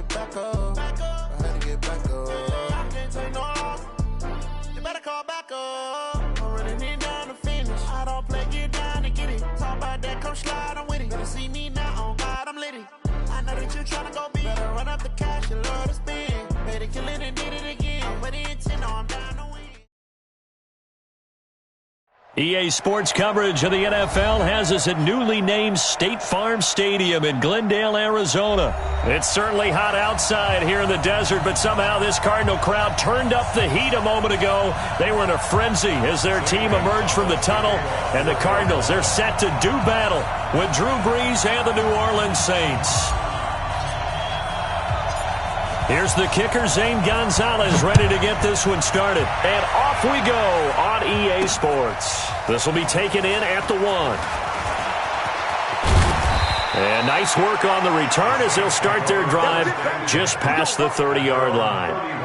get back up. I had to get back up. I can't take no loss. You better call back up. I'm running it down to finish. I don't play, get down to get it. Talk about that, come slide, I'm with it. Better see me now, on God, I'm litty. I know that you tryna go big. Better run up the cash, you love to spend. Better kill it and did it again. I'm with the intent, no, I'm down to win. EA Sports coverage of the NFL has us at newly named State Farm Stadium in Glendale, Arizona. It's certainly hot outside here in the desert, but somehow this Cardinal crowd turned up the heat a moment ago. They were in a frenzy as their team emerged from the tunnel, and the Cardinals, they're set to do battle with Drew Brees and the New Orleans Saints. Here's the kicker, Zane Gonzalez, ready to get this one started. And off we go on EA Sports. This will be taken in at the 1. And nice work on the return as they'll start their drive just past the 30-yard line.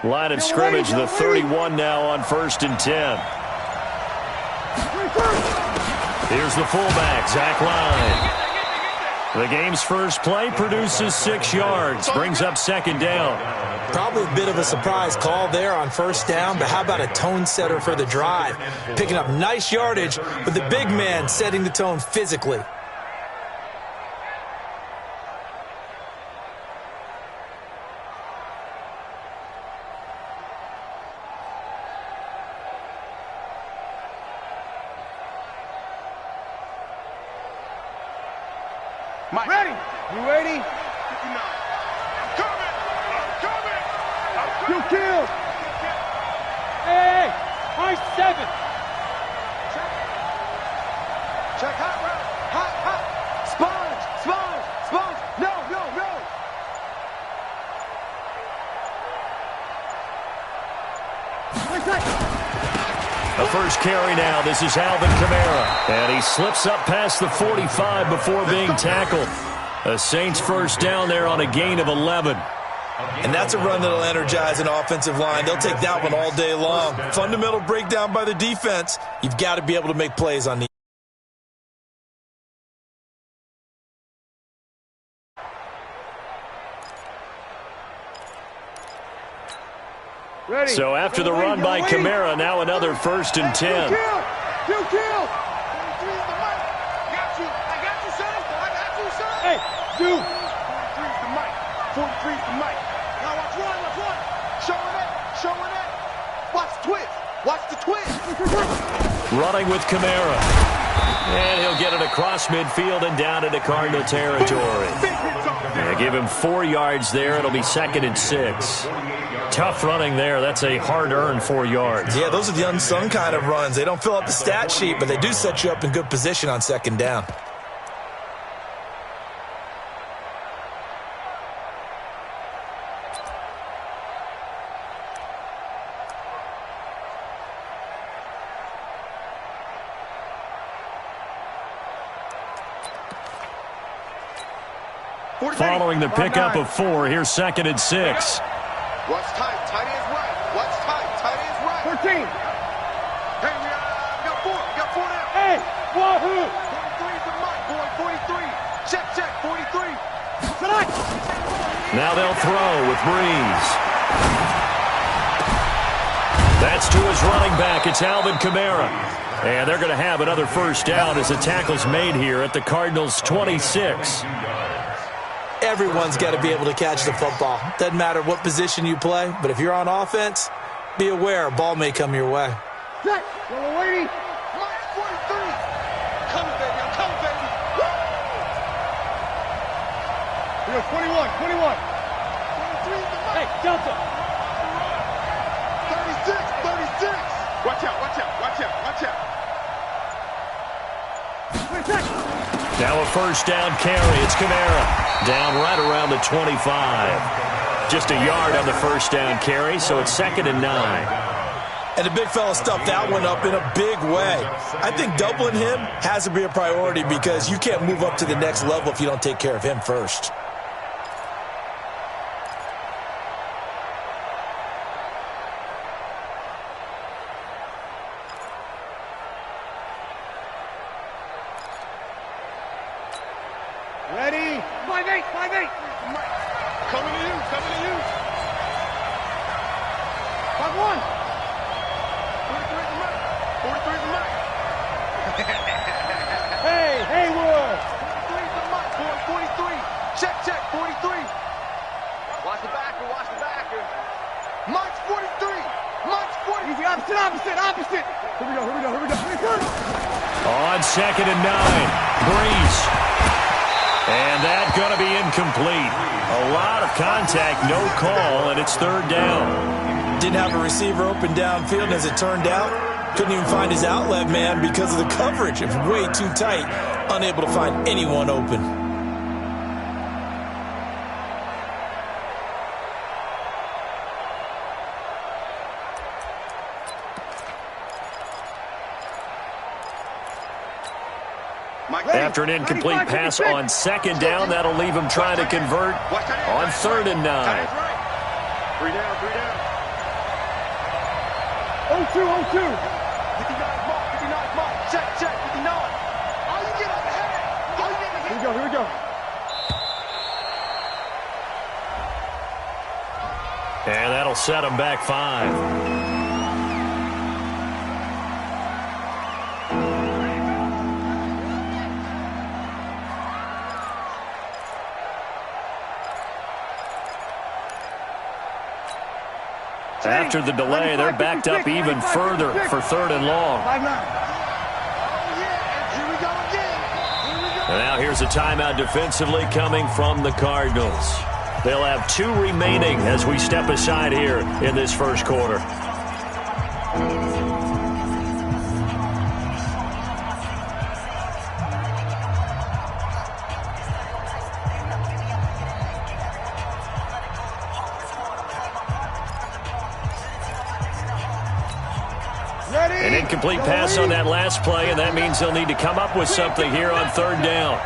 Line of scrimmage, the 31 now on 1st and 10. Here's the fullback, Zach Line. The game's first play produces 6 yards, brings up 2nd down. Probably a bit of a surprise call there on 1st down, but how about a tone setter for the drive? Picking up nice yardage, with the big man setting the tone physically. Mike. Ready? You ready? 59. I'm coming! You killed! Hey! High 7! Check hot route! Hot! Sponge! No! The first carry now. This is Alvin Kamara. And he slips up past the 45 before being tackled. The Saints first down there on a gain of 11. And that's a run that'll energize an offensive line. They'll take that one all day long. Fundamental breakdown by the defense. You've got to be able to make plays on these. Ready. So after the run by Kamara, now another 1st and 10. You kill! I got you, son! Hey, dude! 43's the mic. 43's the mic. Now watch one. Showing it. Watch the twist. Running with Kamara. And he'll get it across midfield and down into Cardinal territory. Give him 4 yards there. It'll be 2nd and 6. Tough running there. That's a hard-earned 4 yards. Yeah, those are the unsung kind of runs. They don't fill up the stat sheet, but they do set you up in good position on 2nd down. Following the pickup of 4, here's 2nd and 6. Watch tight ends right. Watch tight ends right. 14. Hey, we got 4 now. Hey, wahoo. 43's the mic, boy. 43. Check. 43. Tonight. Now they'll throw with Breeze. That's to his running back. It's Alvin Kamara. And they're going to have another 1st down as the tackle's made here at the Cardinals' 26. Everyone's got to be able to catch the football. Doesn't matter what position you play, but if you're on offense, be aware a ball may come your way. Check. Yellow lady. Mike 43. I'm coming, baby. Woo! We got 21. 23's the mic. Hey, Delta. 36. Watch out. Now a 1st down carry. It's Kamara. Down right around the 25. Just a yard on the 1st down carry, so it's 2nd and 9. And the big fella stuffed that one up in a big way. I think doubling him has to be a priority because you can't move up to the next level if you don't take care of him first. Ready? 5'8". Coming to you. 5'1". 43's the mic. Hey, Haywood. 43's the mic, boy. 43. Check. 43. Watch the backer. Mike's 43. Easy, opposite. Here we go. On 2nd and 9. Breeze. And that's going to be incomplete. A lot of contact, no call, and it's 3rd down. Didn't have a receiver open downfield, and as it turned out, couldn't even find his outlet man because of the coverage. It was way too tight, unable to find anyone open. After an incomplete pass on 2nd down, that'll leave him trying to convert on 3rd and 9. 3 down. 0-2. 59 mark, 59 mark. Check, 59. Oh, you get up ahead. Oh, you get ahead. Here we go. And that'll set him back 5. After the delay, they're backed up even further for 3rd and long. And now here's a timeout defensively coming from the Cardinals. They'll have 2 remaining as we step aside here in this first quarter. An incomplete pass on that last play, and that means they'll need to come up with something here on 3rd down.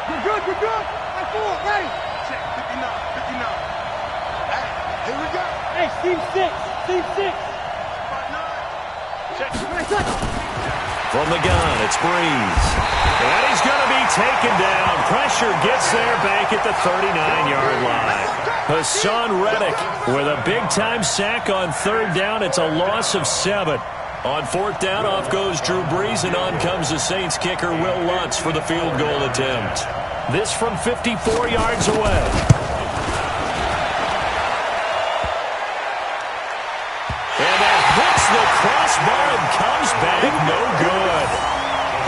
You're good. That's 4, ready. Check, 59. Hey, here we go. Hey, Steve 6. Check. From the gun, it's Breeze. And he's going to be taken down. Pressure gets there back at the 39-yard line. Hassan Reddick with a big-time sack on 3rd down. It's a loss of 7. On 4th down, off goes Drew Brees, and on comes the Saints kicker Will Lutz for the field goal attempt. This from 54 yards away. And that hits the crossbar and comes back no good.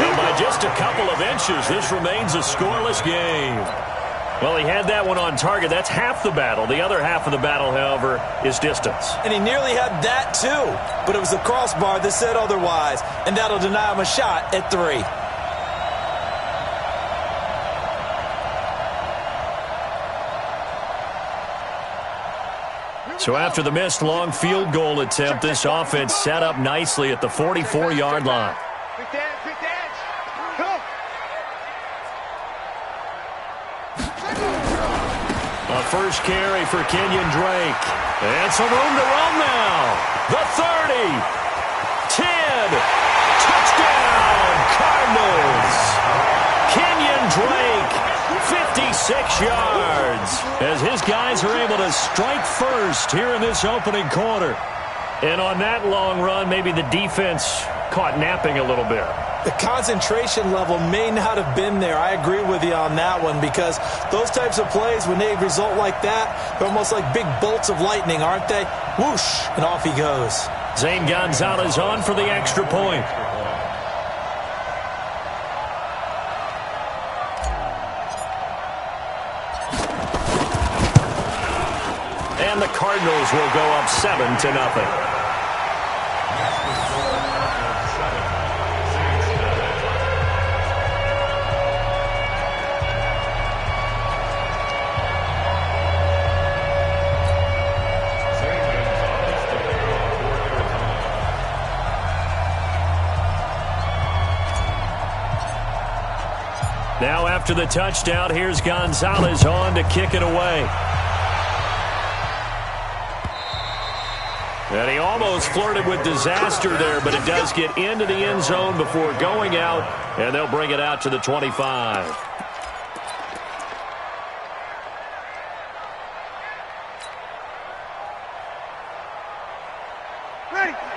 And by just a couple of inches, this remains a scoreless game. Well, he had that one on target. That's half the battle. The other half of the battle, however, is distance. And he nearly had that, too. But it was the crossbar that said otherwise. And that'll deny him a shot at 3. So after the missed long field goal attempt, this offense set up nicely at the 44-yard line. Big dance. Come. A first carry for Kenyon Drake. And some room to run now. The 30. 10. Touchdown, Cardinals. Kenyon Drake, 56 yards, as his guys are able to strike first here in this opening quarter. And on that long run, maybe the defense caught napping a little bit. The concentration level may not have been there. I agree with you on that one, because those types of plays, when they result like that, they're almost like big bolts of lightning, aren't they? Whoosh, and off he goes. Zane Gonzalez on for the extra point. And the Cardinals will go up 7-0. Now after the touchdown, here's Gonzalez on to kick it away. And he almost flirted with disaster there, but it does get into the end zone before going out, and they'll bring it out to the 25.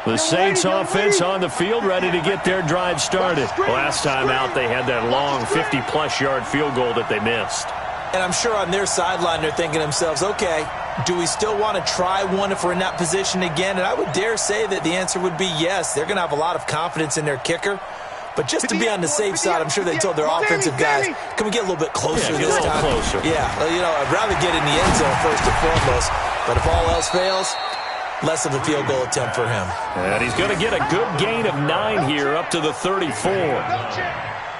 The Saints offense on the field, ready to get their drive started. Last time out, they had that long 50-plus yard field goal that they missed. And I'm sure on their sideline, they're thinking to themselves, okay, do we still want to try one if we're in that position again? And I would dare say that the answer would be yes. They're going to have a lot of confidence in their kicker. But just to be on the safe side, I'm sure they told their offensive guys, can we get a little bit closer this time? Closer. Yeah, you know, I'd rather get in the end zone first and foremost. But if all else fails, less of a field goal attempt for him. And he's going to get a good gain of 9 here up to the 34.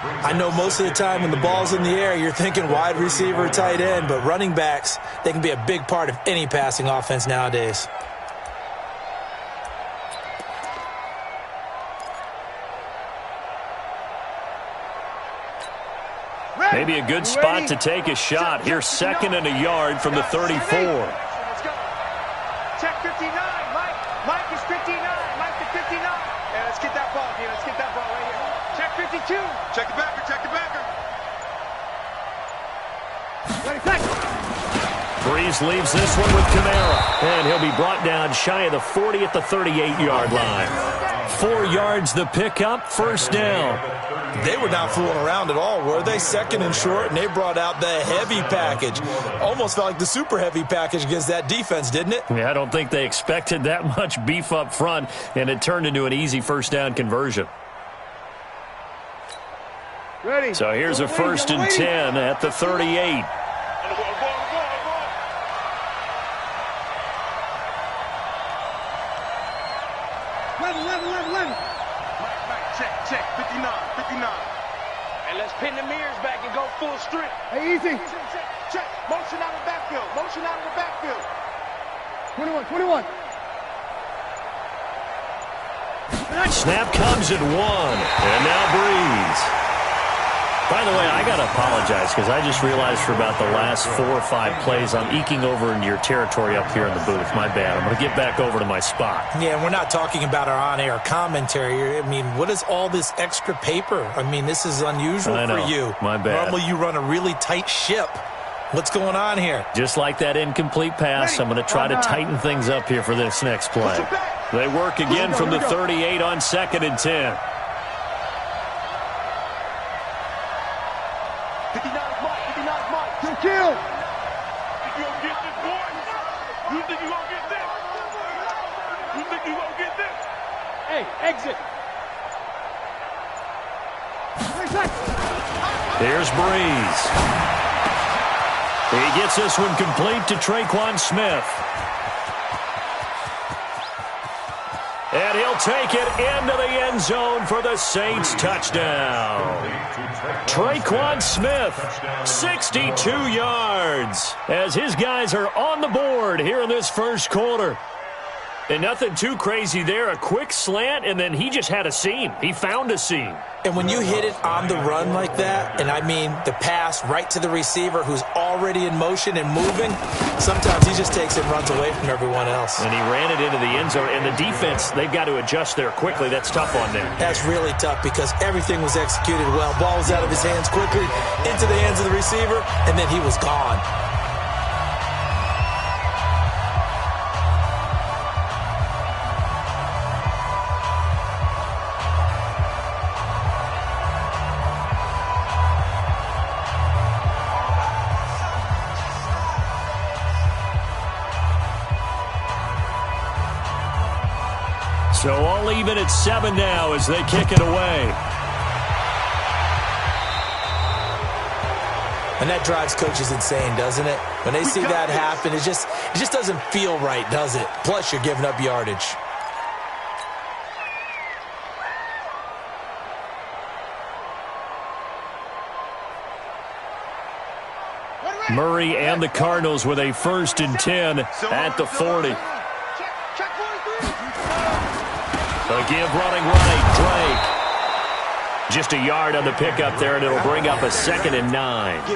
I know most of the time when the ball's in the air, you're thinking wide receiver, tight end, but running backs, they can be a big part of any passing offense nowadays. Maybe a good spot to take a shot. Here's 2nd and a yard from the 34. Check 59, Mike. Mike is 59. Check the backer, check the backer. Breeze leaves this one with Kamara, and he'll be brought down shy of the 40 at the 38-yard line. 4 yards the pickup, first down. They were not fooling around at all, were they? Second and short, and they brought out the heavy package. Almost felt like the super heavy package against that defense, didn't it? Yeah, I don't think they expected that much beef up front, and it turned into an easy first down conversion. Ready. So here's a first and 10 at the 38. Check, 59. And let's pin the mirrors back and go full strength. Hey, easy. Check. Motion out of the backfield. 21. Snap comes at 1, and now Breeze. By the way, I got to apologize because I just realized for about the last 4 or 5 plays, I'm eking over into your territory up here in the booth. My bad. I'm going to get back over to my spot. Yeah, and we're not talking about our on-air commentary. I mean, what is all this extra paper? I mean, this is unusual for you. My bad. Normally you run a really tight ship. What's going on here? Just like that incomplete pass, I'm going to try to tighten things up here for this next play. They work again from the 38 on 2nd and 10. 59 is Mike. Two kill. Think you gonna get this, boy? You think you gonna get this? You think you gonna get this? Hey, exit. Here's Breeze. He gets this one complete to Traquan Smith. And he'll take it into the end zone for the Saints touchdown. Traquan Smith, 62 yards, as his guys are on the board here in this first quarter. And nothing too crazy there. A quick slant, and then he just had a seam. He found a seam. And when you hit it on the run like that, and I mean the pass right to the receiver who's already in motion and moving, sometimes he just takes it and runs away from everyone else. And he ran it into the end zone. And the defense, they've got to adjust there quickly. That's tough on them. That's really tough because everything was executed well. Ball was out of his hands quickly, into the hands of the receiver, and then he was gone. So all even at 7 now as they kick it away. And that drives coaches insane, doesn't it? When they see that happen, it just doesn't feel right, does it? Plus, you're giving up yardage. Murray and the Cardinals with a first and 10 at the 40. A give running right, Drake. Just a yard on the pickup there, and it'll bring up a 2nd and 9. 1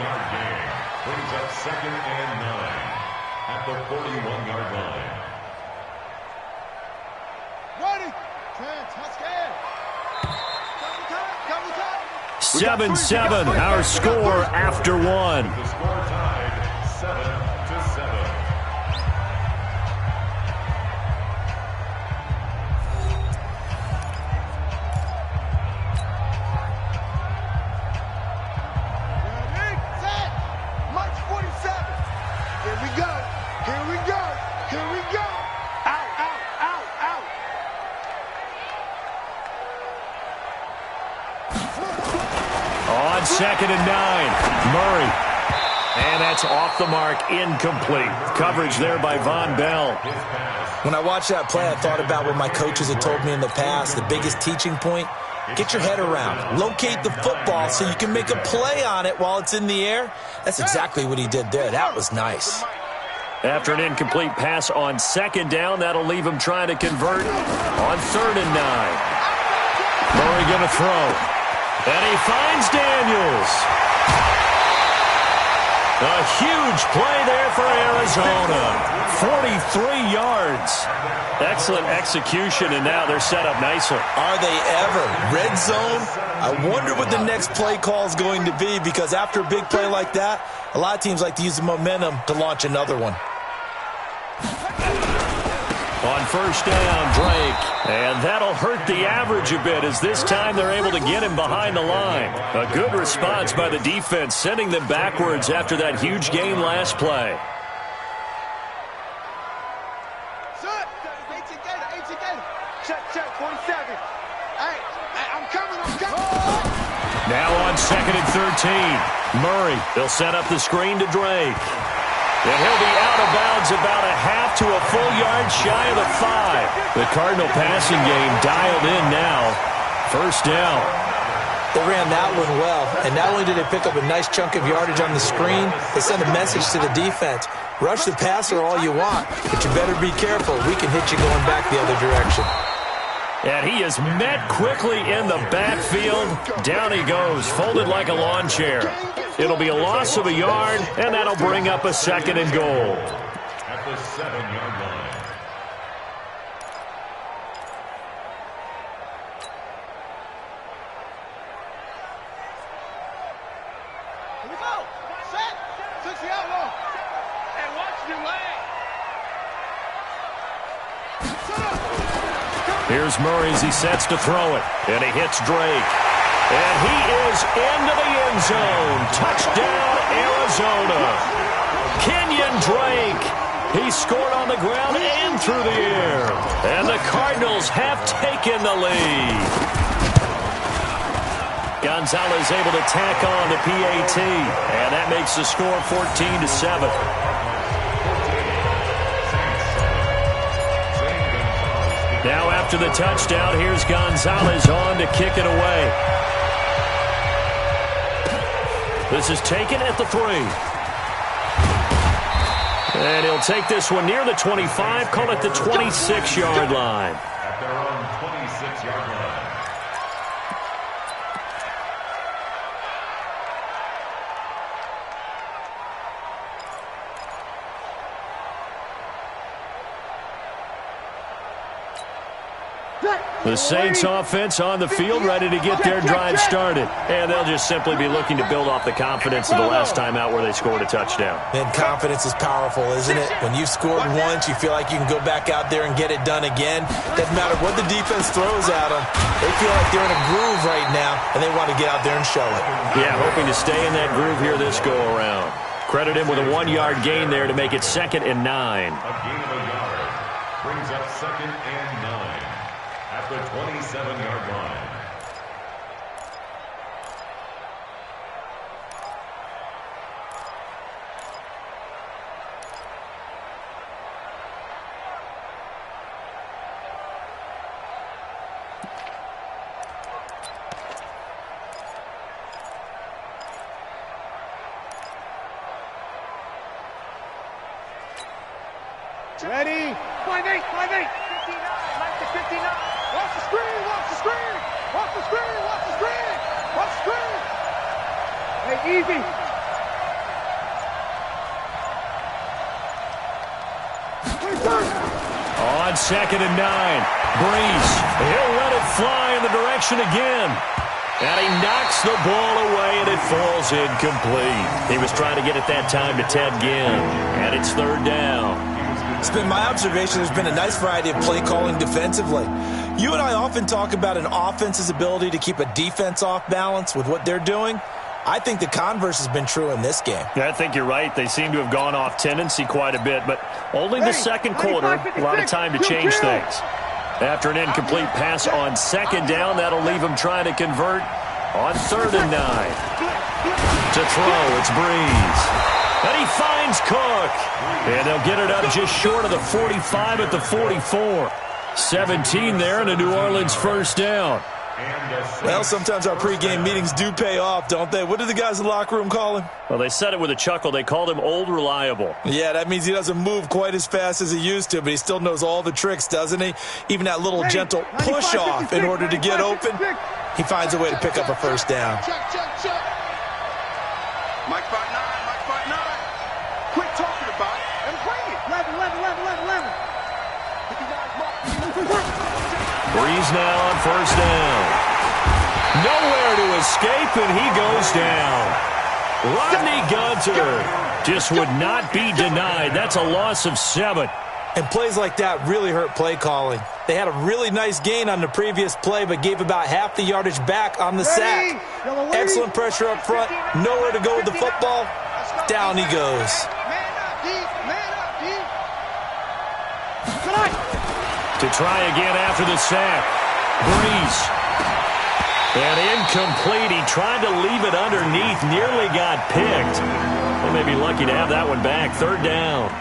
yard gain brings up 2nd and 9 at the 41-yard line. Ready. 7-7, our score after 1. The score tied 7-7. On 2nd and 9, Murray. And that's off the mark, incomplete. Coverage there by Von Bell. When I watched that play, I thought about what my coaches had told me in the past. The biggest teaching point, get your head around. Locate the football so you can make a play on it while it's in the air. That's exactly what he did there. That was nice. After an incomplete pass on 2nd down, that'll leave him trying to convert on 3rd and 9. Murray going to throw. And he finds Daniels. A huge play there for Arizona. 43 yards. Excellent execution, and now they're set up nicely. Are they ever? Red zone? I wonder what the next play call is going to be, because after a big play like that, a lot of teams like to use the momentum to launch another one. On first down, Drake. And that'll hurt the average a bit, as this time they're able to get him behind the line. A good response by the defense, sending them backwards after that huge gain last play. Check, 47. Hey, I'm coming. Now on 2nd and 13. Murray, they'll set up the screen to Drake. And he'll be out of bounds about a half to a full yard shy of the 5. The Cardinal passing game dialed in now. First down. They ran that one well, and not only did they pick up a nice chunk of yardage on the screen, they sent a message to the defense. Rush the passer all you want, but you better be careful. We can hit you going back the other direction. And he is met quickly in the backfield. Down he goes, folded like a lawn chair. It'll be a loss of a yard, and that'll bring up a 2nd and goal. At the 7-yard line. Here we go. Set. 60 outlaw. And watch your leg. Here's Murray as he sets to throw it. And he hits Drake. And he is into the end zone. Touchdown, Arizona. Kenyon Drake. He scored on the ground and through the air. And the Cardinals have taken the lead. Gonzalez able to tack on the PAT. And that makes the score 14-7. Now after the touchdown, here's Gonzalez on to kick it away. This is taken at the 3. And he'll take this one near the 25, call it the 26-yard line. At their own 26-yard line. The Saints offense on the field, ready to get their drive started. And they'll just simply be looking to build off the confidence of the last time out where they scored a touchdown. And confidence is powerful, isn't it? When you've scored once, you feel like you can go back out there and get it done again. Doesn't matter what the defense throws at them. They feel like they're in a groove right now, and they want to get out there and show it. Yeah, hoping to stay in that groove here this go-around. Credit him with a 1-yard gain there to make it 2nd and 9. A gain of a yard brings up 2nd and 9 at the 27-yard line. Ready? 5-8. 59. Like the 59. Watch the screen. Watch the screen. Watch the screen. Watch the screen. Watch the screen. Hey, easy. On 2nd and 9, Brees. He'll let it fly in the direction again. And he knocks the ball away, and it falls incomplete. He was trying to get it that time to Ted Ginn, and it's 3rd down. It's been my observation there's been a nice variety of play calling defensively. You and I often talk about an offense's ability to keep a defense off balance with what they're doing. I think the converse has been true in this game. Yeah, I think you're right. They seem to have gone off tendency quite a bit, but only the second quarter, a lot of time to change things. After an incomplete pass on 2nd down, that'll leave him trying to convert on 3rd and 9. To throw, it's Brees. And he finds Cook. And they'll get it up just short of the 45 at the 44. 17 there and a New Orleans first down. Well, sometimes our pregame meetings do pay off, don't they? What do the guys in the locker room call him? Well, they said it with a chuckle. They called him Old Reliable. Yeah, that means he doesn't move quite as fast as he used to, but he still knows all the tricks, doesn't he? Even that little gentle push-off in order to get open. He finds a way to pick up a first down. Check. Mike 5-9. Mike 5-9. Breeze now on first down. Nowhere to escape, and he goes down. Rodney Gunter just would not be denied. That's a loss of 7. And plays like that really hurt play calling. They had a really nice gain on the previous play, but gave about half the yardage back on the sack. Excellent pressure up front. Nowhere to go with the football. Down he goes. To try again after the sack. Breeze. And incomplete. He tried to leave it underneath. Nearly got picked. They may be lucky to have that one back. 3rd down.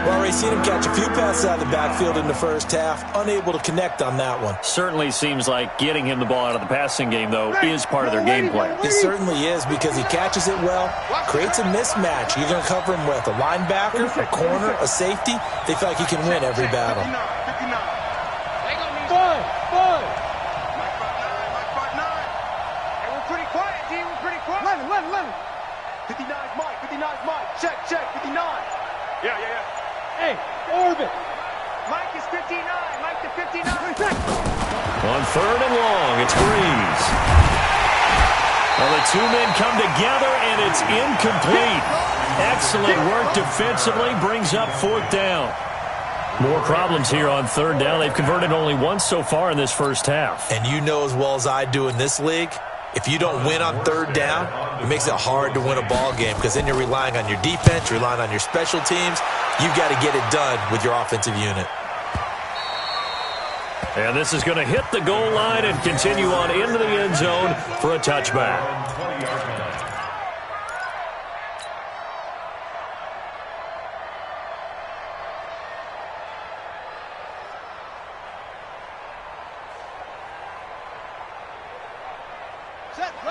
Well, already seen him catch a few passes out of the backfield in the first half. Unable to connect on that one. Certainly seems like getting him the ball out of the passing game, though, is part of their game plan. It certainly is, because he catches it well, creates a mismatch. You're going to cover him with a linebacker, a corner, a safety. They feel like he can win every battle. We're pretty quiet, D. We're pretty quiet. 11. 59's Mike. 59's Mike. Check. 59. Yeah. Hey, orbit. Mike is 59. Mike to 59. On 3rd and long, it's Breeze. Well, the two men come together, and it's incomplete. Excellent work defensively, brings up 4th down. More problems here on 3rd down. They've converted only once so far in this first half. And you know as well as I do in this league, if you don't win on 3rd down, it makes it hard to win a ball game, because then you're relying on your defense, you're relying on your special teams. You've got to get it done with your offensive unit. And this is going to hit the goal line and continue on into the end zone for a touchback.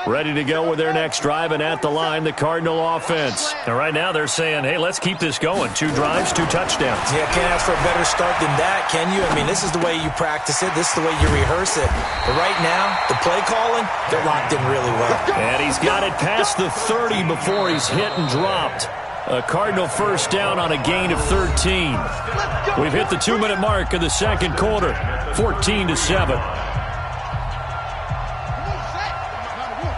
Ready to go with their next drive, and at the line, the Cardinal offense. And right now they're saying, hey, let's keep this going. 2 drives, 2 touchdowns. Yeah, can't ask for a better start than that, can you? I mean, this is the way you practice it. This is the way you rehearse it. But right now, the play calling, they're locked in really well. And he's got it past the 30 before he's hit and dropped. A Cardinal first down on a gain of 13. We've hit the 2-minute mark of the second quarter, 14-7.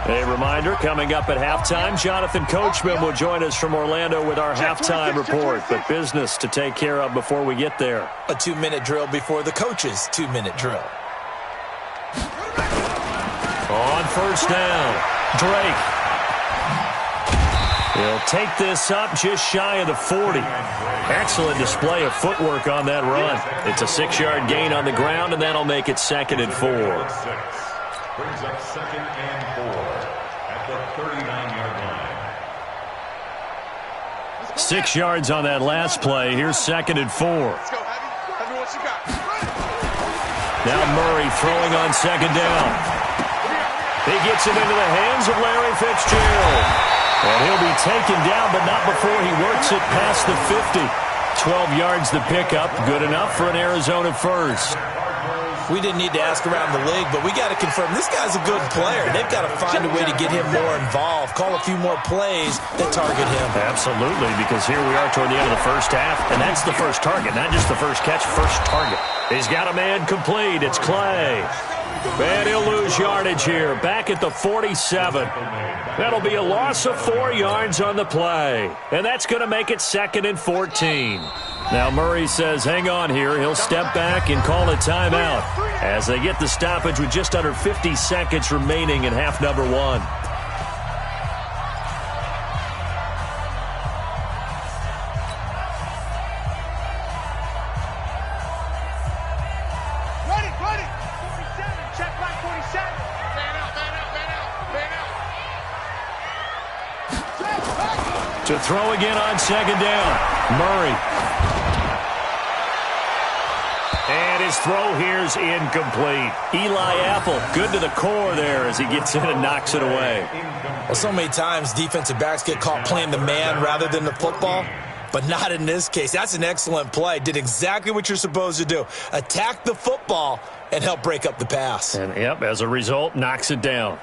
A reminder, coming up at halftime, Jonathan Coachman will join us from Orlando with our halftime report. But business to take care of before we get there. A 2-minute drill before the coach's 2-minute drill. On first down, Drake. He'll take this up just shy of the 40. Excellent display of footwork on that run. It's a 6-yard gain on the ground, and that'll make it 2nd and 4. Brings up 2nd and 4 at the 39-yard line. 6 yards on that last play. Here's 2nd and 4. Let's go, Heavy. Heavy, what you got? Now Murray throwing on 2nd down. He gets it into the hands of Larry Fitzgerald. And he'll be taken down, but not before he works it past the 50. 12 yards the pickup. Good enough for an Arizona first. We didn't need to ask around the league, but we got to confirm this guy's a good player. They've got to find a way to get him more involved, call a few more plays that target him. Absolutely, because here we are toward the end of the first half, and that's the first target, not just the first catch, first target. He's got a man complete. It's Clay. And he'll lose yardage here, back at the 47. That'll be a loss of 4 yards on the play, and that's going to make it 2nd and 14. Now Murray says hang on here. He'll step back and call a timeout as they get the stoppage with just under 50 seconds remaining in half number 1. Ready. 47. Check back 47. Man out. To throw again on 2nd down. Murray. And his throw here's incomplete. Eli Apple, good to the core there as he gets in and knocks it away. Well, so many times defensive backs get caught playing the man rather than the football, but not in this case. That's an excellent play. Did exactly what you're supposed to do. Attack the football and help break up the pass. And, yep, as a result, knocks it down.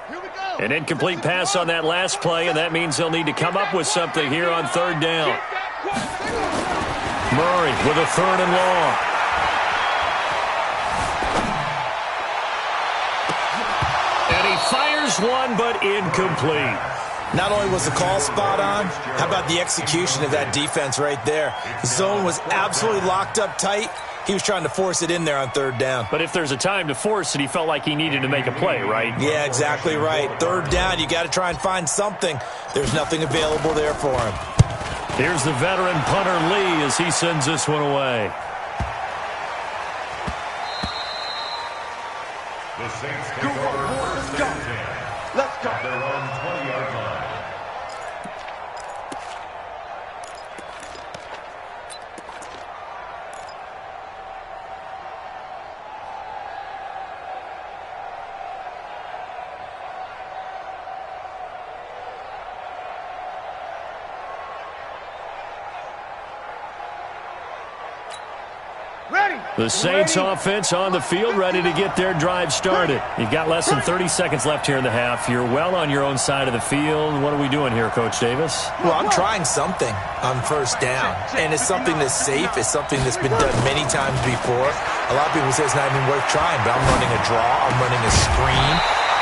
An incomplete pass on that last play, and that means they'll need to come up with something here on 3rd down. Murray with a 3rd and long. fires one, but incomplete. Not only was the call spot on, how about the execution of that defense right there? The zone was absolutely locked up tight. He was trying to force it in there on third down. But if there's a time to force it, he felt like he needed to make a play, right? Yeah, exactly right. Third down, you got to try and find something. There's nothing available there for him. Here's the veteran punter Lee as he sends this one away. The Saints take over. Let's go. Let's go. At their own 20-yard line. The Saints offense on the field, ready to get their drive started. You've got less than 30 seconds left here in the half. You're well on your own side of the field. What are we doing here, Coach Davis? Well, I'm trying something on first down, and it's something that's safe. It's something that's been done many times before. A lot of people say it's not even worth trying, but I'm running a draw. I'm running a screen.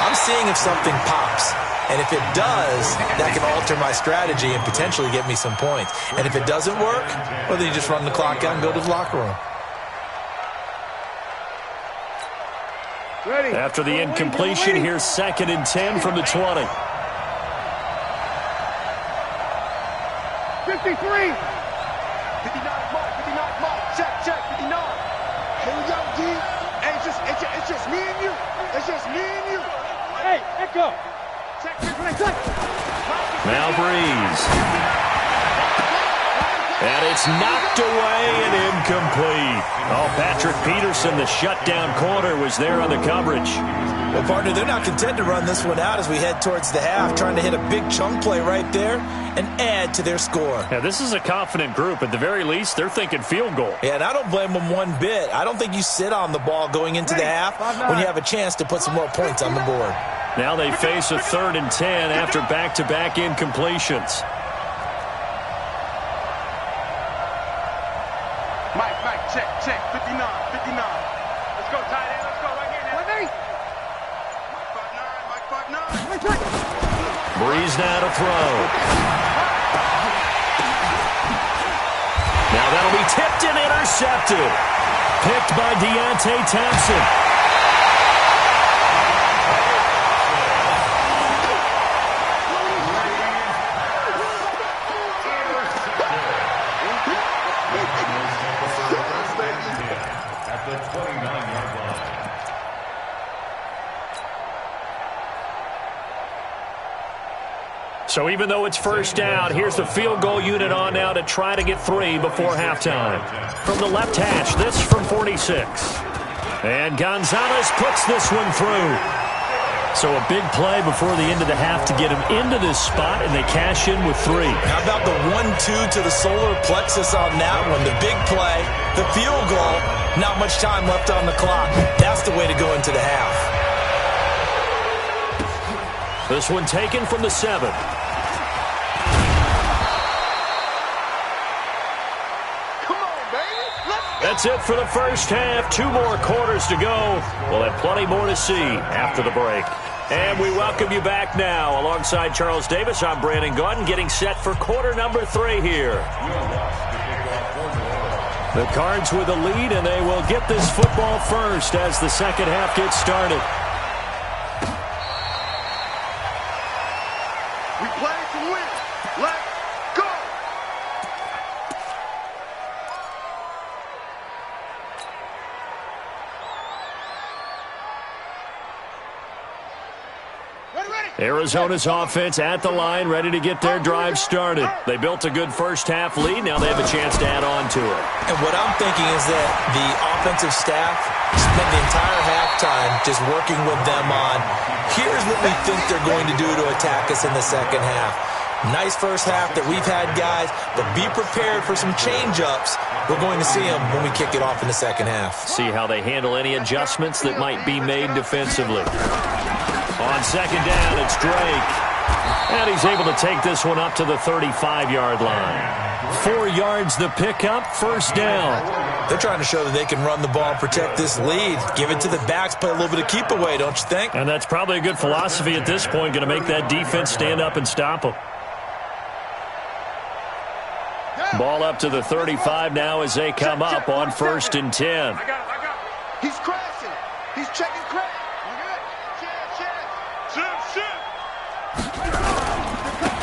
I'm seeing if something pops. And if it does, that can alter my strategy and potentially get me some points. And if it doesn't work, well, then you just run the clock out and go to the locker room. Ready. After the incompletion, here's 2nd and 10 from the 20. 53. 59 mark, 59 mark. Check, 59. Here we go, D. Hey, it's just me and you. It's just me and you. Hey, echo. Check. Now Breeze. And it's knocked away and incomplete. Oh, Patrick Peterson, the shutdown corner, was there on the coverage. Well, partner, they're not content to run this one out as we head towards the half, trying to hit a big chunk play right there and add to their score. Yeah, this is a confident group. At the very least, they're thinking field goal. Yeah, and I don't blame them one bit. I don't think you sit on the ball going into the half when you have a chance to put some more points on the board. Now they face a 3rd and 10 after back-to-back incompletions. Mike, check. 59. Let's go, tight end. Let's go right here now. Mike 5'9". Breeze now to throw. Now that'll be tipped and intercepted. Picked by Deontay Thompson. At the 29-yard line. So even though it's first down, here's the field goal unit on now to try to get 3 before halftime. From the left hash, this from 46. And Gonzalez puts this one through. So a big play before the end of the half to get him into this spot, and they cash in with 3. How about the 1-2 to the solar plexus on that one? The big play, the field goal, not much time left on the clock. That's the way to go into the half. This one taken from the 7. That's it for the first half. 2 more quarters to go. We'll have plenty more to see after the break. And we welcome you back now. Alongside Charles Davis, I'm Brandon Gordon, getting set for quarter number 3 here. The Cards with a lead, and they will get this football first as the second half gets started. We play to win. Let's go. Arizona's offense at the line, ready to get their drive started. They built a good first half lead. Now they have a chance to add on to it. And what I'm thinking is that the offensive staff spent the entire halftime just working with them on, here's what we think they're going to do to attack us in the second half. Nice first half that we've had, guys, but be prepared for some change-ups. We're going to see them when we kick it off in the second half. See how they handle any adjustments that might be made defensively. On second down, it's Drake. And he's able to take this one up to the 35-yard line. 4 yards the pickup, first down. They're trying to show that they can run the ball and protect this lead. Give it to the backs, play a little bit of keep away, don't you think? And that's probably a good philosophy at this point, going to make that defense stand up and stop them. Ball up to the 35 now as they come up on 1st and 10. He's crashing. He's checking crash.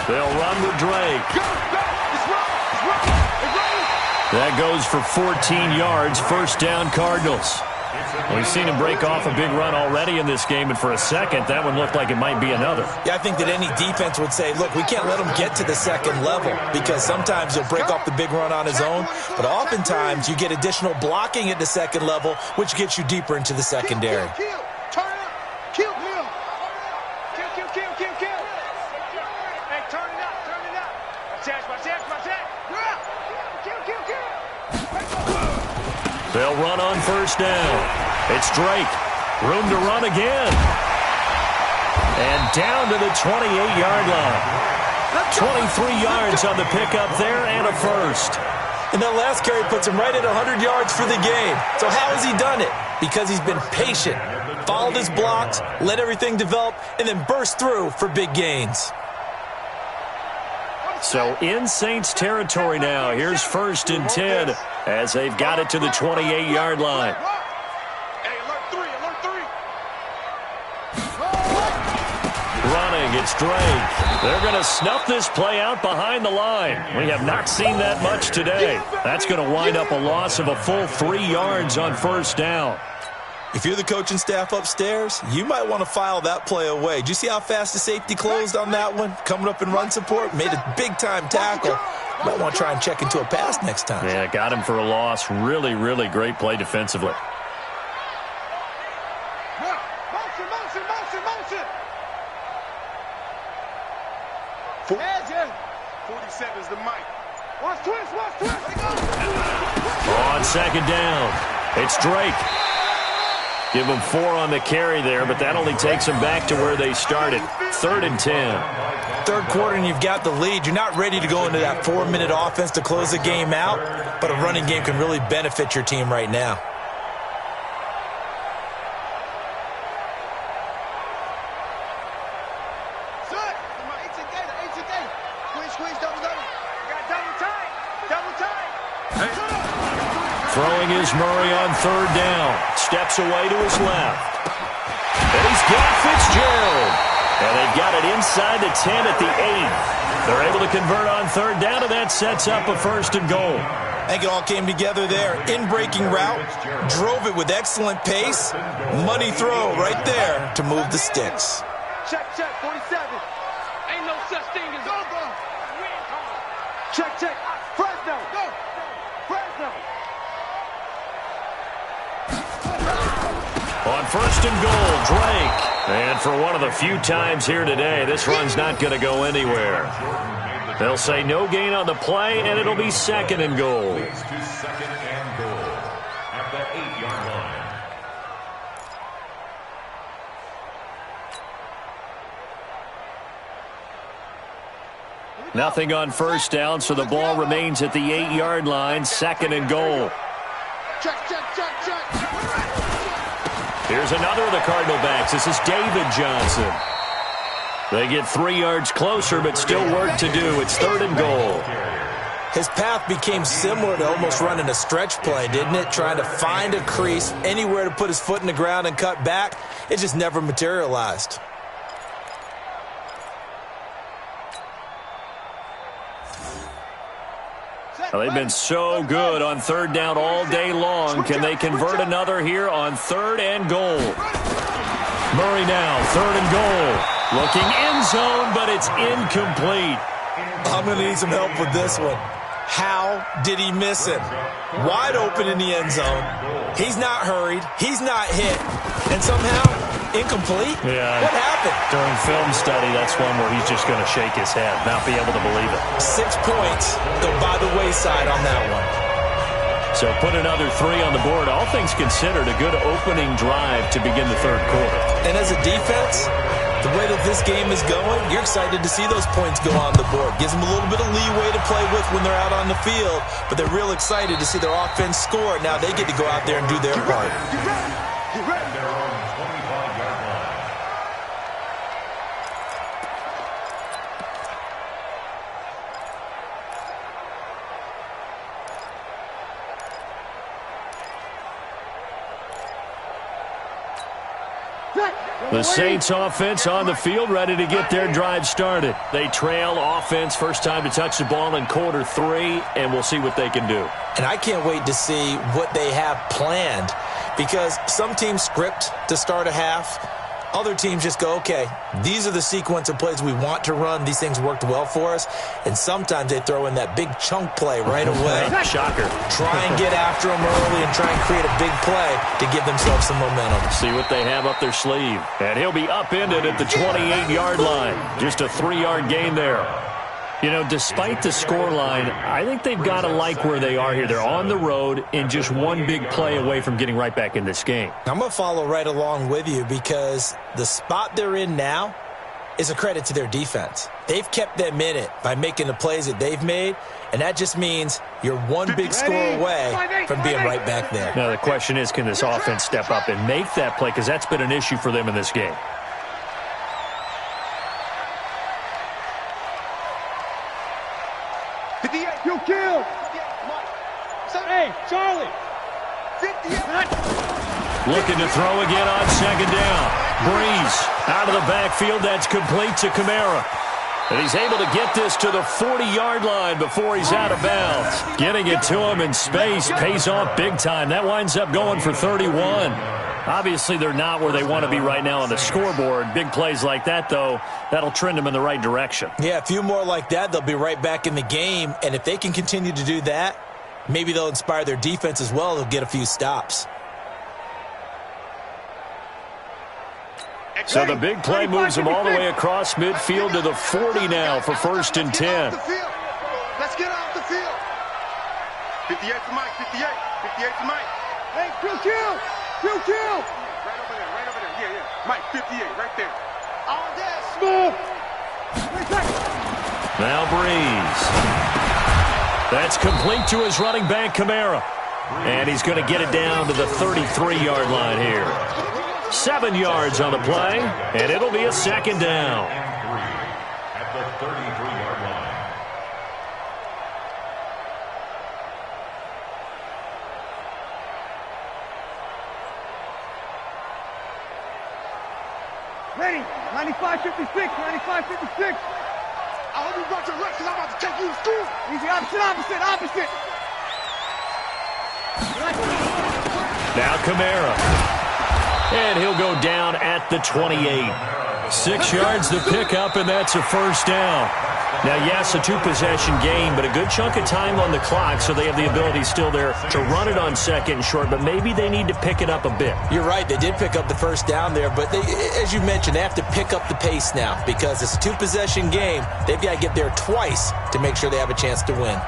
They'll run with Drake. That goes for 14 yards. 1st down, Cardinals. We've seen him break off a big run already in this game, and for a second, that one looked like it might be another. Yeah, I think that any defense would say, look, we can't let him get to the second level, because sometimes he'll break off the big run on his own, but oftentimes you get additional blocking at the second level, which gets you deeper into the secondary. Kill. Turn it up. Kill. Kill. Hey, turn it up. Watch that. Kill. They'll run on 1st down. It's Drake. Room to run again. And down to the 28-yard line. 23 yards on the pickup there and a first. And that last carry puts him right at 100 yards for the game. So how has he done it? Because he's been patient, followed his blocks, let everything develop, and then burst through for big gains. So in Saints territory now. Here's 1st and 10 as they've got it to the 28-yard line. Hey, alert 3. Running, it's Drake. They're going to snuff this play out behind the line. We have not seen that much today. That's going to wind up a loss of a full 3 yards on 1st down. If you're the coaching staff upstairs, you might want to file that play away. Did you see how fast the safety closed on that one? Coming up in run support, made a big-time tackle. Might want to try and check into a pass next time. Yeah, got him for a loss. Really, really great play defensively. Motion. 47's the mic. Watch twist. On 2nd down, it's Drake. Give them 4 on the carry there, but that only takes them back to where they started. 3rd and 10. Third quarter and you've got the lead. You're not ready to go into that 4-minute offense to close the game out, but a running game can really benefit your team right now. Throwing is Murray on 3rd down. Steps away to his left. And he's got Fitzgerald. And they've got it inside the 10 at the 8. They're able to convert on 3rd down, and that sets up a 1st and goal. I think it all came together there. In-breaking route, drove it with excellent pace. Money throw right there to move the sticks. Check, 47. Ain't no such thing as Go. Check. Fresno. Go. Fresno. On 1st and goal, Drake. And for one of the few times here today, this run's not going to go anywhere. They'll say no gain on the play, and it'll be 2nd and goal. To 2nd and goal at the 8-yard line. Nothing on 1st down, so the ball remains at the 8-yard line. 2nd and goal. Check. Here's another of the Cardinal backs. This is David Johnson. They get 3 yards closer, but still work to do. It's 3rd and goal. His path became similar to almost running a stretch play, didn't it? Trying to find a crease, anywhere to put his foot in the ground and cut back. It just never materialized. Well, they've been so good on 3rd down all day long. Can they convert another here on 3rd and goal? Murray now, 3rd and goal. Looking end zone, but it's incomplete. I'm going to need some help with this one. How did he miss him? Wide open in the end zone. He's not hurried. He's not hit. And somehow, incomplete? Yeah. What happened? During film study, that's one where he's just going to shake his head, not be able to believe it. 6 points go by the wayside on that one. So put another 3 on the board. All things considered, a good opening drive to begin the third quarter. And as a defense, the way that this game is going, you're excited to see those points go on the board. Gives them a little bit of leeway to play with when they're out on the field, but they're real excited to see their offense score. Now they get to go out there and do their part. They're on 25-yard line. The Saints offense on the field, ready to get their drive started. They trail offense, first time to touch the ball in quarter 3, and we'll see what they can do. And I can't wait to see what they have planned, because some teams script to start a half. Other teams just go, okay, these are the sequence of plays we want to run. These things worked well for us. And sometimes they throw in that big chunk play right away. Shocker. Try and get after them early and try and create a big play to give themselves some momentum. See what they have up their sleeve. And he'll be upended at the 28-yard line. Just a 3-yard gain there. You know, despite the scoreline, I think they've got to like where they are here. They're on the road and just one big play away from getting right back in this game. I'm going to follow right along with you, because the spot they're in now is a credit to their defense. They've kept them in it by making the plays that they've made, and that just means you're one big score away from being right back there. Now the question is, can this offense step up and make that play? Because that's been an issue for them in this game. You kill! Hey, Charlie! Looking to throw again on second down. Breeze out of the backfield. That's complete to Kamara. And he's able to get this to the 40-yard line before he's out of bounds. Getting it to him in space pays off big time. That winds up going for 31. Obviously, they're not where they want to be right now on the scoreboard. Big plays like that, though, that'll trend them in the right direction. Yeah, a few more like that, they'll be right back in the game. And if they can continue to do that, maybe they'll inspire their defense as well. They'll get a few stops. So the big play moves them all the way across midfield to the 40 now for 1st and 10. Let's get off the field. 58 to Mike, 58. 58 to Mike. Hey, kill! Kill! Right over there. Yeah. Mike, 58, right there. All that. Smooth. Now Breeze. That's complete to his running back, Kamara. And he's going to get it down to the 33-yard line here. 7 yards on the play, and it'll be a second down. At the 33-yard line. 95-56, 95-56. I hope you brought your left, because I'm about to take you to school. Easy, opposite. Now Kamara. And he'll go down at the 28. 6 yards to pick up, and that's a first down. Now, yes, a 2-possession game, but a good chunk of time on the clock, so they have the ability still there to run it on second and short, but maybe they need to pick it up a bit. You're right. They did pick up the first down there, but they, as you mentioned, they have to pick up the pace now because it's a 2-possession game. They've got to get there twice to make sure they have a chance to win.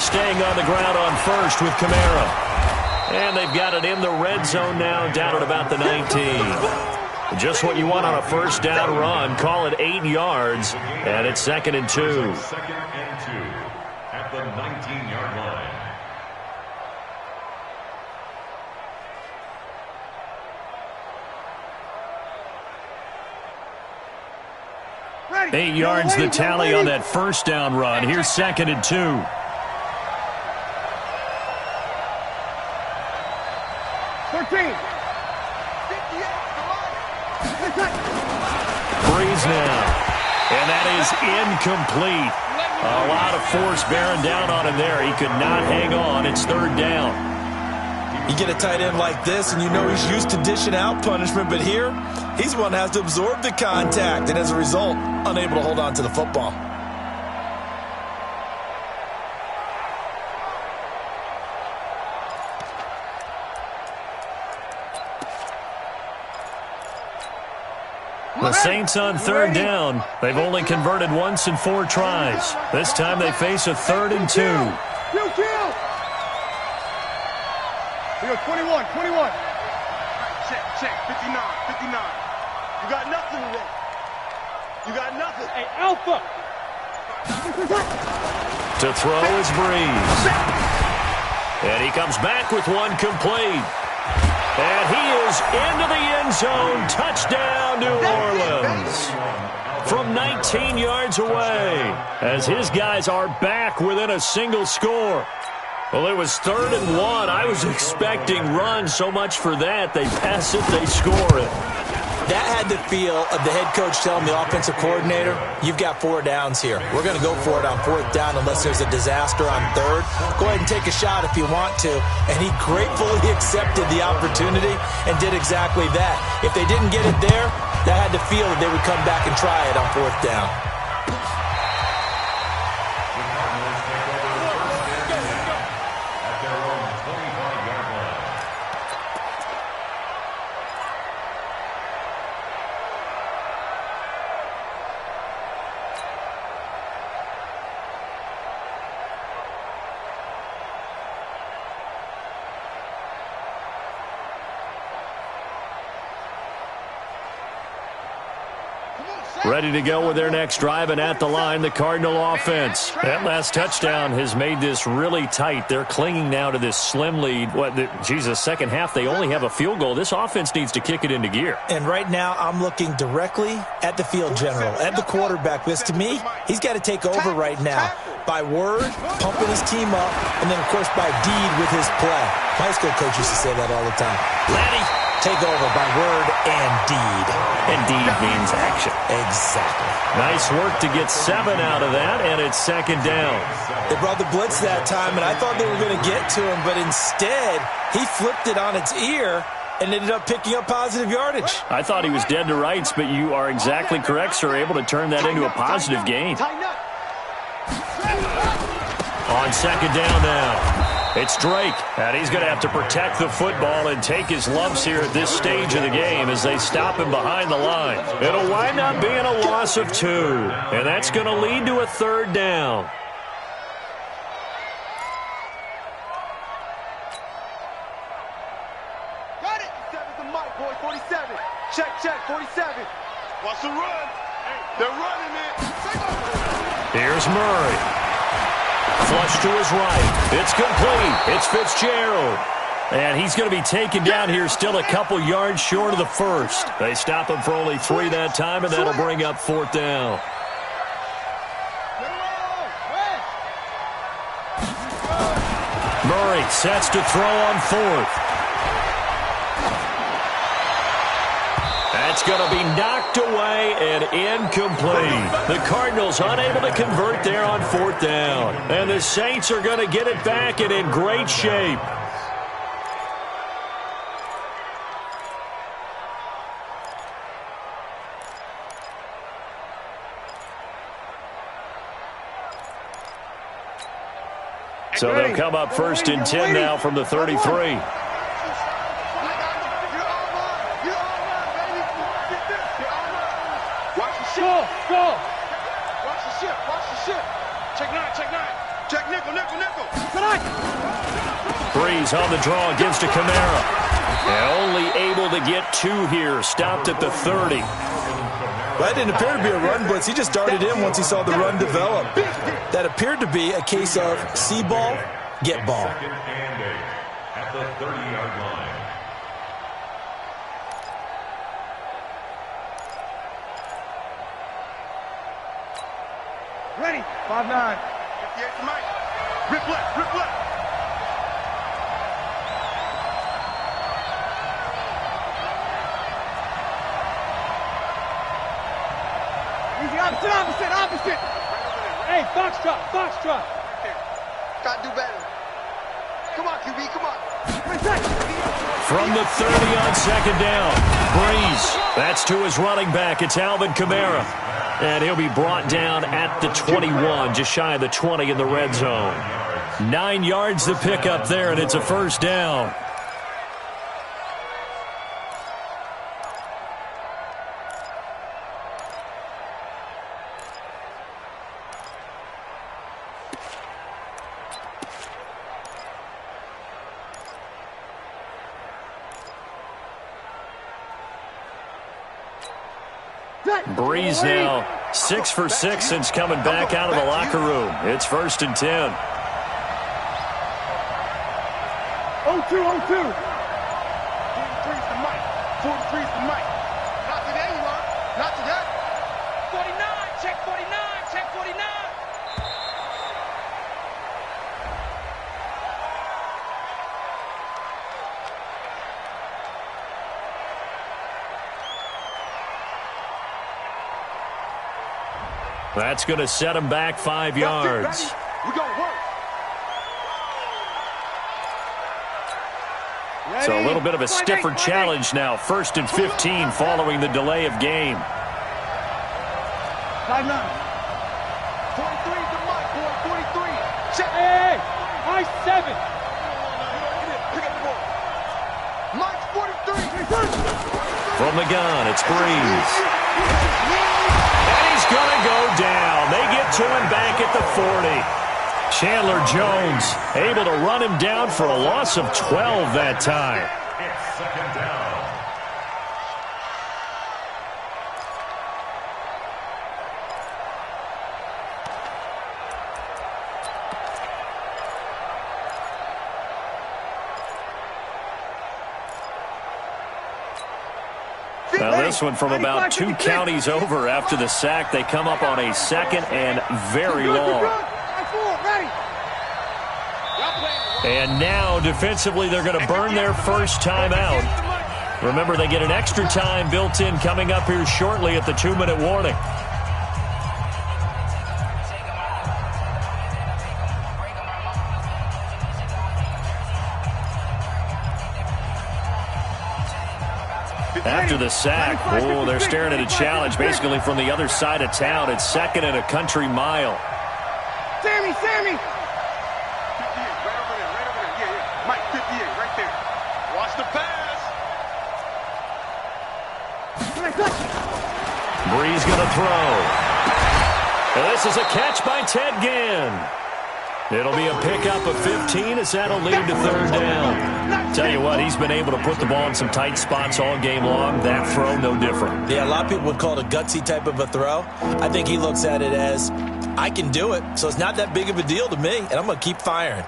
Staying on the ground on first with Kamara. And they've got it in the red zone now, down at about the 19. Just what you want on a first down run. Call it 8 yards, and it's 2nd and 2. 2nd and 2 at the 19-yard line. 8 yards the tally on that first down run. Here's 2nd and 2. Breeze now. And that is incomplete. A lot of force bearing down on him there. He could not hang on. It's 3rd down. You get a tight end like this, and you know he's used to dishing out punishment, but here, he's the one that has to absorb the contact, and as a result, unable to hold on to the football. The Saints on third down. They've only converted once in 4 tries. This time they face a 3rd and 2. Kill! We go 21. Check. 59. You got nothing today. You got nothing. Hey, Alpha! To throw is Breeze. And he comes back with one complete. And he is into the end zone. Touchdown, New Orleans. From 19 yards away, as his guys are back within a single score. Well, it was 3rd and 1. I was expecting run, so much for that. They pass it, they score it. That had the feel of the head coach telling the offensive coordinator, you've got 4 downs here. We're going to go for it on 4th down unless there's a disaster on 3rd. Go ahead and take a shot if you want to. And he gratefully accepted the opportunity and did exactly that. If they didn't get it there, that had the feel that they would come back and try it on 4th down. Ready to go with their next drive, and at the line, the Cardinal offense. That last touchdown has made this really tight. They're clinging now to this slim lead. Second half, they only have a field goal. This offense needs to kick it into gear. And right now, I'm looking directly at the field general, at the quarterback. Because to me, he's got to take over right now. By word, pumping his team up, and then, of course, by deed with his play. My high school coach used to say that all the time. Laddie, take over by word and deed. And deed means action. Exactly. Nice work to get 7 out of that, and it's 2nd down. They brought the blitz that time, and I thought they were going to get to him, but instead, he flipped it on its ear and ended up picking up positive yardage. I thought he was dead to rights, but you are exactly correct, sir. Able to turn that into a positive gain. On 2nd down now. It's Drake, and he's going to have to protect the football and take his lumps here at this stage of the game as they stop him behind the line. It'll wind up being a loss of 2, and that's going to lead to a 3rd down. Got it! 7's the mic, boy. 47. Check, 47. Watch the run. They're running it. Here's Murray. Flush to his right. It's complete. It's Fitzgerald. And he's going to be taken down here still a couple yards short of the first. They stop him for only 3 that time, and that'll bring up 4th down. Murray sets to throw on 4th. That's going to be knocked away and incomplete. The Cardinals unable to convert there on 4th down. And the Saints are going to get it back and in great shape. So they'll come up 1st and 10 now from the 33. Go! Watch the ship. Check 9. Check nickel. Breeze on the draw, gives to Kamara. And only able to get 2 here, stopped at the 30. That didn't appear to be a run blitz. He just darted in once he saw the run develop. That appeared to be a case of see ball, get ball. 2nd and 8 at the 30-yard line. Ready. 5-9. 58 to Mike. Rip left. Easy, opposite. Hey, foxtrot. Gotta do better. Come on, QB, come on. From the 30 on second down, Breeze. That's to his running back. It's Alvin Kamara. And he'll be brought down at the 21, just shy of the 20 in the red zone. 9 yards to pick up there, and it's a first down. Breeze now 6 for 6 since coming back out of the locker room. It's 1st and 10. 0-2, 0-2. 43's the mic. 43's the mic. Not today, you are. Not today. 49, check 49, check 49. That's going to set him back 5 yards. We're going to work. So a little bit of a stiffer challenge now. 1st and 15 following the delay of game. 5-9. 43's the mic, boy. 43. Check. Hey, I-7. Pick up the ball. Mike's 43. From the gun, it's Breeze. And he's going to go down. They get to him back at the 40. Chandler Jones able to run him down for a loss of 12 that time. It's second down. Now this one from about 2 counties over after the sack. They come up on a 2nd and very long. And now defensively they're going to burn their first time out. Remember, they get an extra time built in coming up here shortly at the 2-minute warning. After the sack, oh, they're staring at a challenge basically from the other side of town. It's 2nd and a country mile. Sammy! 58, right over there. Yeah. Mike, 58, right there. Watch the pass. Breeze going to throw. And this is a catch by Ted Ginn. It'll be a pickup of 15 as that'll lead to 3rd down. Tell you what, he's been able to put the ball in some tight spots all game long. That throw, no different. Yeah, a lot of people would call it a gutsy type of a throw. I think he looks at it as, I can do it, so it's not that big of a deal to me, and I'm going to keep firing.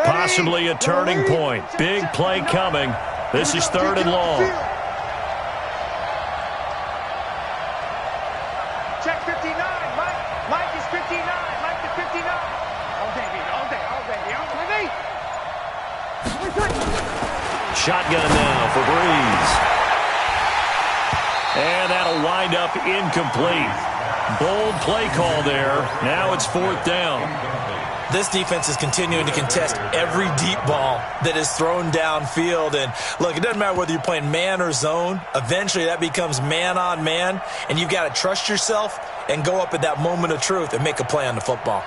Possibly a turning point. Big play coming. This is 3rd and long. Check 59, Mike. Mike is 59. Mike is 59. All day, baby. Shotgun now for Breeze. And that'll wind up incomplete. Bold play call there. Now it's 4th down. This defense is continuing to contest every deep ball that is thrown downfield. And look, it doesn't matter whether you're playing man or zone. Eventually that becomes man on man, and you've got to trust yourself and go up at that moment of truth and make a play on the football.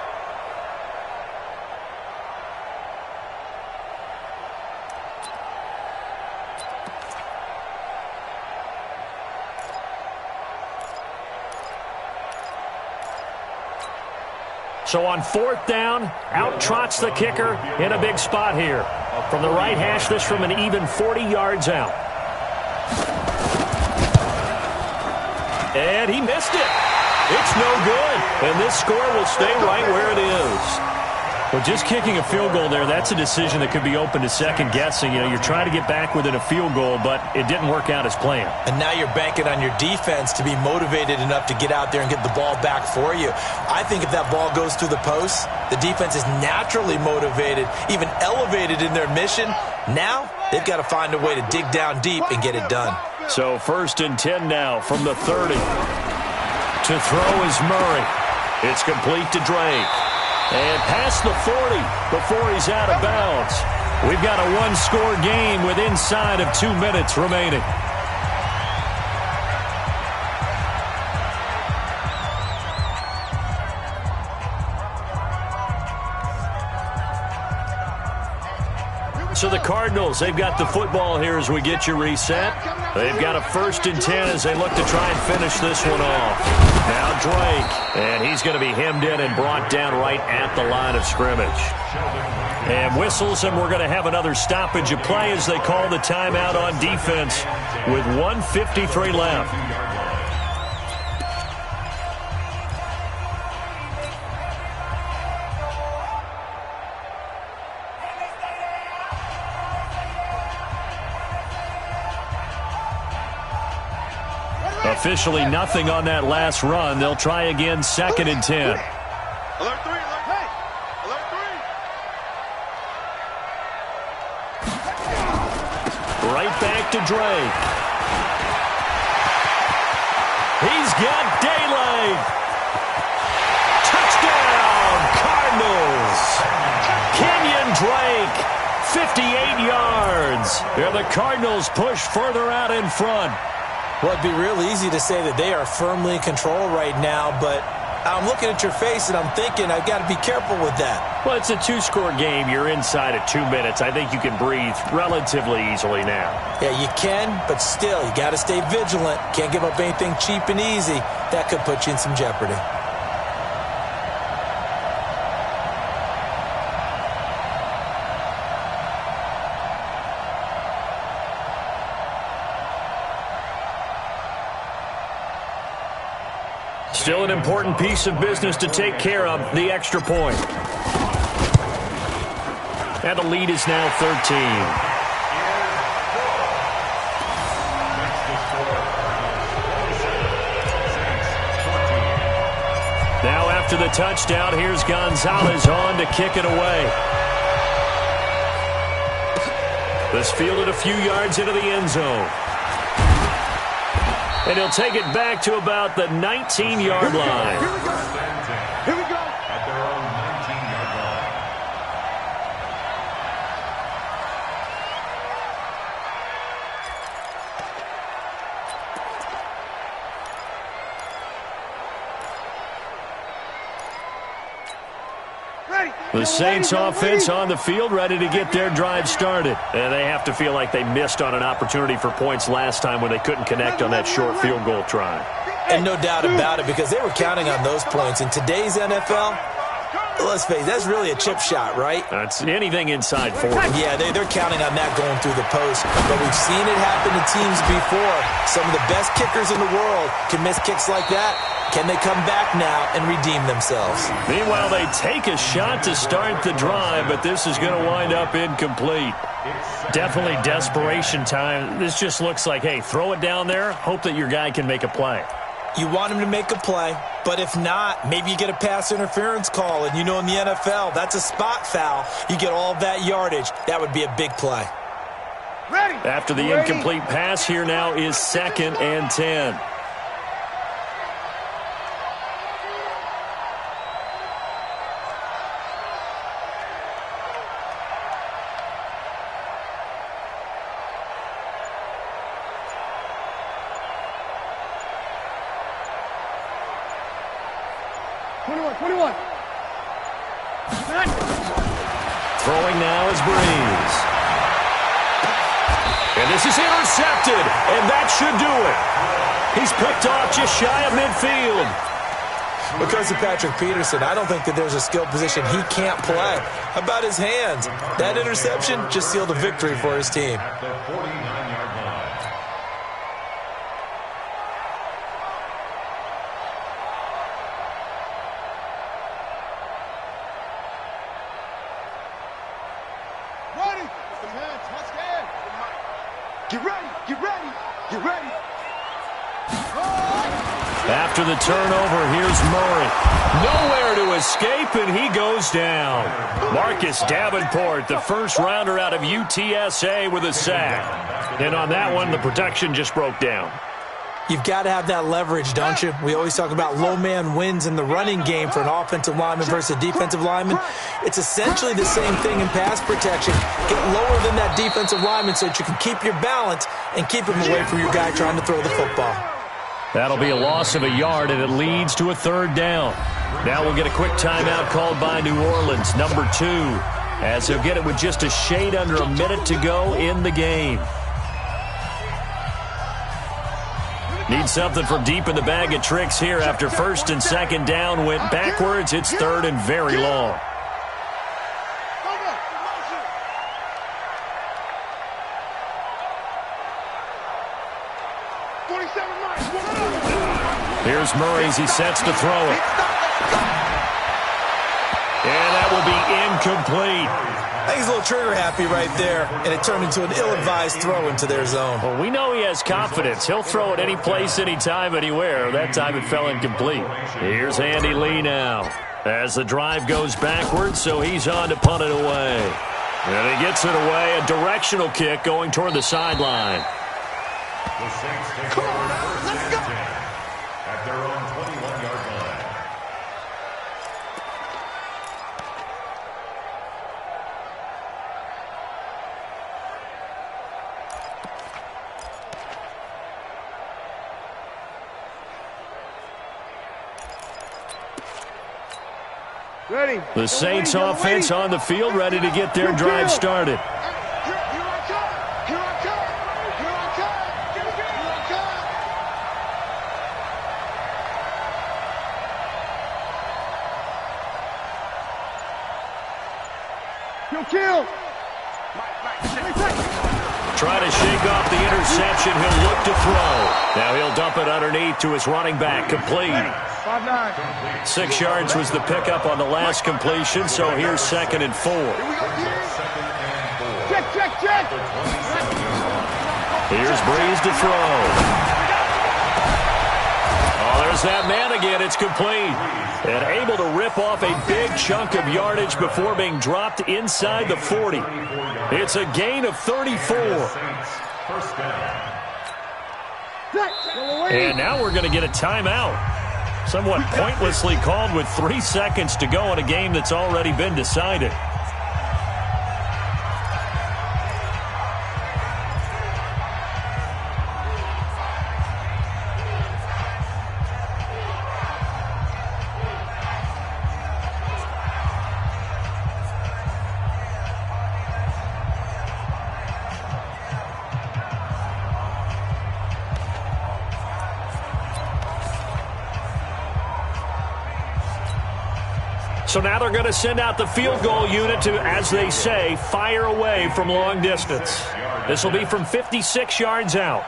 So on 4th down, out trots the kicker in a big spot here. From the right hash, this from an even 40 yards out. And he missed it. It's no good. And this score will stay right where it is. Well, just kicking a field goal there, that's a decision that could be open to second guessing. You know, you're trying to get back within a field goal, but it didn't work out as planned. And now you're banking on your defense to be motivated enough to get out there and get the ball back for you. I think if that ball goes through the post, the defense is naturally motivated, even elevated in their mission. Now they've got to find a way to dig down deep and get it done. So 1st and 10 now from the 30. To throw is Murray. It's complete to Drake. And past the 40 before he's out of bounds. We've got a one-score game with inside of 2 minutes remaining. So the Cardinals, they've got the football here as we get you reset. They've got a 1st and 10 as they look to try and finish this one off. Now Drake, and he's going to be hemmed in and brought down right at the line of scrimmage. And whistles, and we're going to have another stoppage of play as they call the timeout on defense with 1:53 left. Officially nothing on that last run. They'll try again 2nd and 10. Alert 3, alert, hey! Alert 3! Right back to Drake. He's got daylight. Touchdown, Cardinals. Kenyon Drake, 58 yards. There the Cardinals push further out in front. Well, it'd be real easy to say that they are firmly in control right now, but I'm looking at your face and I'm thinking I've got to be careful with that. Well, it's a 2-score game. You're inside of 2 minutes. I think you can breathe relatively easily now. Yeah, you can, but still, you got to stay vigilant. Can't give up anything cheap and easy. That could put you in some jeopardy. Still an important piece of business to take care of, the extra point. And the lead is now 13. Now after the touchdown, here's Gonzalez on to kick it away. This fielded a few yards into the end zone. And he'll take it back to about the 19-yard line. Here we go. Here we go. At their own 19-yard line. The Saints offense on the field, ready to get their drive started. And they have to feel like they missed on an opportunity for points last time when they couldn't connect on that short field goal try. And no doubt about it, because they were counting on those points. In today's NFL, let's face it, that's really a chip shot, right? That's anything inside 40. Yeah, they're counting on that going through the post. But we've seen it happen to teams before. Some of the best kickers in the world can miss kicks like that. Can they come back now and redeem themselves? Meanwhile, they take a shot to start the drive, but this is going to wind up incomplete. Definitely desperation time. This just looks like, hey, throw it down there, hope that your guy can make a play. You want him to make a play, but if not, maybe you get a pass interference call, and you know in the NFL, that's a spot foul. You get all that yardage. That would be a big play. Ready. After the incomplete pass, here now is 2nd and 10. Throwing now is Breeze. And this is intercepted, and that should do it. He's picked off just shy of midfield. Because of Patrick Peterson, I don't think that there's a skill position he can't play. How about his hands? That interception just sealed a victory for his team. At the 49-yard line. Ready. Get ready. Get ready. Get ready. After the turnover, here's Murray. Nowhere to escape, and he goes down. Marcus Davenport, the first rounder out of UTSA with a sack. And on that one, the protection just broke down. You've got to have that leverage, don't you? We always talk about low man wins in the running game for an offensive lineman versus a defensive lineman. It's essentially the same thing in pass protection. Get lower than that defensive lineman so that you can keep your balance and keep him away from your guy trying to throw the football. That'll be a loss of a yard, and it leads to a third down. Now we'll get a quick timeout called by New Orleans, number 2, as he'll get it with just a shade under a minute to go in the game. Need something from deep in the bag of tricks here after first and second down went backwards. It's third and very long. Here's Murray as he sets to throw it. And that will be incomplete. I think he's a little trigger happy right there, and it turned into an ill-advised throw into their zone. Well, we know he has confidence. He'll throw it any place, anytime, anywhere. That time it fell incomplete. Here's Andy Lee now as the drive goes backwards, so he's on to punt it away. And he gets it away, a directional kick going toward the sideline. The Saints take over first and 10 at their own 21-yard line. Ready. The Saints offense on the field, ready to get their drive started. Kill. Try to shake off the interception. He'll look to throw. Now he'll dump it underneath to his running back. Complete. 5-9. 6 yards was the pickup on the last completion, so here's 2nd and 4. Check. Here's Breeze to throw. Oh, there's that man again. It's complete. And able to rip off a big chunk of yardage before being dropped inside the 40. It's a gain of 34. First down. And now we're going to get a timeout. Somewhat pointlessly called with 3 seconds to go in a game that's already been decided. So now they're going to send out the field goal unit to, as they say, fire away from long distance. This will be from 56 yards out.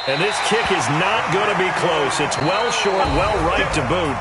And this kick is not going to be close. It's well short, well right to boot.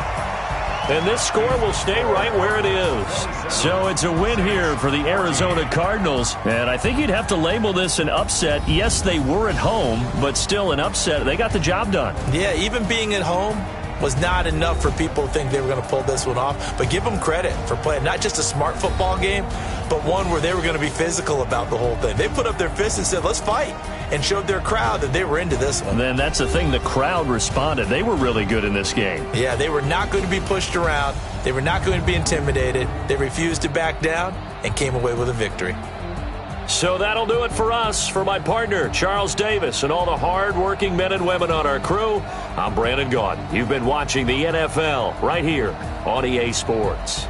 And this score will stay right where it is. So it's a win here for the Arizona Cardinals. And I think you'd have to label this an upset. Yes, they were at home, but still an upset. They got the job done. Yeah, even being at home was not enough for people to think they were going to pull this one off. But give them credit for playing not just a smart football game, but one where they were going to be physical about the whole thing. They put up their fists and said, let's fight, and showed their crowd that they were into this one. And then that's the thing, the crowd responded. They were really good in this game. Yeah, they were not going to be pushed around. They were not going to be intimidated. They refused to back down and came away with a victory. So that'll do it for us. For my partner, Charles Davis, and all the hard-working men and women on our crew, I'm Brandon Gaudin. You've been watching the NFL right here on EA Sports.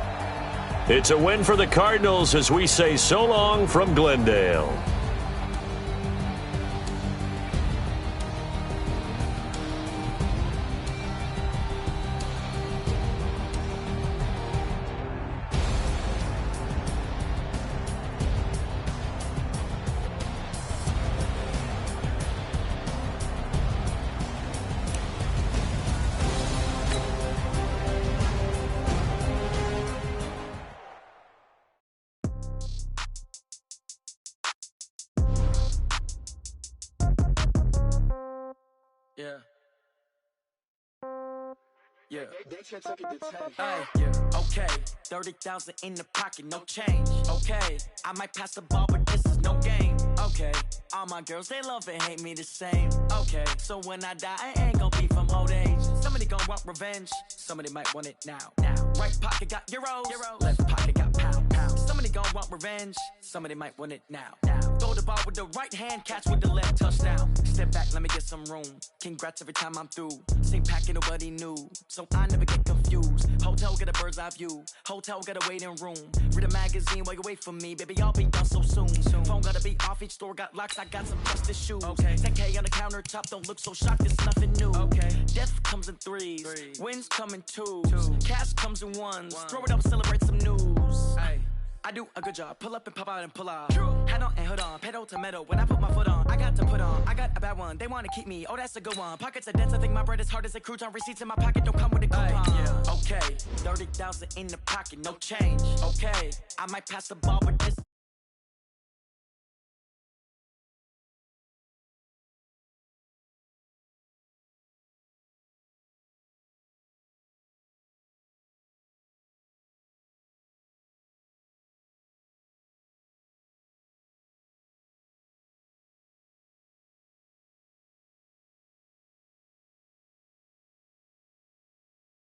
It's a win for the Cardinals as we say so long from Glendale. Yeah. Okay, 30,000 in the pocket, no change. Okay, I might pass the ball, but this is no game. Okay, all my girls, they love and hate me the same. Okay, so when I die, I ain't gonna be from old age. Somebody gonna want revenge, somebody might want it now. Right pocket got euros, left pocket got pounds. Somebody gonna want revenge, somebody might want it now. Throw the ball with the right hand, catch with the left, touchdown. Step back, let me get some room. Congrats every time I'm through. Same packet, nobody knew, so I never get confused. Hotel get a bird's eye view, hotel got a waiting room. Read a magazine while you wait for me, baby, I'll be done so soon. Phone gotta be off, each store got locks, I got some trusted shoes. 10K on the countertop, don't look so shocked, it's nothing new. Death comes in threes, wins come in twos, cash comes in ones. Throw it up, celebrate some news. I do a good job, pull up and pop out and pull off. Hat on and hood on, pedal to metal. When I put my foot on, I got to put on. I got a bad one, they wanna keep me, oh that's a good one. Pockets are dense, I think my bread is hard as a crouton. Receipts in my pocket don't come with a coupon. Okay, 30,000 in the pocket, no change. Okay, I might pass the ball, but this.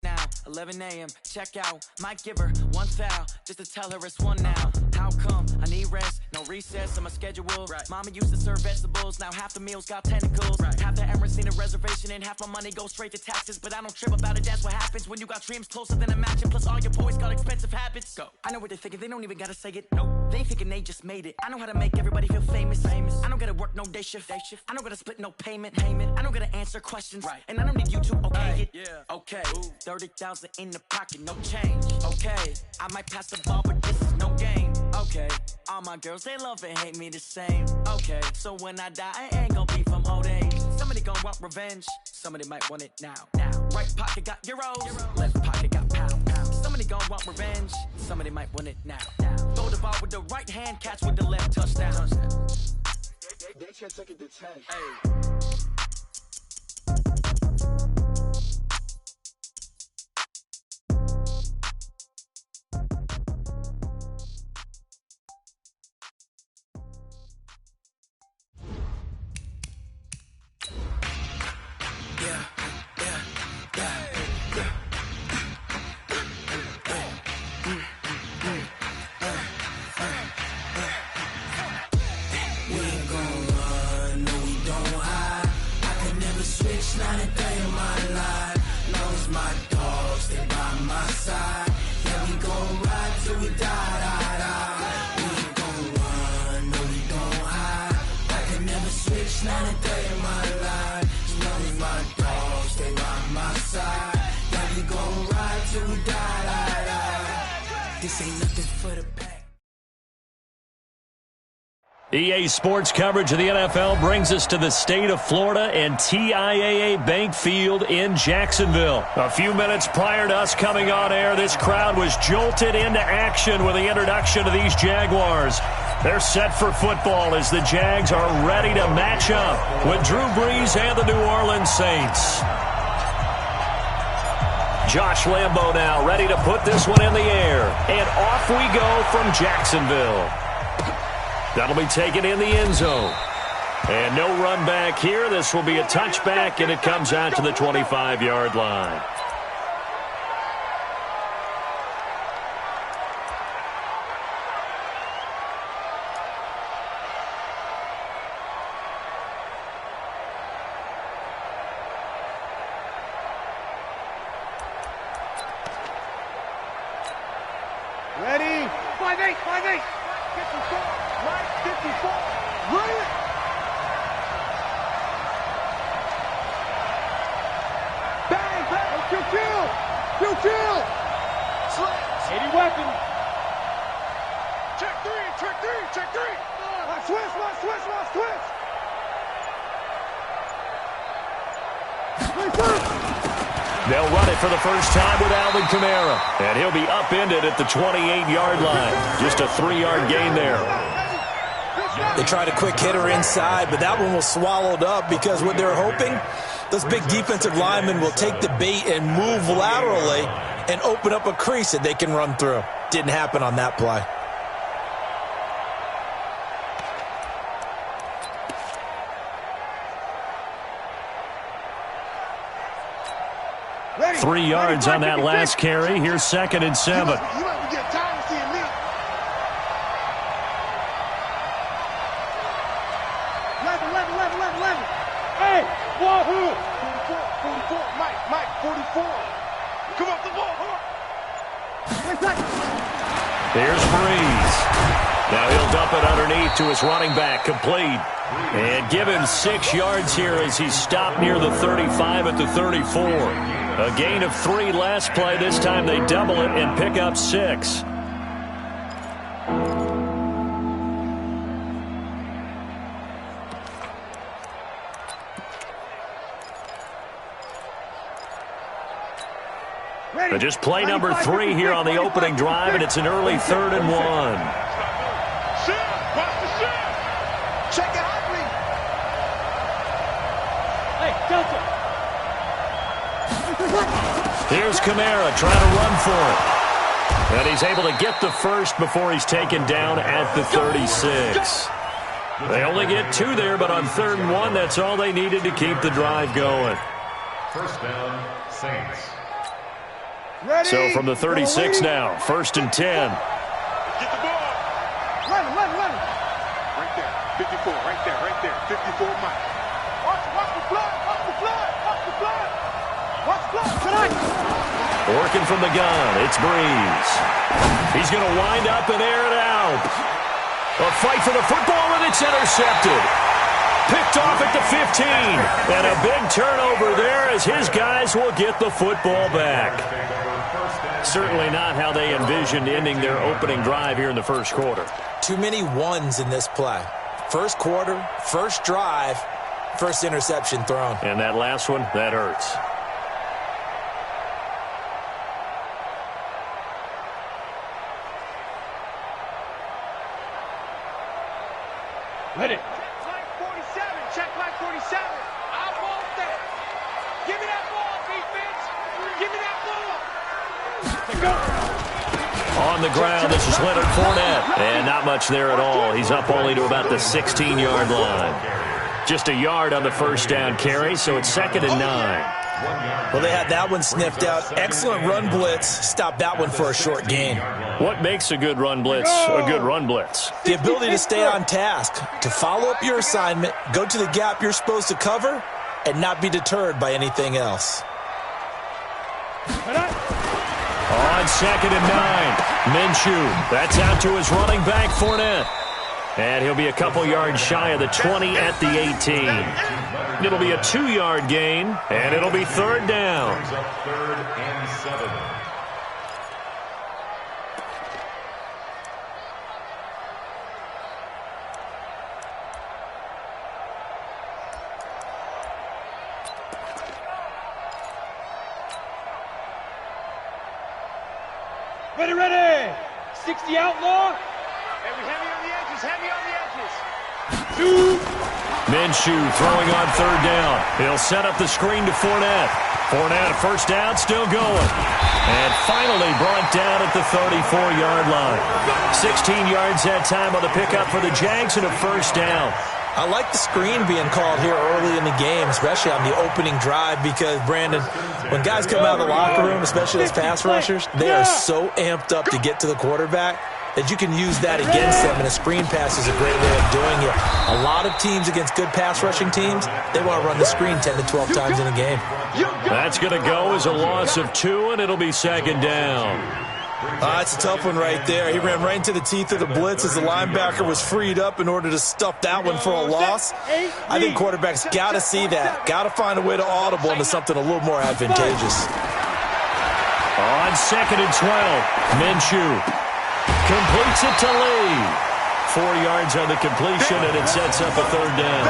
Now, 11 a.m., check out, might give her one foul, just to tell her it's one now. How come? I need rest, no recess on my schedule. Mama used to serve vegetables, now half the meals got tentacles. Half the Emirates need a reservation and half my money goes straight to taxes. But I don't trip about it, that's what happens when you got dreams closer than a matching. Plus all your boys got expensive habits. Go. I know what they're thinking, they don't even gotta say it. Nope. They ain't thinking they just made it. I know how to make everybody feel famous. I don't gotta work no day shift. I don't gotta split no payment. I don't gotta answer questions. And I don't need you to okay it. Okay, 30,000 in the pocket, no change. Okay, I might pass the ball, but this is no game. Okay, all my girls, they love and hate me the same. Okay, so when I die, I ain't gonna be from old age. Somebody gonna want revenge, somebody might want it now. Right pocket got euros, left pocket got pounds. Somebody gonna want revenge, somebody might want it now. Throw the ball with the right hand, catch with the left, touchdown. They can't take it to 10. This ain't nothing for the pack. EA Sports coverage of the NFL brings us to the state of Florida and TIAA Bank Field in Jacksonville. A few minutes prior to us coming on air, this crowd was jolted into action with the introduction of these Jaguars. They're set for football as the Jags are ready to match up with Drew Brees and the New Orleans Saints. Josh Lambo now ready to put this one in the air. And off we go from Jacksonville. That'll be taken in the end zone. And no run back here. This will be a touchback, and it comes out to the 25-yard line. Ready? 5-8, 5-8. 54. Mike, 54. Run it. Bang, bang. Kill. Slats. 80 weapon. Check three. Watch switch. They'll run it for the first time with Alvin Kamara. And he'll be upended at the 28-yard line. Just a 3-yard gain there. They tried a quick hitter inside, but that one was swallowed up because what they're hoping Those big defensive linemen will take the bait and move laterally and open up a crease that they can run through. Didn't happen on that play. Ready. 3 yards on that last carry. Here's 2nd and 7. You might be getting tired of seeing me. 11. Hey, Wahoo! 44, Mike, 44. Come up the ball, Here's Breeze. Now he'll dump it underneath to his running back, complete. And give him 6 yards here as he's stopped near the 35 at the 34. A gain of 3 last play. This time they double it and pick up 6. But just play number 3 here on the opening drive, and it's an early 3rd and 1. Check it out, me. Hey, Delta. Here's Kamara trying to run for it. And he's able to get the first before he's taken down at the 36. They only get 2 there, but on 3rd and 1, that's all they needed to keep the drive going. First down, Saints. Ready? So from the 36 now, 1st and 10. Get the ball. Run. Right there, 54, right there. 54, Mike. Watch the blood. Tonight. Working from the gun, it's Breeze. He's going to wind up and air it out. A fight for the football, and it's intercepted. Picked off at the 15. And a big turnover there as his guys will get the football back. Certainly not how they envisioned ending their opening drive here in the first quarter. Too many ones in this play. First quarter, first drive, first interception thrown. And that last one, that hurts. Ready. Check line 47. I want that. Give me that ball, defense. Give me that ball. On the ground, this is Leonard Fournette. And not much there at all. He's up only to about the 16-yard line. Just a yard on the first down carry, so it's 2nd and 9. Well, they had that one sniffed out. Excellent run blitz. Stopped that one for a short gain. What makes a good run blitz a good run blitz? The ability to stay on task, to follow up your assignment, go to the gap you're supposed to cover, and not be deterred by anything else. On 2nd and 9, Minshew. That's out to his running back, Fournette. And he'll be a couple yards shy of the 20 at the 18. It'll be a 2-yard gain, and it'll be 3rd down. 3rd and 7. Ready. 60 outlaw. Heavy on the edges. 2. Minshew throwing on 3rd down. He'll set up the screen to Fournette. Fournette, first down, still going. And finally brought down at the 34-yard line. 16 yards that time on the pickup for the Jags and a first down. I like the screen being called here early in the game, especially on the opening drive, because, Brandon, when guys come out of the locker room, especially as pass rushers, they are so amped up to get to the quarterback that you can use that against them, and a screen pass is a great way of doing it. A lot of teams against good pass rushing teams, they want to run the screen 10 to 12 times in a game. That's going to go as a loss of 2, and it'll be 2nd down. That's a tough one right there. He ran right into the teeth of the blitz as the linebacker was freed up in order to stuff that one for a loss. I think quarterbacks got to see that. Got to find a way to audible into something a little more advantageous. On 2nd and 12, Minshew completes it to Lee. 4 yards on the completion, and it sets up a 3rd down.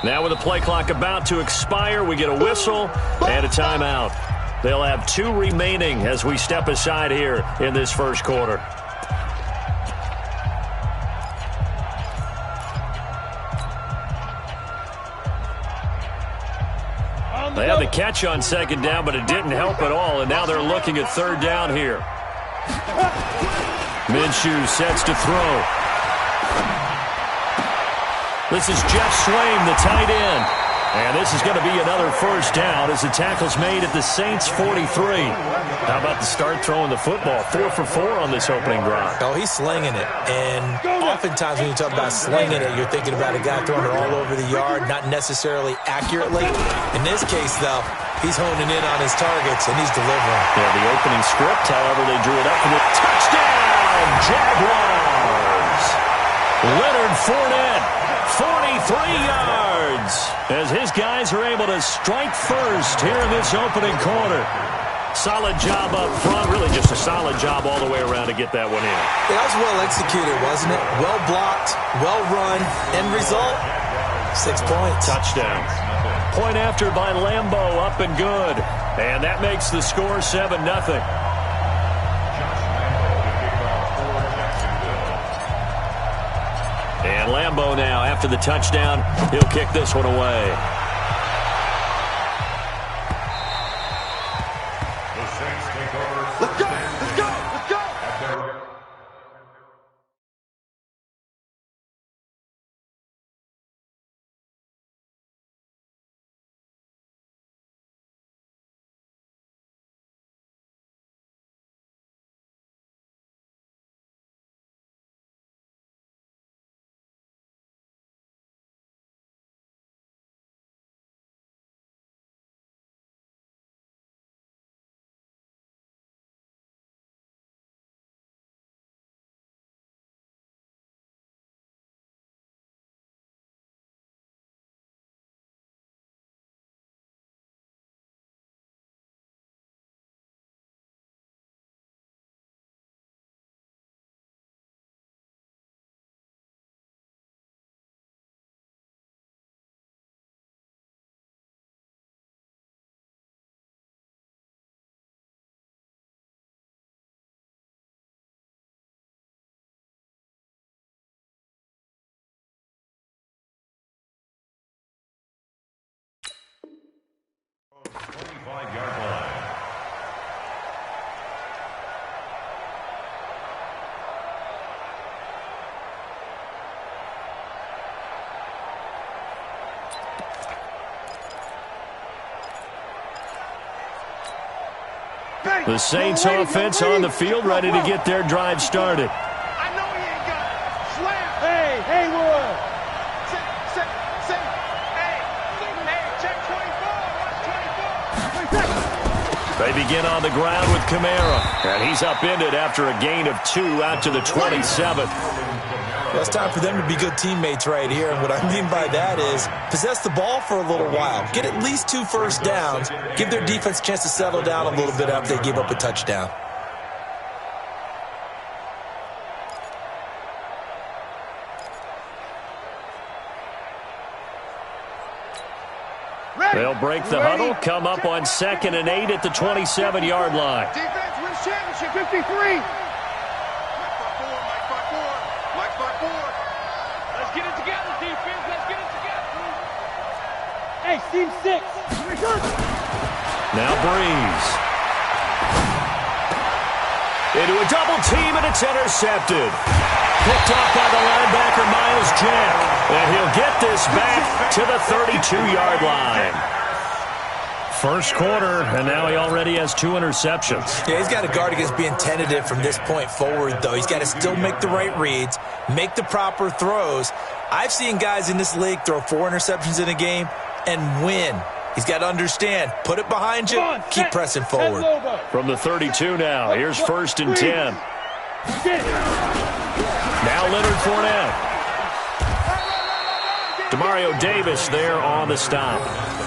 Now with the play clock about to expire, we get a whistle and a timeout. They'll have 2 remaining as we step aside here in this first quarter. They had the catch on second down, but it didn't help at all, and now they're looking at third down here. Minshew sets to throw. This is Jeff Swaim, the tight end. And this is going to be another first down as the tackle's made at the Saints' 43. How about the start throwing the football? 4 for 4 on this opening drive. Oh, he's slinging it. And oftentimes when you talk about slinging it, you're thinking about a guy throwing it all over the yard, not necessarily accurately. In this case, though, he's honing in on his targets, and he's delivering. Yeah, the opening script, however, they drew it up for the touchdown, Jaguars. Leonard Fournette, 43 yards, as his guys are able to strike first here in this opening quarter. Solid job up front, really just a solid job all the way around to get that one in. That was well executed, wasn't it? Well blocked, well run. End result, 6 points. Touchdown. Point after by Lambeau, up and good. And that makes the score 7-0. And Lambeau now, after the touchdown, he'll kick this one away. The Saints take over. Let's go! Let's go! Let's go! The Saints offense on the field, ready to get their drive started. I know he ain't got it. Slam. Hey, Haywood. Hey, check 24. Watch 24. They begin on the ground with Kamara. And he's upended after a gain of 2 out to the 27th. Well, it's time for them to be good teammates right here. And what I mean by that is possess the ball for a little while. Get at least 2 first downs. Give their defense a chance to settle down a little bit after they give up a touchdown. They'll break the huddle, come up on 2nd and 8 at the 27-yard line. Defense wins championship 53. Let's get it together, defense. Let's get it together. Hey, team 6. Now Breeze. Into a double team, and it's intercepted. Picked off by the linebacker, Miles Jack. And he'll get this back to the 32-yard line. First quarter, and now he already has 2 interceptions. Yeah, he's got to guard against being tentative from this point forward, though. He's got to still make the right reads, make the proper throws. I've seen guys in this league throw 4 interceptions in a game and win. He's got to understand, put it behind you, keep pressing forward. From the 32 now, here's 1st and 10. Now Leonard Fournette. Demario Davis there on the stop.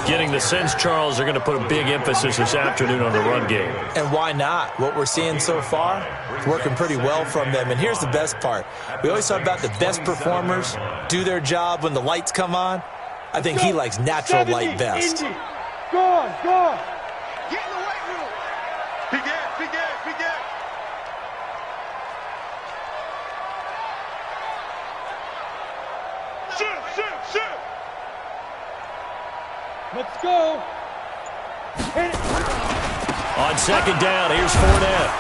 Getting the sense, Charles, they're going to put a big emphasis this afternoon on the run game. And why not? What we're seeing so far, it's working pretty well from them. And here's the best part. We always talk about the best performers do their job when the lights come on. I think he likes natural light best. Indy. Go on, go on. Get in the weight room. Begin. Shoot. Let's go. Hit it. On second down, here's Fournette.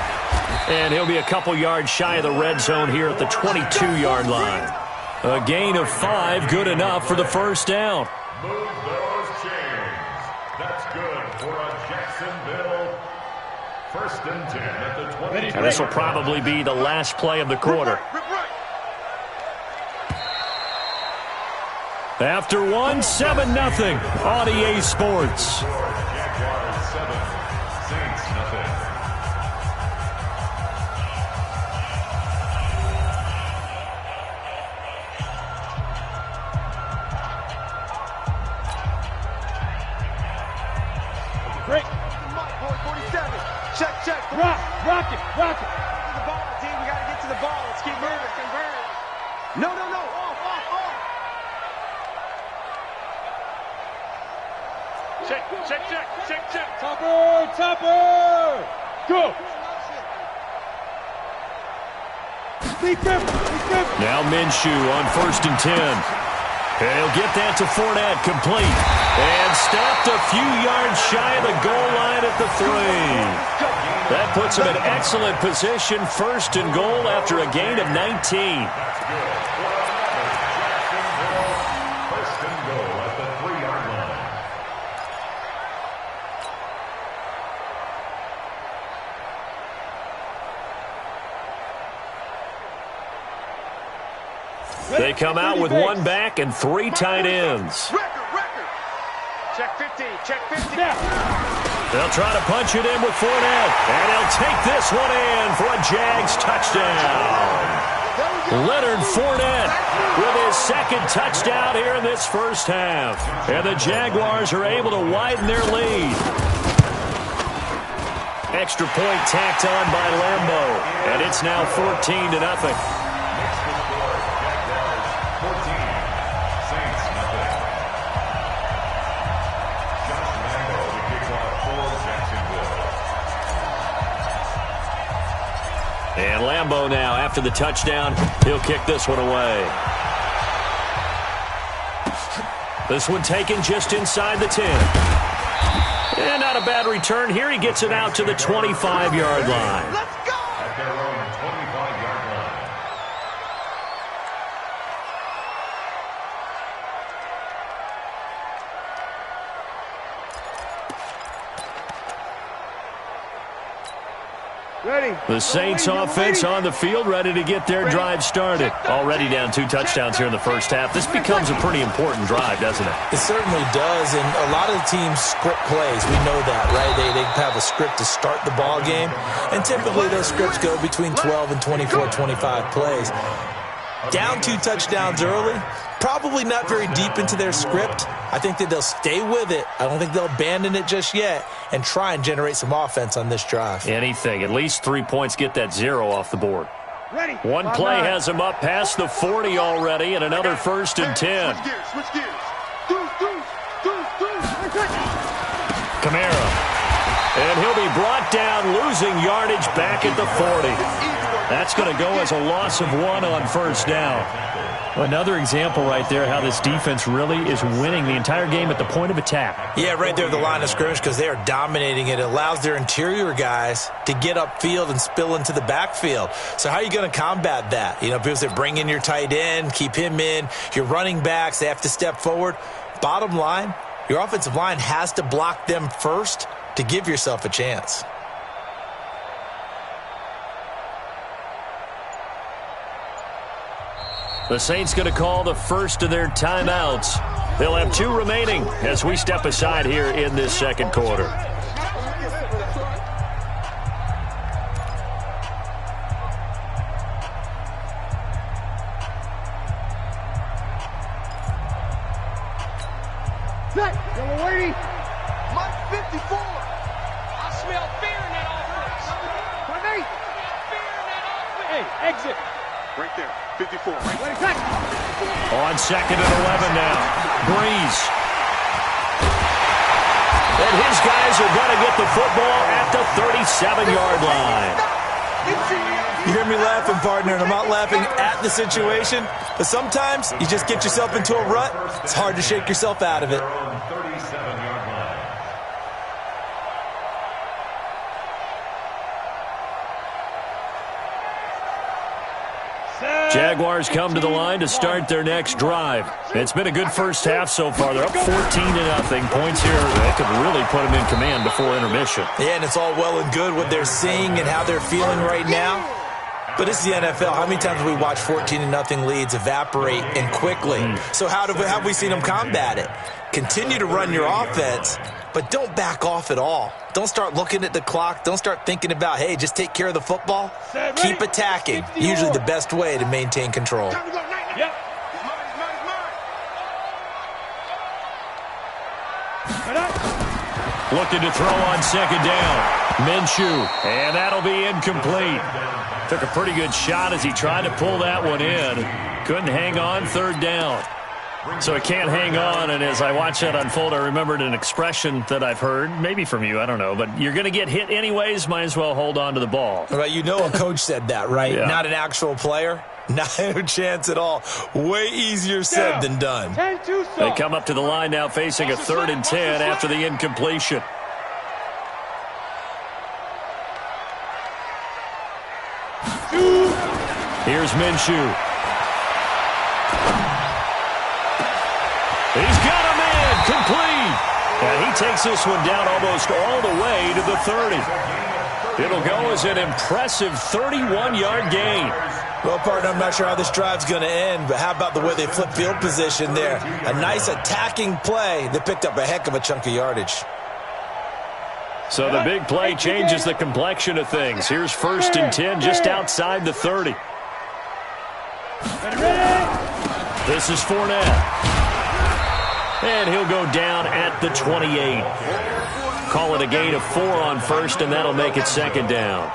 And he'll be a couple yards shy of the red zone here at the 22-yard line. A gain of 5, good enough for the first down. Move those chains. That's good for a Jacksonville 1st and 10 at the 20. And this will probably be the last play of the quarter. After one, 7-0 on EA Sports. Jaguars 7, Saints nothing. Great. Mike, boy, 47. Check. Rock it. To the ball, team. We got to get to the ball. Let's keep moving. Convert. No. Off. Check. Topper. Go. Be careful. Now Minshew on 1st and 10. And he'll get that to Fournette, complete. And stopped a few yards shy of the goal line at the 3. That puts him in excellent position, 1st and goal after a gain of 19. That's good. Jacksonville 1st and goal at the 3-yard line. They come out with 1 back and 3 tight ends. Record. Check 50. They'll try to punch it in with Fournette. And he'll take this one in for a Jags touchdown. Leonard Fournette with his 2nd touchdown here in this first half. And the Jaguars are able to widen their lead. Extra point tacked on by Lambo. And it's now 14-0. Next to score, Jaguars 14, Saints nothing. Josh Lambo to kick off for Jacksonville. And Lambo now, after the touchdown, he'll kick this one away. This one taken just inside the 10. And not a bad return here. He gets it out to the 25-yard line. Let's go. At their own 25-yard line. Ready. The Saints offense on the field, ready to get their drive started. Already down 2 touchdowns here in the first half. This becomes a pretty important drive, doesn't it? It certainly does, and a lot of the teams script plays. We know that, right? They have a script to start the ball game, and typically those scripts go between 12 and 24, 25 plays. Down 2 touchdowns early, probably not very deep into their script. I think that they'll stay with it. I don't think they'll abandon it just yet and try and generate some offense on this drive. Anything. At least 3 points, get that 0 off the board. Ready. One play has him up past the 40 already, and another 1st and 10. Switch gears. Deuce. Camara. And he'll be brought down, losing yardage back at the 40. That's going to go as a loss of 1 on 1st down. Another example right there how this defense really is winning the entire game at the point of attack. Yeah, right there at the line of scrimmage because they are dominating it. It allows their interior guys to get upfield and spill into the backfield. So how are you going to combat that? You know, because they bring in your tight end, keep him in. Your running backs, they have to step forward. Bottom line, your offensive line has to block them first to give yourself a chance. The Saints going to call the first of their timeouts. They'll have 2 remaining as we step aside here in this second quarter. Yellow lady. Mike 54. I smell fear in that offense. Fear in that offense. Hey, exit. Right there. 54. On 2nd and 11 now. Breeze. And his guys are going to get the football at the 37-yard line. You hear me laughing, partner, and I'm not laughing at the situation, but sometimes you just get yourself into a rut. It's hard to shake yourself out of it. Jaguars come to the line to start their next drive. It's been a good first half so far. They're up 14-0. Points here that could really put them in command before intermission. Yeah, and it's all well and good what they're seeing and how they're feeling right now. But it's the NFL. How many times have we watched 14-0 leads evaporate and quickly? So how have we seen them combat it? Continue to run your offense, but don't back off at all. Don't start looking at the clock. Don't start thinking about, hey, just take care of the football. Keep attacking. Usually the best way to maintain control. Yep. Looking to throw on 2nd down. Minshew, and that'll be incomplete. Took a pretty good shot as he tried to pull that one in. Couldn't hang on 3rd down. So it can't hang on, and as I watch that unfold, I remembered an expression that I've heard, maybe from you, I don't know, but you're going to get hit anyways, might as well hold on to the ball. Right, you know a coach said that, right? Yeah. Not an actual player. Not a chance at all. Way easier said than done. They come up to the line now facing a 3rd and 10 after the incompletion. Here's Minshew. He's got a man complete. And he takes this one down almost all the way to the 30. It'll go as an impressive 31-yard gain. Well, partner, I'm not sure how this drive's going to end, but how about the way they flip field position there? A nice attacking play that picked up a heck of a chunk of yardage. So the big play changes the complexion of things. Here's 1st and 10 just outside the 30. This is Fournette. And he'll go down at the 28. Call it a gain of 4 on 1st, and that'll make it 2nd down.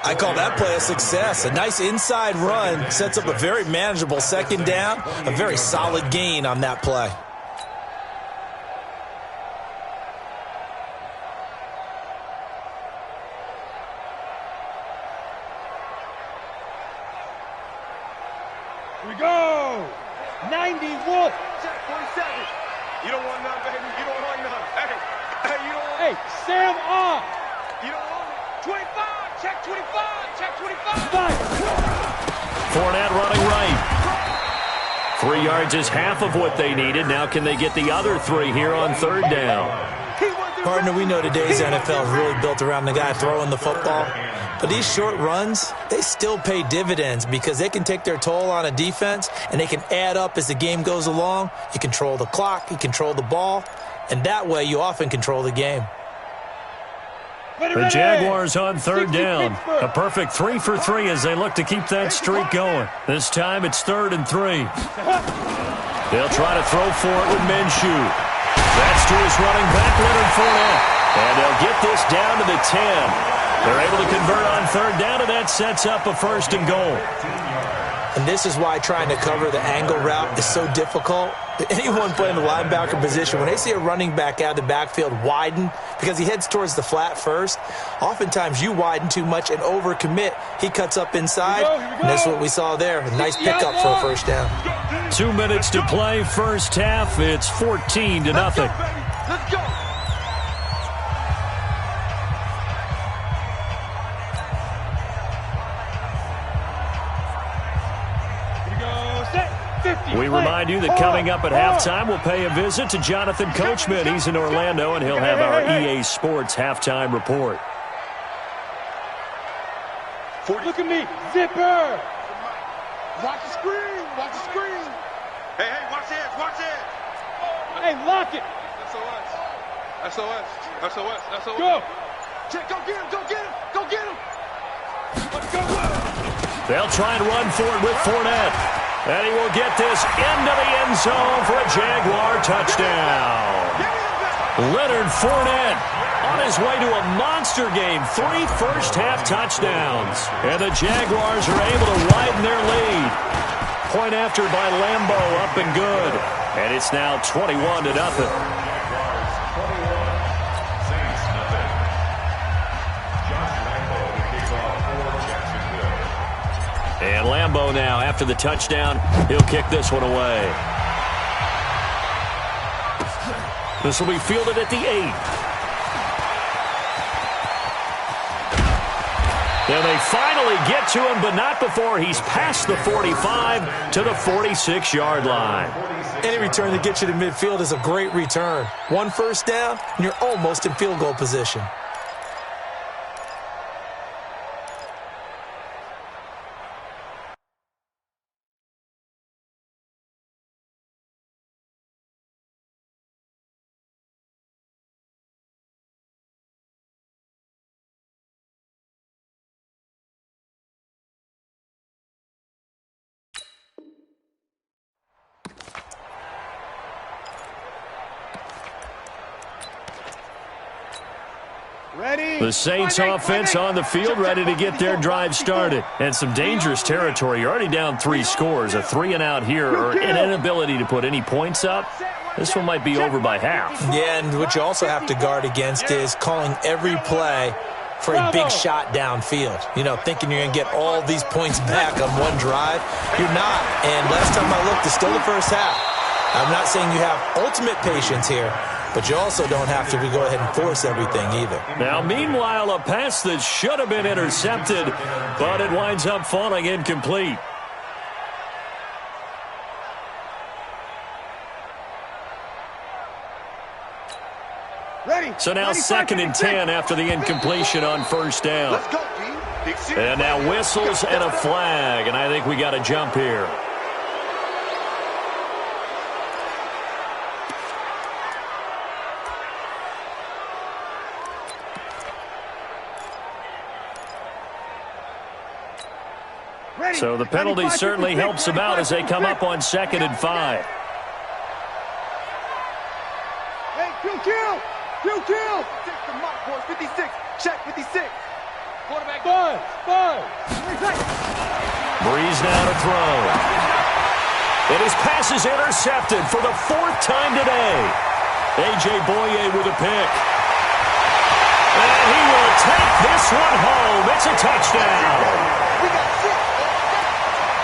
I call that play a success. A nice inside run sets up a very manageable 2nd down. A very solid gain on that play. Here we go. 91. Check 47. You don't want none, baby. You don't want none. Hey, you don't want Hey, Sam off. You don't want it. 25. Check 25. Check 25. Fournette running right. 3 yards is half of what they needed. Now can they get the other 3 here on 3rd down? Partner, we know today's NFL is really built around the guy throwing the football. But these short runs, they still pay dividends because they can take their toll on a defense and they can add up as the game goes along. You control the clock, you control the ball, and that way you often control the game. The Jaguars on 3rd down. A perfect 3 for 3 as they look to keep that streak going. This time it's 3rd and 3. They'll try to throw for it with Minshew. That's to his running back, Leonard Fournette. And they'll get this down to the 10. They're able to convert on 3rd down, and that sets up a 1st and goal. And this is why trying to cover the angle route is so difficult. Anyone playing the linebacker position, when they see a running back out of the backfield widen because he heads towards the flat first, oftentimes you widen too much and overcommit. He cuts up inside, and that's what we saw there. A nice pickup for a 1st down. 2 minutes to play, first half. It's 14-0. Let's go. We remind you that coming up at halftime, we'll pay a visit to Jonathan Coachman. He's in Orlando, and he'll have our EA Sports halftime report. Look at me. Zipper. Watch the screen. Watch the screen. Hey, watch this. Watch this. Hey, lock it. SOS. SOS. SOS. SOS. Go. Check. Go get him. Go get him. Go get him. Let's go. They'll try and run for it with Fournette. And he will get this into the end zone for a Jaguar touchdown. Leonard Fournette on his way to a monster game. 3 first-half touchdowns. And the Jaguars are able to widen their lead. Point after by Lambo, up and good. And it's now 21-0. And Lambo now, after the touchdown, he'll kick this one away. This will be fielded at the 8. And they finally get to him, but not before he's past the 45 to the 46-yard line. Any return that gets you to midfield is a great return. 1 first down, and you're almost in field goal position. The Saints offense on the field, ready to get their drive started. And some dangerous territory. You're already down 3 scores. A 3-and-out here, or an inability to put any points up. This one might be over by half. Yeah, and what you also have to guard against is calling every play for a big shot downfield. You know, thinking you're going to get all these points back on one drive. You're not. And last time I looked, it's still the first half. I'm not saying you have ultimate patience here, but you also don't have to go ahead and force everything either. Now, meanwhile, a pass that should have been intercepted, but it winds up falling incomplete. So now 2nd and 10 after the incompletion on first down. And now whistles and a flag, and I think we got a jump here. So the penalty certainly helps them out as they come up on 2nd and 5. Hey, kill! Take the mark, boys. 56. Check 56. Quarterback. Five. Breeze now to throw. And his pass is intercepted for the 4th time today. A.J. Boye with a pick. And he will take this one home. It's a touchdown. We got 6.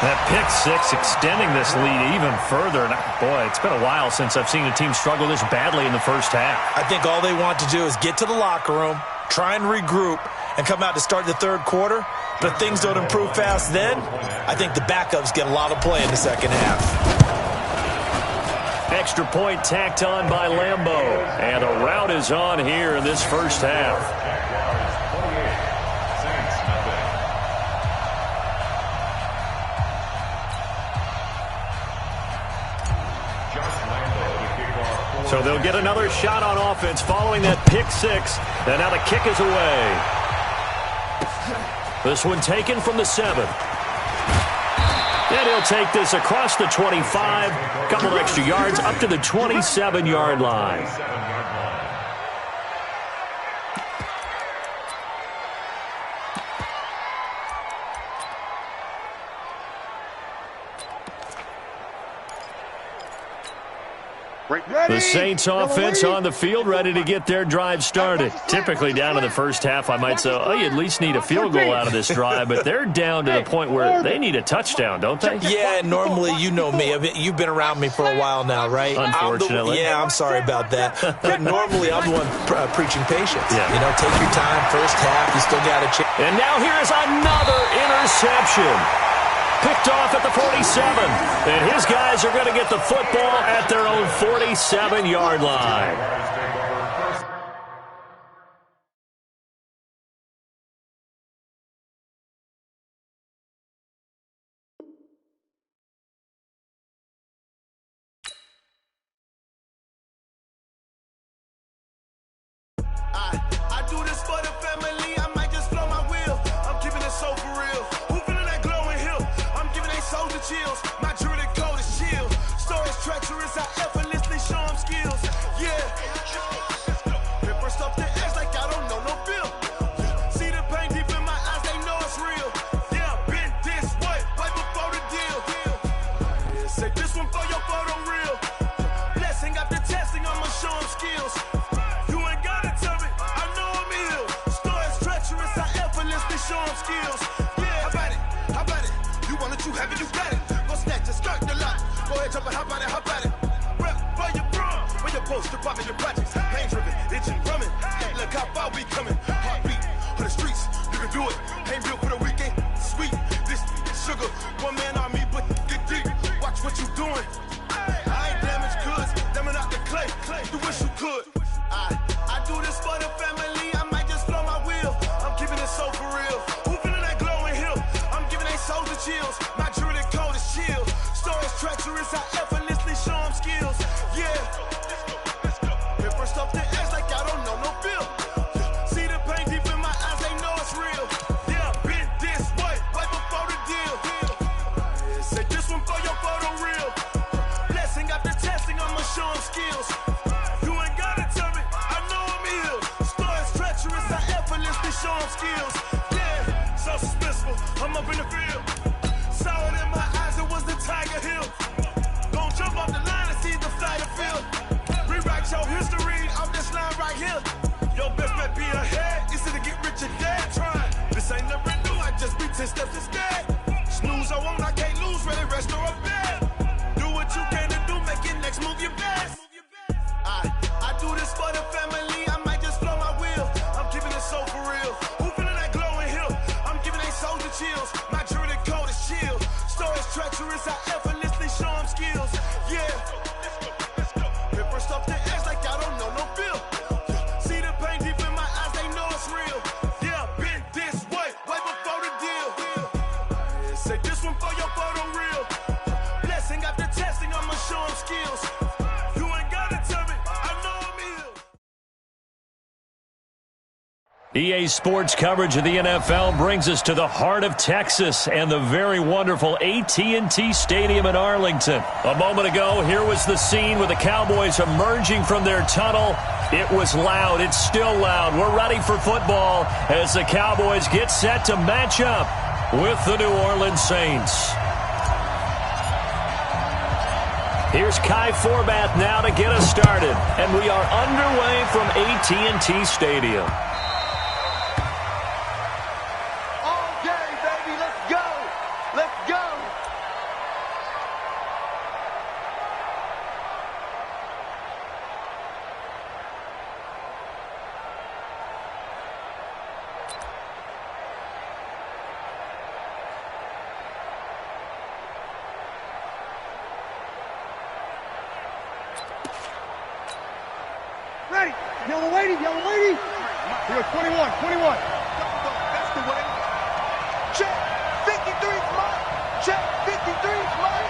That pick 6 extending this lead even further. And boy, it's been a while since I've seen a team struggle this badly in the first half. I think all they want to do is get to the locker room, try and regroup, and come out to start the 3rd quarter. But if things don't improve fast then, I think the backups get a lot of play in the 2nd half. Extra point tacked on by Lambo. And a rout is on here in this first half. So they'll get another shot on offense following that pick 6. And now the kick is away. This one taken from the 7. And he'll take this across the 25. A couple extra yards up to the 27-yard line. The Saints offense on the field, ready to get their drive started. Typically down in the first half, I might say, oh, you at least need a field goal out of this drive, but they're down to the point where they need a touchdoation, don't they? Yeah, normally, you know me. You've been around me for a while now, right? Unfortunately. I'm sorry about that. But normally, I'm the one preaching patience. Yeah. You know, take your time. First half, you still got a chance. And now here is another interception. Picked off at the 47. And his guys are going to get the football at their own 47-yard line. I do this for the family. I might just blow my wheel. I'm keeping it so for real. Who feeling that glowing hill? I'm giving they soldier chills. My jewelry code is chill. Stories treacherous. I effortlessly show them skills. Yeah. you have it, you got it. Go snatch it, skirt the lot. Go ahead, jump and hop at it, hop at it. Rep for your bra. When your poster popping your projects. Pain driven, itching, drumming. Hey, look how far we coming. Heartbeat on the streets. You can do it. Ain't built for the weekend. Sweet, this sugar. One man on me, but get deep. Watch what you doing. I ain't damaged goods. Damn out the clay. You wish you could. I do this for the family. I might just blow my wheel. I'm keeping it so for real. Who feeling that glowing hill? I'm giving they souls the chills. My jewelry cold is chill. Stories treacherous. I effortlessly show them skills. Yeah. Hit first off the edge like I don't know no feel. See the pain deep in my eyes. They know it's real. Yeah, been this way right before the deal. Say this one for your photo reel. Blessing after testing. I'ma show them skills. Show them skills, yeah, so suspenseful. I'm up in the field, saw it in my eyes. It was the Tiger Hill. Gon' jump off the line and see the fly the field. Rewrite your history off this line right here. Your best bet be ahead. Easy to get rich or dead. Try. This ain't never new. I just be 10 steps instead. Snooze I won't. I can't lose. Ready, rest or a bed. Do what you can to do. Make your next move your best. I do this for the family. I might just blow my wheel. I'm keeping it so for real. Who feeling that glowing hill? I'm giving they souls the chills. My jewelry cold is chill. Stories treacherous. I effortlessly show them skills. Yeah. Hit first off the edge like I don't know no feel. See the pain deep in my eyes. They know it's real. Yeah, been this way before the deal. Say this one for your photo reel. Blessing after testing. I'ma show them skills. EA Sports coverage of the NFL brings us to the heart of Texas and the very wonderful AT&T Stadium in Arlington. A moment ago, here was the scene with the Cowboys emerging from their tunnel. It was loud. It's still loud. We're ready for football as the Cowboys get set to match up with the New Orleans Saints. Here's Kai Forbath now to get us started, and we are underway from AT&T Stadium. Ready. Yellow lady. Here, 21. That's the way. Check. 53's mine. Check. 53's mine.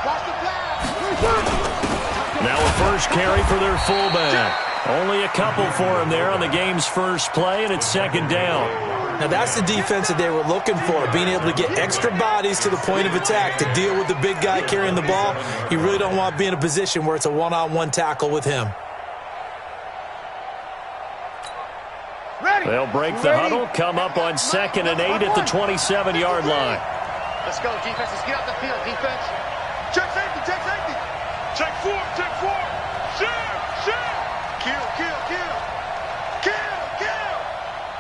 Watch the pass. Now a first carry for their fullback. Only a couple for him there on the game's first play, and it's second down. Now that's the defense that they were looking for, being able to get extra bodies to the point of attack to deal with the big guy carrying the ball. You really don't want to be in a position where it's a one-on-one tackle with him. They'll break the huddle, come up on 2nd and 8 at the 27-yard line. Let's go, defense. Let's get out the field, defense. Check safety. Check four. Shit. Kill.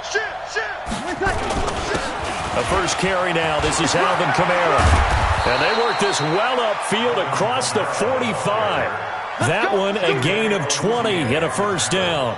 Shit. A first carry now. This is Alvin Kamara. And they work this well upfield across the 45. That one a gain of 20 and a first down.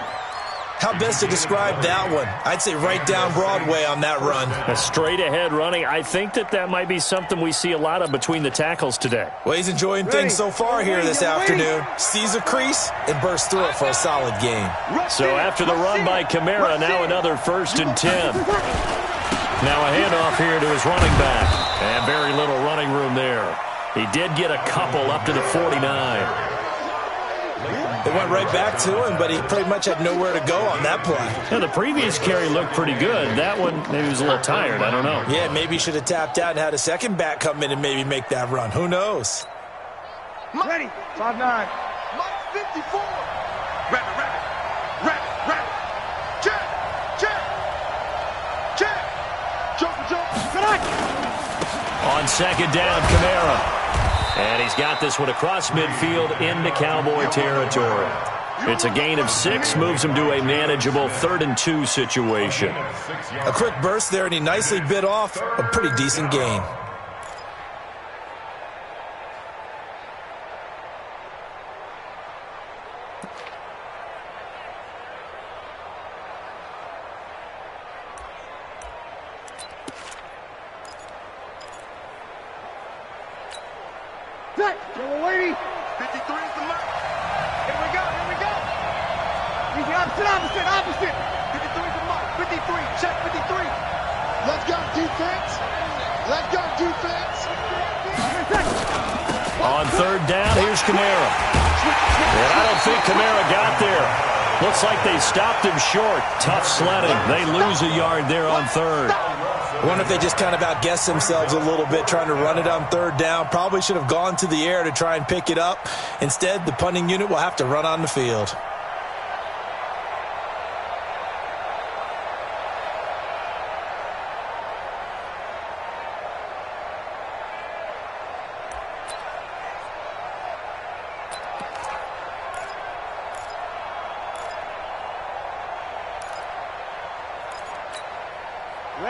How best to describe that one? I'd say right down Broadway on that run. A straight-ahead running. I think that might be something we see a lot of between the tackles today. Well, he's enjoying things so far here this afternoon. Sees a crease and bursts through it for a solid game. So after the run by Kamara, now another 1st and 10. Now a handoff here to his running back. And very little running room there. He did get a couple up to the 49. They went right back to him, but he pretty much had nowhere to go on that play. Yeah, the previous carry looked pretty good. That one, maybe he was a little tired. I don't know. Yeah, maybe he should have tapped out and had a second back come in and maybe make that run. Who knows? Ready. 5'9". Mike 54. Rabbit. Check. Jump. On 2nd down, Kamara. And he's got this one across midfield into Cowboy territory. It's a gain of 6, moves him to a manageable 3rd and 2 situation. A quick burst there, and he nicely bit off a pretty decent gain. Set. Yellow lady. 53 is the mark. Here we go. Here we go. Easy. Opposite. 53 is the mark. 53. Check 53. Let's go, defense. Let's go, defense. On third down, here's Kamara. And I don't think Kamara got there. Looks like they stopped him short. Tough sledding. They lose a yard there on third. I wonder if they just kind of outguessed themselves a little bit trying to run it on third down. Probably should have gone to the air to try and pick it up. Instead, the punting unit will have to run on the field.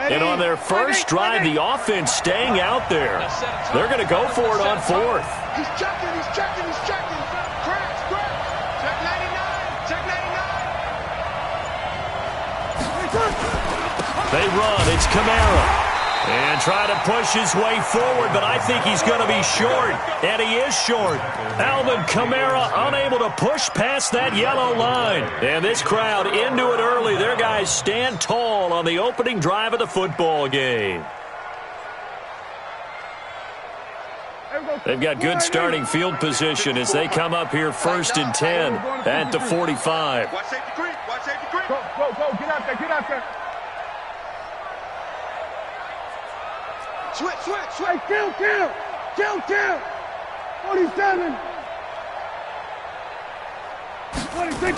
And on their first drive, the offense staying out there. They're going to go for it on fourth. He's checking. Crash. Check 99. Check 99. They run. It's Kamara. And try to push his way forward, but I think he's going to be short. And he is short. Alvin Kamara unable to push past that yellow line. And this crowd into it early. Their guys stand tall on the opening drive of the football game. They've got good starting field position as they come up here first and 10 at the 45. Watch safety creep. Go. Get out there. Switch. Hey, kill. 47. 26.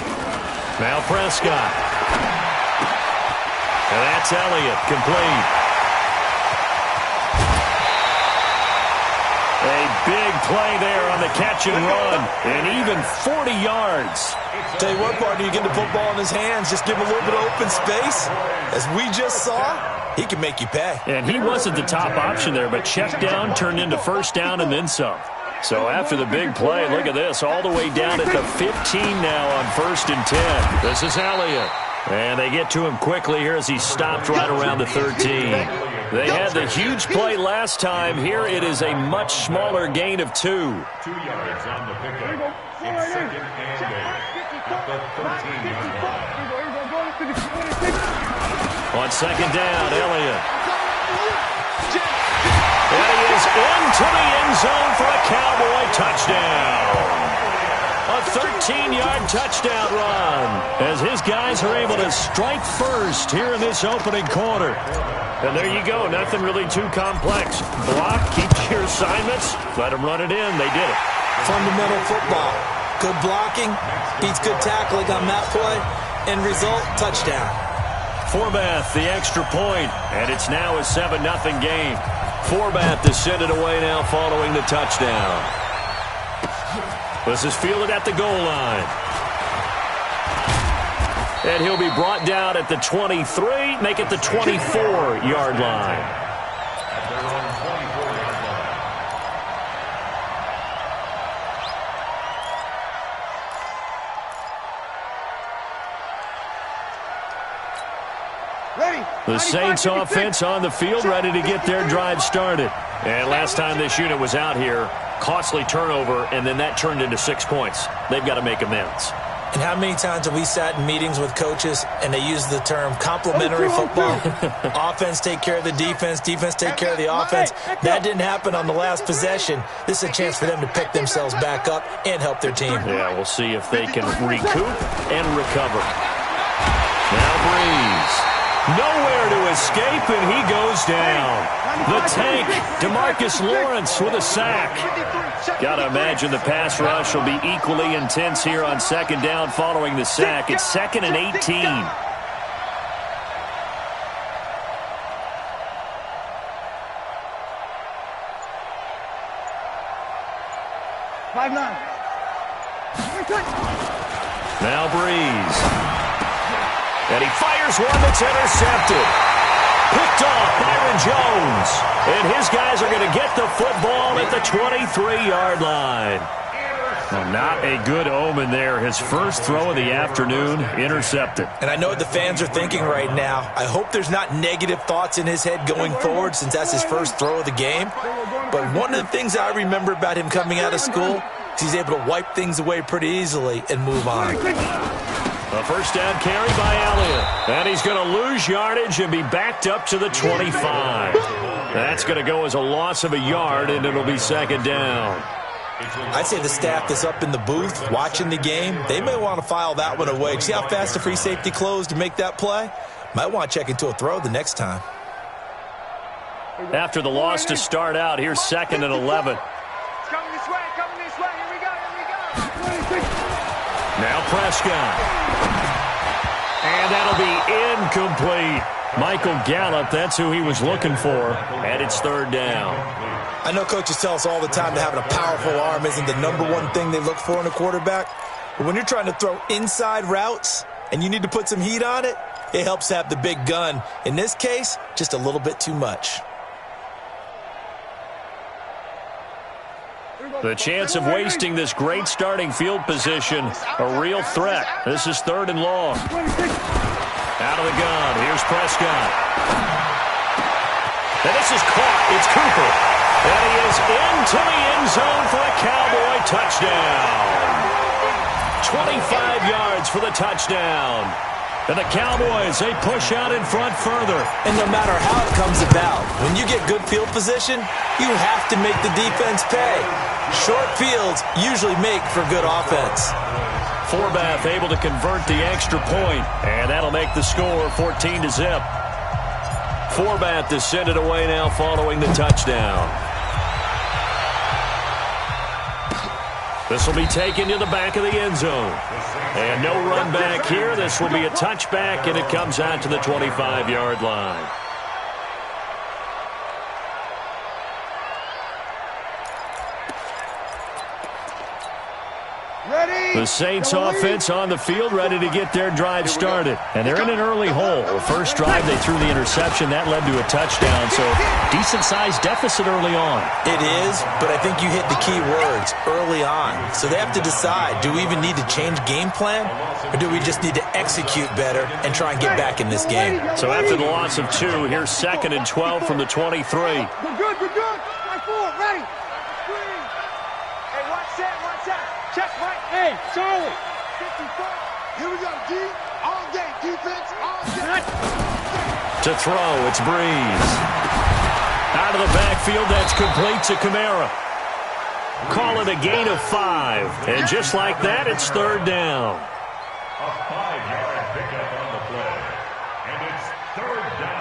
Now Prescott. And that's Elliott, complete. A big play there on the catch and run, and even 40 yards. Tell you what, partner, you get the football in his hands, just give him a little bit of open space. As we just saw, he can make you pay. And he wasn't the top option there, but check down turned into first down and then some. So after the big play, look at this, all the way down at the 15 now on first and 10. This is Elliott. And they get to him quickly here as he stopped right around the 13. They had the huge play last time. Here it is a much smaller gain of 2. 2 yards on the pickup. It's second and 8 at the 13-yard line. On second down, Elliott. And he is into the end zone for a Cowboy touchdown. A 13-yard touchdown run as his guys are able to strike first here in this opening quarter. And there you go. Nothing really too complex. Block, keep your assignments, let them run it in. They did it. Fundamental football. Good blocking beats good tackling on that play. End result, touchdown. Forbath, the extra point, and it's now a 7-0 game. Forbath to send it away now following the touchdown. This is fielded at the goal line. And he'll be brought down at the 23, make it the 24-yard line. At their own 24-yard line. The Saints offense on the field, ready to get their drive started. And last time this unit was out here, costly turnover, and then that turned into 6 points. They've got to make amends. And how many times have we sat in meetings with coaches and they use the term complementary football? Offense take care of the defense, defense take care of the offense. That didn't happen on the last possession. This is a chance for them to pick themselves back up and help their team. Yeah, we'll see if they can recoup and recover. Now Breeze. Nowhere to escape, and he goes down. The tank, DeMarcus Lawrence with a sack. Got to imagine the pass rush will be equally intense here on second down following the sack. It's 2nd and 18. Now Breeze. And he fires one that's intercepted. Picked off Byron Jones. And his guys are going to get the football at the 23-yard line. Well, not a good omen there. His first throw of the afternoon intercepted. And I know what the fans are thinking right now. I hope there's not negative thoughts in his head going forward since that's his first throw of the game. But one of the things I remember about him coming out of school is he's able to wipe things away pretty easily and move on. A first down carry by Elliott. And he's going to lose yardage and be backed up to the 25. That's going to go as a loss of a yard, and it'll be second down. I'd say the staff that's up in the booth watching the game, they may want to file that one away. See how fast the free safety closed to make that play? Might want to check into a throw the next time. After the loss to start out, here's 2nd and 11. It's coming this way, here we go. Now Prescott. And that'll be incomplete. Michael Gallup, that's who he was looking for, and it's 3rd down. I know coaches tell us all the time that having a powerful arm isn't the #1 thing they look for in a quarterback. But when you're trying to throw inside routes and you need to put some heat on it, it helps to have the big gun. In this case, just a little bit too much. The chance of wasting this great starting field position, a real threat. This is 3rd and long. Out of the gun, here's Prescott. And this is caught, it's Cooper. And he is into the end zone for a Cowboy touchdown. 25 yards for the touchdown. And the Cowboys, they push out in front further. And no matter how it comes about, when you get good field position, you have to make the defense pay. Short fields usually make for good offense. Forbath able to convert the extra point, and that'll make the score 14-0. Forbath to send it away now following the touchdown. This will be taken to the back of the end zone. And no run back here. This will be a touchback, and it comes out to the 25-yard line. The Saints offense on the field, ready to get their drive started. And they're in an early hole. First drive, they threw the interception. That led to a touchdown, so decent-sized deficit early on. It is, but I think you hit the key words, early on. So they have to decide, do we even need to change game plan, or do we just need to execute better and try and get back in this game? So after the loss of 2, here's 2nd and 12 from the 23. We're good. Right forward, ready. Hey, watch that. Check right. Hey, Charlie. 54. Here we go, D. All day, defense, all day. To throw, it's Breeze. Out of the backfield, that's complete to Kamara. Call it a gain of 5. And just like that, it's 3rd down. A 5-yard pickup on the play. And it's 3rd down.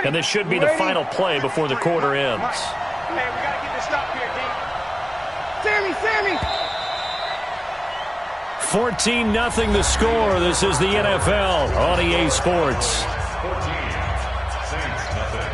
And this should be the final play before the quarter ends. Hey, we got to get this stop here, D. Sammy! 14-0 the score. This is the NFL on EA Sports. 14. Saints, nothing.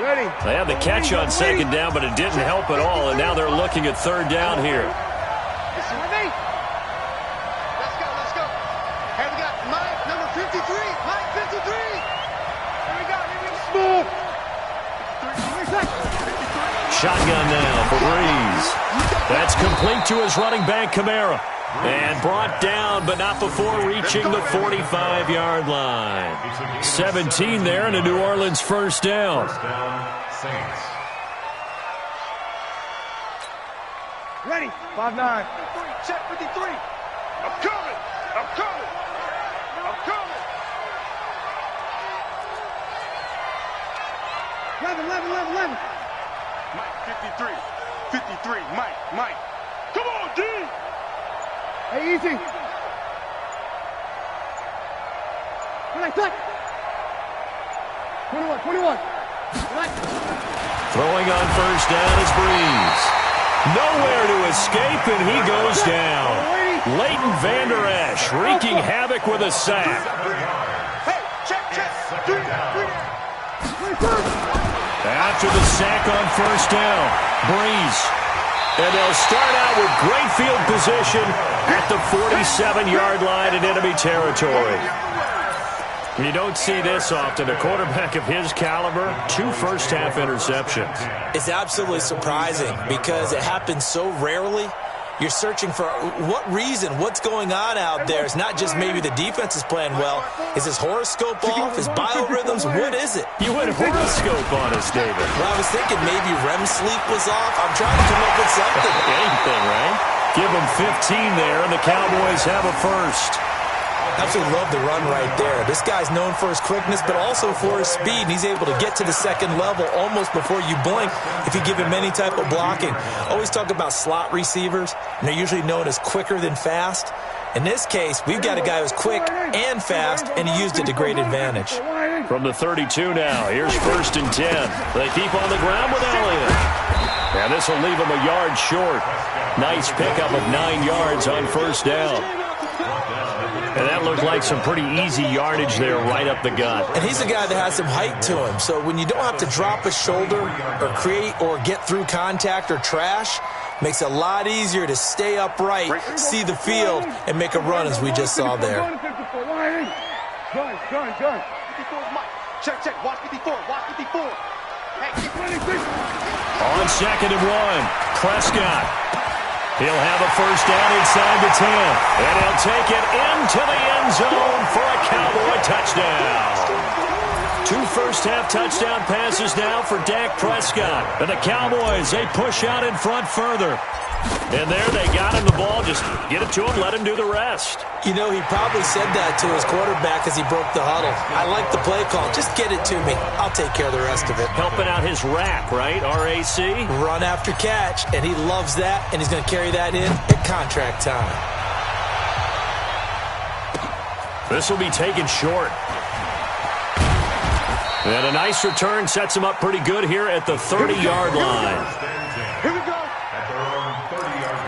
Ready. They had the catch on 2nd down, but it didn't help at all, and now they're looking at 3rd down here. Listen with me. Let's go. Hey, we got Mike, number 53. Mike, 53. Here we go. Smooth. Shotgun now for Breeze. That's complete to his running back, Kamara. And brought down, but not before reaching the 45-yard line. 17 there, and a New Orleans first down. First down, Saints. Ready. 5-9. Check 53. I'm coming. 11. Mike, 53. Mike. Come on, D. Hey, easy. Relax, 21. Relax. Throwing on first down is Breeze. Nowhere to escape, and he goes down. Leighton Vander Esch wreaking havoc with a sack. Hey, check. After the sack on first down, Breeze. And they'll start out with great field position at the 47-yard line in enemy territory. You don't see this often. A quarterback of his caliber, 2 first-half interceptions. It's absolutely surprising because it happens so rarely. You're searching for what reason, what's going on out there. It's not just maybe the defense is playing well. Is his horoscope off? His biorhythms? What is it? You went horoscope on us, David. Well, I was thinking maybe REM sleep was off. I'm trying to come up with something. Anything, right? Give him 15 there, and the Cowboys have a first. Absolutely love the run right there. This guy's known for his quickness, but also for his speed. And he's able to get to the second level almost before you blink if you give him any type of blocking. Always talk about slot receivers, and they're usually known as quicker than fast. In this case, we've got a guy who's quick and fast, and he used it to great advantage. From the 32 now, here's first and 10. They keep on the ground with Elliott. And this will leave him a yard short. Nice pickup of 9 yards on first down. And that looked like some pretty easy yardage there right up the gut. And he's a guy that has some height to him. So when you don't have to drop a shoulder or create or get through contact or trash, makes it a lot easier to stay upright, see the field, and make a run as we just saw there. Gun. 54's Mike. Check. Watch 54. Hey, On second and 1, Prescott. He'll have a first down inside the 10. And he'll take it into the end zone for a Cowboy touchdown. 2 first-half touchdown passes now for Dak Prescott. And the Cowboys, they push out in front further. And there they got him the ball. Just get it to him, let him do the rest. You know, he probably said that to his quarterback as he broke the huddle. I like the play call. Just get it to me. I'll take care of the rest of it. Helping out his rack, right? R-A-C? Run after catch, and he loves that, and he's going to carry that in at contract time. This will be taken short. And a nice return sets him up pretty good here at the 30-yard line. Here we go. At their own 30-yard line.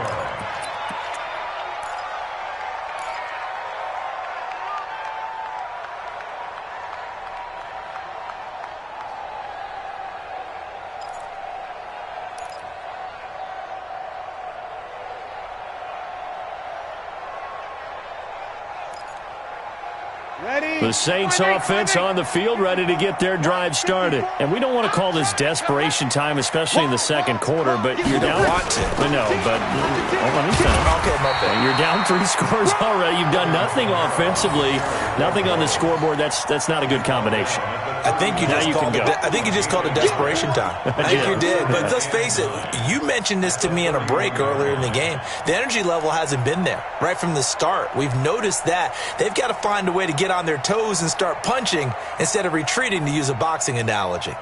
The Saints offense on the field, ready to get their drive started. And we don't want to call this desperation time, especially in the second quarter, but you're down. No, but let me finish. Okay, my bad. You're down 3 scores already. You've done nothing offensively, nothing on the scoreboard. That's not a good combination. I think you just called it desperation time. I think you did. But let's face it, you mentioned this to me in a break earlier in the game. The energy level hasn't been there right from the start. We've noticed that. They've got to find a way to get on their toes and start punching instead of retreating, to use a boxing analogy.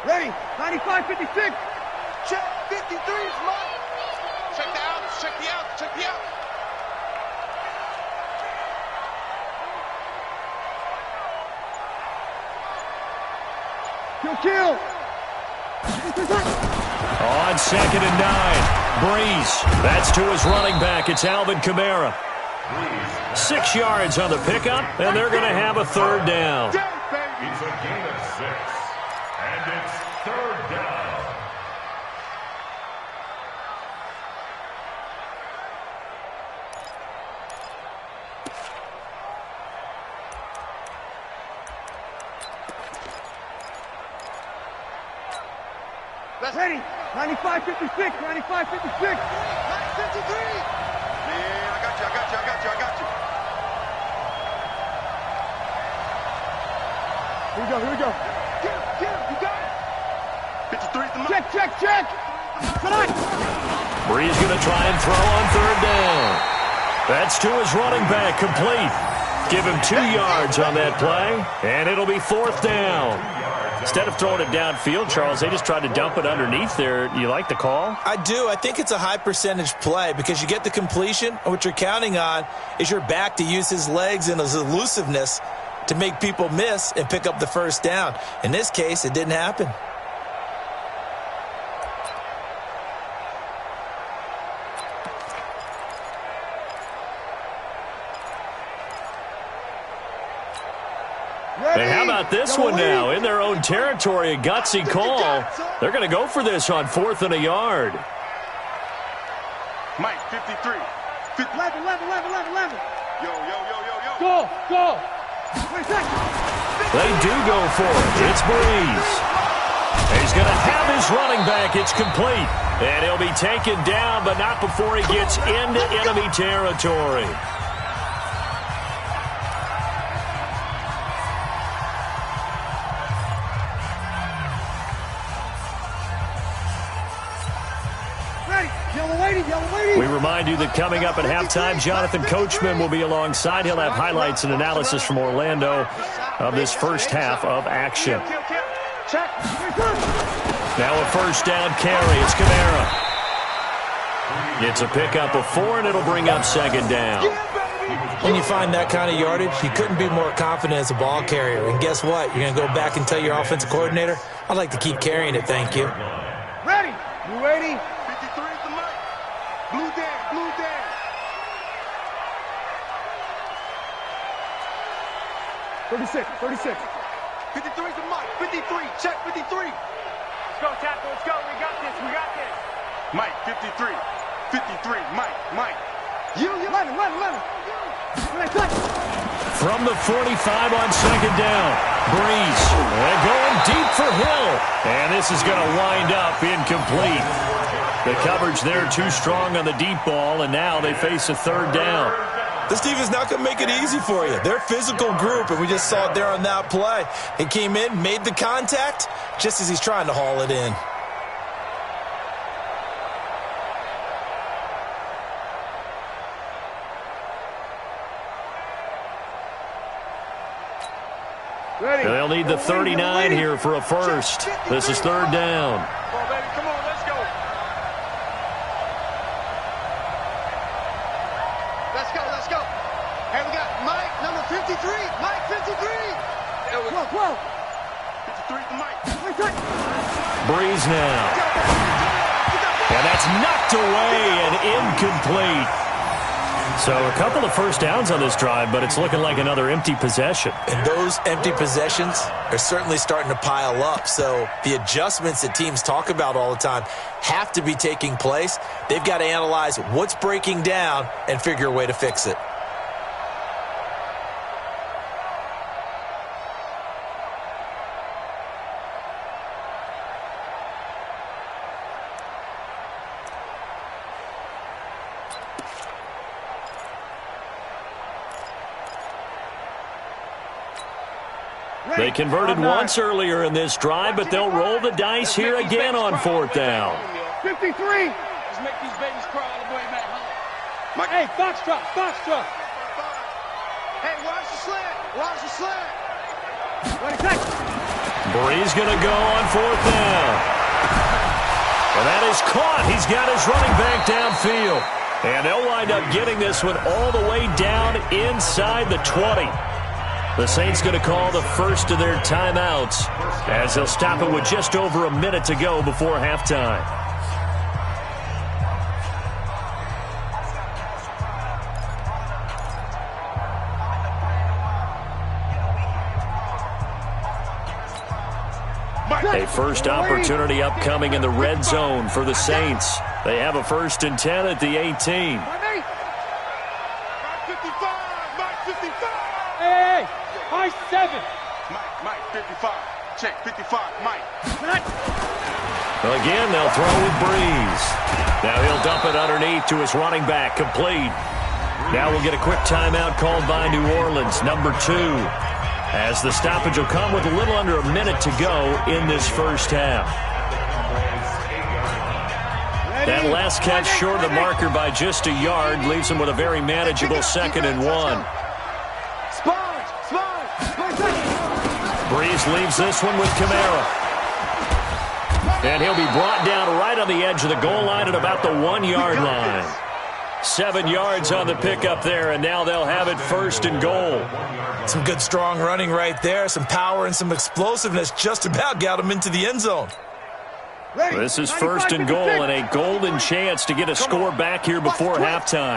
Ready. 95-56. Check. 53's Mike. Check the outs. Check the outs. Kill. On second and 9, Breeze. That's to his running back. It's Alvin Kamara. 6 yards on the pickup, and they're going to have a third down. It's a gain of 6. And it's third down. Ready. 95-56. 95-56. 53. Man, I got you. Here we go. Get him. You got it. 53's the Mike. Check. Tonight. Breeze going to try and throw on third down. That's to his running back, complete. Give him 2 yards on that play, and it'll be 4th down. Instead of throwing it downfield, Charles, they just tried to dump it underneath there. You like the call? I do. I think it's a high-percentage play because you get the completion, and what you're counting on is your back to use his legs and his elusiveness to make people miss and pick up the first down. In this case, it didn't happen. And how about this one now? In their own territory, a gutsy call. They're going to go for this on 4th and a yard. Mike, 53. 11. Yo. Go. They do go for it. It's Breeze. He's going to have his running back. It's complete. And he'll be taken down, but not before he gets into enemy territory. We remind you that coming up at halftime, Jonathan Coachman will be alongside. He'll have highlights and analysis from Orlando of this first half of action. Now a first down carry. It's Kamara. It's a pickup of 4, and it'll bring up 2nd down. When you find that kind of yardage, you couldn't be more confident as a ball carrier. And guess what? You're going to go back and tell your offensive coordinator, I'd like to keep carrying it, thank you. Ready? You ready? 53 is the Mike. Blue down. 36. 53 is the Mike. 53. Check 53. Let's go, tackle. Let's go. We got this. Mike, 53. 53. Mike. You. 11. From the 45 on 2nd down, Breeze. And going deep for Hill. And this is going to wind up incomplete. The coverage there too strong on the deep ball, and now they face a 3rd down. This team is not going to make it easy for you. They're a physical group, and we just saw it there on that play. He came in, made the contact, just as he's trying to haul it in. Ready. They'll need the 39 here for a first. This is 3rd down. Come on, baby. Come on. Let's go. Hey, we got Mike, number 53. Mike, 53. There we go. 12. 53 is the Mike. Breeze now. And that's knocked away and incomplete. So a couple of first downs on this drive, but it's looking like another empty possession. And those empty possessions are certainly starting to pile up. So the adjustments that teams talk about all the time have to be taking place. They've got to analyze what's breaking down and figure a way to fix it. They converted once earlier in this drive, but they'll roll the dice here again on 4th down. 53. Let's make these babies crawl all the way back home. Hey, Foxtrot. Hey, watch the slant. What exactly? Breeze going to go on 4th down. And that is caught. He's got his running back downfield. And they'll wind up getting this one all the way down inside the 20. The Saints going to call the first of their timeouts as they'll stop it with just over a minute to go before halftime. A first opportunity upcoming in the red zone for the Saints. They have a 1st and 10 at the 18. Mike 55. Mike 55. Hey. High 7. Mike 55. Check 55. Mike. Well, again, they'll throw with Breeze. Now he'll dump it underneath to his running back, complete. Now we'll get a quick timeout called by New Orleans, number 2. As the stoppage will come with a little under a minute to go in this first half. That last catch short of the marker by just a yard leaves him with a very manageable 2nd and 1. Cowboys leaves this one with Kamara. And he'll be brought down right on the edge of the goal line at about the 1-yard line. 7 yards on the pickup there, and now they'll have it 1st and goal. Some good strong running right there. Some power and some explosiveness just about got him into the end zone. This is 1st and goal and a golden chance to get a score back here before halftime.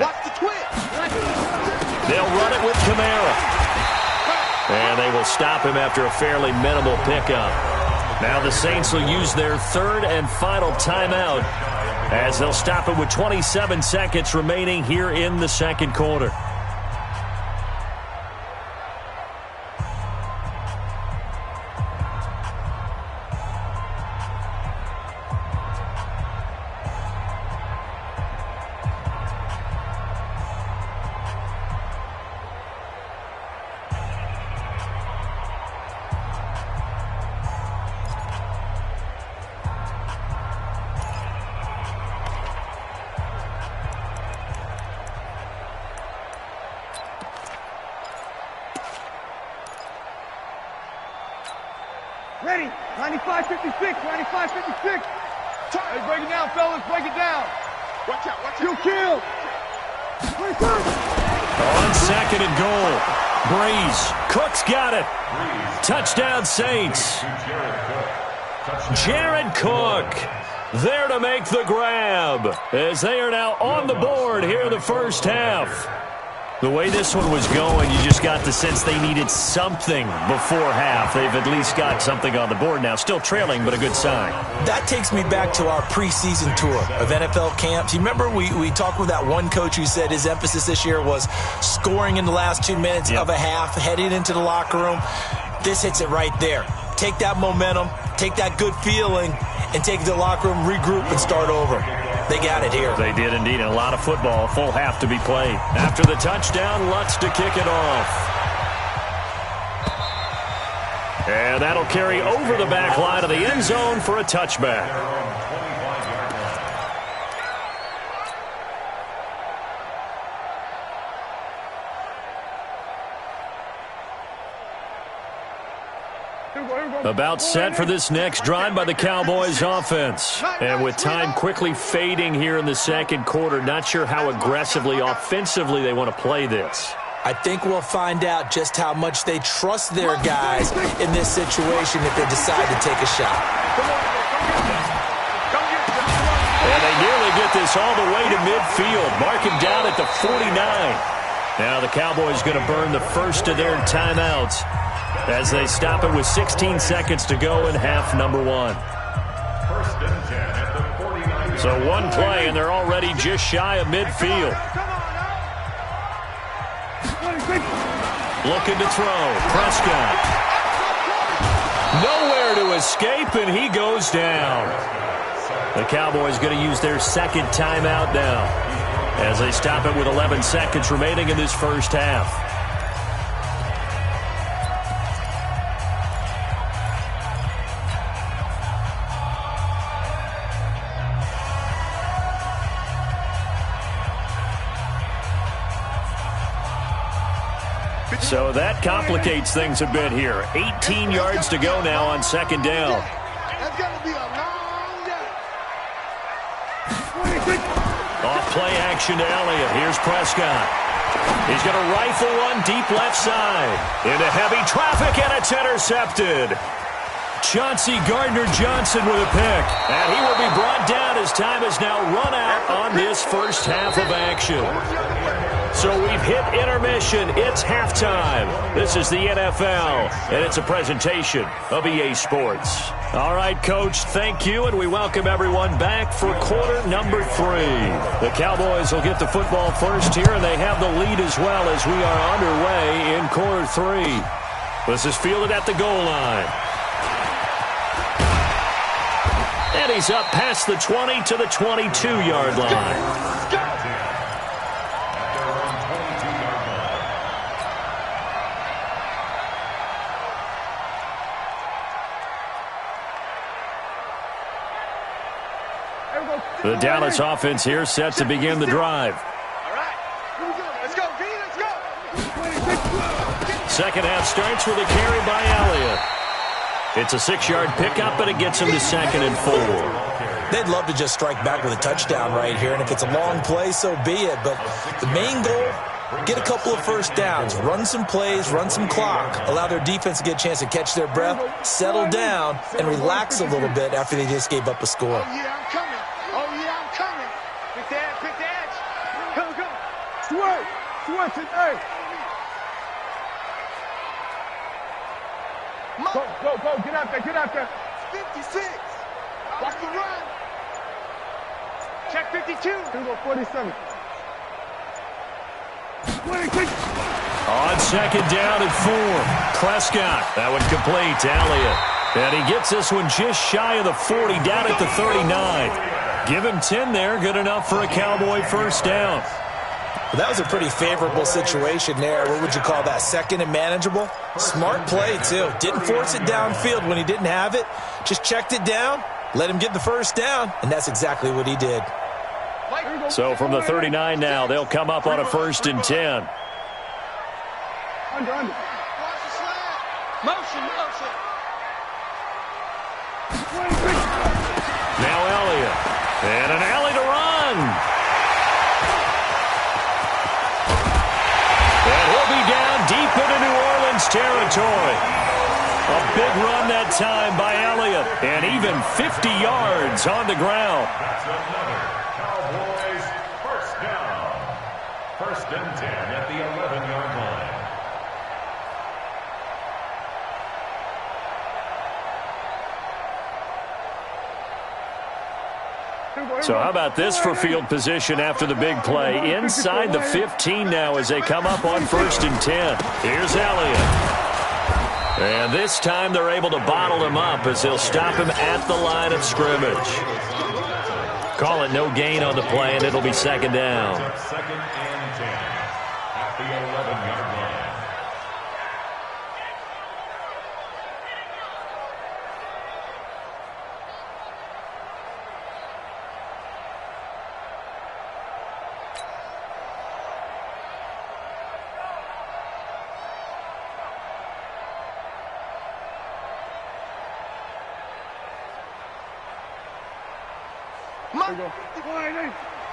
They'll run it with Kamara. And they will stop him after a fairly minimal pickup. Now the Saints will use their 3rd and final timeout as they'll stop it with 27 seconds remaining here in the 2nd quarter. Ready, 95-56, 95-56. Hey, break it down, fellas, break it down. Watch out, watch out. You kill. On 2nd and goal. Breeze. Cook's got it. Touchdown Saints. Jared Cook there to make the grab as they are now on the board here in the 1st half. The way this one was going, you just got the sense they needed something before half. They've at least got something on the board now. Still trailing, but a good sign. That takes me back to our preseason tour of NFL camps. You remember we talked with that one coach who said his emphasis this year was scoring in the last 2 minutes of a half, heading into the locker room. This hits it right there. Take that momentum, take that good feeling, and take it to the locker room, regroup, and start over. They got it here. They did indeed. And a lot of football, full half to be played. After the touchdown, Lutz to kick it off. And that'll carry over the back line of the end zone for a touchback. About set for this next drive by the Cowboys offense. And with time quickly fading here in the 2nd quarter, not sure how aggressively, offensively they want to play this. I think we'll find out just how much they trust their guys in this situation if they decide to take a shot. And they nearly get this all the way to midfield. Mark him down at the 49. Now the Cowboys going to burn the first of their timeouts as they stop it with 16 seconds to go in half number 1. So one play, and they're already just shy of midfield. Looking to throw. Prescott. Nowhere to escape, and he goes down. The Cowboys going to use their 2nd timeout now as they stop it with 11 seconds remaining in this 1st half. So that complicates things a bit here. 18 yards to go now on 2nd down. That's going to be a long day. Off play action to Elliott. Here's Prescott. He's going to rifle one deep left side. Into heavy traffic, and it's intercepted. Chauncey Gardner-Johnson with a pick. And he will be brought down as time has now run out on this 1st half of action. So we've hit intermission. It's halftime. This is the NFL, and it's a presentation of EA Sports. All right, Coach, thank you, and we welcome everyone back for quarter number 3. The Cowboys will get the football first here, and they have the lead as well as we are underway in quarter 3. This is fielded at the goal line. And he's up past the 20 to the 22-yard line. The Dallas offense here set to begin the drive. All right, here we go. Let's go, V, let's go. 2nd half starts with a carry by Elliott. It's a 6-yard pickup, but it gets him to 2nd and 4. They'd love to just strike back with a touchdown right here, and if it's a long play, so be it. But the main goal, get a couple of first downs, run some plays, run some clock, allow their defense to get a chance to catch their breath, settle down, and relax a little bit after they just gave up a score. Oh, yeah, I'm coming. Oh, yeah, I'm coming. Pick the edge, pick the edge. Come. Switch it, hey. Go, get out there. 56. Watch the run. Check 52. Here we go, 47. 26. On 2nd down and 4. Prescott, that one complete to Elliott. And he gets this one just shy of the 40, down at the 39. Give him 10 there, good enough for a Cowboy first down. Well, that was a pretty favorable situation there. What would you call that? 2nd and manageable? Smart play, too. Didn't force it downfield when he didn't have it. Just checked it down, let him get the first down, and that's exactly what he did. So from the 39 now, they'll come up on a 1st and 10. Under. Motion. Now Elliott. And an alley to run. And he'll be down deep into New Orleans territory. A big run that time by Elliott. And even 50 yards on the ground. That's another Cowboys first down. 1st and 10 at the 11-yard line. So how about this for field position after the big play? Inside the 15 now as they come up on 1st and 10. Here's Elliott. And this time they're able to bottle him up as they'll stop him at the line of scrimmage. Call it no gain on the play, and it'll be 2nd down. 2nd and 10 at the 11-yard line.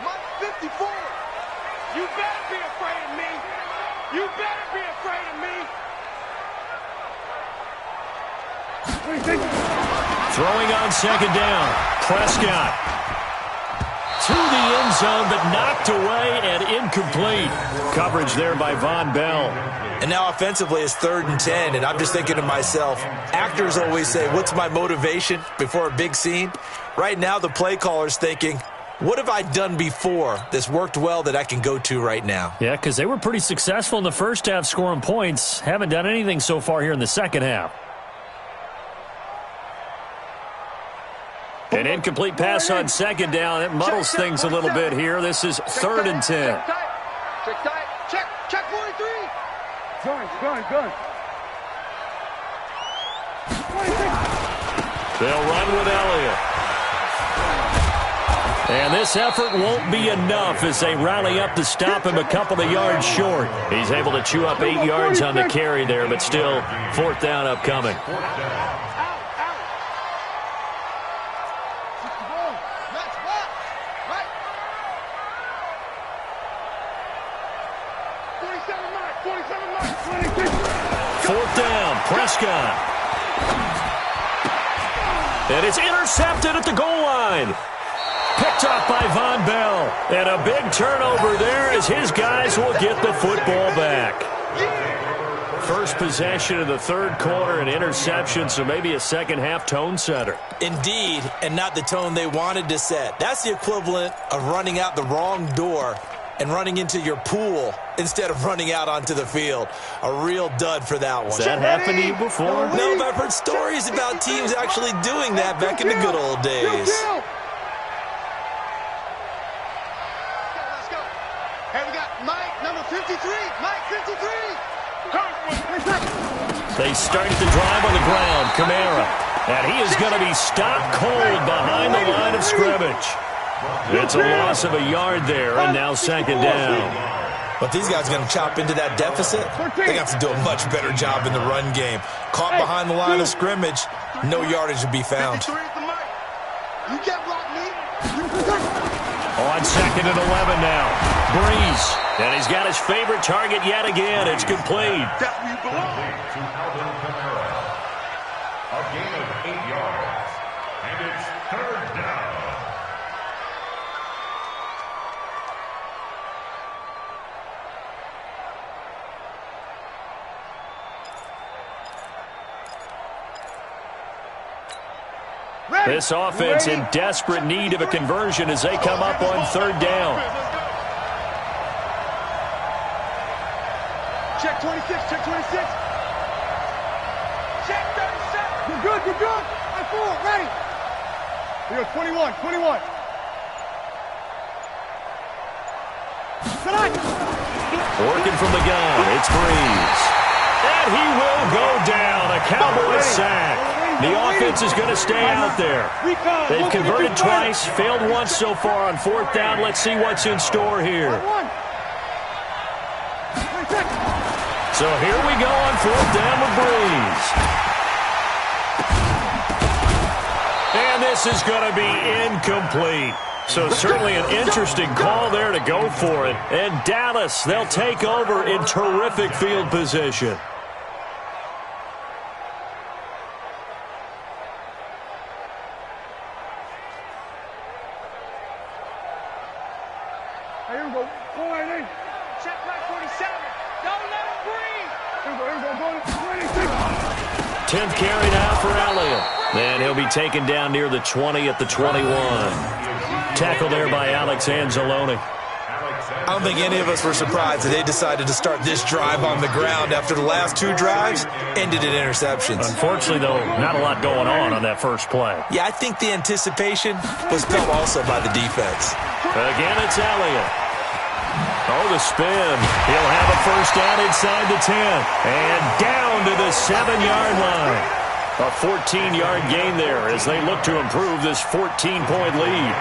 Mike 54. You better be afraid of me. You better be afraid of me. Throwing on 2nd down. Prescott. To the end zone, but knocked away and incomplete. Coverage there by Von Bell. And now offensively it's 3rd and 10, and I'm just thinking to myself, actors always say, what's my motivation before a big scene? Right now the play caller's thinking, what have I done before that's worked well that I can go to right now? Yeah, because they were pretty successful in the first half scoring points. Haven't done anything so far here in the second half. An incomplete pass on 2nd down. It muddles things a little bit here. This is 3rd and 10. Check 43. Gun. They'll run with Elliott. And this effort won't be enough as they rally up to stop him a couple of yards short. He's able to chew up 8 yards on the carry there, but still 4th down upcoming. Prescott. And it's intercepted at the goal line. Picked off by Von Bell. And a big turnover there as his guys will get the football back. First possession of the 3rd quarter, an interception, so maybe a second half tone setter. Indeed, and not the tone they wanted to set. That's the equivalent of running out the wrong door and running into your pool instead of running out onto the field. A real dud for that one. Has that happened to you before? No, but I've heard stories about teams actually doing that back in the good old days. Let's go. Hey, we got Mike, number 53. Mike, 53. They start the drive on the ground. Kamara. And he is going to be stopped cold behind the line of scrimmage. It's a loss of a yard there, and now 2nd down. But these guys are going to chop into that deficit. They have to do a much better job in the run game. Caught behind the line of scrimmage. No yardage to be found. 53 is the mic. You can't block me. On 2nd and 11 now. Breeze. And he's got his favorite target yet again. It's complete. That's where you belong. Complete to Alvin Kamara. A gain of 8 yards. And it's 3rd down. This offense in desperate need of a conversion as they come up on 3rd down. Check 26, check 26. Check 37. You're good, you're good. I'm full, ready. Here, 21, 21. Working from the gun, it's Breeze. And he will go down, a Cowboys sack. The offense is going to stay out there. They've converted twice, failed once so far on 4th down. Let's see what's in store here. So here we go on 4th down with Breeze. And this is going to be incomplete. So certainly an interesting call there to go for it. And Dallas, they'll take over in terrific field position. Here we go. Go ahead, check back 47. Don't let him breathe. Here we go. 10th carry now for Elliott. And he'll be taken down near the 20 at the 21. Tackle there by Alex Anzalone. I don't think any of us were surprised that they decided to start this drive on the ground after the last 2 drives ended in interceptions. Unfortunately, though, not a lot going on that first play. Yeah, I think the anticipation was felt also by the defense. Again, it's Elliott. Oh, the spin. He'll have a first down inside the 10. And down to the 7-yard line. A 14-yard gain there as they look to improve this 14-point lead.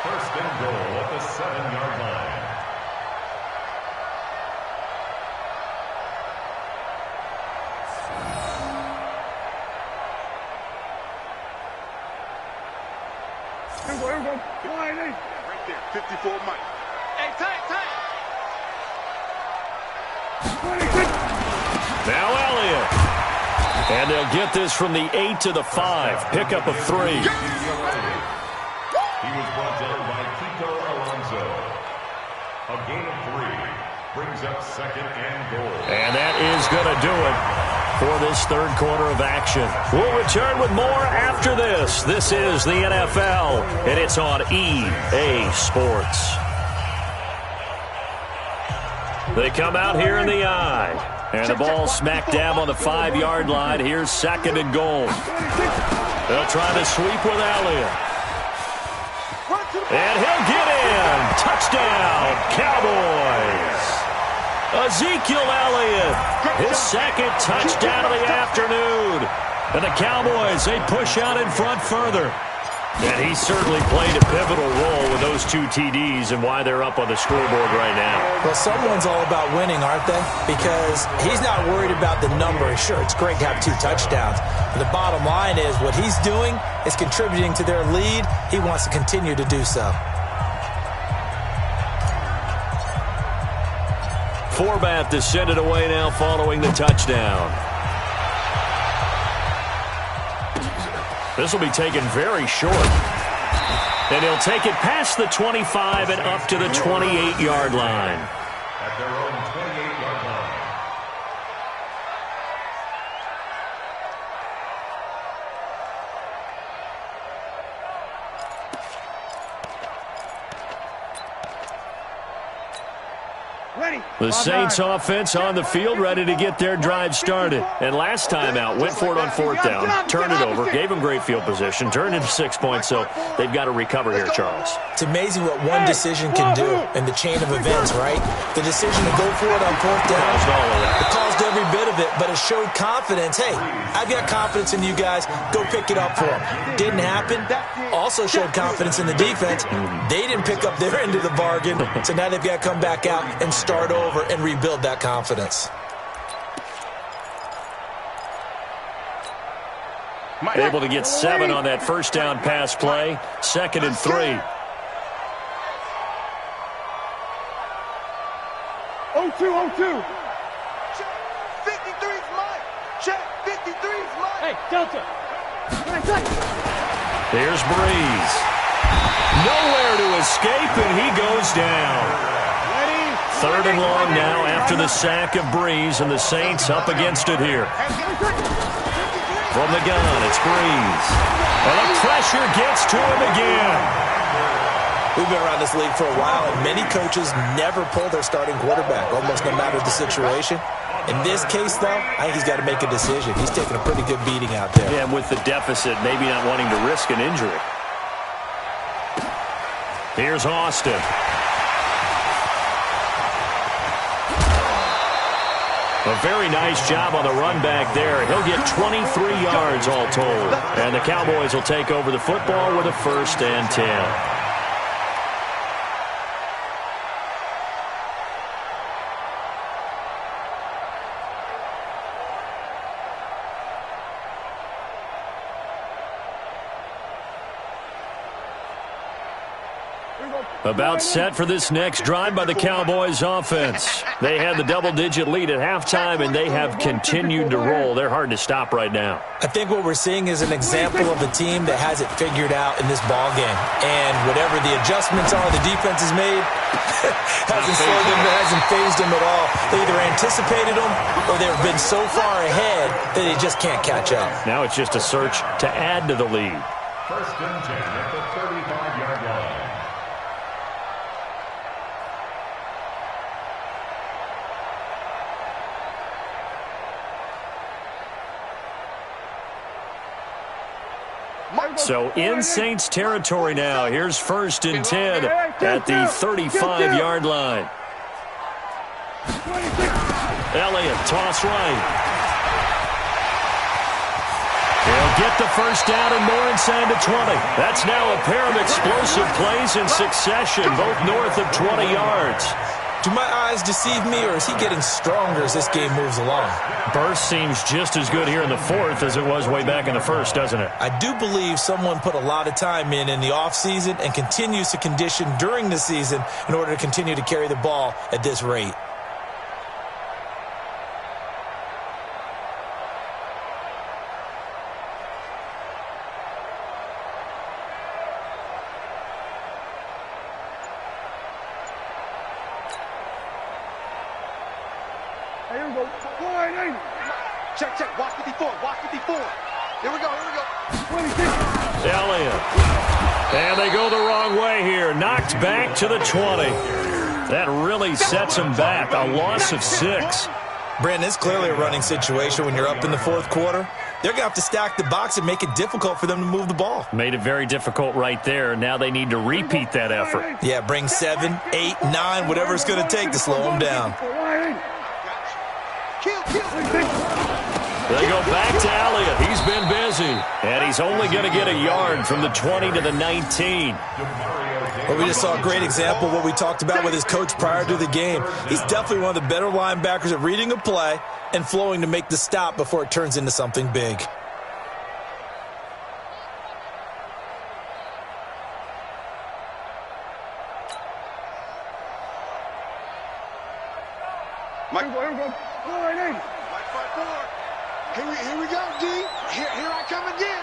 First and goal at the 7-yard line. Here we go. Go ahead, Right there, 54 Mike. Hey, tight. Now Elliott. And they'll get this from the 8 to the 5. Pickup of 3. He was brought down by Kiko Alonso. A gain of 3 brings up 2nd and goal. And that is going to do it for this 3rd quarter of action. We'll return with more after this. This is the NFL, and it's on EA Sports. They come out here in the eye. And the ball smack dab on the 5-yard line. Here's 2nd and goal. They'll try to sweep with Elliott. And he'll get in. Touchdown, Cowboys. Ezekiel Elliott, his 2nd touchdown of the afternoon. And the Cowboys, they push out in front further. And he certainly played a pivotal role with those 2 TDs and why they're up on the scoreboard right now. Well, someone's all about winning, aren't they? Because he's not worried about the number. Sure, it's great to have 2 touchdowns. But the bottom line is what he's doing is contributing to their lead. He wants to continue to do so. Forbath to send it away now following the touchdown. This will be taken very short. And he'll take it past the 25 and up to the 28-yard line. At their own 28-yard line. The Saints offense on the field, ready to get their drive started. And last time out, went for it on 4th down, turned it over, gave them great field position, turned into 6 points, so they've got to recover here, Charles. It's amazing what one decision can do in the chain of events, right? The decision to go for it on 4th down, it caused every bit of it, but it showed confidence. Hey, I've got confidence in you guys. Go pick it up for them. Didn't happen. Also showed confidence in the defense. They didn't pick up their end of the bargain, so now they've got to come back out and start over and rebuild that confidence. Able to get 7 on that first down pass play. 2nd and 3. 0-2. 53's Mike. Check. 53's Mike. Hey, Delta. Here's Breeze. Nowhere to escape, and he goes down. 3rd and long now after the sack of Breeze, and the Saints up against it here. From the gun, it's Breeze. And the pressure gets to him again. We've been around this league for a while, and many coaches never pull their starting quarterback, almost no matter the situation. In this case, though, I think he's got to make a decision. He's taking a pretty good beating out there. Yeah, and with the deficit, maybe not wanting to risk an injury. Here's Austin. A very nice job on the run back there. He'll get 23 yards all told. And the Cowboys will take over the football with a 1st and 10. About set for this next drive by the Cowboys offense. They had the double-digit lead at halftime, and they have continued to roll. They're hard to stop right now. I think what we're seeing is an example of a team that has it figured out in this ball game. And whatever the adjustments are the defense has made, hasn't slowed them, hasn't phased them at all. They either anticipated them or they've been so far ahead that they just can't catch up. Now it's just a search to add to the lead. 1st and 10 at the 35-yard line. So in Saints territory now. Here's 1st and 10 at the 35-yard line. Elliott, toss right. He'll get the 1st down and more inside the 20. That's now a pair of explosive plays in succession, both north of 20 yards. Do my eyes deceive me, or is he getting stronger as this game moves along? Burst seems just as good here in the 4th as it was way back in the 1st, doesn't it? I do believe someone put a lot of time in the offseason and continues to condition during the season in order to continue to carry the ball at this rate. Here we go. Check. Watch 54. Here we go. 26. Elliott. And they go the wrong way here. Knocked back to the 20. That really sets them back. A loss of 6. Brandon, it's clearly a running situation when you're up in the 4th quarter. They're going to have to stack the box and make it difficult for them to move the ball. Made it very difficult right there. Now they need to repeat that effort. Yeah, bring 7, 8, 9, whatever it's going to take to slow them down. They go back to Elliott. He's been busy. And he's only going to get a yard from the 20 to the 19. Well, we just saw a great example of what we talked about with his coach prior to the game. He's definitely one of the better linebackers at reading a play and flowing to make the stop before it turns into something big. Here we go. Here we go, D. Here I come again.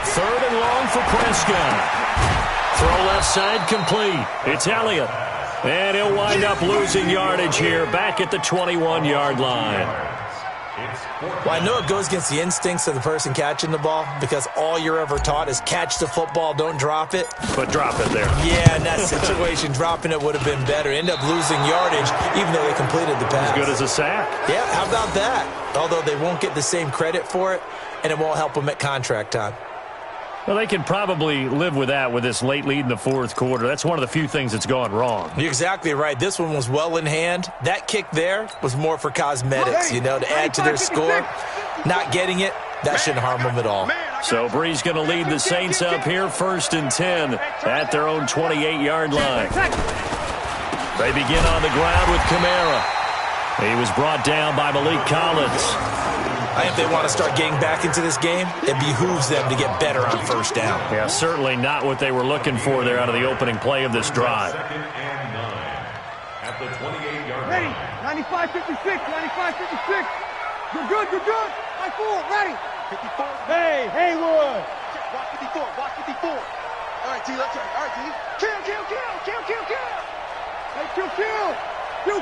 3rd and long for Prescott. Throw left side complete. It's Elliott. And he'll wind up losing yardage here back at the 21-yard line. Well, I know it goes against the instincts of the person catching the ball because all you're ever taught is catch the football, don't drop it. But drop it there. Yeah, in that situation, dropping it would have been better. End up losing yardage even though they completed the pass. As good as a sack. Yeah, how about that? Although they won't get the same credit for it, and it won't help them at contract time. Well, they can probably live with that with this late lead in the 4th quarter. That's one of the few things that's gone wrong. You're exactly right. This one was well in hand. That kick there was more for cosmetics, to add to their score. Not getting it, that shouldn't harm them at all. So Breeze going to lead the Saints up here 1st and 10 at their own 28-yard line. They begin on the ground with Kamara. He was brought down by Malik Collins. I think if they want to start getting back into this game, it behooves them to get better on first down. Yeah, certainly not what they were looking for there out of the opening play of this drive. Second and 9 at the 28-yard Ready. line. 95-56. 95-56. You're good. You're good. 5-4. Ready. 54. Hey, Haywood. Watch 54. Watch 54. All right, T. Let's try. All right, T. Kill. Hey,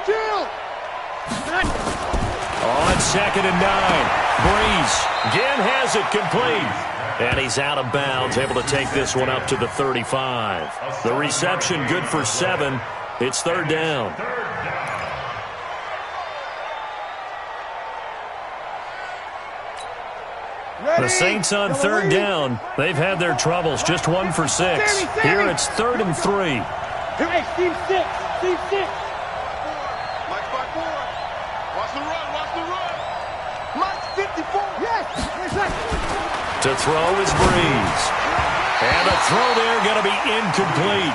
kill. On 2nd and 9, Breeze again has it complete. And he's out of bounds, able to take this one up to the 35. The reception good for 7. It's 3rd down. The Saints on 3rd down. They've had their troubles, just 1 for 6. Here it's 3rd and 3. Hey, Steve 6. Mike 5-4. Watch the run. Mike 54. Yes. To throw is Breeze. And the throw there going to be incomplete.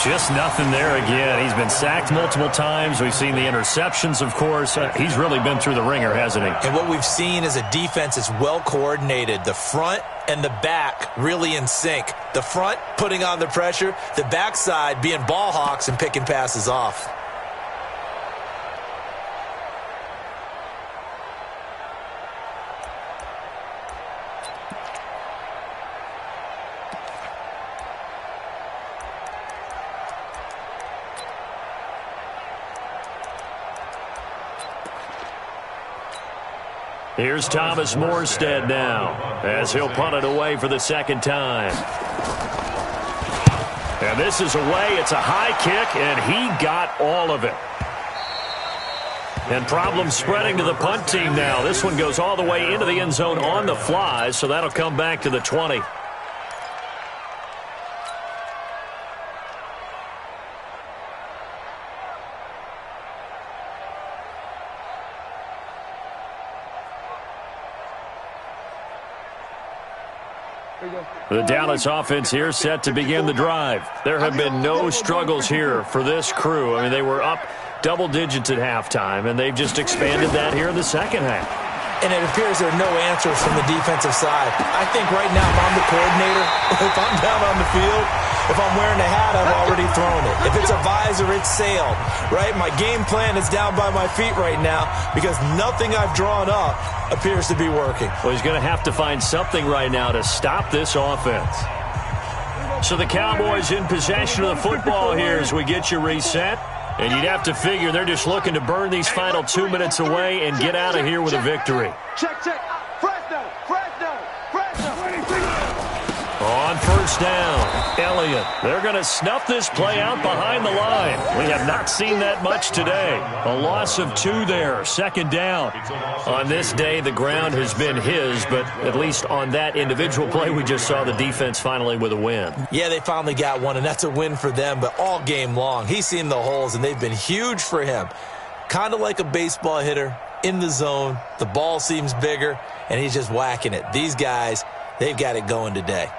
Just nothing there again. He's been sacked multiple times. We've seen the interceptions, of course. He's really been through the ringer, hasn't he? And what we've seen is a defense that's well coordinated. The front and the back really in sync. The front putting on the pressure. The backside being ball hawks and picking passes off. Here's Thomas Morstead now, as he'll punt it away for the 2nd time. And this is away. It's a high kick, and he got all of it. And problems spreading to the punt team now. This one goes all the way into the end zone on the fly, so that'll come back to the 20. The Dallas offense here set to begin the drive. There have been no struggles here for this crew. I mean, they were up double digits at halftime, and they've just expanded that here in the second half. And it appears there are no answers from the defensive side. I think right now, if I'm the coordinator, if I'm down on the field, if I'm wearing a hat, I've already thrown it. If it's a visor, it's sailed, right? My game plan is down by my feet right now because nothing I've drawn up appears to be working. Well, he's going to have to find something right now to stop this offense. So the Cowboys in possession of the football here as we get you reset. And you'd have to figure they're just looking to burn these final 2 minutes away and get out of here with a victory. Check. Fresno. On 1st down, Elliott. They're going to snuff this play out behind the line. We have not seen that much today. A loss of 2 there, 2nd down. On this day, the ground has been his, but at least on that individual play, we just saw the defense finally with a win. Yeah, they finally got one, and that's a win for them, but all game long, he's seen the holes, and they've been huge for him. Kind of like a baseball hitter in the zone. The ball seems bigger, and he's just whacking it. These guys, they've got it going today.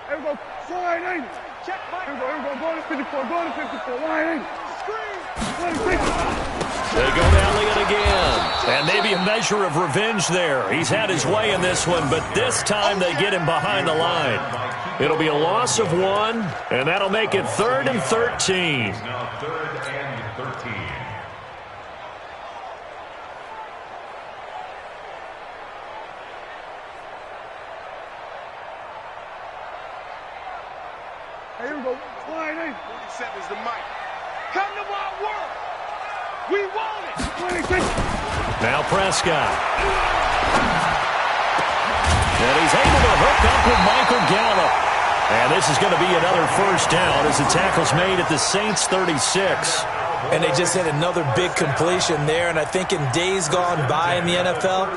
Here we go. Line 8. Check, Mike. Here we go. Go to 54. Line 8. Screen. They go to Elliott again. And maybe a measure of revenge there. He's had his way in this one, but this time they get him behind the line. It'll be a loss of 1, and that'll make it 3rd and 13. Now 3rd and 13. Here we go. Line 8. 47 is the mic. Come to my world. We want it. 26. Now Prescott. And he's able to hook up with Michael Gallup. And this is going to be another 1st down as the tackle's made at the Saints 36. And they just hit another big completion there. And I think in days gone by in the NFL,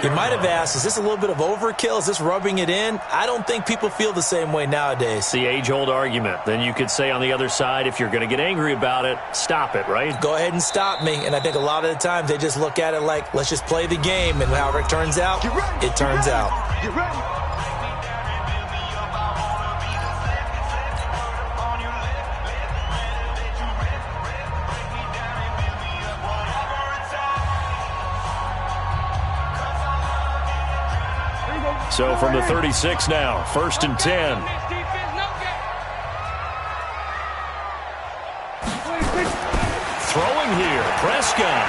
you might have asked, is this a little bit of overkill? Is this rubbing it in? I don't think people feel the same way nowadays. It's the age-old argument. Then you could say on the other side, if you're going to get angry about it, stop it, right? Go ahead and stop me. And I think a lot of the times they just look at it like, let's just play the game. And however it turns out, it turns out. Get ready. So from the 36 now, 1st and 10. Throwing here, Prescott.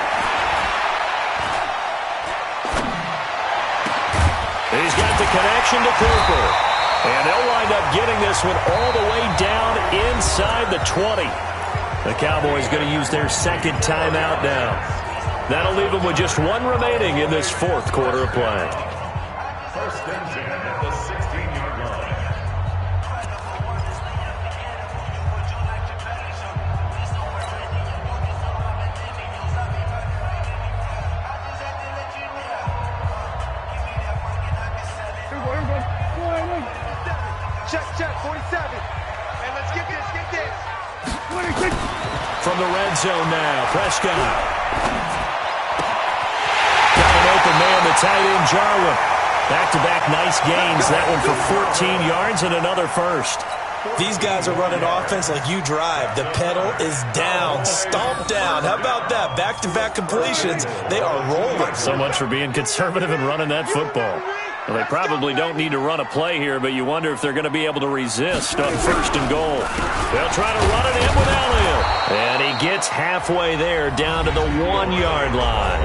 He's got the connection to Cooper. And they'll wind up getting this one all the way down inside the 20. The Cowboys going to use their second timeout now. That'll leave them with just one remaining in this fourth quarter of play. 1st and 10 at the 16-yard line. Check, 47. And let's get this. From the red zone now, Prescott. Got an open man, the tight end, Jarwin. Back-to-back nice gains. That one for 14 yards and another first. These guys are running offense like you drive. The pedal is down, stomped down. How about that? Back-to-back completions. They are rolling. So much for being conservative and running that football. Well, they probably don't need to run a play here, but you wonder if they're going to be able to resist on 1st and goal. They'll try to run it in with Elliott. And he gets halfway there down to the 1-yard line.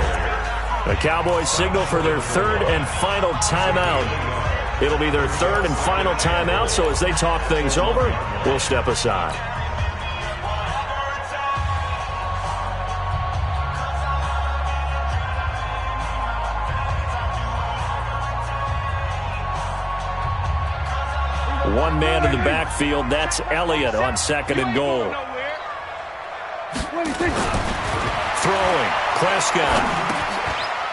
The Cowboys signal for their third and final timeout. It'll be their third and final timeout, so as they talk things over, we'll step aside. One man in the backfield, that's Elliott on 2nd and goal. Throwing, Prescott.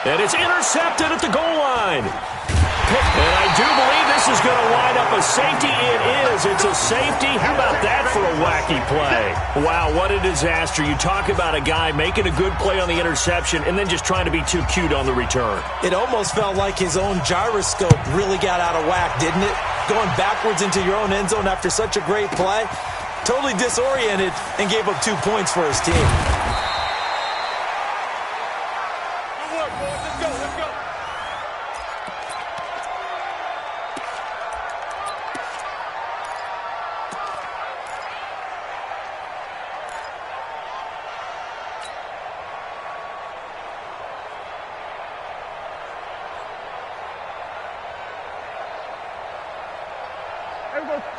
And it's intercepted at the goal line. And I do believe this is going to wind up a safety. It is. It's a safety. How about that for a wacky play? Wow, what a disaster. You talk about a guy making a good play on the interception and then just trying to be too cute on the return. It almost felt like his own gyroscope really got out of whack, didn't it? Going backwards into your own end zone after such a great play. Totally disoriented and gave up 2 points for his team.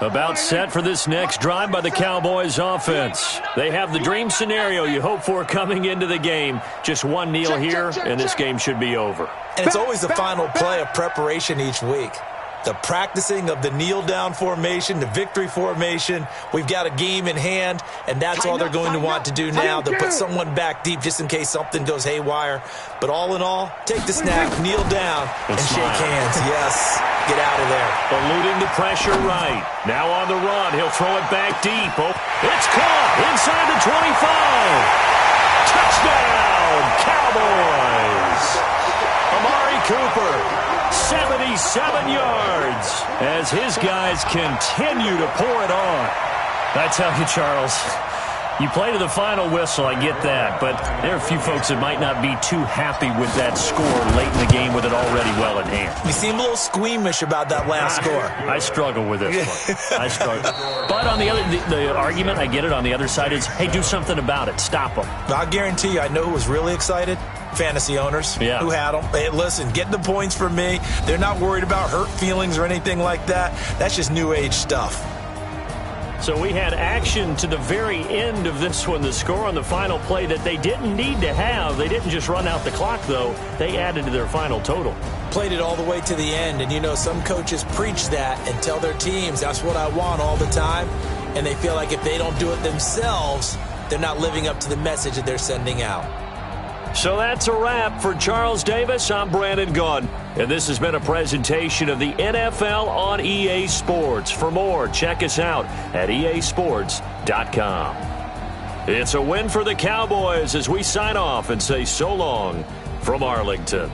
About set for this next drive by the Cowboys offense. They have the dream scenario you hope for coming into the game. Just one kneel here, and this game should be over. And it's always the final play of preparation each week. The practicing of the kneel-down formation, the victory formation. We've got a game in hand, and that's all they're going to want to do now. They'll put someone back deep just in case something goes haywire. But all in all, take the snap, kneel down, and shake hands. Yes, get out of there. Eluding the pressure right. Now on the run, he'll throw it back deep. Oh, it's caught inside the 25. Touchdown, Cowboys. Amari Cooper. 77 yards as his guys continue to pour it on. I tell you, Charles, you play to the final whistle, I get that, but there are a few folks that might not be too happy with that score late in the game with it already well in hand. You seem a little squeamish about that last score. I struggle with this one. I struggle. But on the other, the argument, I get it, on the other side is, hey, do something about it. Stop them. I'll guarantee you, I know who was really excited. Fantasy owners who had them. Hey, listen, get the points for me. They're not worried about hurt feelings or anything like that. That's just new age stuff. So we had action to the very end of this one. The score on the final play that they didn't need to have. They didn't just run out the clock, though. They added to their final total. Played it all the way to the end. And, you know, some coaches preach that and tell their teams, that's what I want all the time. And they feel like if they don't do it themselves, they're not living up to the message that they're sending out. So that's a wrap for Charles Davis. I'm Brandon Gaudin, and this has been a presentation of the NFL on EA Sports. For more, check us out at easports.com. It's a win for the Cowboys as we sign off and say so long from Arlington.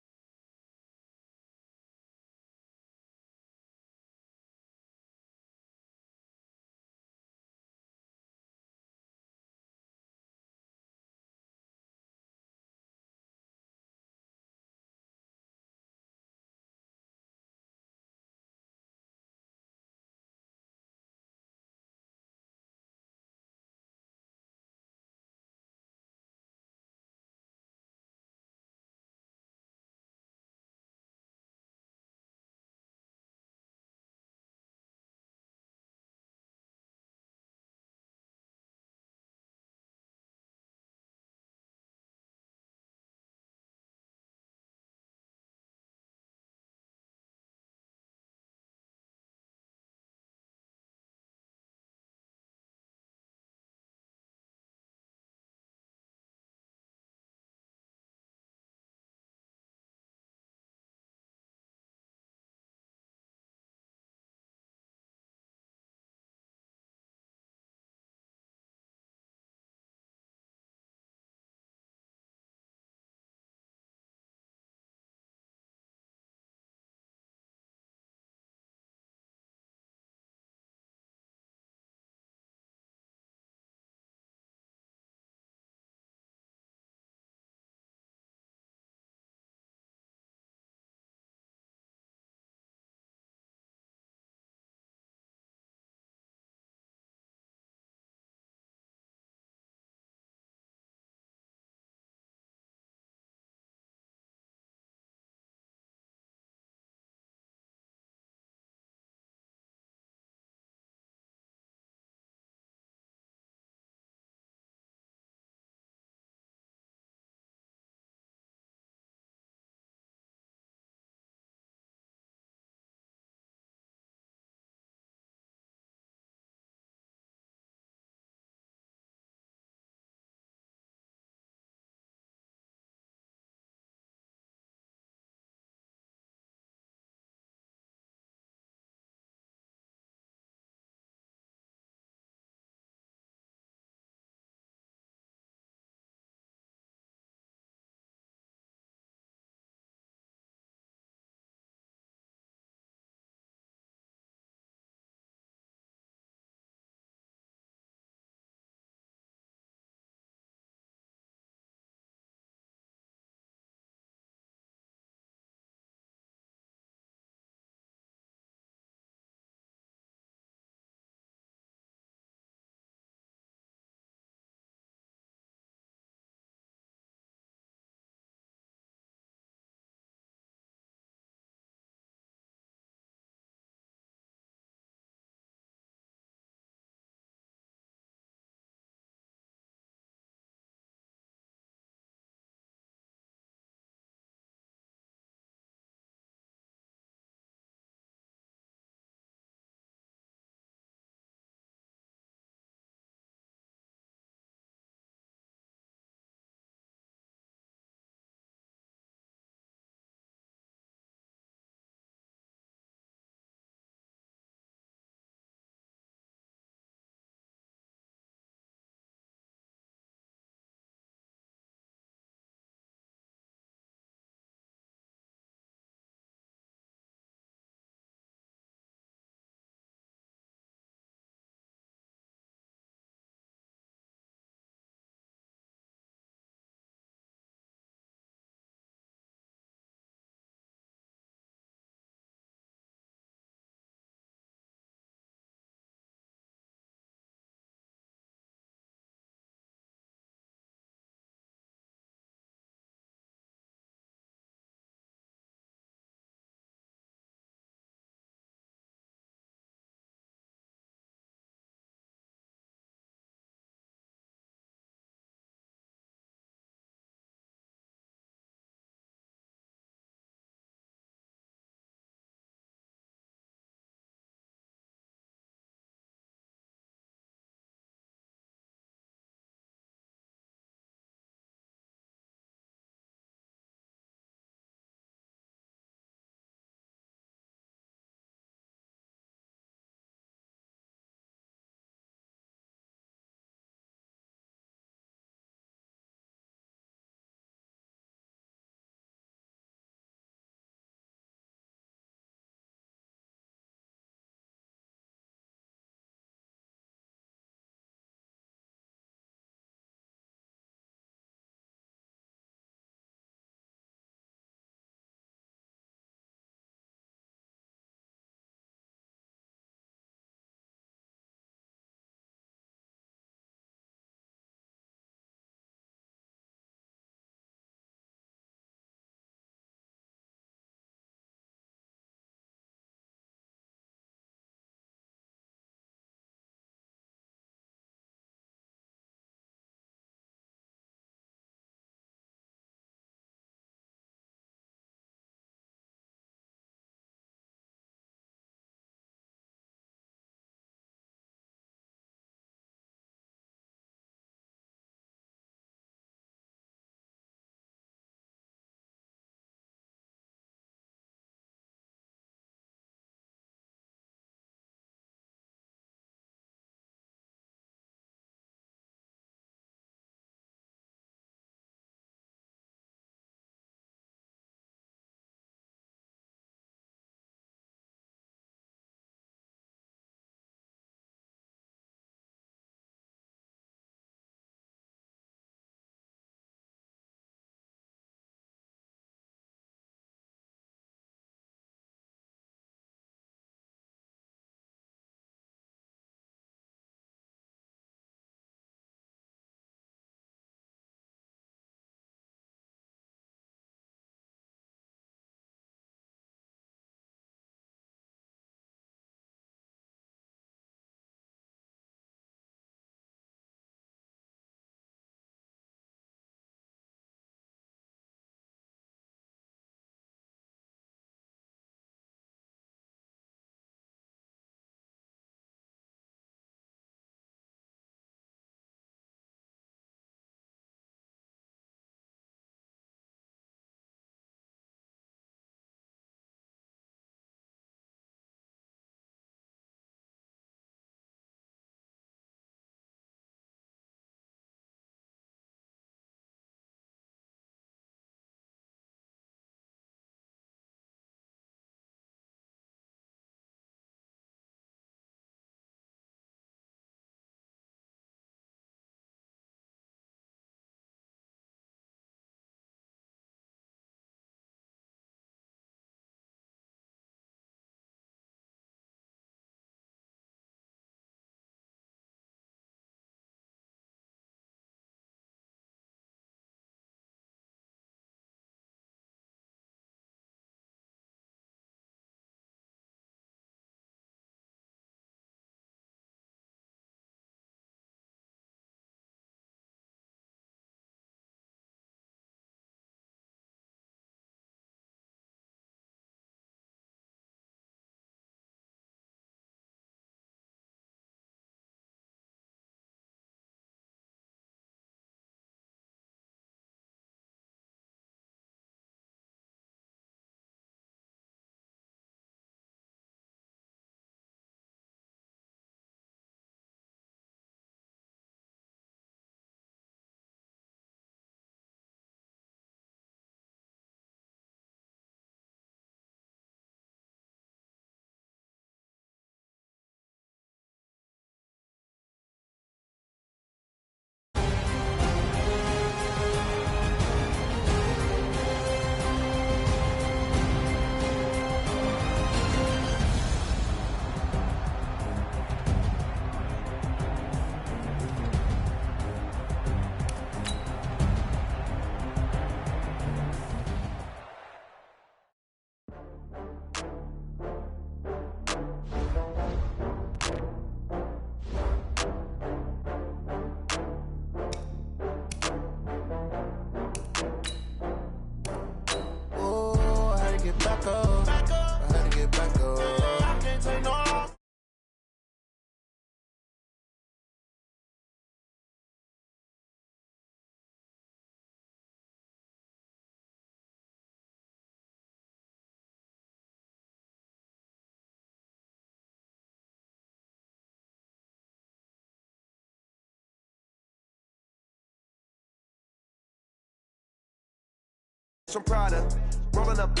from Prada, rolling up.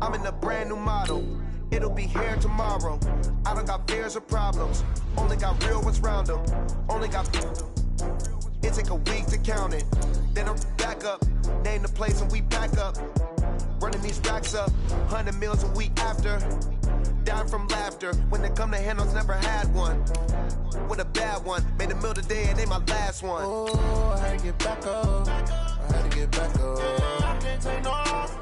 I'm in a brand new model. It'll be here tomorrow. I don't got fears or problems. Only got real ones round them. Only got. It take a week to count it. Then I'm back up. Name the place and we pack up. Running these racks up. 100 meals a week after. Down from laughter. When they come to handles, never had one. With a bad one. Made a meal today and ain't my last one. Oh, I had to get back up. I had to get back up. I can't take no loss.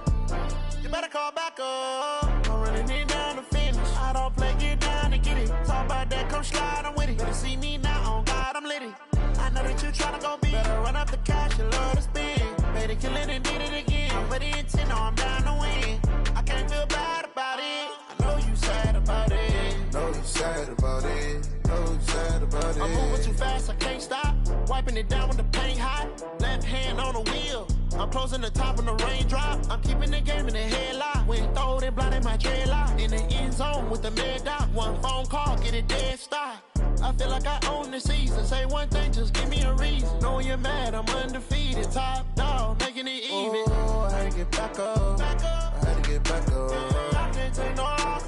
You better call back up. I'm running it down to finish. I don't play, get down and get it. Talk about that, come slide, I'm with it. Better see me now, on God, I'm litty. I know that you tryna go big. Better run up the cash, you love to spend. Made it, kill it, and did it again. I'm ready intent, no, I'm down to win. I can't feel bad about it. I know you sad about it. Know you sad about it. Know you sad about it. I'm moving too fast, I can't stop. Wiping it down with the paint hot. Left hand on the wheel. I'm closing the top when the raindrop. I'm keeping the game in the headlock. When throw it, blind in my dreadlock. In the end zone with the mad dot. One phone call, get it dead stop. I feel like I own the season. Say one thing, just give me a reason. Knowing you're mad, I'm undefeated. Top dog, making it even. Oh, I had to get back up. I had to get back up. I can't take no loss.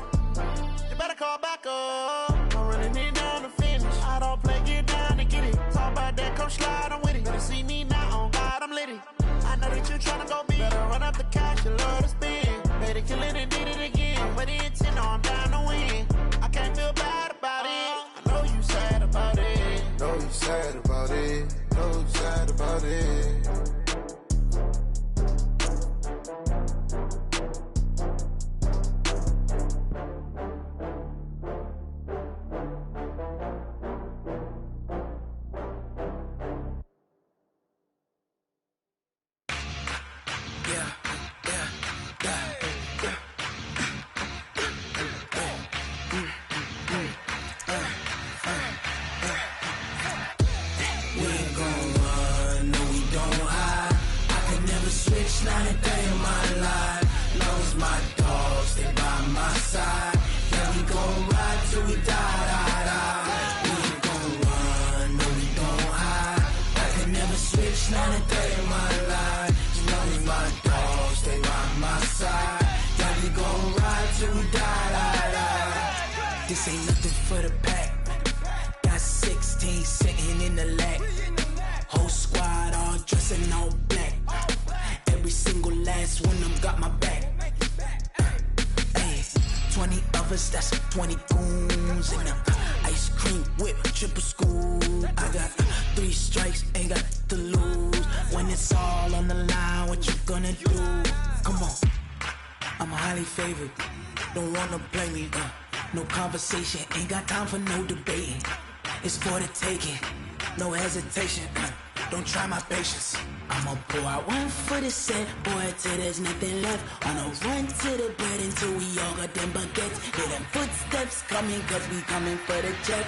You better call back up. I'm running it down to finish. I don't play, get down and get it. Talk about that, come slide, I'm with it. Better see me now, on God, I'm litty. I know that you tryna go big. Better run up the cash, you love to spend. Made it, kill it, and did it again. I'm ready intent, no, I'm down to win. I can't feel bad about it. I know you sad about it. Know you sad about it. Know you sad about it. Not a day in my life. Knows my dogs, they by my side. Yeah, we gon' ride till we die. We ain't gon' run, no, we don't hide. I can never switch, not a day in my life. Knows my dogs, they by my side. Yeah, we gon' ride till we die. This ain't nothing for the pack. Got 16 sitting in the lap. Whole squad all dressing all black. Every single last one of them got my back. Hey, 20 of us, that's 20 goons. And ice cream whip, triple scoop. I got 3 strikes, ain't got to lose. When it's all on the line, what you gonna do? Come on, I'm highly favored. Don't wanna play me, no conversation. Ain't got time for no debating. It's for the taking, no hesitation. Don't try my patience. I'ma pour out one for the set, boy, till there's nothing left. On a run to the bread until we all got them baguettes. Hear them footsteps coming, cause we coming for the jet.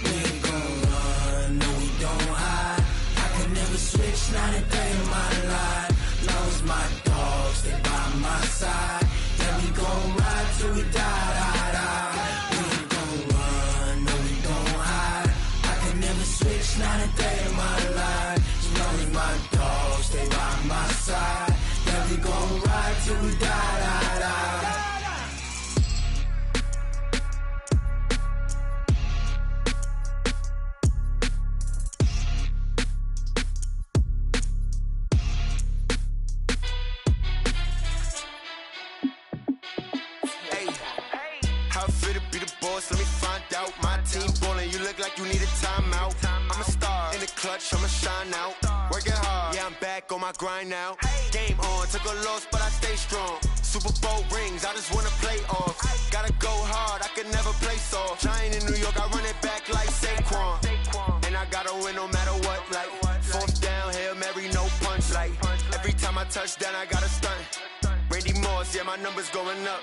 We ain't gon' run, no, we don't hide. I can never switch, not a day in my life. Knows my dogs, they by my side. Yeah, we gon' ride till we die. Switch, not a day in my life. As long as my dogs stay by my side. Yeah, we gon' ride till we die. Hey, how I feel to be the boss, let me find out. My team ballin', you look like you need a timeout. I'm a star, in the clutch, I'ma shine out. Working hard, yeah, I'm back on my grind now. Game on, took a loss, but I stay strong. Super Bowl rings, I just wanna play off. Gotta go hard, I can never play soft. Giant in New York, I run it back like Saquon. And I gotta win no matter what, like 4th down, Hail Mary, no punch. Like every time I touch down, I gotta stunt. Randy Moss, yeah, my numbers going up.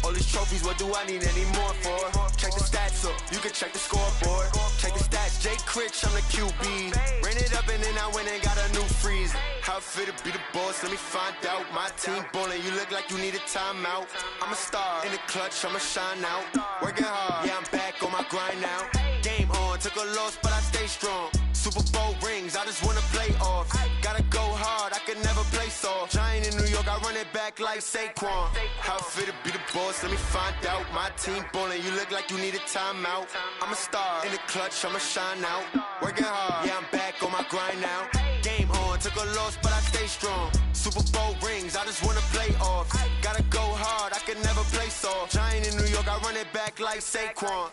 All these trophies, what do I need any more for? Check the stats up, you can check the scoreboard. Check the stats, Jay Critch, I'm the QB. Ran it up and then I went and got a new freeze. How it feel to be the boss, let me find out. My team ballin', you look like you need a timeout. I'm a star, in the clutch, I'ma shine out. Working hard, yeah, I'm back on my grind now. Game on, took a loss, but I stay strong. Super Bowl rings, I just wanna play off. Gotta go hard, I can never play soft. Giant in New York, I run it back like Saquon. How fit to be the boss, let me find out. My team ballin', you look like you need a timeout. I'm a star, in the clutch, I'ma shine out. Working hard, yeah, I'm back on my grind now. Game on, took a loss, but I stay strong. Super Bowl rings, I just wanna play off. Gotta go hard, I can never play soft. Giant in New York, I run it back like Saquon.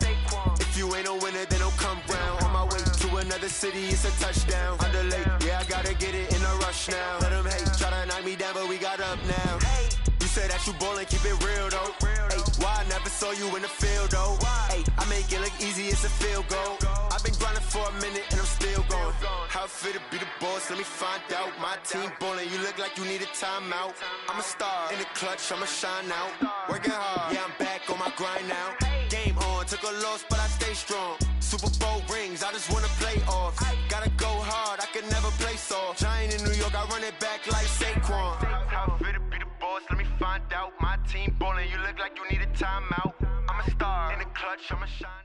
If you ain't a winner, then don't come round. On my way to another city, it's a touchdown. Underlay, yeah, I gotta get it in a rush now. Let them hate, try to knock me down, but we got up now. You said that you ballin', keep it real though. Ay, why I never saw you in the field though? Ay, I make it look easy, it's a field goal. I've been grinding for a minute and I'm still going. How fit to be the boss, let me find out. My team ballin', you look like you need a timeout. I'm a star, in the clutch, I'ma shine out. Working hard, yeah, I'm back on my grind now. Game on, took a loss, but I stay strong. Super Bowl rings, I just wanna play off. Gotta go hard, I can never play soft. Giant in New York, I run it back like Saquon. How fit to be the boss, let me find out. My team ballin', you look like you need a timeout. I'm a star, in the clutch, I'ma shine out.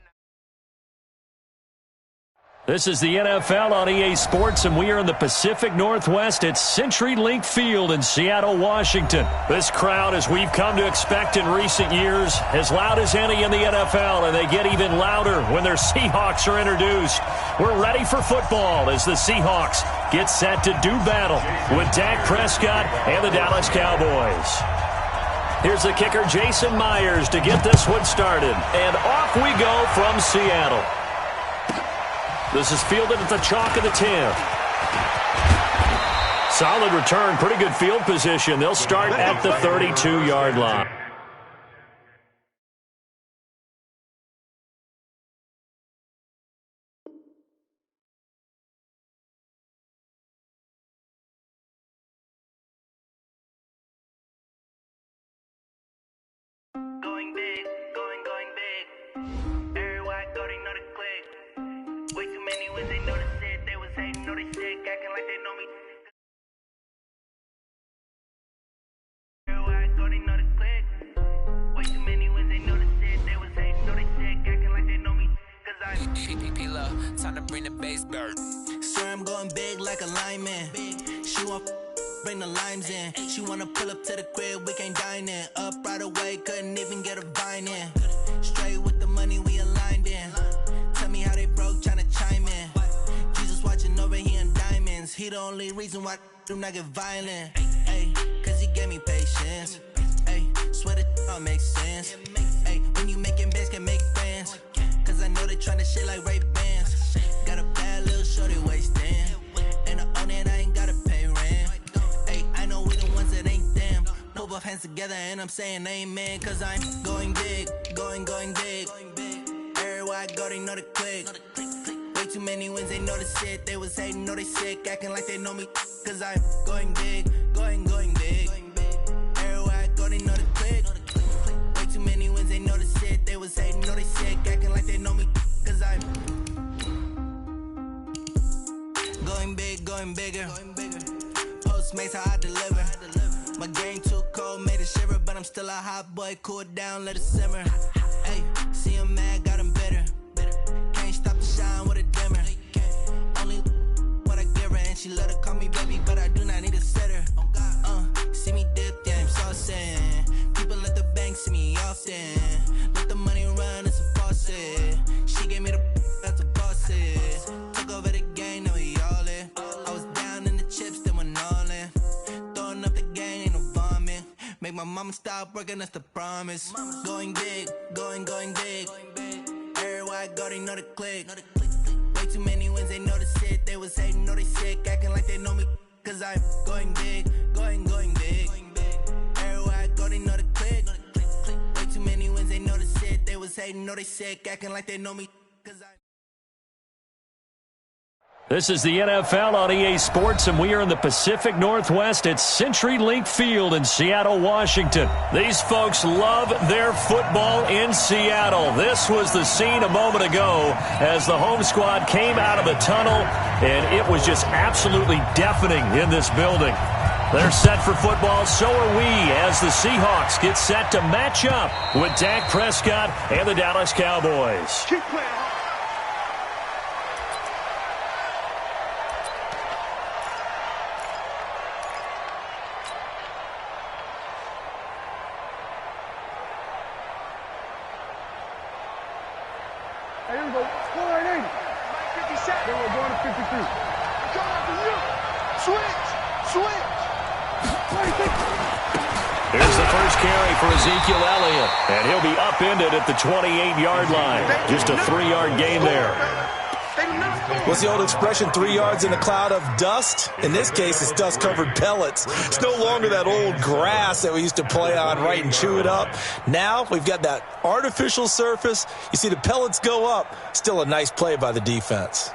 This is the NFL on EA Sports, and we are in the Pacific Northwest at CenturyLink Field in Seattle, Washington. This crowd, as we've come to expect in recent years, as loud as any in the NFL, and they get even louder when their Seahawks are introduced. We're ready for football as the Seahawks get set to do battle with Dak Prescott and the Dallas Cowboys. Here's the kicker, Jason Myers, to get this one started. And off we go from Seattle. This is fielded at the chalk of the 10. Solid return, pretty good field position. They'll start at the 32-yard line. Going big, going big. Everywhere I go, they know the click. Way too many wins, they know the shit. They was hating, know they sick, acting like they know me. Everywhere I go, they know the click. Way too many wins, they know the shit. They was hating, know they sick, acting like they know me. Cause I PPP time to bring the bass back. Swear I'm going big like a lineman. She want bring the limes in. She wanna pull up to the crib, we can't dine in. Up right away, couldn't even get a vine in. Straight with the money we aligned in. Tell me how they broke, tryna chime in. Jesus watching over here in diamonds. He the only reason why do not get violent. Ay, cause he gave me patience. Ay, swear that all makes sense. Ay, when you making bands, can make friends. Cause I know they tryna shit like Ray-Bans. Got a bad little shorty wasting. And I own it, I ain't gotta pay rent. Ay, I know we the ones that ain't them. Pull both hands together and I'm saying amen. Cause I'm going big, going big. Everywhere I go, they know the click. Way too many wins, they know the shit. They was hating, know they sick, acting like they know me. Cause I'm going big, going big. Everywhere I go, they know the click. Way too many wins, they know the shit. They was hating, know they sick, acting like they know me. Cause I'm going big, going bigger. Postmates how I deliver. My game too cold, made it shiver, but I'm still a hot boy. Cool it down, let it simmer. Hey, see him mad, got him bitter. Can't stop the shine with a dimmer. Only what I give her, and she let her call me baby, but I do not need a sitter. See me dip, yeah, I'm saucing. People at the bank see me often. Let the money run, it's a faucet. She gave me the that's a faucet. Took over the game, now we all in. I was down in the chips, then went all in. Throwing up the game, ain't no vomit. Make my mama stop working, that's the promise. Going big, going big. Everywhere I go, they know the click. Way too many wins, they know the shit. They was hating, know they sick, acting like they know me. Cause I'm going big, going big. Everywhere I go, they know the click. Way too many wins, they know the shit. They was hating, know they sick, acting like they know me. Cause I'm This is the NFL on EA Sports, and we are in the Pacific Northwest at CenturyLink Field in Seattle, Washington. These folks love their football in Seattle. This was the scene a moment ago as the home squad came out of the tunnel, and it was just absolutely deafening in this building. They're set for football, so are we, as the Seahawks get set to match up with Dak Prescott and the Dallas Cowboys. Keep playing hard. Hey, here we go. Score at 80. 57. Then we're going to 53. Coming after you. Switch. Switch. 26. Here's the first carry for Ezekiel Elliott, and he'll be upended at the 28-yard line. Just a 3-yard gain there. What's the old expression, 3 yards in a cloud of dust? In this case, it's dust-covered pellets. It's no longer that old grass that we used to play on, right, and chew it up. Now we've got that artificial surface. You see the pellets go up. Still a nice play by the defense.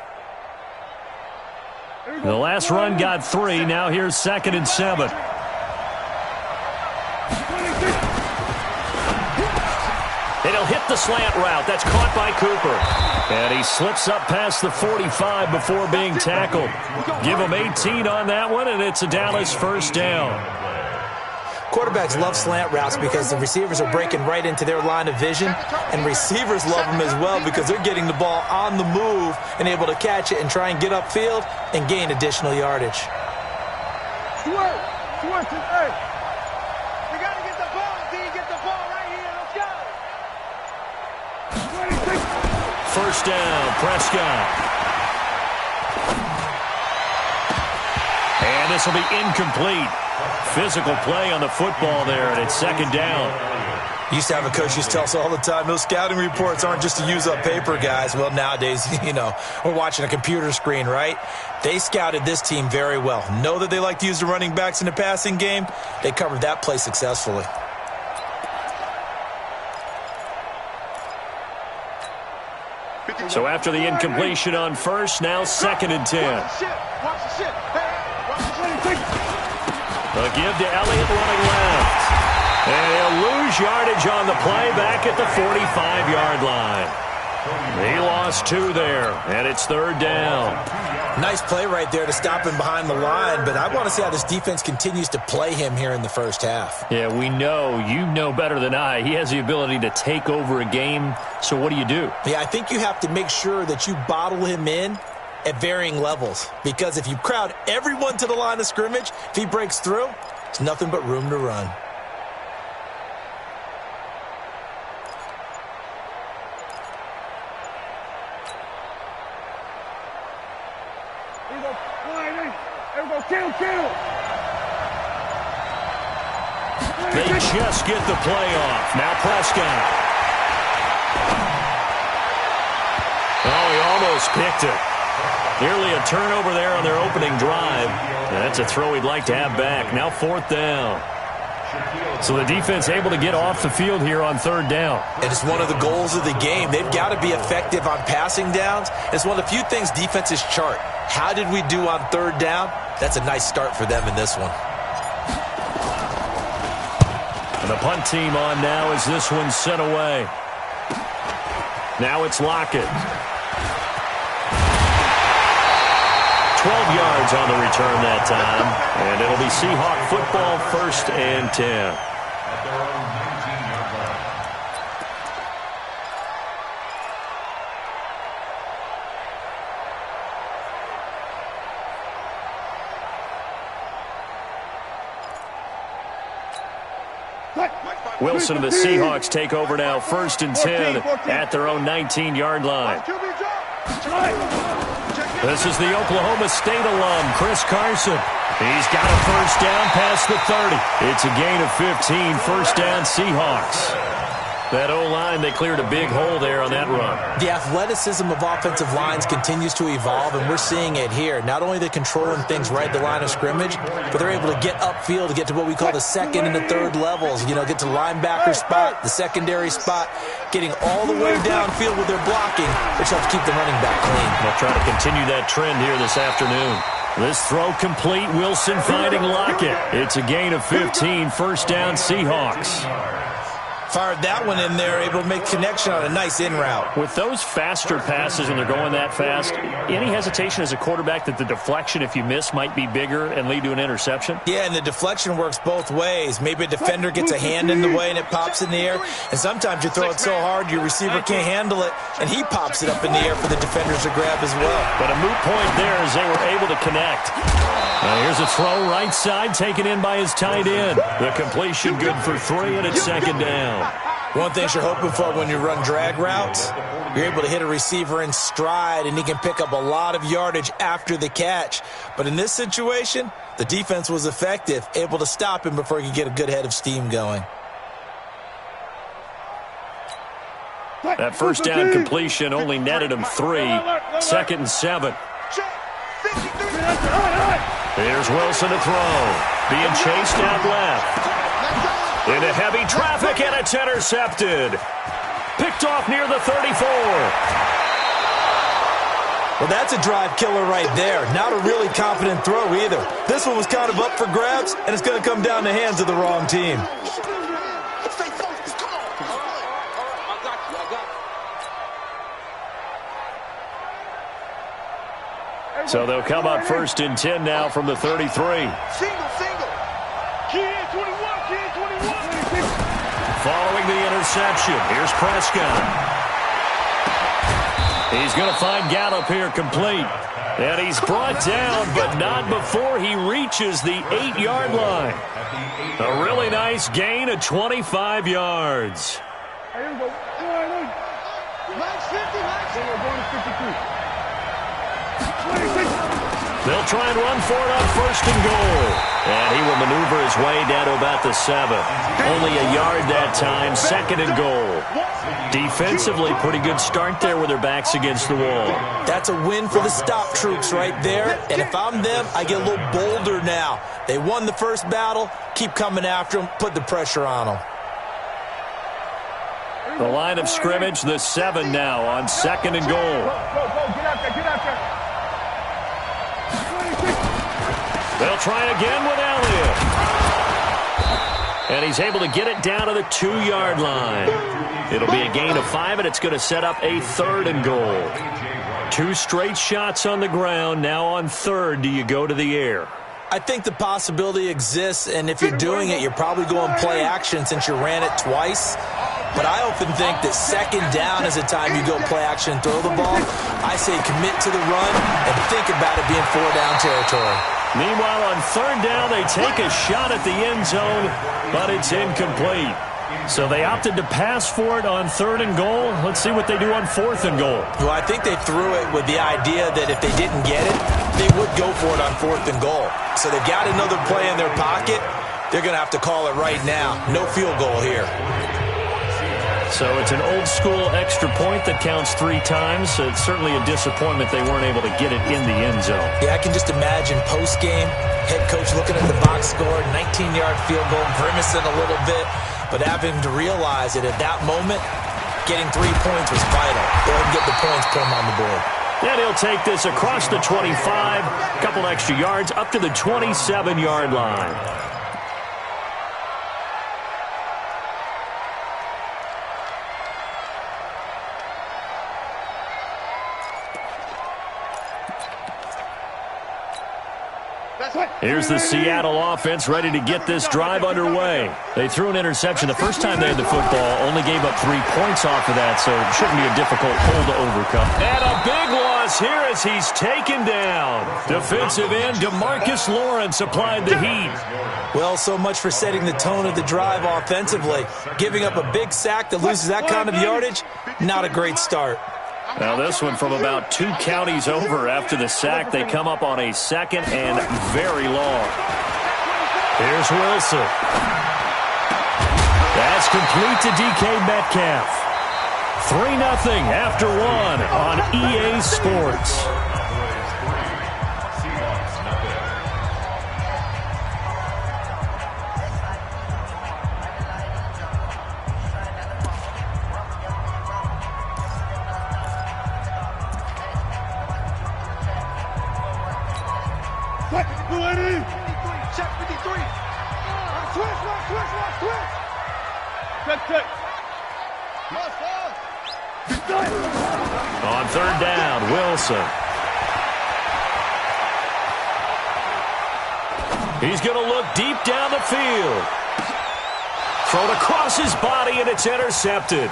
The last run got 3. Now here's 2nd and 7. And he'll hit the slant route. That's caught by Cooper. And he slips up past the 45 before being tackled. Give him 18 on that one, and it's a Dallas first down. Quarterbacks love slant routes because the receivers are breaking right into their line of vision, and receivers love them as well because they're getting the ball on the move and able to catch it and try and get upfield and gain additional yardage. Swerve. Swerve to A. You got to get the ball, D. Get the ball right here. Let's go. 26. First down, Prescott. And this will be incomplete. Physical play on the football there, and it's 2nd down. Used to have a coach used to tell us all the time, those scouting reports aren't just to use up paper, guys. Well, nowadays, we're watching a computer screen, right? They scouted this team very well. Know that they like to use the running backs in the passing game. They covered that play successfully. So after the incompletion on first, now 2nd and 10. A give to Elliott running left. And he'll lose yardage on the play back at the 45-yard line. He lost 2 there, and it's 3rd down. Nice play right there to stop him behind the line, but I want to see how this defense continues to play him here in the first half. Yeah, we know. You know better than I. He has the ability to take over a game, so what do you do? Yeah, I think you have to make sure that you bottle him in at varying levels, because if you crowd everyone to the line of scrimmage, if he breaks through, it's nothing but room to run. They just get the play off. Now Prescott. Oh, he almost picked it. Nearly a turnover there on their opening drive. That's a throw he'd like to have back. Now 4th down. So the defense able to get off the field here on 3rd down. And it's one of the goals of the game. They've got to be effective on passing downs. It's one of the few things defenses chart. How did we do on 3rd down? That's a nice start for them in this one. And the punt team on now as this one's sent away. Now it's Lockett. 12 yards on the return that time. And it'll be Seahawk football, 1st and 10. Wilson and the Seahawks take over now, 1st and 10 at their own 19-yard line. This is the Oklahoma State alum, Chris Carson. He's got a first down past the 30. It's a gain of 15, first down Seahawks. That O-line, they cleared a big hole there on that run. The athleticism of offensive lines continues to evolve, and we're seeing it here. Not only are they controlling things right at the line of scrimmage, but they're able to get upfield to get to what we call the 2nd and the 3rd levels. Get to linebacker spot, the secondary spot, getting all the way downfield with their blocking, which helps keep the running back clean. They'll try to continue that trend here this afternoon. This throw complete, Wilson finding Lockett. It's a gain of 15, first down Seahawks. Fired that one in there, able to make connection on a nice in route. With those faster passes when they're going that fast, any hesitation as a quarterback that the deflection, if you miss, might be bigger and lead to an interception? Yeah, and the deflection works both ways. Maybe a defender gets a hand in the way and it pops in the air, and sometimes you throw it so hard your receiver can't handle it, and he pops it up in the air for the defenders to grab as well. But a moot point there as they were able to connect. Now here's a throw right side taken in by his tight end. The completion good for 3, and it's 2nd down. One thing you're hoping for when you run drag routes, you're able to hit a receiver in stride, and he can pick up a lot of yardage after the catch. But in this situation, the defense was effective, able to stop him before he could get a good head of steam going. That first down completion only netted him 3. 2nd and 7. Here's Wilson to throw. Being chased out left. Into heavy traffic, and it's intercepted. Picked off near the 34. Well, that's a drive killer right there. Not a really confident throw either. This one was kind of up for grabs, and it's going to come down the hands of the wrong team. So they'll come up 1st and 10 now from the 33. Single. Kid 21. Following the interception, here's Prescott. He's going to find Gallup here complete. And he's brought down, but not before he reaches the 8-yard line. A really nice gain of 25 yards. Here we go. Max 50, Max. We're going to 53. They'll try and run for it on 1st and goal. And he will maneuver his way down to about the 7. Only a yard that time, 2nd and goal. Defensively, pretty good start there with their backs against the wall. That's a win for the stop troops right there. And if I'm them, I get a little bolder now. They won the first battle. Keep coming after them. Put the pressure on them. The line of scrimmage, the 7 now on 2nd and goal. Go, get out there. They'll try again with Elliott. And he's able to get it down to the 2-yard line. It'll be a gain of 5, and it's going to set up a 3rd and goal. 2 straight shots on the ground. Now on 3rd, do you go to the air? I think the possibility exists, and if you're doing it, you're probably going play action since you ran it twice. But I often think that 2nd down is the time you go play action and throw the ball. I say commit to the run and think about it being 4-down territory. Meanwhile, on 3rd down, they take a shot at the end zone, but it's incomplete. So they opted to pass for it on 3rd and goal. Let's see what they do on 4th and goal. Well, I think they threw it with the idea that if they didn't get it, they would go for it on 4th and goal. So they've got another play in their pocket. They're going to have to call it right now. No field goal here. So it's an old-school extra point that counts 3 times. So it's certainly a disappointment they weren't able to get it in the end zone. Yeah, I can just imagine post-game, head coach looking at the box score, 19-yard field goal, grimacing a little bit, but having to realize that at that moment, getting 3 points was vital. Go ahead and get the points, put them on the board. And he'll take this across the 25, a couple extra yards, up to the 27-yard line. Here's the Seattle offense ready to get this drive underway. They threw an interception the first time they had the football, only gave up 3 points off of that, so it shouldn't be a difficult hole to overcome. And a big loss here as he's taken down. Defensive end DeMarcus Lawrence applied the heat. Well, so much for setting the tone of the drive offensively. Giving up a big sack that loses that kind of yardage, not a great start. Now this one from about 2 counties over after the sack. They come up on a 2nd and very long. Here's Wilson. That's complete to DK Metcalf. 3-0 after 1 on EA Sports. Check 53. Switch. Cut. On 3rd down, Wilson. He's going to look deep down the field. Thrown across his body, and it's intercepted.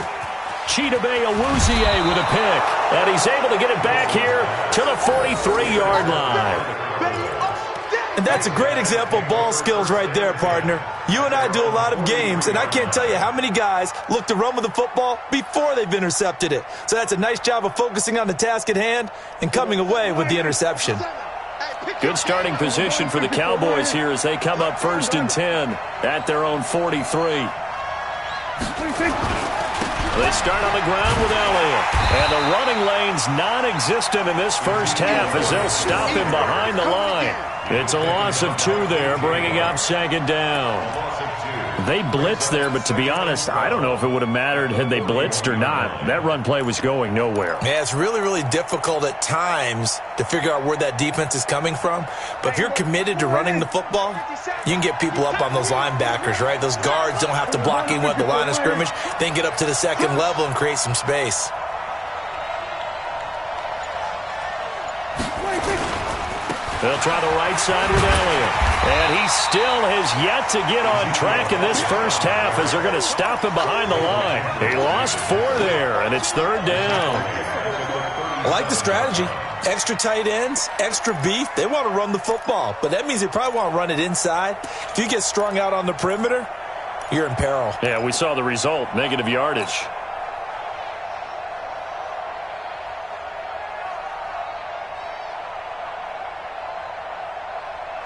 Chidobe Awuzie with a pick. And he's able to get it back here to the 43-yard line. And that's a great example of ball skills right there, partner. You and I do a lot of games, and I can't tell you how many guys look to run with the football before they've intercepted it. So that's a nice job of focusing on the task at hand and coming away with the interception. Good starting position for the Cowboys here as they come up 1st and 10 at their own 43. They start on the ground with Elliott. And the running lane's non-existent in this first half as they'll stop him behind the line. It's a loss of 2 there, bringing up 2nd down. They blitzed there, but to be honest, I don't know if it would have mattered had they blitzed or not. That run play was going nowhere. Yeah, it's really, really difficult at times to figure out where that defense is coming from. But if you're committed to running the football, you can get people up on those linebackers, right? Those guards don't have to block anyone at the line of scrimmage. They can get up to the 2nd level and create some space. They'll try the right side with Elliott. And he still has yet to get on track in this first half as they're going to stop him behind the line. He lost 4 there, and it's 3rd down. I like the strategy. Extra tight ends, extra beef. They want to run the football, but that means they probably want to run it inside. If you get strung out on the perimeter, you're in peril. Yeah, we saw the result, negative yardage.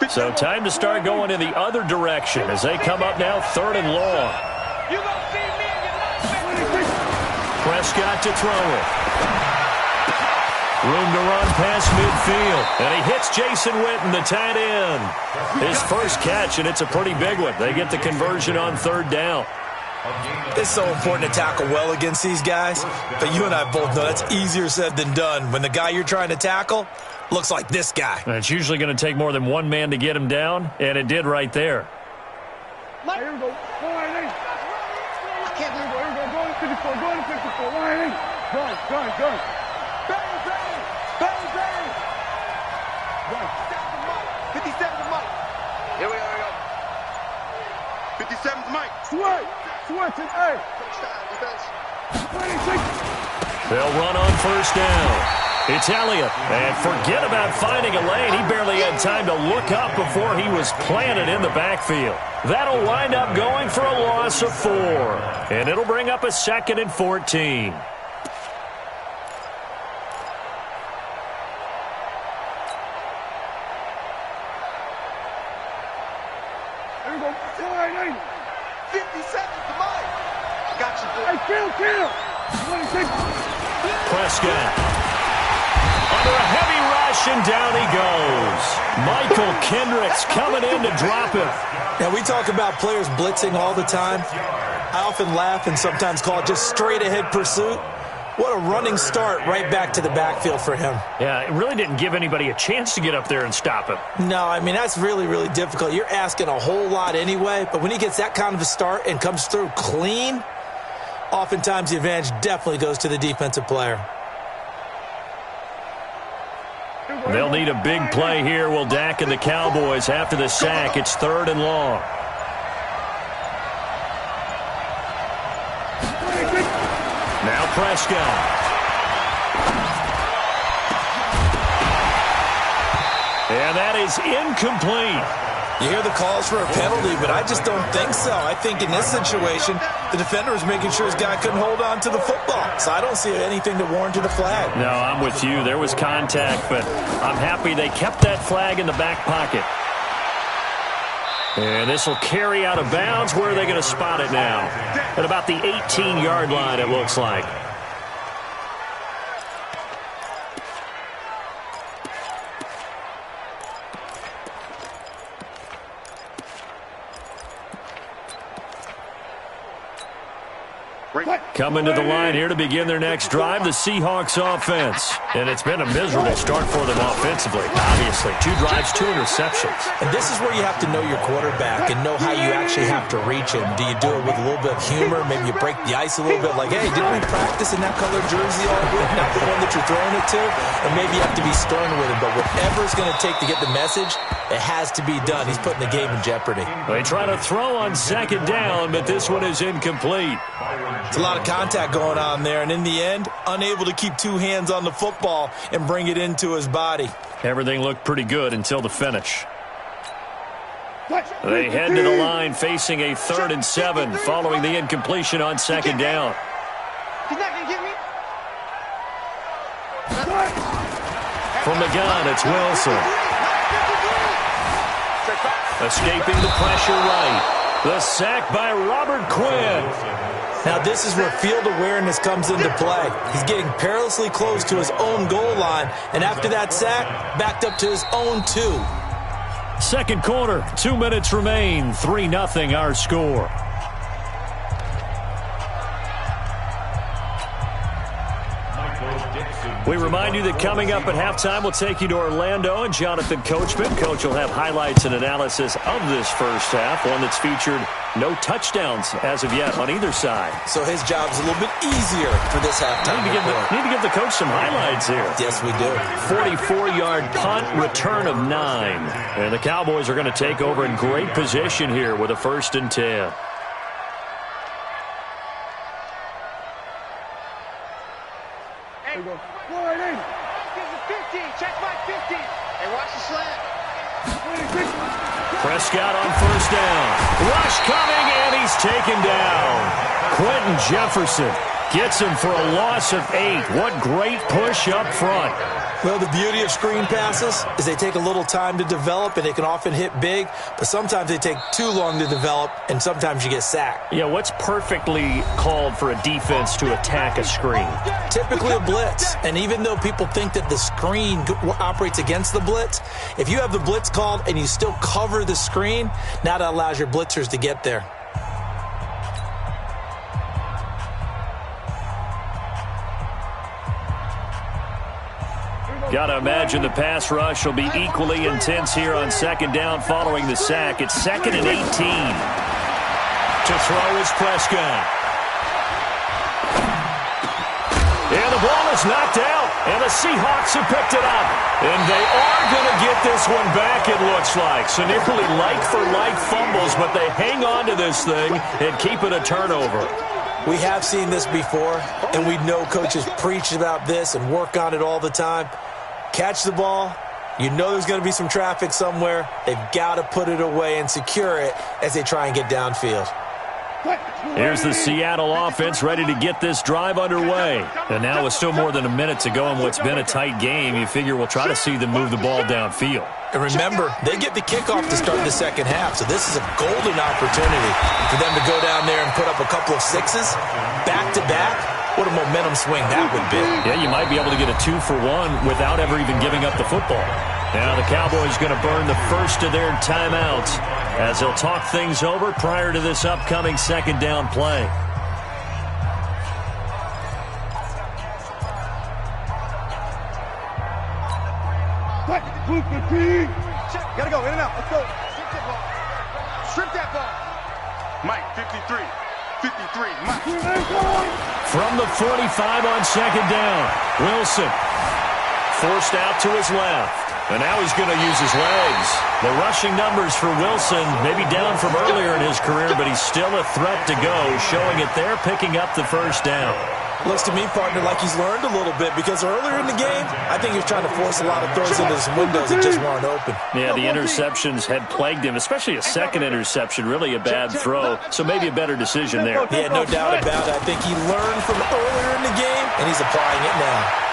So time to start going in the other direction as they come up now 3rd and long. Prescott to throw it. Room to run past midfield. And he hits Jason Witten, the tight end. His first catch, and it's a pretty big one. They get the conversion on 3rd down. It's so important to tackle well against these guys, but you and I both know that's easier said than done. When the guy you're trying to tackle looks like this guy. And it's usually going to take more than one man to get him down, and it did right there. Here we go. I can't believe it. Here we go. Go to 54. Go to 54. Go. Bang, bang. Bang, bang. 57 to Mike. Here we go. 57 to Mike. Switch it. Hey. They'll run on 1st down. It's Elliott, and forget about finding a lane. He barely had time to look up before he was planted in the backfield. That'll wind up going for a loss of 4, and it'll bring up a 2nd and 14. There we go. 50 seconds to Mike. Got you, boy. Hey, kill. 26. Prescott. Under a heavy rush, and down he goes. Michael Kendricks coming in to drop him. Now, we talk about players blitzing all the time. I often laugh and sometimes call it just straight-ahead pursuit. What a running start right back to the backfield for him. Yeah, it really didn't give anybody a chance to get up there and stop him. No, I mean, that's really, really difficult. You're asking a whole lot anyway, but when he gets that kind of a start and comes through clean, oftentimes the advantage definitely goes to the defensive player. They'll need a big play here. Will Dak and the Cowboys after the sack. It's 3rd and long. Now Prescott. And that is incomplete. You hear the calls for a penalty, but I just don't think so. I think in this situation, the defender was making sure his guy couldn't hold on to the football. So I don't see anything to warrant a flag. No, I'm with you. There was contact, but I'm happy they kept that flag in the back pocket. And this will carry out of bounds. Where are they going to spot it now? At about the 18-yard line, it looks like. Coming to the line here to begin their next drive, the Seahawks offense. And it's been a miserable start for them offensively, obviously. 2 drives, 2 interceptions. And this is where you have to know your quarterback and know how you actually have to reach him. Do you do it with a little bit of humor? Maybe you break the ice a little bit, like, hey, didn't we practice in that color jersey all week? Not the one that you're throwing it to? Or maybe you have to be stern with him. But whatever it's going to take to get the message, it has to be done. He's putting the game in jeopardy. They try to throw on 2nd down, but this one is incomplete. It's a lot of contact going on there, and in the end, unable to keep 2 hands on the football and bring it into his body. Everything looked pretty good until the finish. They head to the line facing a 3rd and 7 following the incompletion on 2nd down. He's not going to get me. From the gun, it's Wilson. Escaping the pressure right. The sack by Robert Quinn. Now this is where field awareness comes into play. He's getting perilously close to his own goal line, and after that sack, backed up to his own 2. 2nd quarter, 2 minutes remain, 3-0 our score. We remind you that coming up at halftime, we'll take you to Orlando and Jonathan Coachman. Coach will have highlights and analysis of this first half, one that's featured no touchdowns as of yet on either side. So his job's a little bit easier for this halftime. Need to give the coach some highlights here. Yes, we do. 44-yard punt, return of 9. And the Cowboys are going to take over in great position here with a 1st and 10. Hey, go. 15. Check my 15. Hey, watch the slant. Prescott on 1st down. Rush coming, and he's taken down. Quentin Jefferson gets him for a loss of 8. What great push up front. Well, the beauty of screen passes is they take a little time to develop, and they can often hit big, but sometimes they take too long to develop, and sometimes you get sacked. Yeah, what's perfectly called for a defense to attack a screen? Typically a blitz, and even though people think that the screen operates against the blitz, if you have the blitz called and you still cover the screen, now that allows your blitzers to get there. Got to imagine the pass rush will be equally intense here on 2nd down following the sack. It's 2nd and 18. To throw is Prescott. And the ball is knocked out, and the Seahawks have picked it up. And they are going to get this one back, it looks like. So nearly like-for-like fumbles, but they hang on to this thing and keep it a turnover. We have seen this before, and we know coaches preach about this and work on it all the time. Catch the ball. You know there's going to be some traffic somewhere. They've got to put it away and secure it as they try and get downfield. Here's the Seattle offense ready to get this drive underway. And now with still more than a minute to go in what's been a tight game, you figure we'll try to see them move the ball downfield. And remember, they get the kickoff to start the 2nd half, so this is a golden opportunity for them to go down there and put up a couple of 6s back-to-back. What a momentum swing that would be. Yeah, you might be able to get a 2-for-1 without ever even giving up the football. Now the Cowboys going to burn the first of their timeouts as they'll talk things over prior to this upcoming 2nd down play. Gotta go, in and out. Let's go. Strip that ball. Strip that ball. Mike, 53. 53, Mike. From the 45 on 2nd down, Wilson forced out to his left. And now he's going to use his legs. The rushing numbers for Wilson maybe down from earlier in his career, but he's still a threat to go, showing it there, picking up the 1st down. Looks to me, partner, like he's learned a little bit because earlier in the game, I think he was trying to force a lot of throws into some windows that just weren't open. Yeah, the interceptions had plagued him, especially a 2nd interception, really a bad throw. So maybe a better decision there. Yeah, no doubt about it. I think he learned from earlier in the game, and he's applying it now.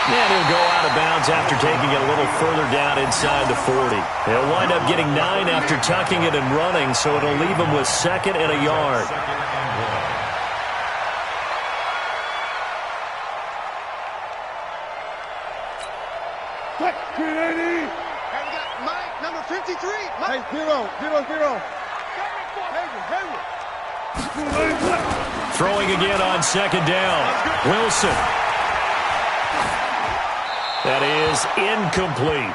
And he'll go out of bounds after taking it a little further down inside the 40. He'll wind up getting 9 after tucking it and running, so it'll leave him with 2nd and a yard. Mike, number 53. Mike. Hey, 0. Throwing again on 2nd down. Wilson. That is incomplete.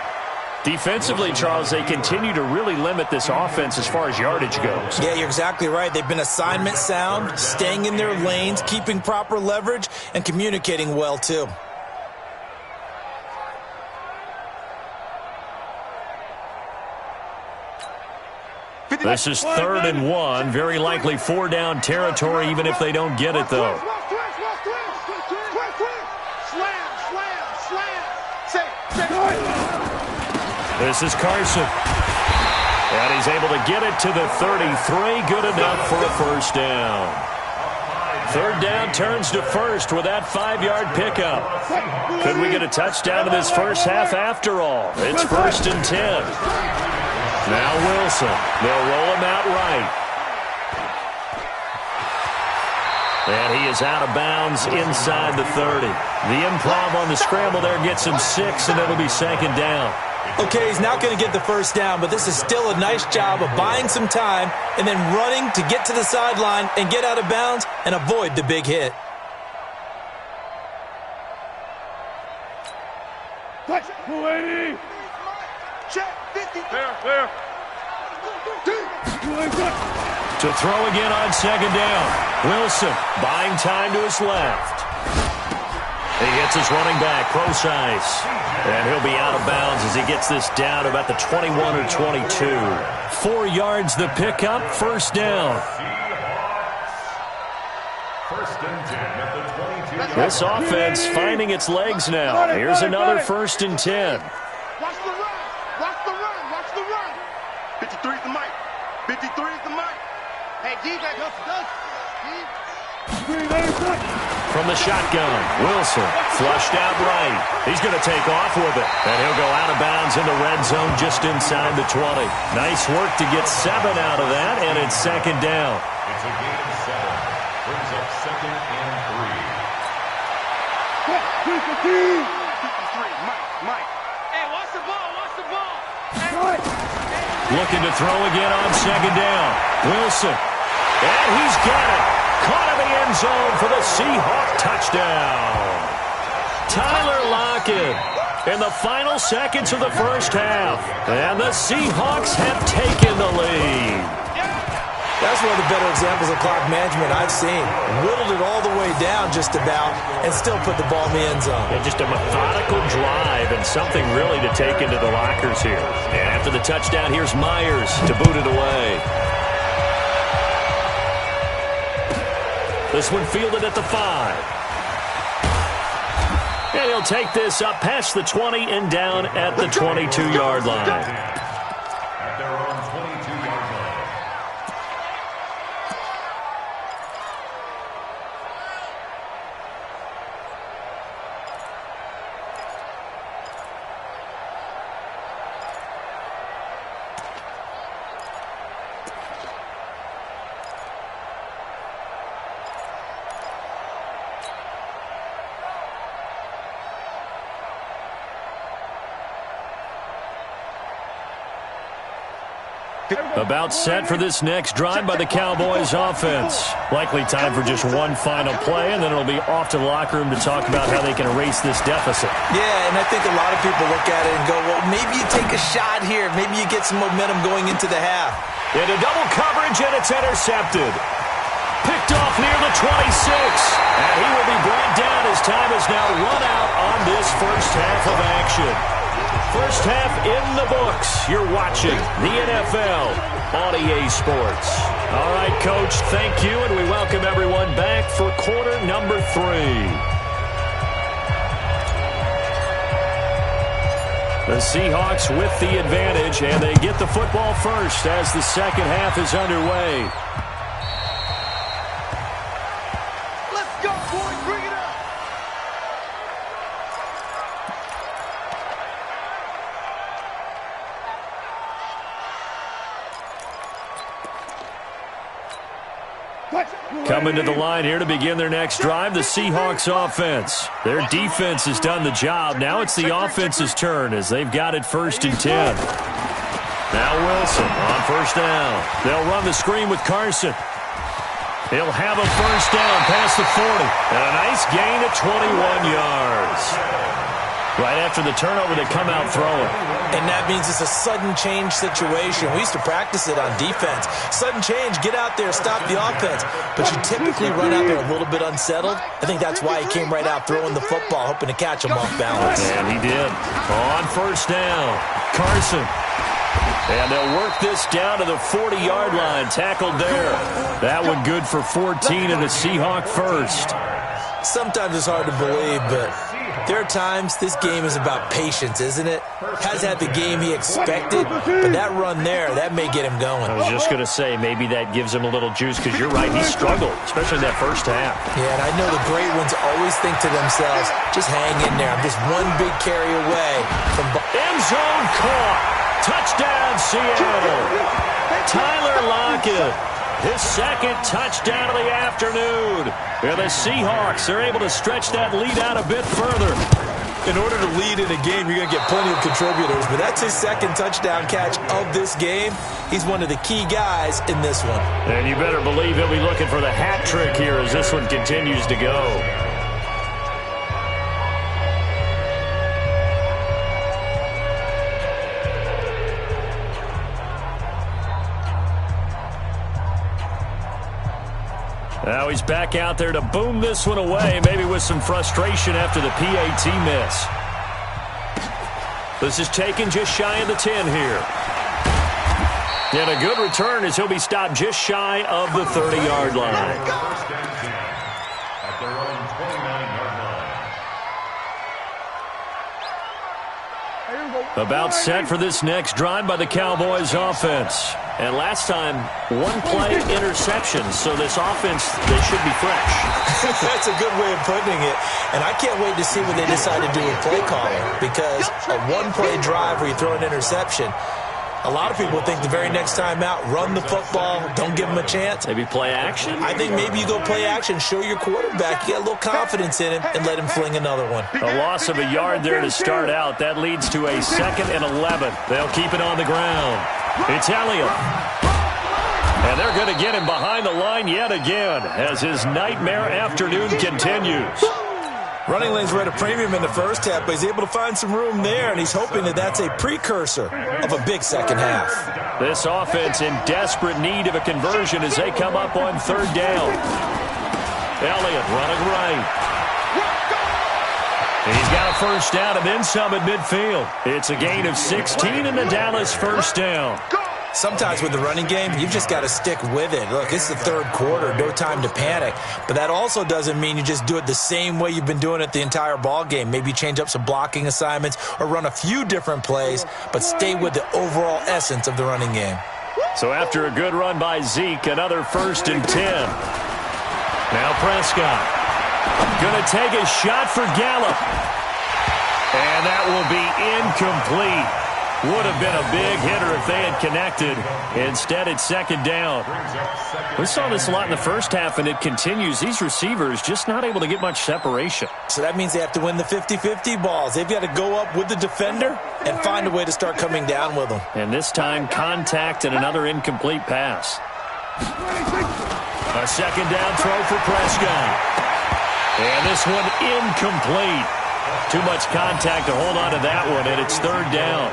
Defensively, Charles, they continue to really limit this offense as far as yardage goes. Yeah, you're exactly right. They've been assignment sound, staying in their lanes, keeping proper leverage, and communicating well, too. This is 3rd and 1. Very likely 4-down territory, even if they don't get it, though. This is Carson. And he's able to get it to the 33. Good enough for a first down. Third down turns to first with that 5-yard pickup. Could we get a touchdown in this first half after all? It's 1st and 10. Now Wilson. They'll roll him out right. And he is out of bounds inside the 30. The improv on the scramble there gets him 6, and it'll be 2nd down. Okay, he's not going to get the first down, but this is still a nice job of buying some time and then running to get to the sideline and get out of bounds and avoid the big hit. Touch, 280. Check, 50. There. To throw again on 2nd down. Wilson buying time to his left. He hits his running back, Procise. And he'll be out of bounds as he gets this down about the 21 or 22. 4 yards the pickup, 1st down. First and 10 at the 22. This offense finding its legs now. Here's another 1st and 10. Watch the run. Watch the run. Watch the run. 53 is the mic. 53 is the mic. Hey, D-back, go. From the shotgun, Wilson flushed out right. He's going to take off with it. And he'll go out of bounds in the red zone just inside the 20. Nice work to get 7 out of that, and it's 2nd down. It's a gain of 7. Brings up 2nd and 3. 53, Mike. Hey, watch the ball. Hey. Looking to throw again on 2nd down. Wilson. And he's got it. Caught in the end zone for the Seahawk touchdown. Tyler Lockett in the final seconds of the first half. And the Seahawks have taken the lead. That's one of the better examples of clock management I've seen. Whittled it all the way down just about and still put the ball in the end zone. And just a methodical drive and something really to take into the lockers here. And after the touchdown, here's Myers to boot it away. This one fielded at the 5. And he'll take this up past the 20 and down at the 22-yard line. At their own 22-yard line. About set for this next drive by the Cowboys offense. Likely time for just one final play, and then it'll be off to the locker room to talk about how they can erase this deficit. Yeah, and I think a lot of people look at it and go, well, maybe you take a shot here. Maybe you get some momentum going into the half. Into double coverage, and it's intercepted. Picked off near the 26. And he will be brought down as time is now run out on this first half of action. First half in the books. You're watching the NFL on EA Sports. All right, Coach, thank you, and we welcome everyone back for quarter number 3. The Seahawks with the advantage, and they get the football first as the second half is underway. Let's go, boys. Bring it up. Coming to the line here to begin their next drive, the Seahawks offense. Their defense has done the job. Now it's the offense's turn as they've got it 1st and 10. Now Wilson on first down. They'll run the screen with Carson. He'll have a first down past the 40. And a nice gain of 21 yards. Right after the turnover, they come out throwing. And that means it's a sudden change situation. We used to practice it on defense. Sudden change, get out there, stop the offense. But you typically run out there a little bit unsettled. I think that's why he came right out throwing the football, hoping to catch him off balance. And he did. On first down, Carson. And they'll work this down to the 40-yard line, tackled there. That one good for 14 and a Seahawk first. Sometimes it's hard to believe, but There are times this game is about patience, isn't it? Has had the game he expected, but that run there, that may get him going. I was just going to say, maybe that gives him a little juice, because you're right, he struggled, especially in that first half. Yeah, and I know the great ones always think to themselves, just hang in there. I'm just one big carry away from... End zone caught. Touchdown, Seattle. Tyler Lockett, his second touchdown of the afternoon. And the Seahawks are able to stretch that lead out a bit further. In order to lead in a game, you're going to get plenty of contributors, but that's his second touchdown catch of this game. He's one of the key guys in this one. And you better believe he'll be looking for the hat trick here as this one continues to go. Now he's back out there to boom this one away, maybe with some frustration after the PAT miss. This is taken just shy of the 10 here. And a good return as he'll be stopped just shy of the 30-yard line. First and 10 at their own 29-yard line. About set for this next drive by the Cowboys offense. And last time, one play interception, so this offense, they should be fresh. That's a good way of putting it. And I can't wait to see what they decide to do with play calling, because a one-play drive where you throw an interception, a lot of people think the very next time out, run the football, don't give them a chance. Maybe play action? I think maybe you go play action, show your quarterback, you get a little confidence in him, and let him fling another one. A loss of a yard there to start out. That leads to a 2nd and 11. They'll keep it on the ground. It's Elliott. And they're going to get him behind the line yet again as his nightmare afternoon continues. Running lanes were at a premium in the first half, but he's able to find some room there, and he's hoping that that's a precursor of a big second half. This offense in desperate need of a conversion as they come up on 3rd down. Elliott running right. He's got a first down and then some at midfield. It's a gain of 16 in the Dallas first down. Sometimes with the running game, you've just got to stick with it. Look, it's the 3rd quarter, no time to panic. But that also doesn't mean you just do it the same way you've been doing it the entire ball game. Maybe change up some blocking assignments or run a few different plays, but stay with the overall essence of the running game. So after a good run by Zeke, another 1st and 10. Now Prescott. Going to take a shot for Gallup. And that will be incomplete. Would have been a big hitter if they had connected. Instead, it's 2nd down. We saw this a lot in the first half, and it continues. These receivers just not able to get much separation. So that means they have to win the 50-50 balls. They've got to go up with the defender and find a way to start coming down with them. And this time, contact and another incomplete pass. A 2nd down throw for Prescott. And this one incomplete. Too much contact to hold on to that one, and it's 3rd down.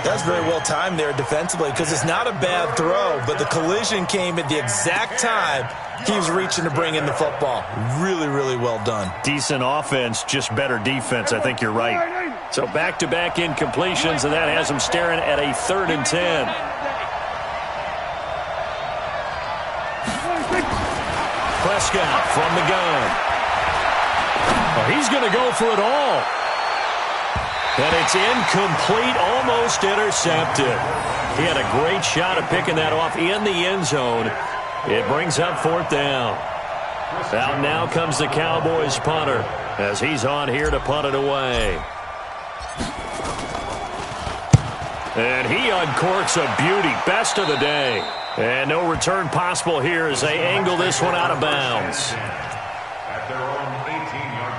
That's very well timed there defensively, because it's not a bad throw, but the collision came at the exact time he was reaching to bring in the football. Really, really well done. Decent offense, just better defense. I think you're right. So back-to-back incompletions, and that has him staring at a 3rd and 10. Prescott from the gun. Well, he's going to go for it all. And it's incomplete, almost intercepted. He had a great shot at picking that off in the end zone. It brings up 4th down. Out now comes the Cowboys punter as he's on here to punt it away. And he uncorks a beauty, best of the day. And no return possible here as they angle this one out of bounds. At their own 18-yard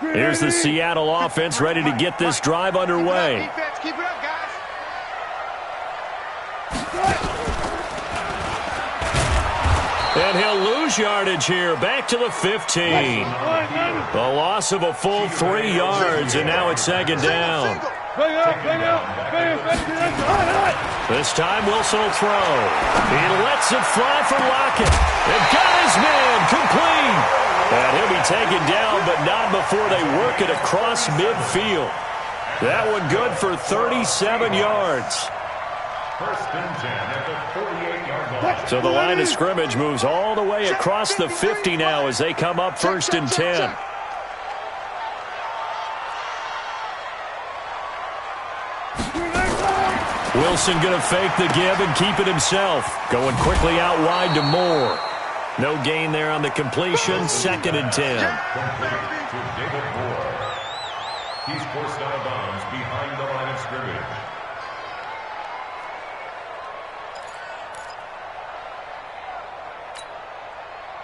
line. Here's the Seattle offense ready to get this drive underway. Keep it up, guys. And he'll lose yardage here, back to the 15. The loss of a full 3 yards, and now it's 2nd down. This time Wilson will throw. He lets it fly for Lockett. And got his man complete. And he'll be taken down, but not before they work it across midfield. That one good for 37 yards. First and 10 at the 48-yard line. So the line of scrimmage moves all the way across the 50 now as they come up first and 10. Wilson going to fake the give and keep it himself. Going quickly out wide to Moore. No gain there on the completion. Second and 10. Complete to David Moore. He's forced out of bounds behind the line of scrimmage.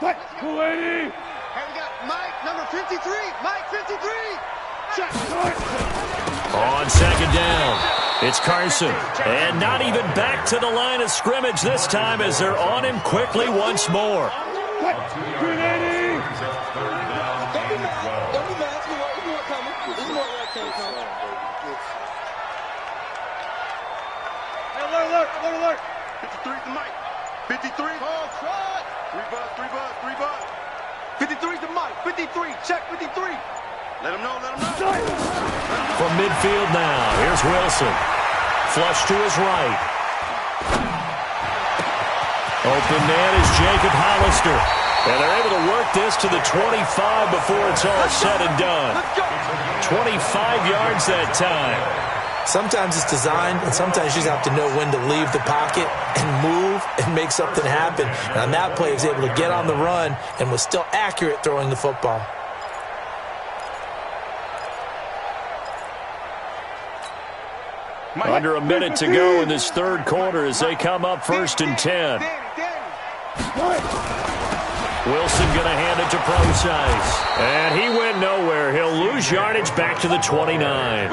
Hey, we got Mike, number 53. Mike, 53. Check. On second down, it's Carson. And not even back to the line of scrimmage this time as they're on him quickly once more. Alert. 53 to Mike. 53. Oh, shot. 3 bud. 53 to Mike. 53. Check 53. Let him know. From midfield now, here's Wilson. Flush to his right. Open man is Jacob Hollister. And they're able to work this to the 25 before it's all said and done. 25 yards that time. Sometimes it's designed, and sometimes you just have to know when to leave the pocket and move and make something happen. And on that play, he was able to get on the run and was still accurate throwing the football. Under a minute to go in this third quarter as they come up first and 10. Wilson going to hand it to Procise. And he went nowhere. He'll lose yardage back to the 29.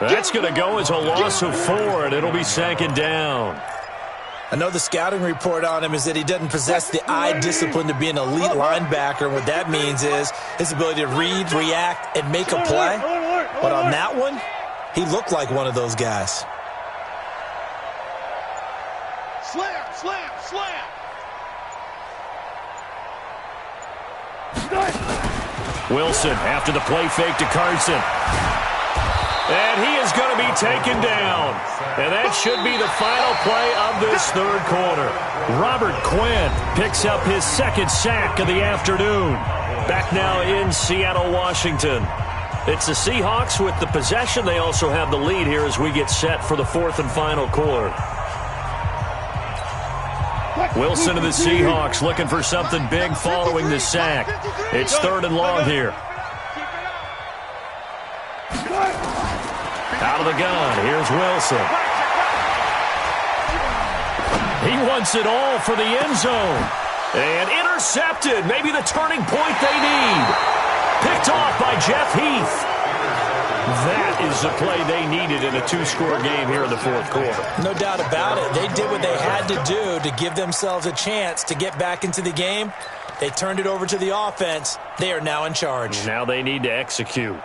That's going to go as a loss of 4, and it'll be second down. I know the scouting report on him is that he doesn't possess the eye discipline to be an elite linebacker. What that means is his ability to read, react, and make a play. But on that one, he looked like one of those guys. Slam. Wilson after the play fake to Carson. And he is going to be taken down. And that should be the final play of this third quarter. Robert Quinn picks up his second sack of the afternoon. Back now in Seattle, Washington. It's the Seahawks with the possession. They also have the lead here as we get set for the fourth and final quarter. Wilson and the Seahawks looking for something big following the sack. It's third and long here. Out of the gun, here's Wilson. He wants it all for the end zone. And intercepted, maybe the turning point they need. Picked off by Jeff Heath. That is the play they needed in a two-score game here in the fourth quarter. No doubt about it. They did what they had to do to give themselves a chance to get back into the game. They turned it over to the offense. They are now in charge. Now they need to execute.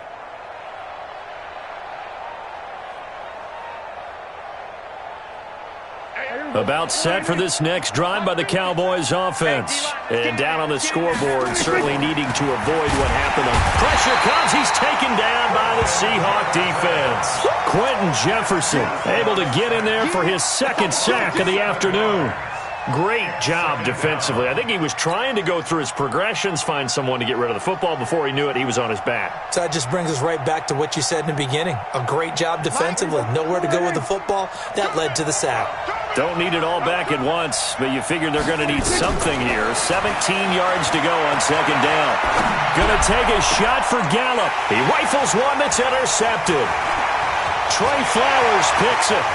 About set for this next drive by the Cowboys offense. And down on the scoreboard, certainly needing to avoid what happened. Pressure comes. He's taken down by the Seahawk defense. Quentin Jefferson able to get in there for his second sack of the afternoon. Great job defensively. I think he was trying to go through his progressions, find someone to get rid of the football. Before he knew it, he was on his back. So that just brings us right back to what you said in the beginning. A great job defensively. Nowhere to go with the football. That led to the sack. Don't need it all back at once, but you figure they're going to need something here. 17 yards to go on second down. Going to take a shot for Gallup. He rifles one that's intercepted. Trey Flowers picks it.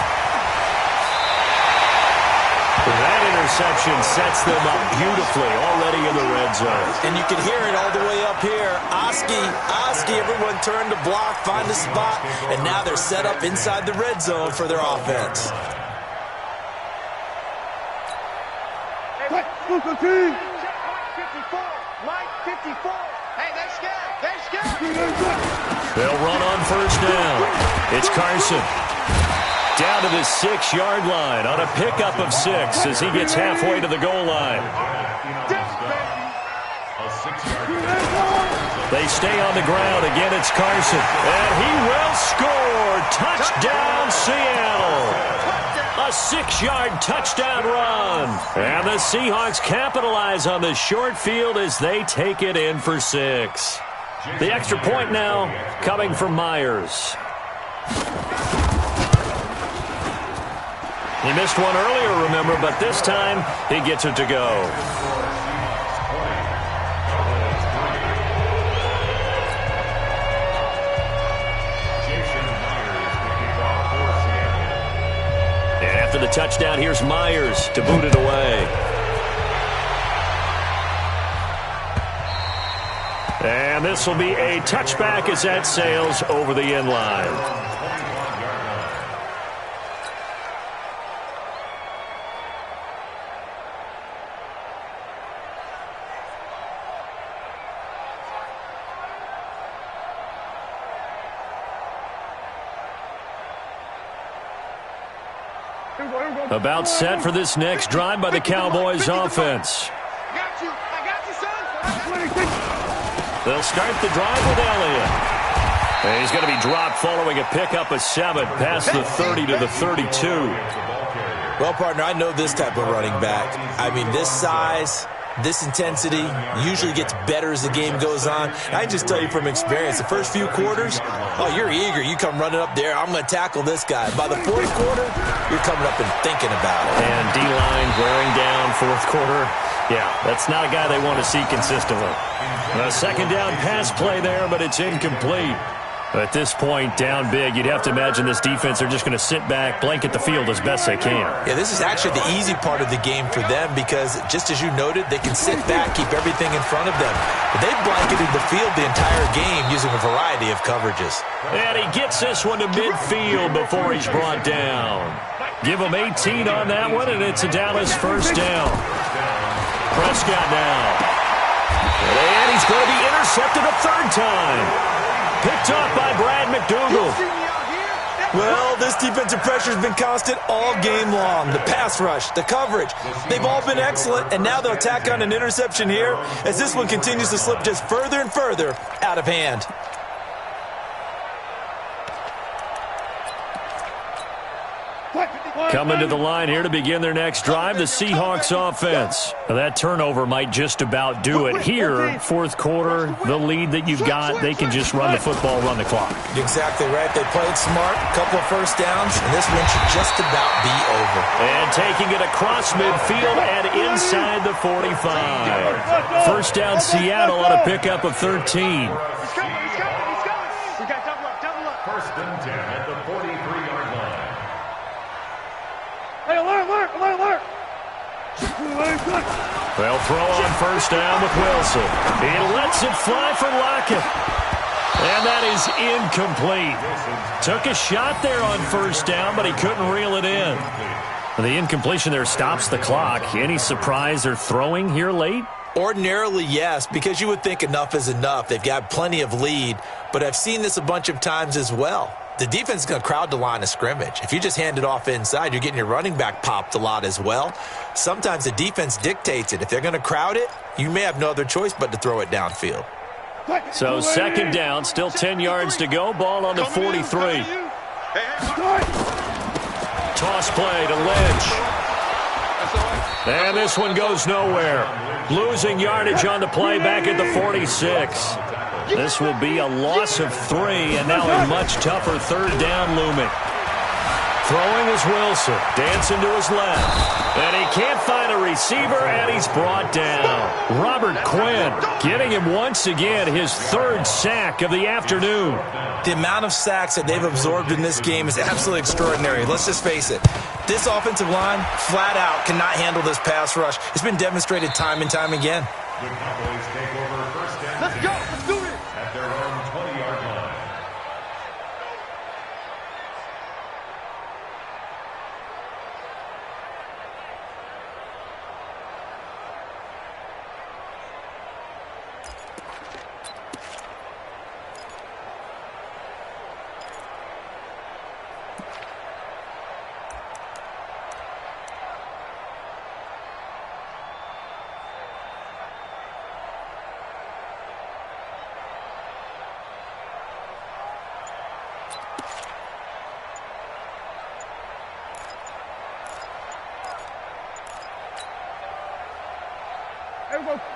That interception sets them up beautifully already in the red zone. And you can hear it all the way up here. Oski, everyone turned to block, find a spot, and now they're set up inside the red zone for their offense. Mike 54. Mike 54. Hey, they're scared. They'll run on first down. It's Carson. Down to the 6-yard line on a pickup of 6 as he gets halfway to the goal line. They stay on the ground. Again, it's Carson. And he will score. Touchdown, Seattle. A 6-yard touchdown run. And the Seahawks capitalize on the short field as they take it in for 6. The extra point now coming from Myers. He missed one earlier, remember, but this time he gets it to go. And after the touchdown, here's Myers to boot it away. And this will be a touchback as that sails over the end line. About set for this next drive by the Cowboys offense. They'll start the drive with Elliott. And he's going to be dropped following a pickup of 7 past the 30 to the 32. Well, partner, I know this type of running back. I mean, this size, this intensity usually gets better as the game goes on. I can just tell you from experience, the first few quarters, oh, you're eager. You come running up there, I'm going to tackle this guy. By the fourth quarter, you're coming up and thinking about it. And D-line wearing down fourth quarter. Yeah, that's not a guy they want to see consistently. A second down pass play there, but it's incomplete. At this point, down big, you'd have to imagine this defense are just going to sit back, blanket the field as best they can. Yeah, this is actually the easy part of the game for them because, just as you noted, they can sit back, keep everything in front of them. But they've blanketed the field the entire game using a variety of coverages. And he gets this one to midfield before he's brought down. Give him 18 on that one, and it's a Dallas first down. Prescott now. And he's going to be intercepted a third time. Picked up by Brad McDougal. Well, this defensive pressure has been constant all game long. The pass rush, the coverage, they've all been excellent, and now they'll tack on an interception here as this one continues to slip just further and further out of hand. Coming to the line here to begin their next drive, the Seahawks offense. Now that turnover might just about do it. Here, fourth quarter, the lead that you've got, they can just run the football, run the clock. Exactly right. They played smart, a couple of first downs, and this one should just about be over. And taking it across midfield and inside the 45. First down, Seattle on a pickup of 13. First and 10 at the 43-yard line. Hey, alert! They'll throw on first down with Wilson. He lets it fly for Lockett. And that is incomplete. Took a shot there on first down, but he couldn't reel it in. The incompletion there stops the clock. Any surprise they're throwing here late? Ordinarily, yes, because you would think enough is enough. They've got plenty of lead, but I've seen this a bunch of times as well. The defense is going to crowd the line of scrimmage. If you just hand it off inside, you're getting your running back popped a lot as well. Sometimes the defense dictates it. If they're going to crowd it, you may have no other choice but to throw it downfield. So second down, still 10 yards to go. Ball on the 43. Toss play to Lynch. And this one goes nowhere. Losing yardage on the play back at the 46. This will be a loss of 3, and now a much tougher third down looming. Throwing is Wilson. Dancing to his left. And he can't find a receiver, and he's brought down. Robert Quinn getting him once again his third sack of the afternoon. The amount of sacks that they've absorbed in this game is absolutely extraordinary. Let's just face it. This offensive line, flat out, cannot handle this pass rush. It's been demonstrated time and time again. The Cowboys take over first and 10. Let's go. Let's do it. At their own 20-yard line.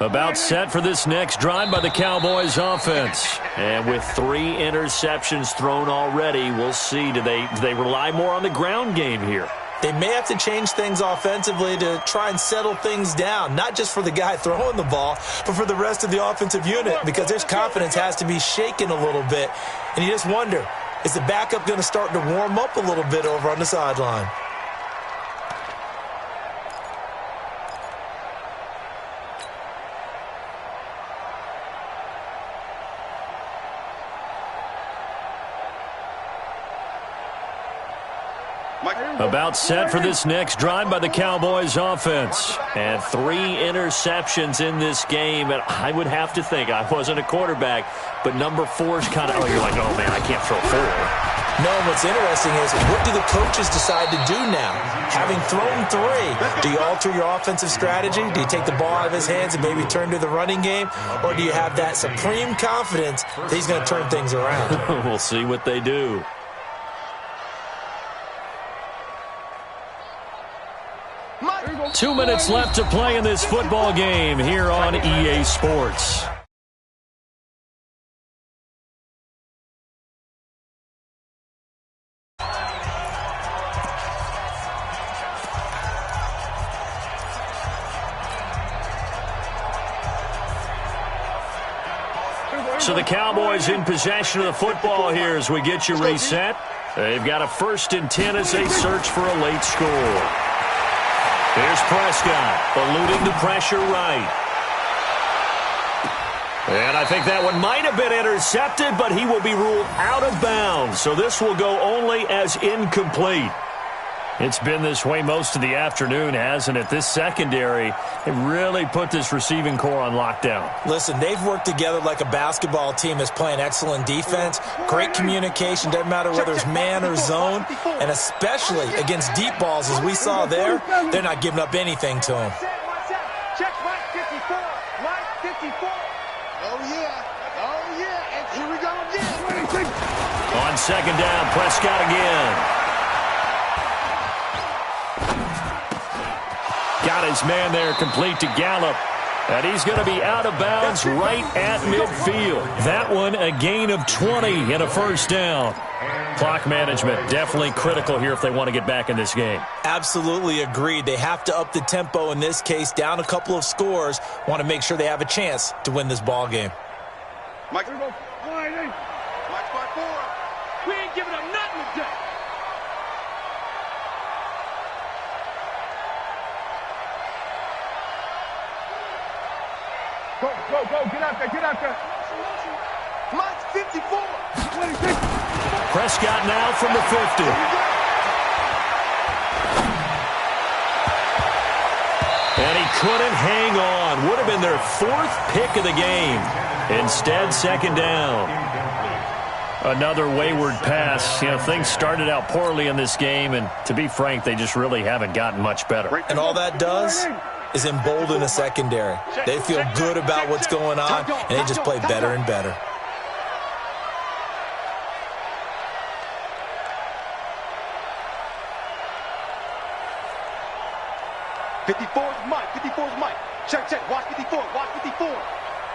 About set for this next drive by the Cowboys offense. And with 3 interceptions thrown already, we'll see. Do they rely more on the ground game here? They may have to change things offensively to try and settle things down, not just for the guy throwing the ball, but for the rest of the offensive unit, because his confidence has to be shaken a little bit. And you just wonder, is the backup going to start to warm up a little bit over on the sideline? About set for this next drive by the Cowboys offense. And 3 interceptions in this game. And I would have to think, I wasn't a quarterback, but number 4's kind of, you're like, oh, man, I can't throw 4. No, what's interesting is, what do the coaches decide to do now? Having thrown 3, do you alter your offensive strategy? Do you take the ball out of his hands and maybe turn to the running game? Or do you have that supreme confidence that he's going to turn things around? We'll see what they do. Two minutes left to play in this football game here on EA Sports. So the Cowboys in possession of the football here as we get you reset. They've got a 1st and 10 as they search for a late score. Here's Prescott, eluding the pressure right. And I think that one might have been intercepted, but he will be ruled out of bounds. So this will go only as incomplete. It's been this way most of the afternoon, hasn't it? This secondary, it really put this receiving core on lockdown. Listen, they've worked together like a basketball team that's playing excellent defense, great communication, doesn't matter whether it's man or zone, and especially against deep balls, as we saw there, they're not giving up anything to them. Check right 54, right 54. Oh, yeah, and here we go again. On 2nd down, Prescott again. Got his man there complete to Gallup. And he's going to be out of bounds right at midfield. That one a gain of 20 and a 1st down. Clock management definitely critical here if they want to get back in this game. Absolutely agreed. They have to up the tempo in this case, down a couple of scores. Want to make sure they have a chance to win this ball game. Mike, here we go. Mike by 4. We ain't giving up nothing today. Go, get out there. Mike's 54. Prescott now from the 50. And he couldn't hang on. Would have been their 4th pick of the game. Instead, 2nd down. Another wayward pass. Things started out poorly in this game, and to be frank, they just really haven't gotten much better. And all that does is embolden a secondary. They feel good about what's going on, and they just play better and better. Mike. Check. Watch 54.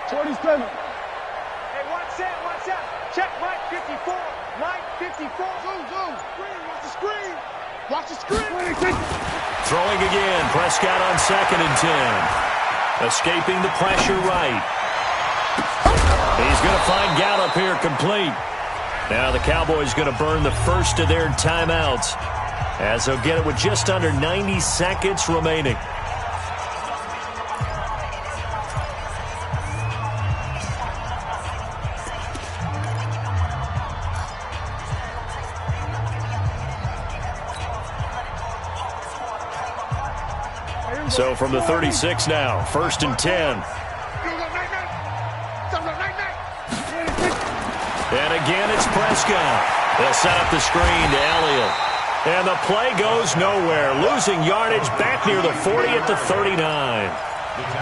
27. Hey, watch out. Check Mike 54. Mike 54. Zoom. Watch the screen. Throwing again. Prescott on 2nd and 10. Escaping the pressure right. He's going to find Gallup here complete. Now the Cowboys going to burn the first of their timeouts as they'll get it with just under 90 seconds remaining. So from the 36 now, 1st and 10. And again, it's Prescott. They'll set up the screen to Elliott. And the play goes nowhere, losing yardage back near the 40 at the 39.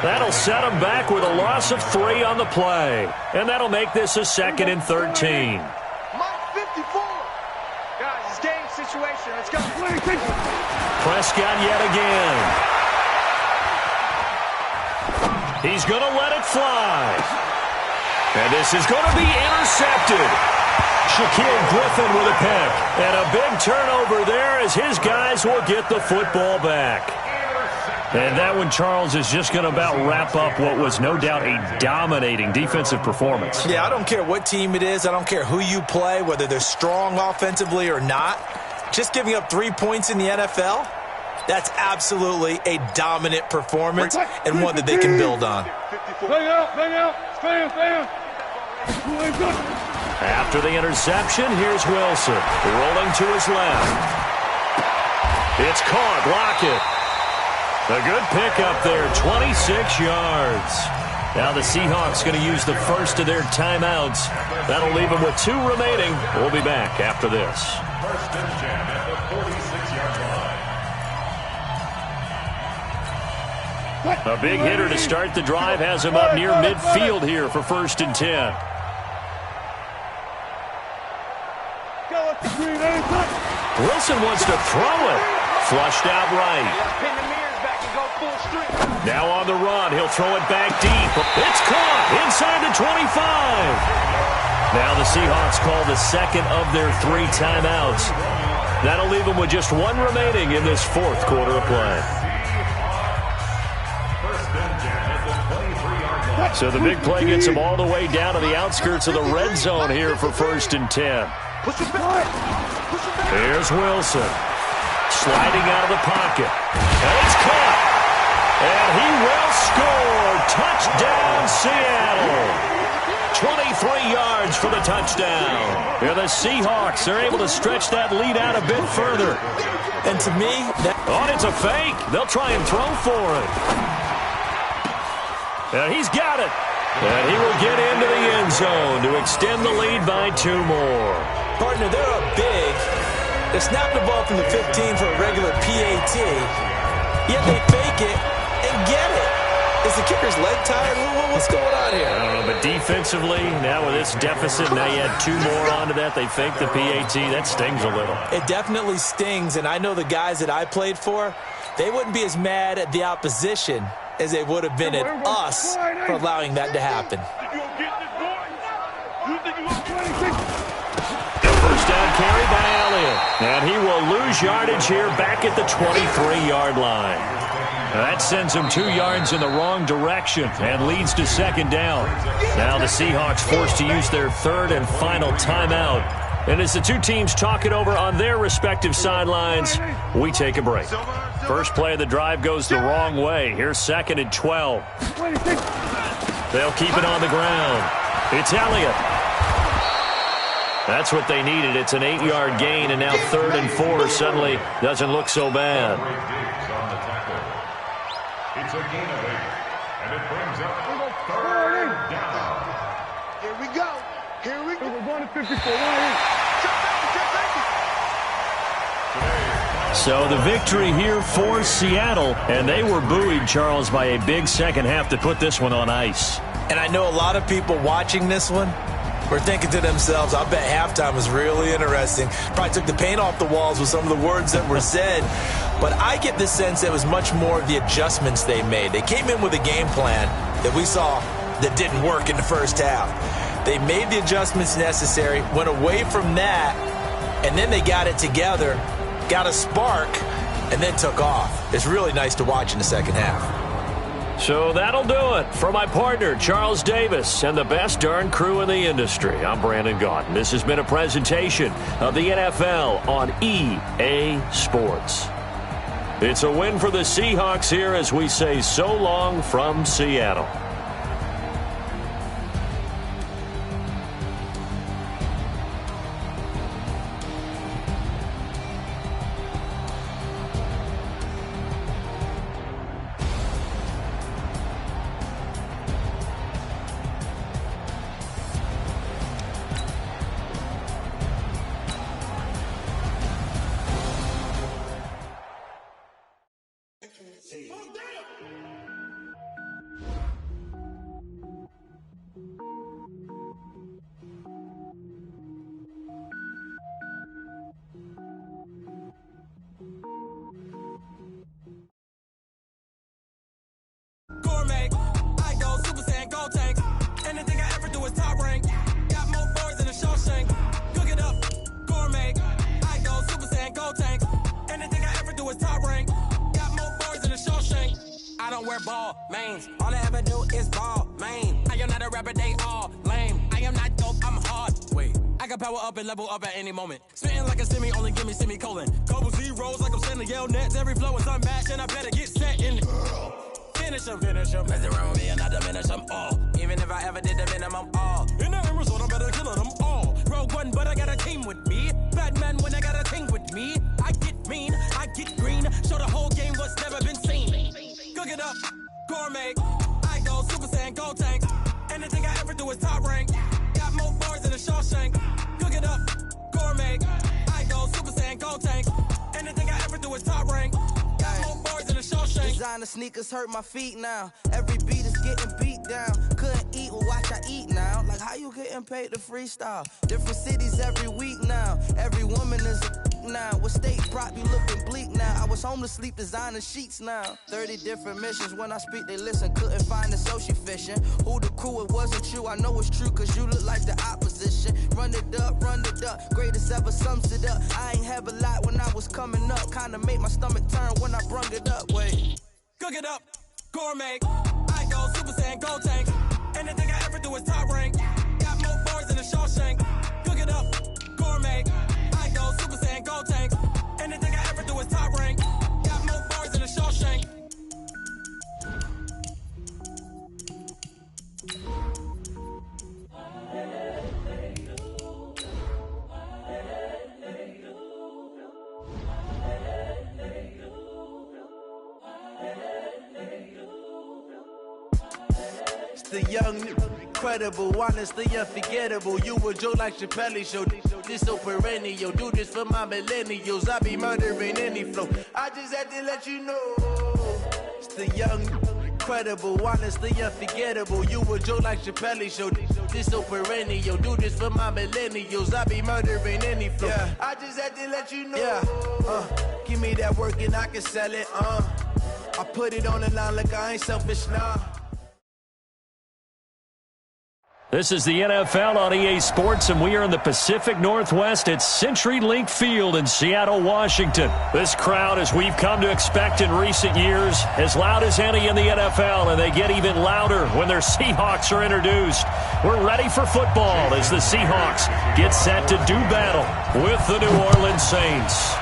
That'll set them back with a loss of 3 on the play. And that'll make this a 2nd and 13. Mike 54. Guys, it's game situation. Let's go. Prescott yet again. He's going to let it fly. And this is going to be intercepted. Shaquille Griffin with a pick. And a big turnover there as his guys will get the football back. And that one, Charles, is just going to about wrap up what was no doubt a dominating defensive performance. Yeah, I don't care what team it is. I don't care who you play, whether they're strong offensively or not. Just giving up 3 points in the NFL, that's absolutely a dominant performance and one that they can build on. After the interception, here's Wilson. Rolling to his left. It's caught. Block it. A good pickup there, 26 yards. Now the Seahawks going to use the first of their timeouts. That'll leave them with 2 remaining. We'll be back after this. First and 10 at the 46-yard line. A big hitter to start the drive has him up near midfield here for first and 10. Wilson wants to throw it. Flushed out right. Now on the run, he'll throw it back deep. It's caught inside the 25. Now the Seahawks call the second of their 3 timeouts. That'll leave them with just 1 remaining in this 4th quarter of play. So the big play gets them all the way down to the outskirts of the red zone here for first and 10. Here's Wilson. Sliding out of the pocket. And it's caught. And he will score. Touchdown, Seattle. 23 yards for the touchdown. Here the Seahawks are able to stretch that lead out a bit further. And to me, it's a fake. They'll try and throw for it. And he's got it. And he will get into the end zone to extend the lead by 2 more. Partner, they're up big. They snap the ball from the 15 for a regular PAT, yet they fake it and get it. Is the kicker's leg tired? What's going on here? I don't know, but defensively, now with this deficit, now you add 2 more onto that, they fake the PAT. That stings a little. It definitely stings, and I know the guys that I played for, they wouldn't be as mad at the opposition as they would have been at us for allowing that to happen. First down carry by Elliott. And he will lose yardage here back at the 23-yard line. That sends him 2 yards in the wrong direction and leads to second down. Now the Seahawks forced to use their 3rd and final timeout. And as the 2 teams talk it over on their respective sidelines, we take a break. First play of the drive goes the wrong way. Here's 2nd and 12. They'll keep it on the ground. It's Elliott. That's what they needed. It's an 8-yard gain, and now 3rd and 4 suddenly doesn't look so bad. It's a gain of 8, and it brings up 3rd down. Here we go. Here we go. We're going to 54. So the victory here for Seattle, and they were buoyed, Charles, by a big second half to put this one on ice. And I know a lot of people watching this one were thinking to themselves, I bet halftime was really interesting. Probably took the paint off the walls with some of the words that were said. But I get the sense that it was much more of the adjustments they made. They came in with a game plan that we saw that didn't work in the first half. They made the adjustments necessary, went away from that, and then they got it together, got a spark, and then took off. It's really nice to watch in the second half. So that'll do it for my partner, Charles Davis, and the best darn crew in the industry. I'm Brandon Gaudin. This has been a presentation of the NFL on EA Sports. It's a win for the Seahawks here as we say so long from Seattle. don't wear ball mains. All I ever do is ball main. I am not a rapper, they all lame. I am not dope, I'm hard. Wait, I can power up and level up at any moment. Spitting like a semi, only give me semicolon. Couple zeros like I'm sending yell nets. Every flow is unmatched and I better get set in. Finish them. Mess around with me and I diminish them all. Even if I ever did the minimum all. In the end result, I better kill them all. Rogue one, but I got a team with me. Batman when I got a team with me. I get mean, I get green. Show the whole game what's never been seen. Cook it up, gourmet. I go Super Saiyan, Gold Tank. Anything I ever do is top rank. Got more bars than a Shawshank. Cook it up, gourmet. I go Super Saiyan, Gold Tank. Anything I ever do is top rank. Got more bars than a Shawshank. Designer sneakers hurt my feet now. Every beat is getting beat down. Couldn't eat, well watch I eat now. Like how you getting paid to freestyle? Different cities every week now. Every woman is a now. What state brought me looking bleak now? I was homeless, sleep designer sheets now. 30 different missions. When I speak, they listen. Couldn't find the social fishing. Who the crew? It wasn't you. I know it's true, cause you look like the opposition. Run it up. Greatest ever sums it up. I ain't have a lot when I was coming up. Kinda made my stomach turn when I brung it up. Wait. Cook it up, gourmet. I go Super Saiyan, Gold Tank. Anything I ever do is top rank. Got more bars than a Shawshank. Cook it up, gourmet. I go Super Saiyan, Gold Tank. Anything I ever do is top rank. Got more bars than a Shawshank. The young, incredible, honestly unforgettable. You a joke like Chappelle show. This so perennial. Do this for my millennials. I be murdering any flow. I just had to let you know. It's the young, incredible, honestly unforgettable. You a joke like Chappelle show. This so perennial. Do this for my millennials. I be murdering any flow. Yeah. I just had to let you know. Yeah. Give me that work and I can sell it. I put it on the line like I ain't selfish now. This is the NFL on EA Sports, and we are in the Pacific Northwest at CenturyLink Field in Seattle, Washington. This crowd, as we've come to expect in recent years, as loud as any in the NFL, and they get even louder when their Seahawks are introduced. We're ready for football as the Seahawks get set to do battle with the New Orleans Saints.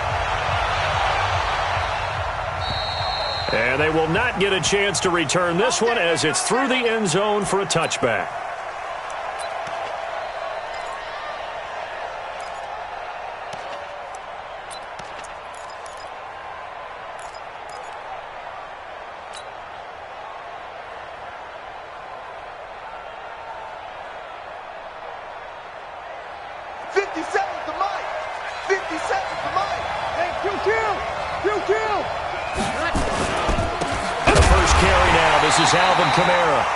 And they will not get a chance to return this one as it's through the end zone for a touchback.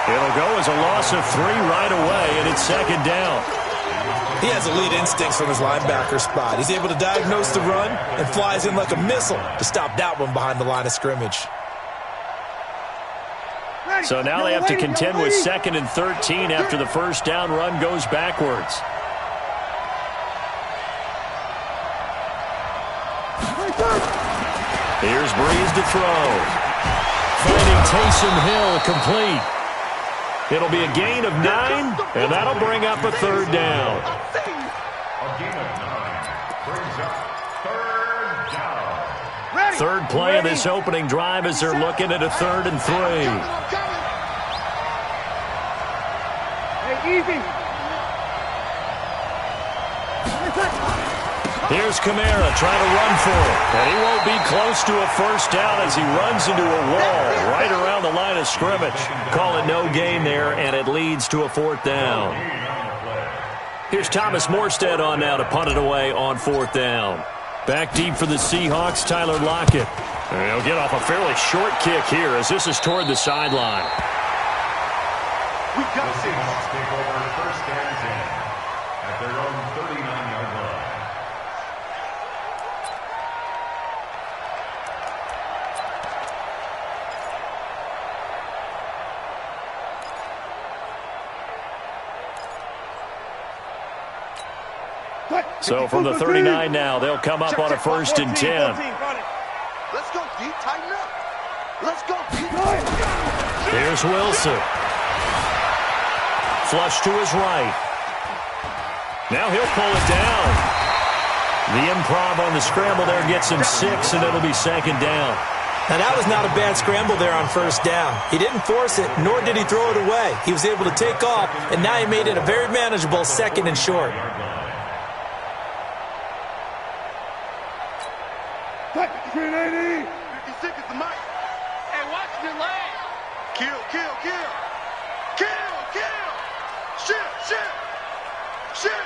It'll go as a loss of 3 right away, and it's second down. He has elite instincts from his linebacker spot. He's able to diagnose the run and flies in like a missile to stop that one behind the line of scrimmage. So now they have to contend with 2nd and 13 after the first down run goes backwards. Here's Breeze to throw. Finding Taysom Hill complete. It'll be a gain of 9, and that'll bring up a 3rd down. A gain of 9 brings up 3rd down. Third play of this opening drive as they're looking at a 3rd and 3. Hey, easy. Here's Kamara trying to run for it. And he won't be close to a first down as he runs into a wall right around the line of scrimmage. Call it no gain there, and it leads to a 4th down. Here's Thomas Morstead on now to punt it away on 4th down. Back deep for the Seahawks, Tyler Lockett. And he'll get off a fairly short kick here as this is toward the sideline. We got the Seahawks take over 1st and 10 at their own 39-yard line. So from the 39 now, they'll come up on a 1st and 10. Let's go, D. Tighten up. Let's go, D. Here's Wilson. Flush to his right. Now he'll pull it down. The improv on the scramble there gets him 6, and it'll be second down. Now, that was not a bad scramble there on first down. He didn't force it, nor did he throw it away. He was able to take off, and now he made it a very manageable second and short. Cut, 380. 56 is the mic. Hey, watch your leg. Kill, kill, kill. Kill, kill. Shit, shit. Shit.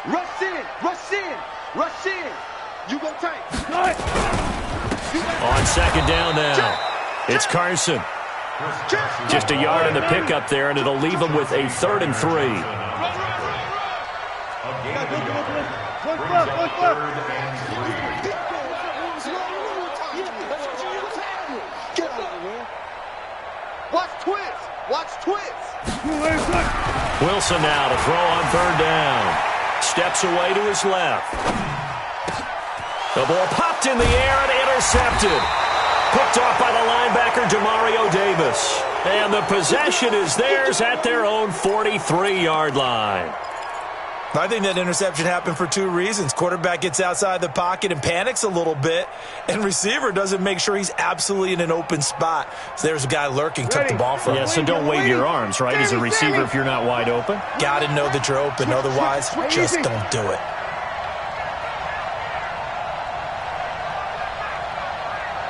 Rush in, rush in, rush in. You go tank. Cut. On second down now, it's Carson. Just a yard in the pickup there, and it'll leave him with a 3rd and 3. Watch twits. Watch twits. Wilson now to throw on 3rd down. Steps away to his left. The ball popped in the air and intercepted. Picked off by the linebacker, Demario Davis. And the possession is theirs at their own 43-yard line. I think that interception happened for 2 reasons. Quarterback gets outside the pocket and panics a little bit, and receiver doesn't make sure he's absolutely in an open spot. So there's a guy lurking, took the ball from him. Yeah, so don't wave your arms, right, as a receiver if you're not wide open. Got to know that you're open. Otherwise, just don't do it.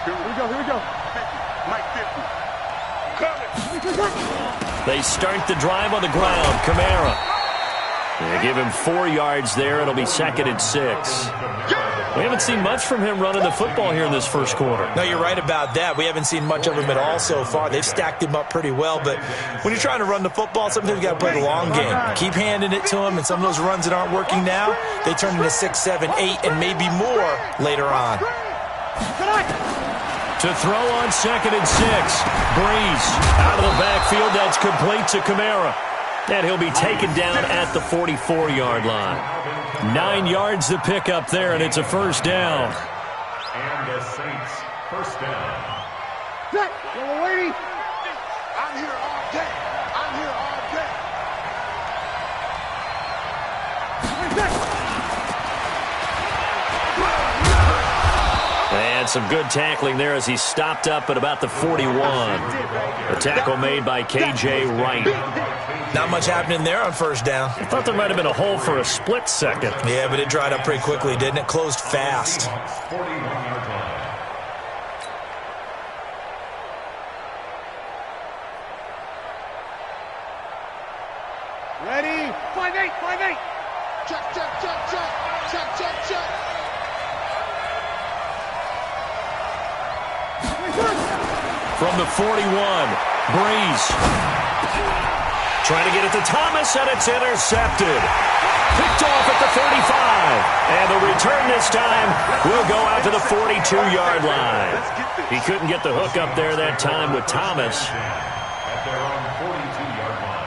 Here we go. Mike 50. They start the drive on the ground. Kamara. They give him 4 yards there. It'll be 2nd and 6. We haven't seen much from him running the football here in this first quarter. No, you're right about that. We haven't seen much of him at all so far. They've stacked him up pretty well, but when you're trying to run the football, sometimes you got to play the long game. Keep handing it to him, and some of those runs that aren't working now, they turn into 6, 7, 8, and maybe more later on. To throw on 2nd and 6. Breeze out of the backfield. That's complete to Kamara. And he'll be taken down at the 44-yard line. 9 yards to pick up there, and it's a first down. And the Saints, first down. Little lady. I'm here all day. I'm here all day. And some good tackling there as he stopped up at about the 41. The tackle made by K.J. Wright. Not much happening there on first down. I thought there might have been a hole for a split second. Yeah, but it dried up pretty quickly, didn't it? Closed fast. Ready? 5-8, 5-8. Check, check, check, check. Check, check, check. From the 41, Breeze. Trying to get it to Thomas, and it's intercepted. Picked off at the 35. And the return this time will go out to the 42-yard line. He couldn't get the hook up there that time with Thomas. At their own 42-yard line.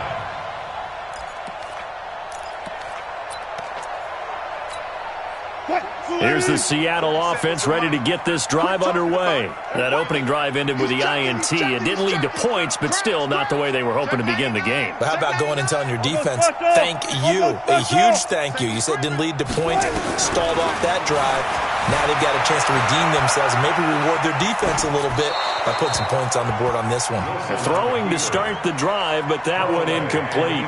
Here's the Seattle offense ready to get this drive underway. That opening drive ended with the INT. It didn't lead to points, but still not the way they were hoping to begin the game. But how about going and telling your defense, thank you, a huge thank you. You said it didn't lead to points, stalled off that drive. Now they've got a chance to redeem themselves and maybe reward their defense a little bit by putting some points on the board on this one. Throwing to start the drive, but that one incomplete.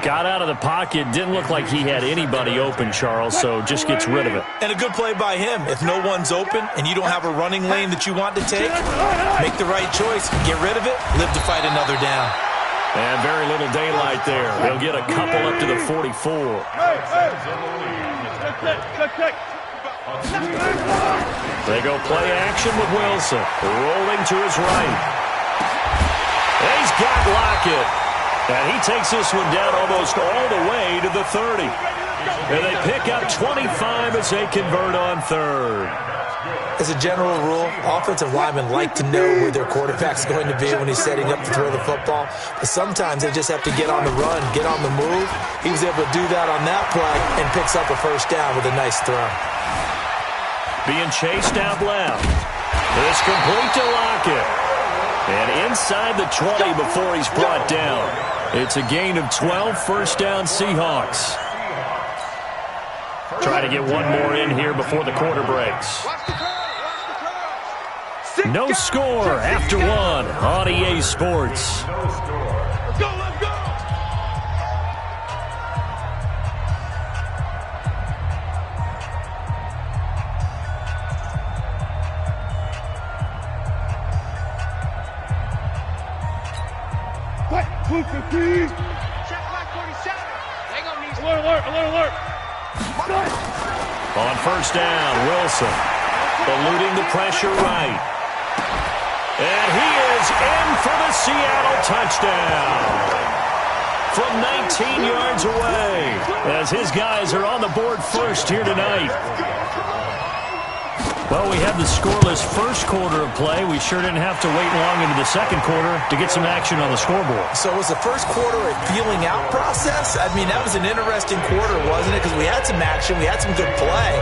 Got out of the pocket, didn't look like he had anybody open, Charles, so just gets rid of it. And a good play by him. If no one's open and you don't have a running lane that you want to take, make the right choice, get rid of it, live to fight another down. And very little daylight there. They'll get a couple up to the 44. They go play action with Wilson. Rolling to his right. He's got Lockett. And he takes this one down almost all the way to the 30. And they pick up 25 as they convert on third. As a general rule, offensive linemen like to know where their quarterback's going to be when he's setting up to throw the football. But sometimes they just have to get on the run, get on the move. He was able to do that on that play and picks up a first down with a nice throw. Being chased out left. It's complete to Lockett. And inside the 20 before he's brought down. It's a gain of 12, first down Seahawks. Try to get one more in here before the quarter breaks. No score after one on EA Sports. Let's go, let's go! Check like 47. They gonna need alert. On first down, Wilson eluding the pressure right. And he is in for the Seattle touchdown. From 19 yards away, as his guys are on the board first here tonight. Well, we had the scoreless first quarter of play. We sure didn't have to wait long into the second quarter to get some action on the scoreboard. So was the first quarter a feeling out process? I mean, that was an interesting quarter, wasn't it? Because we had some action, we had some good play,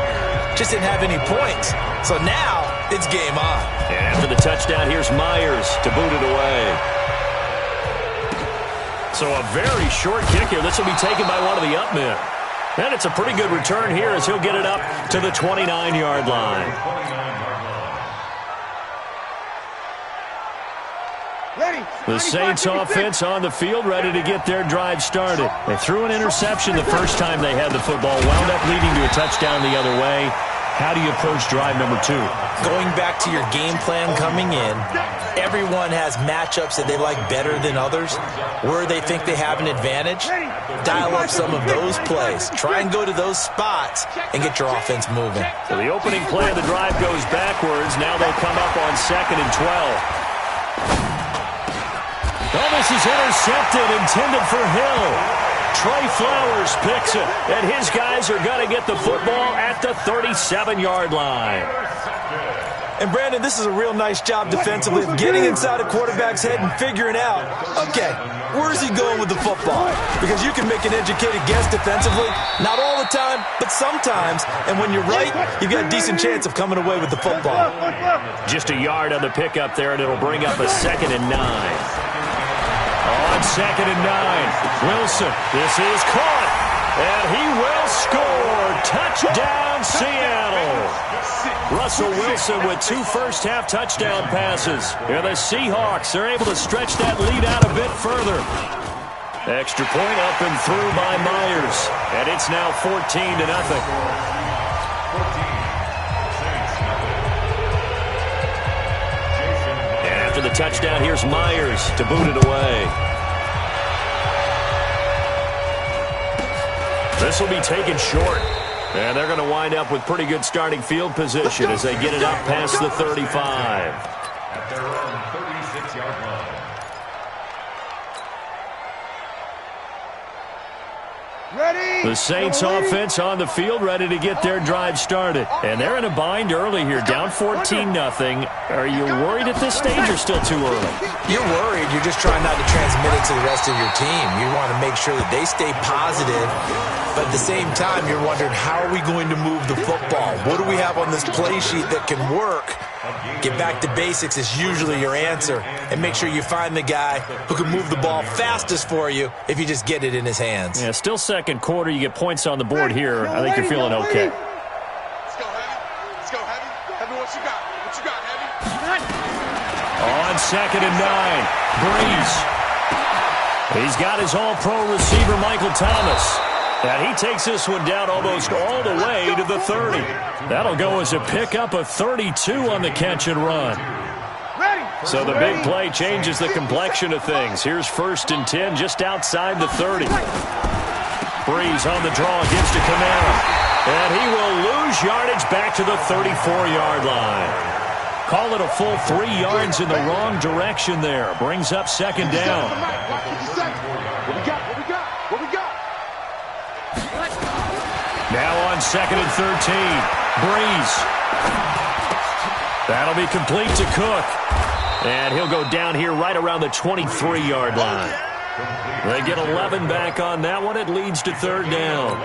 just didn't have any points. So now it's game on. And after the touchdown, here's Myers to boot it away. So a very short kick here. This will be taken by one of the up men. And it's a pretty good return here as he'll get it up to the 29-yard line. The Saints offense on the field, ready to get their drive started. They threw an interception the first time they had the football, wound up leading to a touchdown the other way. How do you approach drive number 2? Going back to your game plan coming in, everyone has matchups that they like better than others. Where they think they have an advantage, dial up some of those plays. Try and go to those spots and get your offense moving. So the opening play of the drive goes backwards. Now they'll come up on 2nd and 12. Oh, this is intercepted, intended for Hill. Trey Flowers picks it, and his guys are going to get the football at the 37-yard line. And, Brandon, this is a real nice job defensively of getting inside a quarterback's head and figuring out, okay, where's he going with the football? Because you can make an educated guess defensively, not all the time, but sometimes. And when you're right, you've got a decent chance of coming away with the football. Just a yard on the pickup there, and it'll bring up a 2nd and 9. On 2nd and 9, Wilson, this is caught, and he will score. Touchdown, Seattle. Russell Wilson with 2 first-half touchdown passes. And the Seahawks are able to stretch that lead out a bit further. Extra point up and through by Myers, and it's now 14-0. After the touchdown, here's Myers to boot it away. This will be taken short. And they're going to wind up with pretty good starting field position as they get it up past the 35. At their own 36-yard line. Ready? The Saints offense on the field, ready to get their drive started. And they're in a bind early here, down 14-0. Are you worried at this stage or still too early? You're worried. You're just trying not to transmit it to the rest of your team. You want to make sure that they stay positive. But at the same time, you're wondering, how are we going to move the football? What do we have on this play sheet that can work? Get back to basics is usually your answer. And make sure you find the guy who can move the ball fastest for you if you just get it in his hands. Yeah, still second quarter. You get points on the board here. I think you're feeling okay. Let's go, Heavy. Let's go, Heavy. Heavy, what you got? What you got, Heavy? On 2nd and 9, Breeze. He's got his all-pro receiver, Michael Thomas. And he takes this one down almost all the way to the 30. That'll go as a pickup of 32 on the catch and run. So the big play changes the complexion of things. Here's 1st and 10 just outside the 30. Breeze on the draw, gives to Kamara. And he will lose yardage back to the 34-yard line. Call it a full 3 yards in the wrong direction there. Brings up 2nd down. What we got? Now on 2nd and 13, Breeze. That'll be complete to Cook. And he'll go down here right around the 23-yard line. They get 11 back on that one. It leads to 3rd down.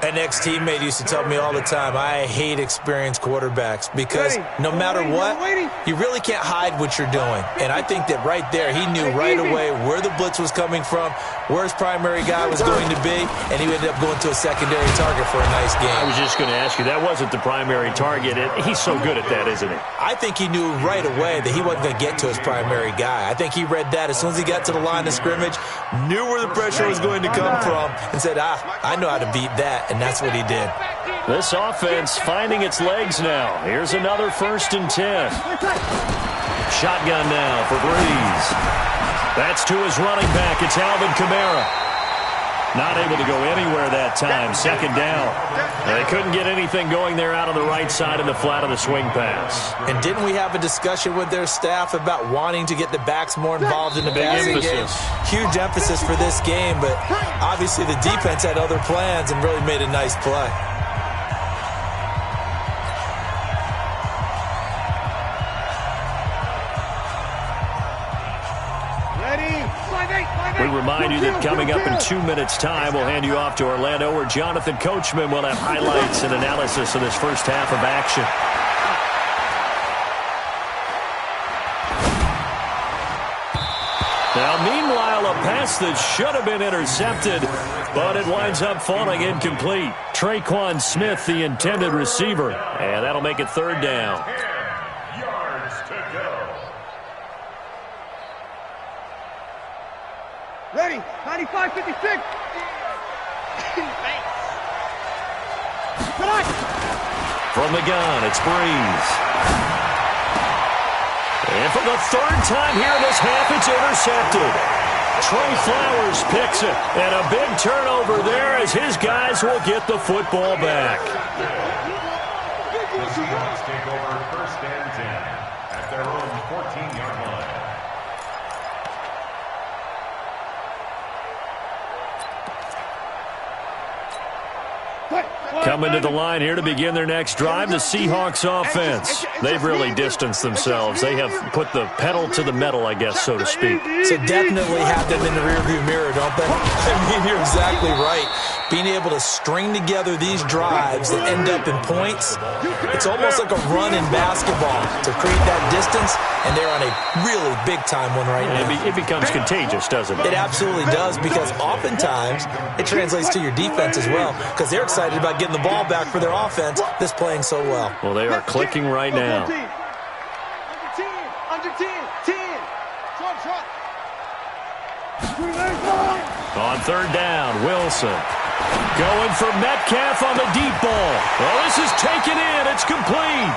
An ex-teammate used to tell me all the time, I hate experienced quarterbacks because no matter what, you really can't hide what you're doing. And I think that right there, he knew right away where the blitz was coming from, where his primary guy was going to be, and he ended up going to a secondary target for a nice game. I was just going to ask you, that wasn't the primary target. He's so good at that, isn't he? I think he knew right away that he wasn't going to get to his primary guy. I think he read that as soon as he got to the line of scrimmage, knew where the pressure was going to come from, and said, I know how to beat that. And that's what he did. This offense finding its legs now. Here's another 1st and 10. Shotgun now for Breeze. That's to his running back. It's Alvin Kamara. Not able to go anywhere that time. 2nd down. They couldn't get anything going there out on the right side in the flat of the swing pass. And didn't we have a discussion with their staff about wanting to get the backs more involved in the passing game? Huge emphasis for this game, but obviously the defense had other plans and really made a nice play. We remind you that coming up in 2 minutes' time, we'll hand you off to Orlando, where Jonathan Coachman will have highlights and analysis of this first half of action. Now, meanwhile, a pass that should have been intercepted, but it winds up falling incomplete. Traquan Smith, the intended receiver, and that'll make it 3rd down. 10 yards to go. Ready, 95-56. From the gun, it's Breeze. And for the 3rd time here in this half, it's intercepted. Trey Flowers picks it, and a big turnover there as his guys will get the football back. The Seahawks take over 1st and 10 at their own 14-yard line. Coming to the line here to begin their next drive, the Seahawks offense. They've really distanced themselves. They have put the pedal to the metal, I guess, so to speak. So definitely have them in the rearview mirror, don't they? I mean, you're exactly right. Being able to string together these drives that end up in points, it's almost like a run in basketball to create that distance, and they're on a really big-time one right now. It becomes contagious, doesn't it? It absolutely does, because oftentimes it translates to your defense as well, because they're excited about getting the ball back for their offense that's playing so well. Well, they are clicking right now. Under 10. On 3rd down, Wilson. Going for Metcalf on the deep ball. Well, this is taken in. It's complete.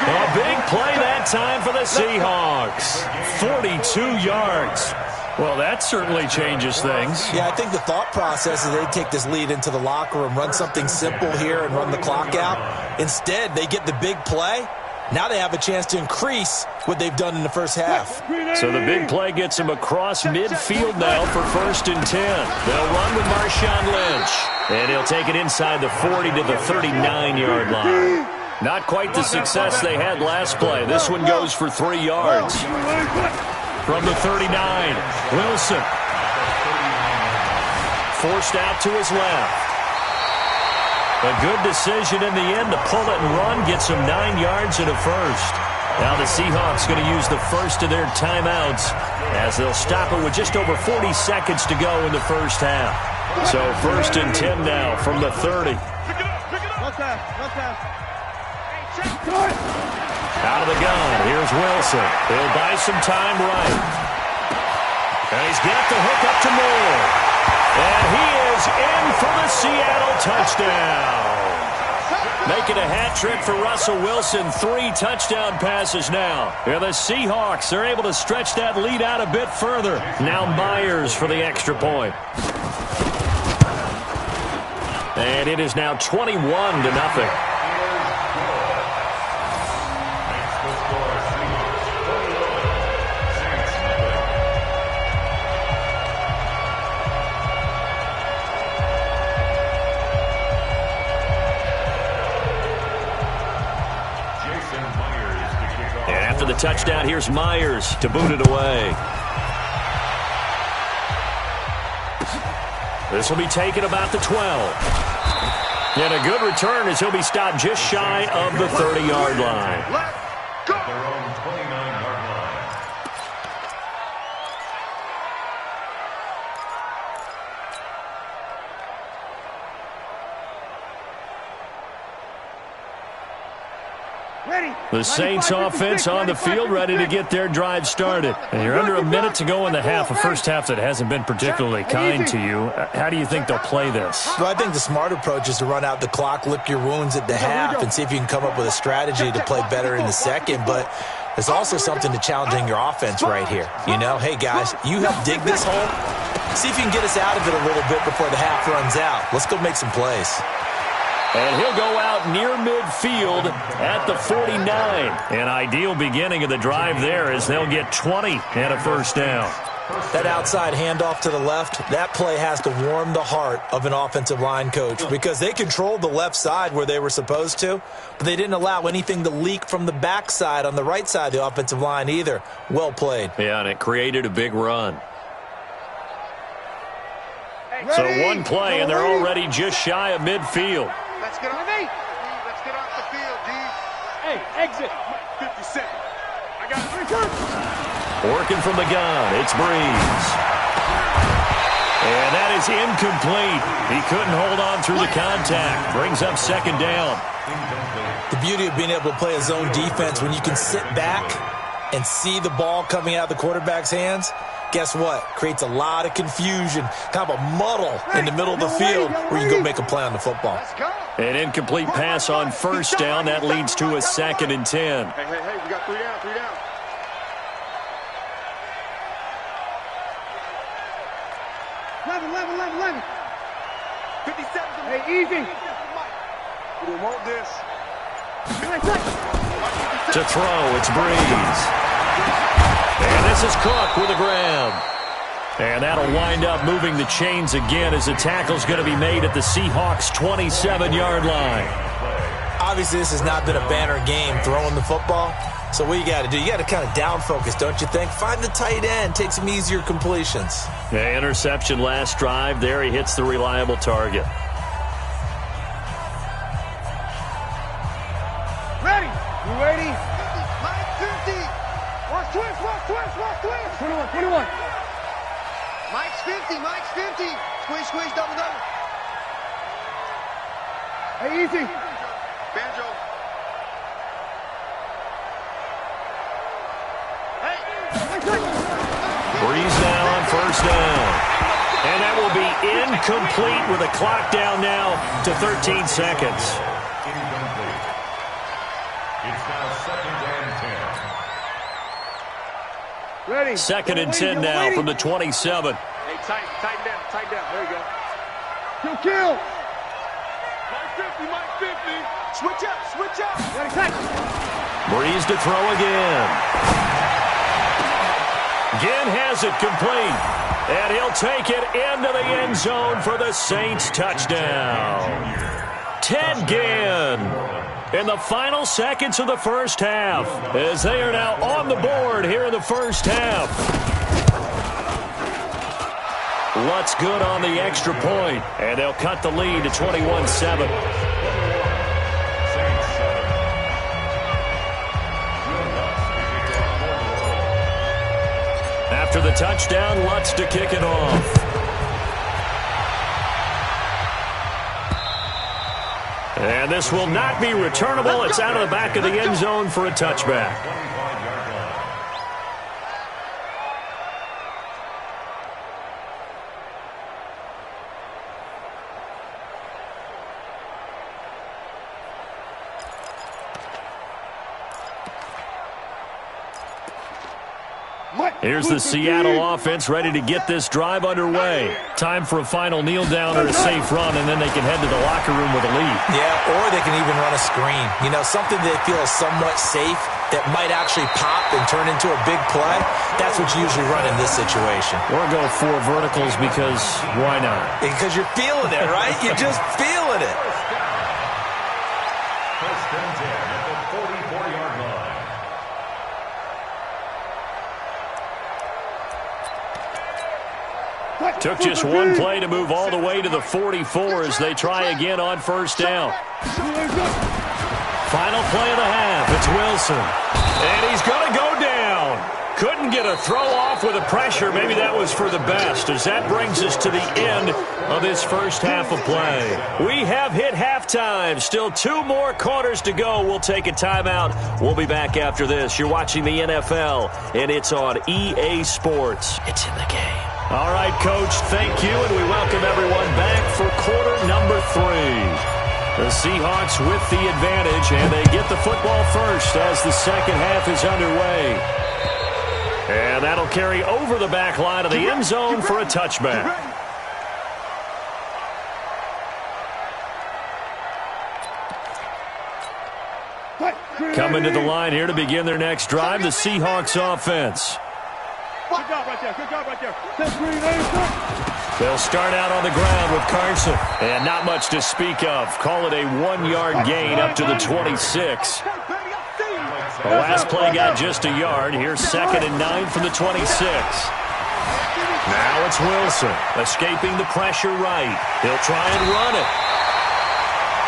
A big play that time for the Seahawks. 42 yards. Well, that certainly changes things. Yeah, I think the thought process is they take this lead into the locker room, run something simple here and run the clock out. Instead, they get the big play. Now they have a chance to increase what they've done in the first half. So the big play gets them across midfield now for 1st and 10. They'll run with Marshawn Lynch. And he'll take it inside the 40 to the 39-yard line. Not quite the success they had last play. This one goes for 3 yards. From the 39, Wilson. Forced out to his left. A good decision in the end to pull it and run, gets him 9 yards and a first. Now the Seahawks going to use the first of their timeouts as they'll stop it with just over 40 seconds to go in the first half. So 1st and 10 now from the 30. Out of the gun, here's Wilson. He'll buy some time right. And he's got the hook up to Moore. And he is in for the Seattle touchdown. Making a hat trick for Russell Wilson. 3 touchdown passes now. And the Seahawks are able to stretch that lead out a bit further. Now Myers for the extra point. And it is now 21-0. After the touchdown, here's Myers to boot it away. This will be taken about the 12. And a good return as he'll be stopped just shy of the 30-yard line. At their own 29-yard line. The Saints offense on the field ready to get their drive started. And you're under a minute to go in the half, a first half that hasn't been particularly kind to you. How do you think they'll play this? Well, I think the smart approach is to run out the clock, lick your wounds at the half, and see if you can come up with a strategy to play better in the second. But there's also something to challenging your offense right here. You know, hey, guys, you help dig this hole. See if you can get us out of it a little bit before the half runs out. Let's go make some plays. And he'll go out near midfield at the 49. An ideal beginning of the drive there as they'll get 20 and a first down. That outside handoff to the left, that play has to warm the heart of an offensive line coach because they controlled the left side where they were supposed to, but they didn't allow anything to leak from the backside on the right side of the offensive line either. Well played. Yeah, and it created a big run. So one play, and they're already just shy of midfield. Let's get on me. Let's get off the field, D. Hey, exit. 50 seconds. I got it. Working from the gun, it's Breeze. And that is incomplete. He couldn't hold on through the contact. Brings up second down. The beauty of being able to play a zone defense when you can sit back and see the ball coming out of the quarterback's hands, guess what? Creates a lot of confusion, kind of a muddle in the middle of the field where you go make a play on the football. An incomplete pass on first down. That leads to a 2nd and 10. Hey, we got 3 down, 3 down. Eleven. 57. Hey, easy. We want this. To throw, it's Breeze. And this is Cook with a grab. And that'll wind up moving the chains again as the tackle's going to be made at the Seahawks' 27-yard line. Obviously, this has not been a banner game throwing the football. So what you got to do, you got to kind of down focus, don't you think? Find the tight end, take some easier completions. Yeah, interception last drive. There he hits the reliable target. Ready. You ready? 50. Watch twist. 21. Mike's 50. Squish, double. Hey, easy. Banjo. Breeze now on first down. And that will be incomplete with a clock down now to 13 seconds. Incomplete. It's now 2nd and 10. Ready. 2nd and 10 now from the 27. Hey, tighten down. There you go. Kill. Mike 50. Switch up. Ready, tight. Breeze to throw again. Ginn has it complete. And he'll take it into the end zone for the Saints touchdown. Ted Ginn in the final seconds of the first half as they are now on the board here in the first half. Lutz good on the extra point, and they'll cut the lead to 21-7. After the touchdown, Lutz to kick it off. And this will not be returnable. It's out of the back of the end zone for a touchback. Here's the Seattle offense ready to get this drive underway. Time for a final kneel down or a safe run, and then they can head to the locker room with a lead. Yeah, or they can even run a screen. You know, something they feel is somewhat safe that might actually pop and turn into a big play. That's what you usually run in this situation. Or go 4 verticals because why not? Because you're feeling it, right? You're just feeling it. First and 10 at the 44-yard line. Took just one play to move all the way to the 44 as they try again on first down. Final play of the half. It's Wilson. And he's going to go down. Couldn't get a throw off with the pressure. Maybe that was for the best, as that brings us to the end of this first half of play. We have hit halftime. Still 2 more quarters to go. We'll take a timeout. We'll be back after this. You're watching the NFL, and it's on EA Sports. It's in the game. All right, Coach, thank you, and we welcome everyone back for quarter number 3. The Seahawks with the advantage, and they get the football first as the second half is underway. And that'll carry over the back line of the end zone for a touchback. Coming to the line here to begin their next drive, the Seahawks offense. Good job right there. Good job right there. They'll start out on the ground with Carson. And not much to speak of. Call it a 1-yard gain up to the 26. The last play got just a yard. Here's 2nd and 9 from the 26. Now it's Wilson, escaping the pressure right. He'll try and run it.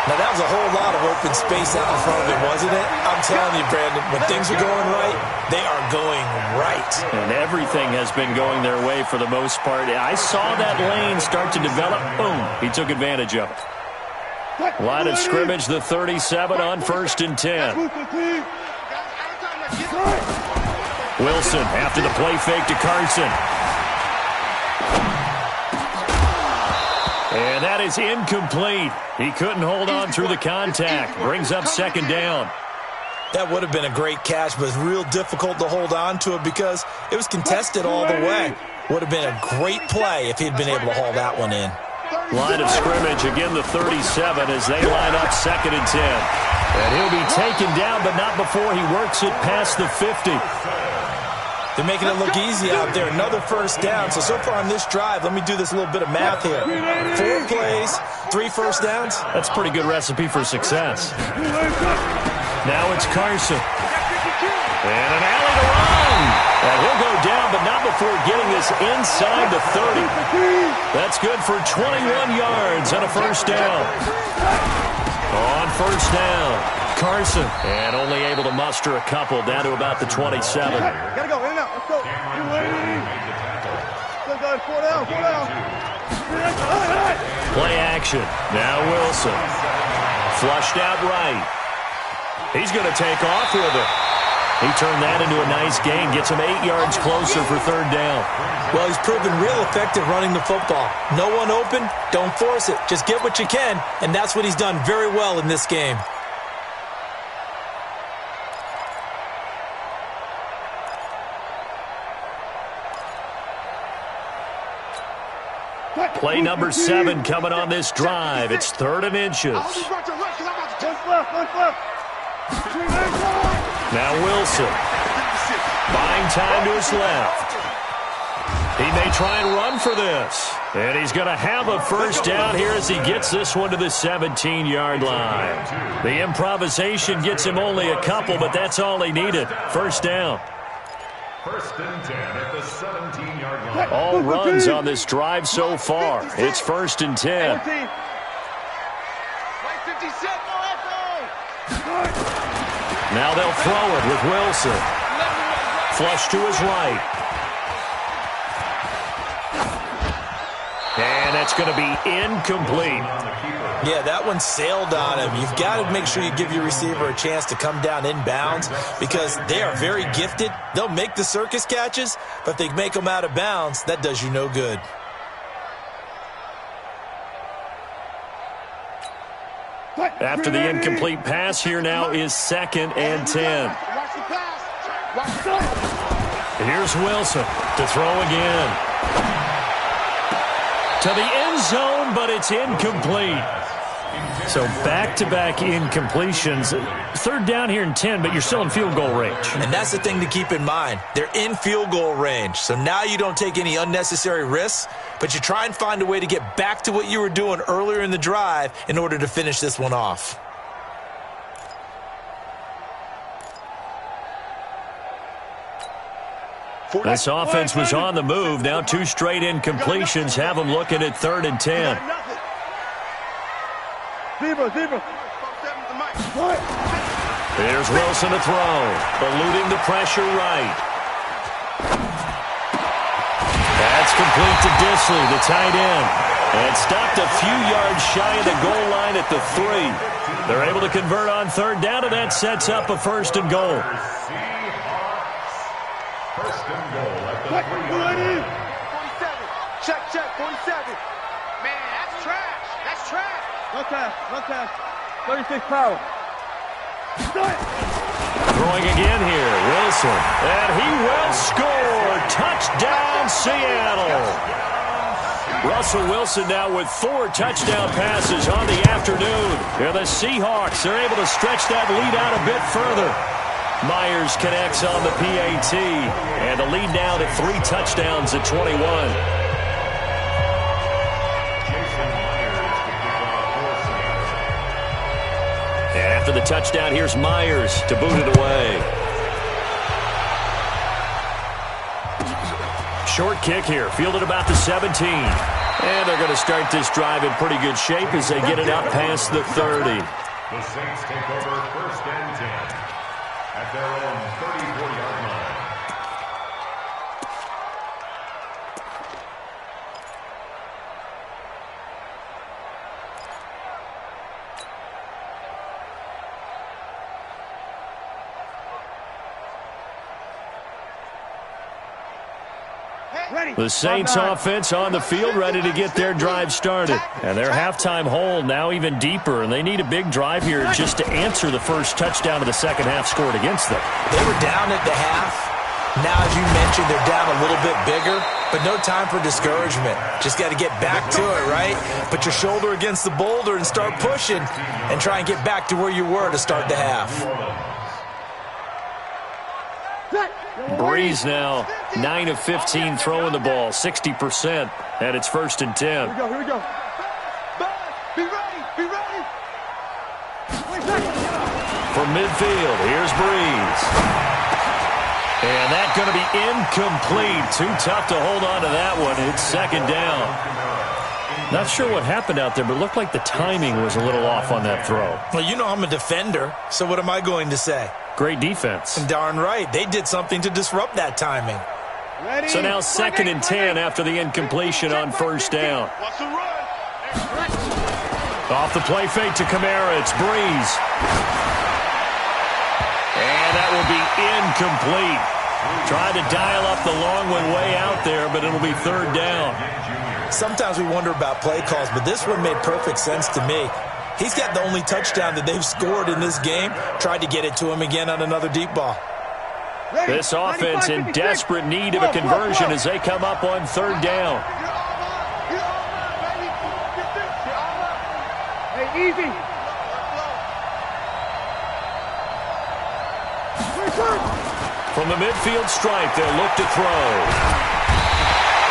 Now, that was a whole lot of open space out in front of him, wasn't it? I'm telling you, Brandon, when things are going right, they are going right. And everything has been going their way for the most part. I saw that lane start to develop. Boom. He took advantage of it. Line of scrimmage, the 37 on 1st and 10. Wilson after the play fake to Carson. And that is incomplete. He couldn't hold on through the contact. Brings up 2nd down. That would have been a great catch, but it's real difficult to hold on to it because it was contested all the way. Would have been a great play if he'd been able to haul that one in. Line of scrimmage, again the 37 as they line up 2nd and 10. And he'll be taken down, but not before he works it past the 50. They're making it look easy out there. Another 1st down. So far on this drive, let me do this little bit of math here. 4 plays, 3 first downs. That's a pretty good recipe for success. Now it's Carson. And an alley to run. And he'll go down, but not before getting this inside the 30. That's good for 21 yards and a 1st down. On 1st down, Carson. And only able to muster a couple down to about the 27. Gotta go, in and out. Let's go. Let's go, 4 down, 4 down. Play action. Now Wilson. Flushed out right. He's going to take off with it. He turned that into a nice gain. Gets him 8 yards closer for 3rd down. Well, he's proven real effective running the football. No one open, don't force it. Just get what you can, and that's what he's done very well in this game. Play number 7 coming on this drive. It's 3rd and inches. Now Wilson. Buying time to his left. He may try and run for this. And he's going to have a 1st down here as he gets this one to the 17-yard line. The improvisation gets him only a couple, but that's all he needed. 1st down. 1st and 10 at the 17-yard line. All runs on this drive so far. It's 1st and 10. Now they'll throw it with Wilson. Flush to his right. And that's going to be incomplete. Yeah, that one sailed on him. You've got to make sure you give your receiver a chance to come down inbounds because they are very gifted. They'll make the circus catches, but if they make them out of bounds, that does you no good. After the incomplete pass, here now is 2nd and 10. Here's Wilson to throw again. To the end zone, but it's incomplete. So back-to-back incompletions. 3rd down here and 10, but you're still in field goal range. And that's the thing to keep in mind. They're in field goal range. So now you don't take any unnecessary risks, but you try and find a way to get back to what you were doing earlier in the drive in order to finish this one off. This offense was on the move. Now 2 straight incompletions have them looking at 3rd and 10. Here's Wilson to throw. Eluding the pressure right. That's complete to Disley, the tight end. And stopped a few yards shy of the goal line at the 3. They're able to convert on 3rd down, and that sets up a 1st and goal. First and goal at the 3. 47. Check, 47. Man, that's trash. That's trash. One time. 36 power. Throwing again here, Wilson. And he will score. Touchdown, Seattle. Russell Wilson now with 4 touchdown passes on the afternoon. Here the Seahawks are able to stretch that lead out a bit further. Myers connects on the PAT, and the lead now to 3 touchdowns at 21. And after the touchdown, here's Myers to boot it away. Short kick here, fielded about the 17. And they're going to start this drive in pretty good shape as they get it up past the 30. The Saints take over 1st and 10 at their own 34-yard line. The Saints offense on the field ready to get their drive started. And their halftime hole now even deeper, and they need a big drive here just to answer the first touchdown of the second half scored against them. They were down at the half. Now, as you mentioned, they're down a little bit bigger, but no time for discouragement. Just got to get back to it, right? Put your shoulder against the boulder and start pushing and try and get back to where you were to start the half. Breeze now 9 of 15 throwing the ball, 60%, and it's 1st and 10. Here we go. Be ready. From midfield, here's Breeze. And that's going to be incomplete. Too tough to hold on to that one. It's 2nd down. Not sure what happened out there, but it looked like the timing was a little off on that throw. Well, you know I'm a defender, so what am I going to say? Great defense. And darn right. They did something to disrupt that timing. So now 2nd and 10 after the incompletion on 1st down. Off the play fake to Kamara. It's Breeze. And that will be incomplete. Tried to dial up the long one way out there, but it'll be 3rd down. Sometimes we wonder about play calls, but this one made perfect sense to me. He's got the only touchdown that they've scored in this game. Tried to get it to him again on another deep ball. This offense in desperate need of a conversion as they come up on 3rd down. Hey, easy. From the midfield stripe, they'll look to throw.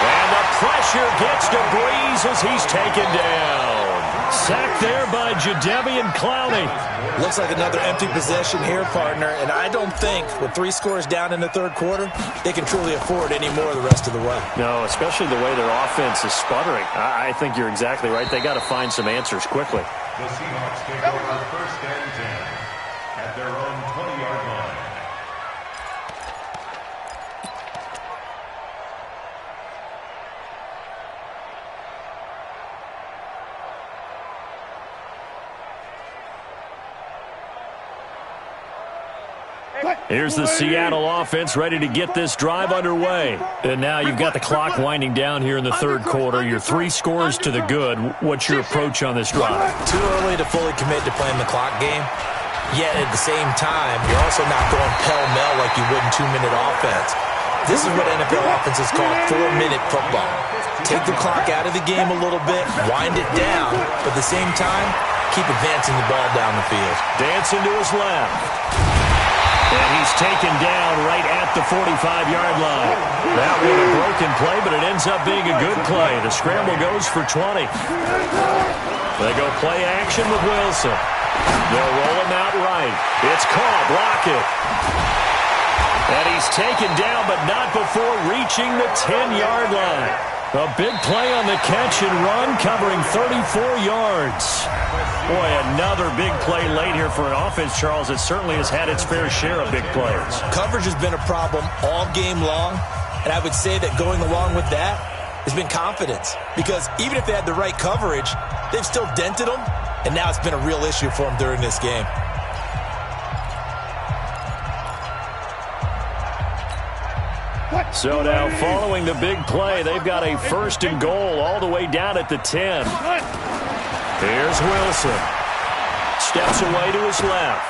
And the pressure gets to Breeze as he's taken down. Sacked there by Jadeveon Clowney. Looks like another empty possession here, partner. And I don't think, with 3 scores down in the 3rd quarter, they can truly afford any more the rest of the way. No, especially the way their offense is sputtering. I think you're exactly right. They got to find some answers quickly. The Seahawks take over 1st and 10 at their own 20-yard line. Here's the Seattle offense ready to get this drive underway. And now you've got the clock winding down here in the 3rd quarter. You're 3 scores to the good. What's your approach on this drive? Too early to fully commit to playing the clock game. Yet at the same time, you're also not going pell-mell like you would in 2-minute offense. This is what NFL offenses call 4-minute football. Take the clock out of the game a little bit, wind it down, but at the same time, keep advancing the ball down the field. Dancing to his left. And he's taken down right at the 45-yard line. That was a broken play, but it ends up being a good play. The scramble goes for 20. They go play action with Wilson. They'll roll him out right. It's caught. Block it. And he's taken down, but not before reaching the 10-yard line. A big play on the catch and run, covering 34 yards. Boy, another big play late here for an offense, Charles. It certainly has had its fair share of big plays. Coverage has been a problem all game long, and I would say that going along with that has been confidence. Because even if they had the right coverage, they've still dented them, and now it's been a real issue for them during this game. So now, following the big play, they've got a 1st and goal all the way down at the 10. Here's Wilson. Steps away to his left.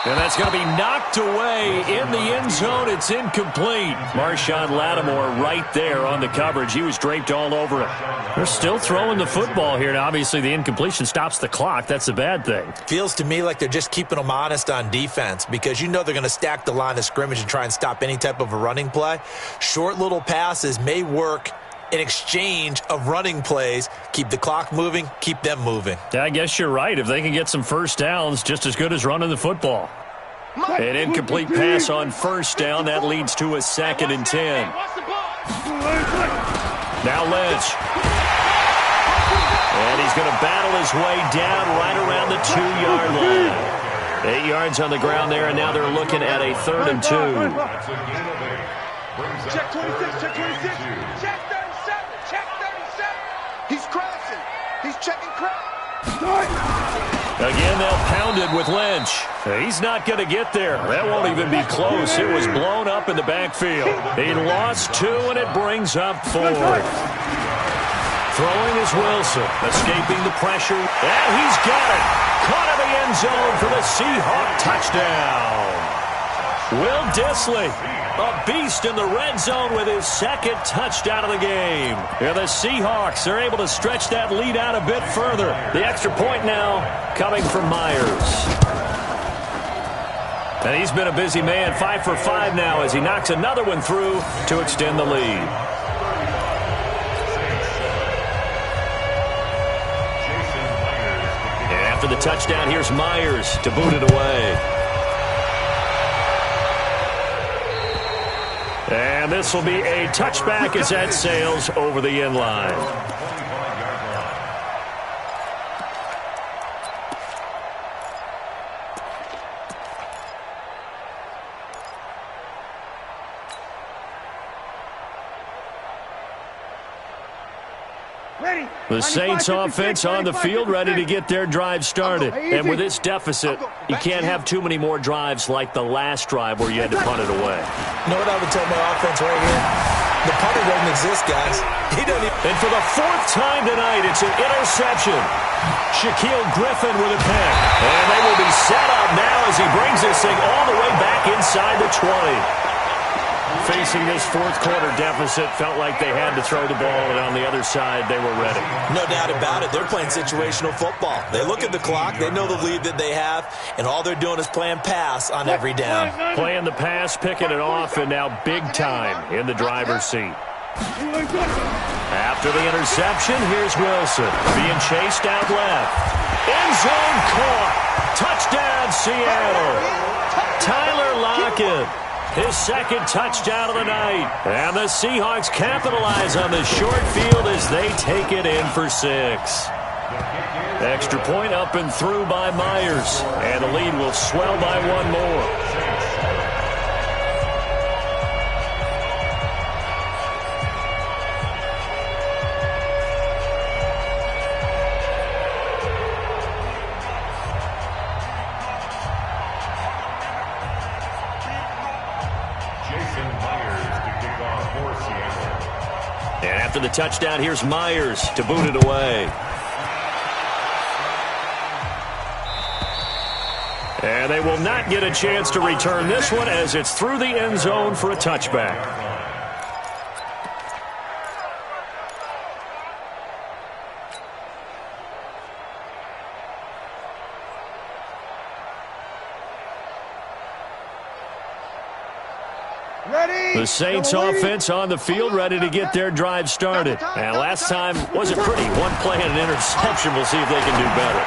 And that's going to be knocked away in the end zone. It's incomplete. Marshawn Lattimore right there on the coverage. He was draped all over him. They're still throwing the football here. Now, obviously, the incompletion stops the clock. That's the bad thing. Feels to me like they're just keeping them honest on defense because you know they're going to stack the line of scrimmage and try and stop any type of a running play. Short little passes may work in exchange of running plays. Keep the clock moving, keep them moving. Yeah, I guess you're right. If they can get some first downs, just as good as running the football. An incomplete pass on 1st down. That leads to a 2nd and 10. Now Lynch. And he's going to battle his way down right around the 2-yard line. 8 yards on the ground there, and now they're looking at a 3rd and 2. Check 26, check 26, check 37, check 37. He's crashing. He's checking crash. Again, they'll pound it with Lynch. He's not going to get there. That won't even be close. It was blown up in the backfield. He lost 2, and it brings up 4th. Throwing is Wilson, escaping the pressure, and he's got it. Caught in the end zone for the Seahawk touchdown. Will Dissly, a beast in the red zone with his 2nd touchdown of the game. And the Seahawks are able to stretch that lead out a bit further. The extra point now coming from Myers. And he's been a busy man, 5 for 5 now as he knocks another one through to extend the lead. And after the touchdown, here's Myers to boot it away. And this will be a touchback as that sails over the end line. The Saints offense on the field ready to get their drive started. And with this deficit, you can't have too many more drives like the last drive where you had to punt it away. You know what I would tell my offense right here? The punter doesn't exist, guys. He doesn't even... And for the 4th time tonight, it's an interception. Shaquille Griffin with a pick. And they will be set up now as he brings this thing all the way back inside the 20. Facing this 4th quarter deficit, felt like they had to throw the ball, and on the other side, they were ready. No doubt about it. They're playing situational football. They look at the clock, they know the lead that they have, and all they're doing is playing pass on every down. Playing the pass, picking it off, and now big time in the driver's seat. After the interception, here's Wilson being chased out left. End zone caught. Touchdown, Seattle. Tyler Lockett. His 2nd touchdown of the night. And the Seahawks capitalize on the short field as they take it in for 6. Extra point up and through by Myers. And the lead will swell by 1 more. And after the touchdown, here's Myers to boot it away. And they will not get a chance to return this one as it's through the end zone for a touchback. The Saints offense on the field ready to get their drive started. And last time wasn't pretty. 1 play and an interception. We'll see if they can do better.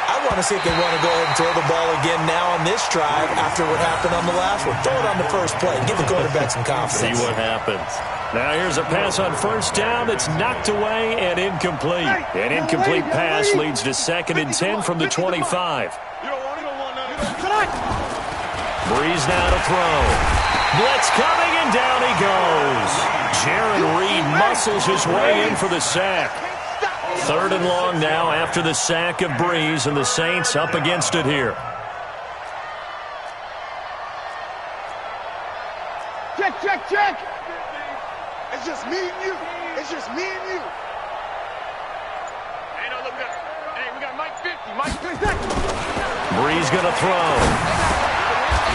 I want want to see if they want to go ahead and throw the ball again now on this drive after what happened on the last one. Throw it on the first play. Give the quarterback some confidence. See what happens. Now here's a pass on first down that's knocked away and incomplete. An incomplete pass leads to 2nd and 10 from the 25. Breeze now to throw. Blitz coming, and down he goes. Jaron Reed muscles his way in for the sack. 3rd and long now after the sack of Breeze, and the Saints up against it here. Check, check, check. It's just me and you. It's just me and you. Hey, no, look, we got Mike 50. Mike 50. Breeze going to throw.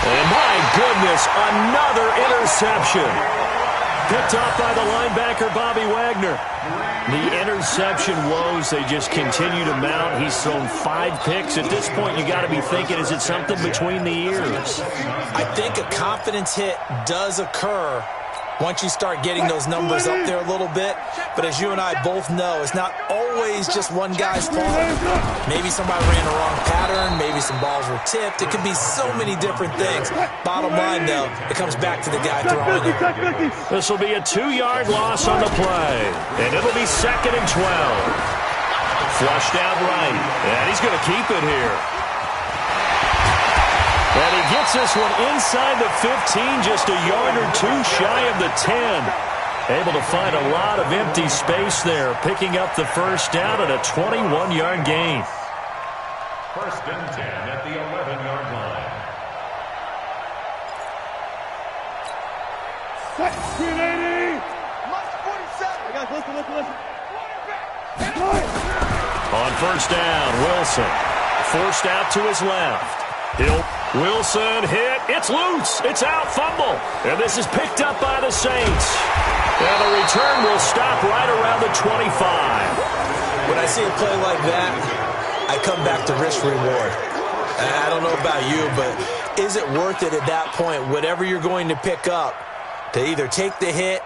And my goodness, another interception. Picked off by the linebacker, Bobby Wagner. The interception woes, they just continue to mount. He's thrown 5 picks. At this point, you got to be thinking, is it something between the ears? I think a confidence hit does occur once you start getting those numbers up there a little bit. But as you and I both know, it's not always just one guy's fault. Maybe somebody ran the wrong pattern. Maybe some balls were tipped. It could be so many different things. Bottom line, though, it comes back to the guy throwing it. This will be a 2-yard loss on the play. And it'll be 2nd and 12. Flushed out right. And he's going to keep it here. And he gets this one inside the 15, just a yard or 2 shy of the 10. Able to find a lot of empty space there, picking up the first down at a 21-yard gain. 1st and 10 at the 11-yard line. Set, 380. Mike 47. Guys, listen. On first down, Wilson forced out to his left. Wilson hit. It's loose. It's out. Fumble. And this is picked up by the Saints. And the return will stop right around the 25. When I see a play like that, I come back to risk-reward. I don't know about you, but is it worth it at that point, whatever you're going to pick up, to either take the hit,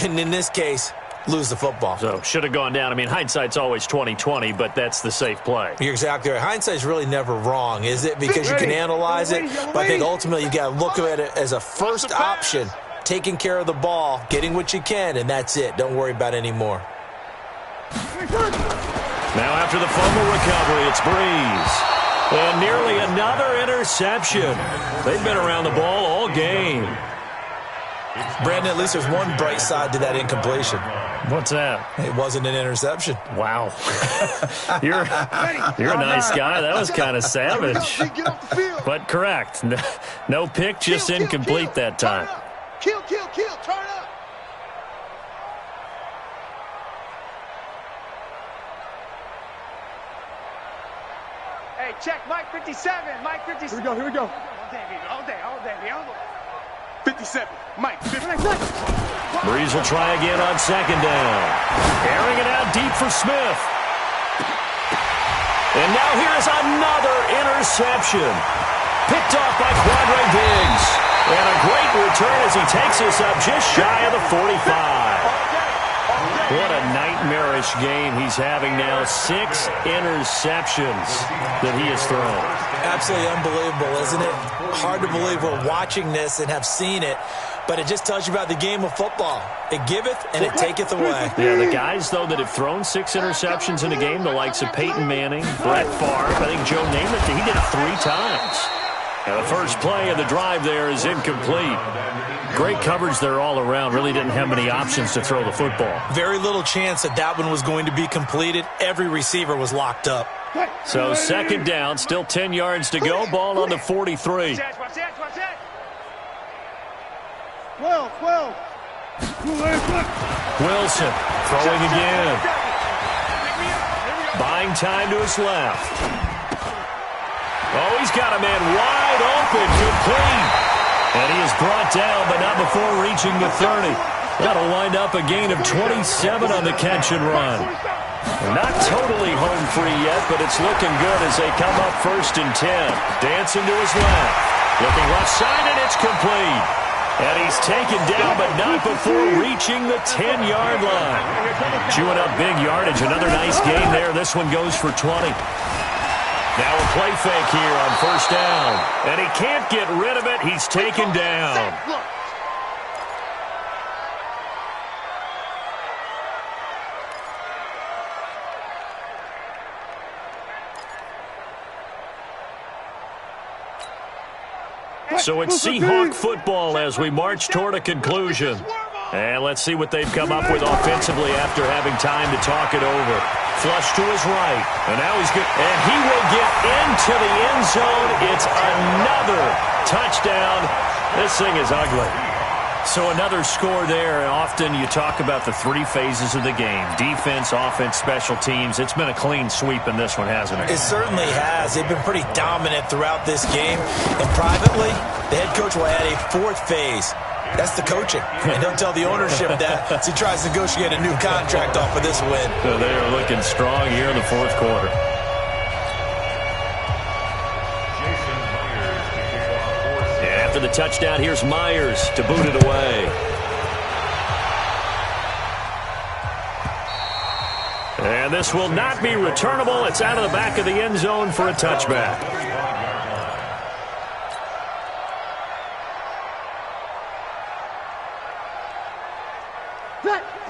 and in this case, lose the football? So, should have gone down. I mean, hindsight's always 20/20, but that's the safe play. You're exactly right. Hindsight's really never wrong, is it? Because you can analyze it, but I think ultimately you got to look at it as a first option, taking care of the ball, getting what you can, and that's it. Don't worry about any more. Now after the fumble recovery, it's Breeze. And nearly another interception. They've been around the ball all game. Brandon, at least there's one bright side to that incompletion. What's that? It wasn't an interception. Wow. You're a nice guy. That was kind of savage. But correct. No pick, just incomplete that time. Kill, turn up. Hey, check Mike 57. Mike 57. Here we go. All day. 57. Mike 57. Breeze will try again on 2nd down. Airing it out deep for Smith. And now here's another interception. Picked off by Quandre Diggs. And a great return as he takes us up just shy of the 45. What a nightmarish game he's having now. 6 interceptions that he has thrown. Absolutely unbelievable, isn't it? Hard to believe we're watching this and have seen it, but it just tells you about the game of football. It giveth and it taketh away. Yeah, the guys, though, that have thrown 6 interceptions in a game, the likes of Peyton Manning, Brett Favre, I think Joe Namath, he did it 3 times. And the first play of the drive there is incomplete. Great coverage there all around. Really didn't have many options to throw the football. Very little chance that one was going to be completed. Every receiver was locked up. So 2nd down, still 10 yards to go. Ball on the 43. 12. Wilson throwing again. Buying time to his left. Oh, he's got a man wide open, complete. And he is brought down, but not before reaching the 30. That'll wind up a gain of 27 on the catch and run. Not totally home free yet, but it's looking good as they come up 1st and 10. Dancing to his left. Looking left side, and it's complete. And he's taken down, but not before reaching the 10-yard line. Chewing up big yardage. Another nice gain there. This one goes for 20. Now a play fake here on first down. And he can't get rid of it. He's taken down. So it's Seahawk football as we march toward a conclusion. And let's see what they've come up with offensively after having time to talk it over. Flush to his right. And now he's good. And he will get into the end zone. It's another touchdown. This thing is ugly. So another score there. And often you talk about the three phases of the game. Defense, offense, special teams. It's been a clean sweep in this one, hasn't it? It certainly has. They've been pretty dominant throughout this game. And privately, the head coach will add a fourth phase. That's the coaching. And he'll tell the ownership that as he tries to negotiate a new contract off of this win. So they are looking strong here in the fourth quarter. And after the touchdown, here's Myers to boot it away. And this will not be returnable. It's out of the back of the end zone for a touchback.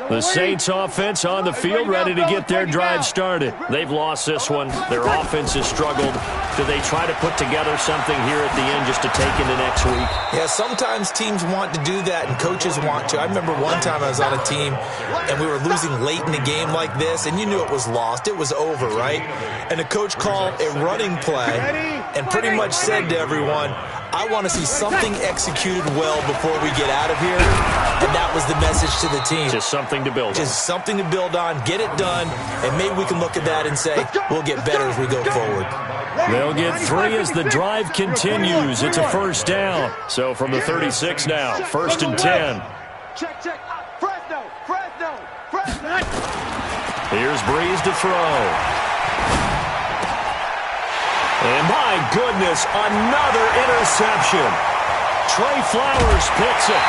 The Saints offense on the field, ready to get their drive started. They've lost this one. Their offense has struggled. Do they try to put together something here at the end just to take into next week? Yeah, sometimes teams want to do that and coaches want to. I remember one time I was on a team and we were losing late in a game like this, and you knew it was lost. It was over, right? And the coach called a running play and pretty much said to everyone, I want to see something executed well before we get out of here. And that was the message to the team. Just something to build on. Just something to build on, get it done, and maybe we can look at that and say, we'll get better as we go forward. They'll get 3 as the drive continues. It's a first down. So from the 36 now, 1st and 10. Check. Fresno. Here's Breeze to throw. And my goodness, another interception. Trey Flowers picks it.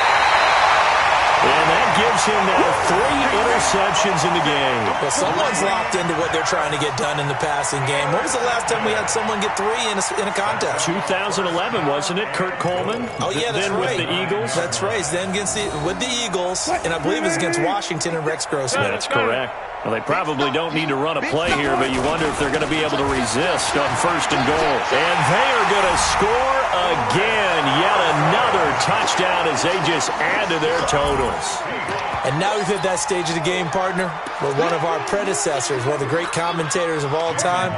And that gives him now 3 interceptions in the game. Well, someone's locked into what they're trying to get done in the passing game. When was the last time we had someone get 3 in a contest? 2011, wasn't it? Kurt Coleman? Oh, yeah, that's then right. With the Eagles? That's right. Then with the Eagles, and I believe it's against Washington and Rex Grossman. That's correct. Well, they probably don't need to run a play here, but you wonder if they're going to be able to resist on 1st and goal. And they are going to score again. Yet another touchdown as they just add to their totals. And now we've hit that stage of the game, partner, where one of our predecessors, one of the great commentators of all time,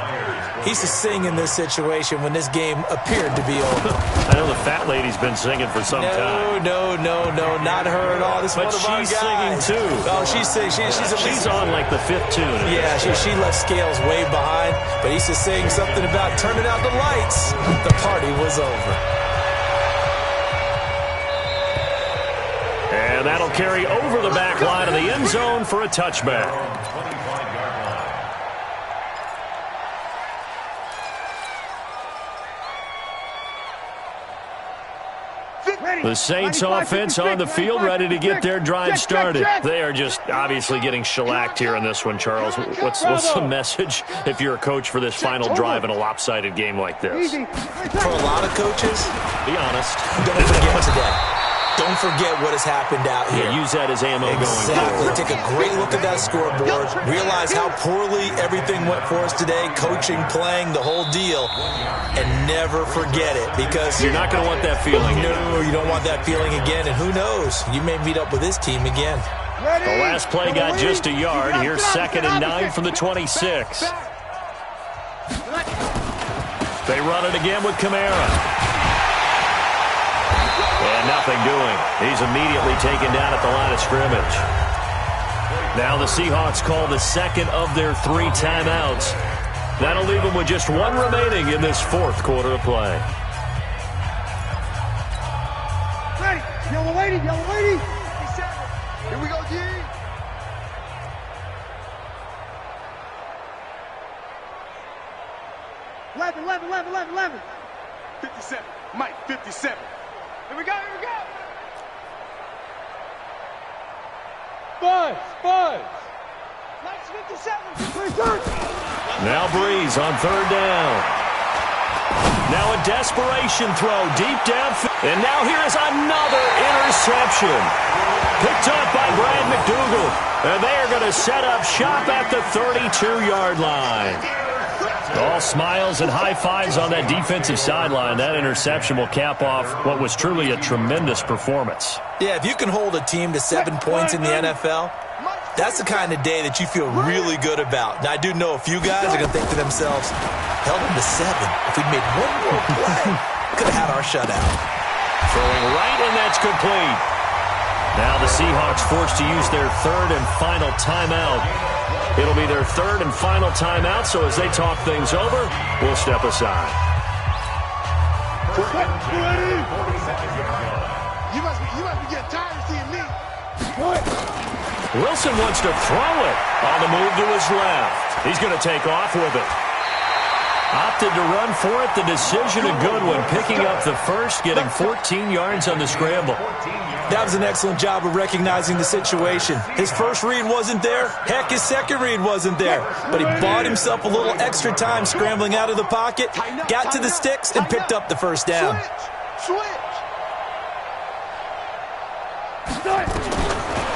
he used to sing in this situation when this game appeared to be over. I know the fat lady's been singing for some time. No, not her at all. This is one of our guys. But she's singing too. Oh, she's singing. She's on like the 5th tune. Yeah, she left Scales way behind, but he used to sing something about turning out the lights. The party was over. And that'll carry over the back line of the end zone for a touchback. The Saints offense on the field, ready to get their drive started. They are just obviously getting shellacked here in this one, Charles. What's the message if you're a coach for this final drive in a lopsided game like this? For a lot of coaches, be honest, don't forget today. Don't forget what has happened out here. Yeah, use that as ammo going forward. Take a great look at that scoreboard. Realize how poorly everything went for us today. Coaching, playing, the whole deal. And never forget it, because you're not going to want that feeling. No, you don't want that feeling again. And who knows? You may meet up with this team again. The last play got just a yard. Here's 2nd and 9 from the 26. They run it again with Kamara. And nothing doing. He's immediately taken down at the line of scrimmage. Now the Seahawks call the 2nd of their 3 timeouts. That'll leave them with just 1 remaining in this 4th quarter of play. Ready. Yellow lady. Here we go, G. Eleven. 57. Mike, 57. Here we go. Buzz. Mike's 57. Now Breeze on 3rd down. Now a desperation throw deep downfield. And now here is another interception. Picked up by Brad McDougal. And they are going to set up shop at the 32-yard line. All smiles and high fives on that defensive sideline. That interception will cap off what was truly a tremendous performance. Yeah, if you can hold a team to 7 points in the NFL, that's the kind of day that you feel really good about. Now, I do know a few guys are going to think to themselves, held them to 7. If we'd made one more play, could have had our shutout. Throwing right, and that's complete. Now the Seahawks forced to use their third and final timeout. It'll be their third and final timeout, so as they talk things over, we'll step aside. You must be getting tired of seeing me. Wilson wants to throw it on the move to his left. He's going to take off with it. Opted to run for it. The decision a good one. Picking up the first, getting 14 yards on the scramble. That was an excellent job of recognizing the situation. His first read wasn't there. Heck, his second read wasn't there. But he bought himself a little extra time scrambling out of the pocket, got to the sticks, and picked up the first down.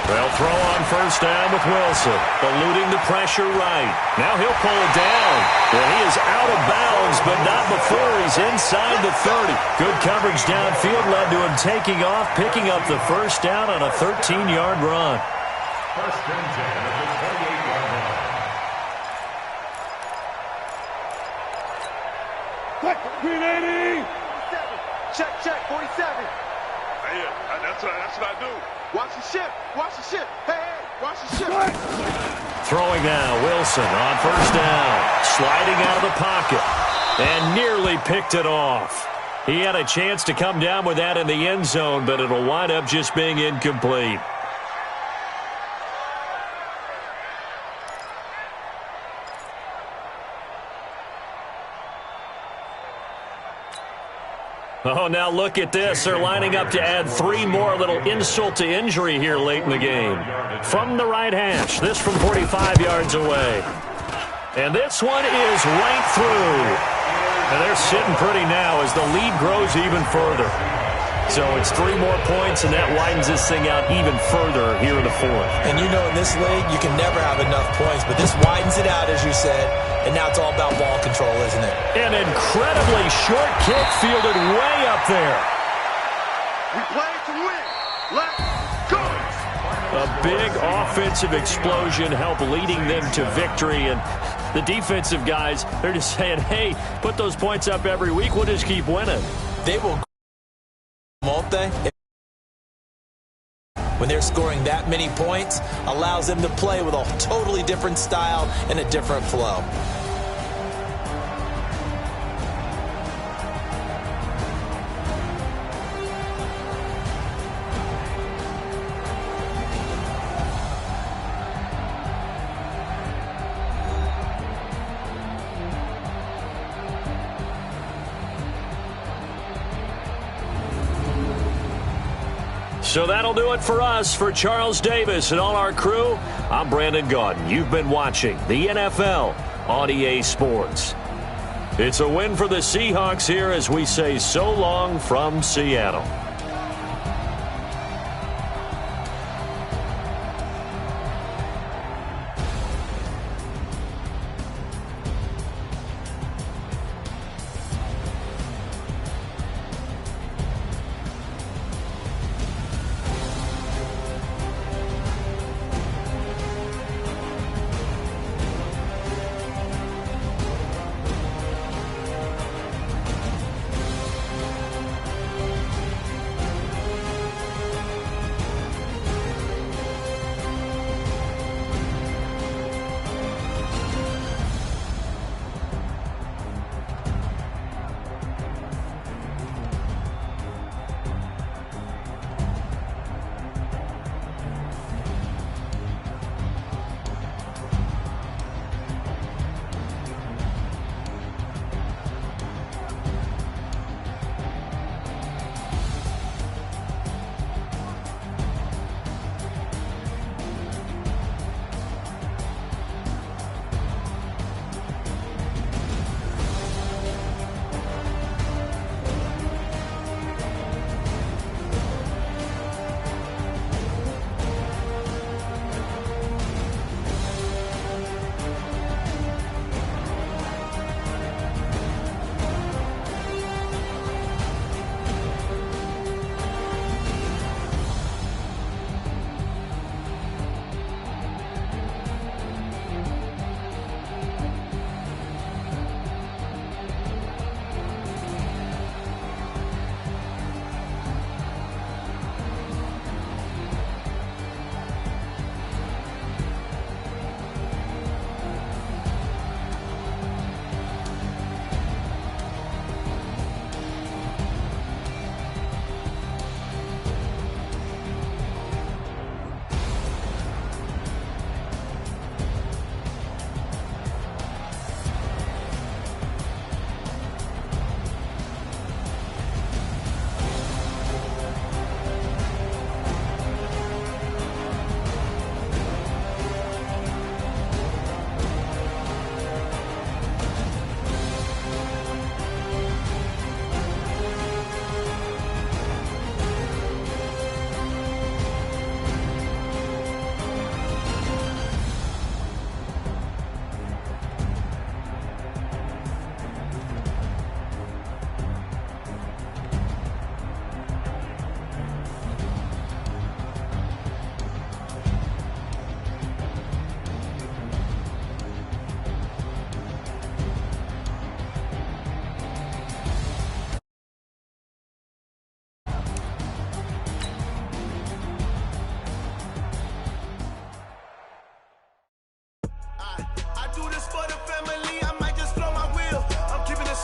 They'll throw on first down with Wilson, eluding the pressure right. Now he'll pull it down. And he is out of bounds, but not before he's inside the 30. Good coverage downfield led to him taking off, picking up the first down on a 13-yard run. First and 10 at the 28-yard line. Check, 47. Hey, that's what I do. Watch the ship. Hey, watch the ship. Throwing now, Wilson on first down. Sliding out of the pocket. And nearly picked it off. He had a chance to come down with that in the end zone, but it'll wind up just being incomplete. Oh, now look at this. They're lining up to add 3 more. Little insult to injury here late in the game. From the right hash. This from 45 yards away. And this one is right through. And they're sitting pretty now as the lead grows even further. So it's 3 more points, and that widens this thing out even further here in the fourth. And you know in this league, you can never have enough points, but this widens it out, as you said, and now it's all about ball control, isn't it? An incredibly short kick fielded way up there. We play to win. Let's go. A big offensive explosion helped leading them to victory, and the defensive guys, they're just saying, hey, put those points up every week, we'll just keep winning. They will, won't they? When they're scoring that many points, allows them to play with a totally different style and a different flow. So that'll do it for us. For Charles Davis and all our crew, I'm Brandon Gaudin. You've been watching the NFL on EA Sports. It's a win for the Seahawks here as we say so long from Seattle.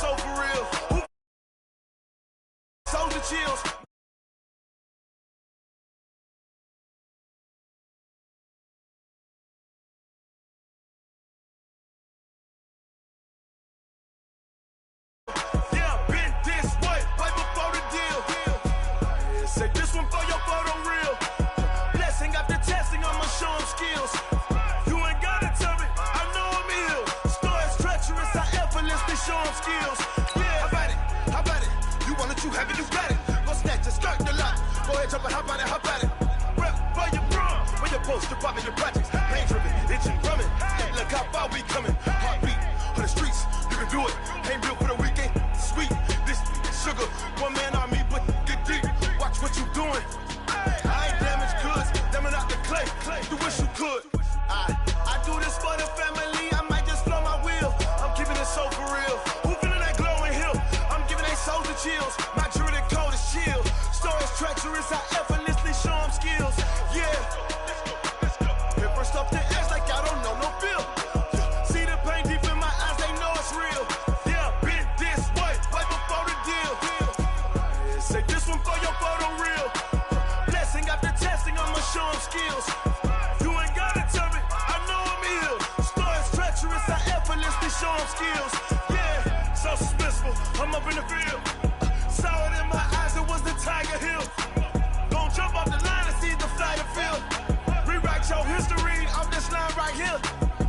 soul for real. Who soldier chills? Yeah, been this way, right before the deal. Say this one for your photo reel. Blessing after testing, I'ma show 'em skills. You ain't gotta tell me, I know I'm ill. Stories treacherous, I effortlessly show 'em skills. Yeah, how about it? How about it? You want it, you have it, you got it. Go snatch it, skirt the lot. Go ahead, jump it, how about it? How about it? Rep where you from, where you supposed to pop in your projects. Pain driven, itching, drumming. Look how far we coming. Heartbeat on the streets, you can do it. Ain't built for the weekend. Sweet, this sugar, one man army, but get deep. Watch what you doing. I ain't damaged goods, damn out the clay. You wish you could. I do this for the family. I might just blow my wheel. I'm keeping it so for real. Who feeling that glowing hill? I'm giving they souls the chills. My jewelry code is chill. Stories treacherous, I effortlessly show 'em skills. Yeah. Hit first off the edge like I don't know no feel. See the pain deep in my eyes, they know it's real. Yeah, been this way, right before the deal. Say this one for your photo reel. Blessing after testing, I'ma show 'em skills. You ain't gotta tell me, I know I'm ill. Stories treacherous, I effortlessly show 'em skills. Yeah, so suspenseful, I'm up in the field. Saw it in my eyes, it was the Tiger Hill. Gon' jump off the line and see the fly the field. Rewrite your history off this line right here.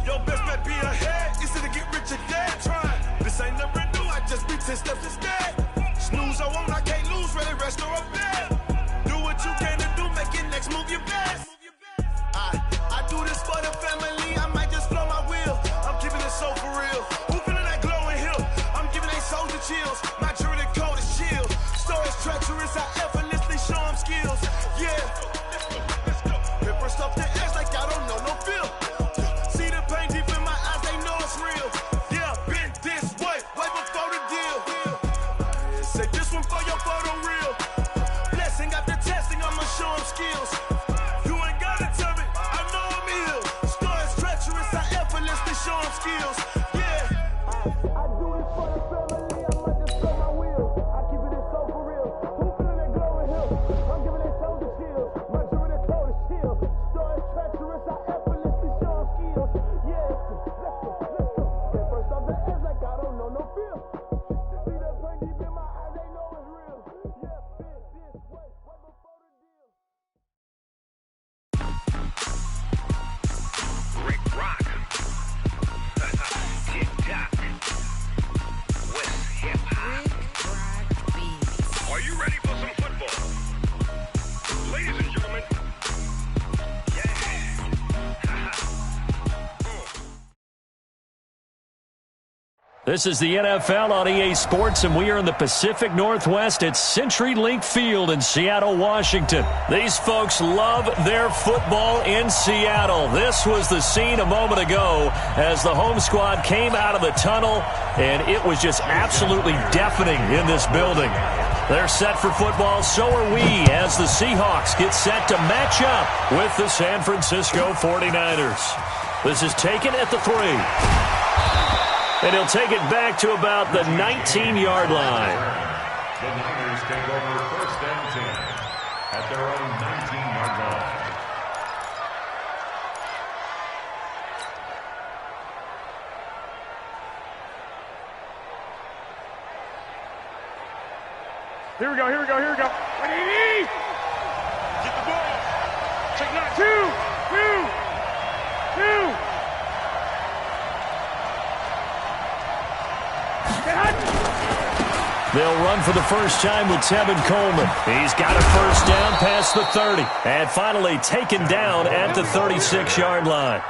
Your best bet be ahead, easy to get rich or dead. Trying, this ain't never new, I just be 10 steps instead. Snooze I won't, I can't lose, ready, rest or up bed. Do what you can to do, make it next move your best. I do this for the family, I might just blow my wheel. I'm keeping it so for real. Who feeling that glowing hill? I'm giving they soldier chills. My jewelry code is chill. Stories treacherous, I effortlessly show 'em skills. Yeah. Hit first off the edge like I don't know no feel. See the pain deep in my eyes, they know it's real. Yeah, been this way, right before the deal. Say this one for your photo reel. Blessing after testing, I'ma show 'em skills. You ain't gotta tell me, I know I'm ill. Stories treacherous, I effortlessly show 'em skills. Yeah. I do this for the family, I might just blow my wheel. I keep it so for real. Who feeling that glowing hill? I'm giving they soldier chills. My jewelry code is chill. Stories treacherous, I effortlessly show 'em skills. Yeah, let's go. Get first off the edge like I don't know no feel. See that pain deep in my eyes, they know it's real. Yeah, been this way, right before the deal. Rick Rock. TikTok. West Hip Hop. Are you ready for some football? Ladies and gentlemen. This is the NFL on EA Sports, and we are in the Pacific Northwest at CenturyLink Field in Seattle, Washington. These folks love their football in Seattle. This was the scene a moment ago as the home squad came out of the tunnel, and it was just absolutely deafening in this building. They're set for football, so are we, as the Seahawks get set to match up with the San Francisco 49ers. This is taken at the 3. And he'll take it back to about the 19-yard line. The Niners take over 1st and 10 at their own 19-yard line. Here we go, here we go, here we go. Ready? Get the ball. Check it out. 2, 2, 2. They'll run for the first time with Tevin Coleman. He's got a first down past the 30. And finally taken down at the 36-yard line.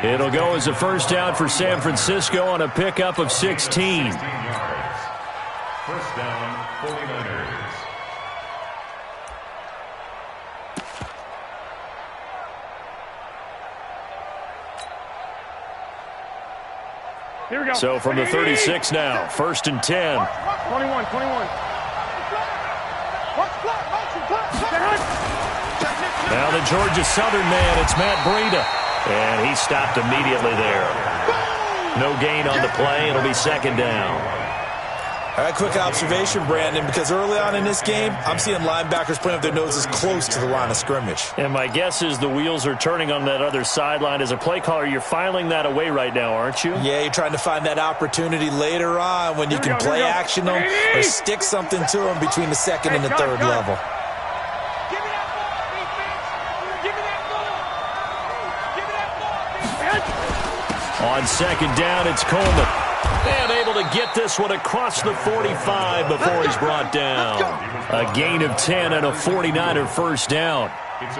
It'll go as a first down for San Francisco on a pickup of 16. First down, 49ers. Here we go. So from the 36 now, 1st and 10. 21. Now the Georgia Southern man, it's Matt Breida. And he stopped immediately there. No gain on the play. It'll be 2nd down. All right, quick observation, Brandon, because early on in this game, I'm seeing linebackers playing with their noses close to the line of scrimmage. And my guess is the wheels are turning on that other sideline. As a play caller, you're filing that away right now, aren't you? Yeah, you're trying to find that opportunity later on when you can play action them or stick something to them between the second and the third level. On second down, it's Coleman. And able to get this one across the 45 before he's brought down. A gain of 10 and a 49er first down.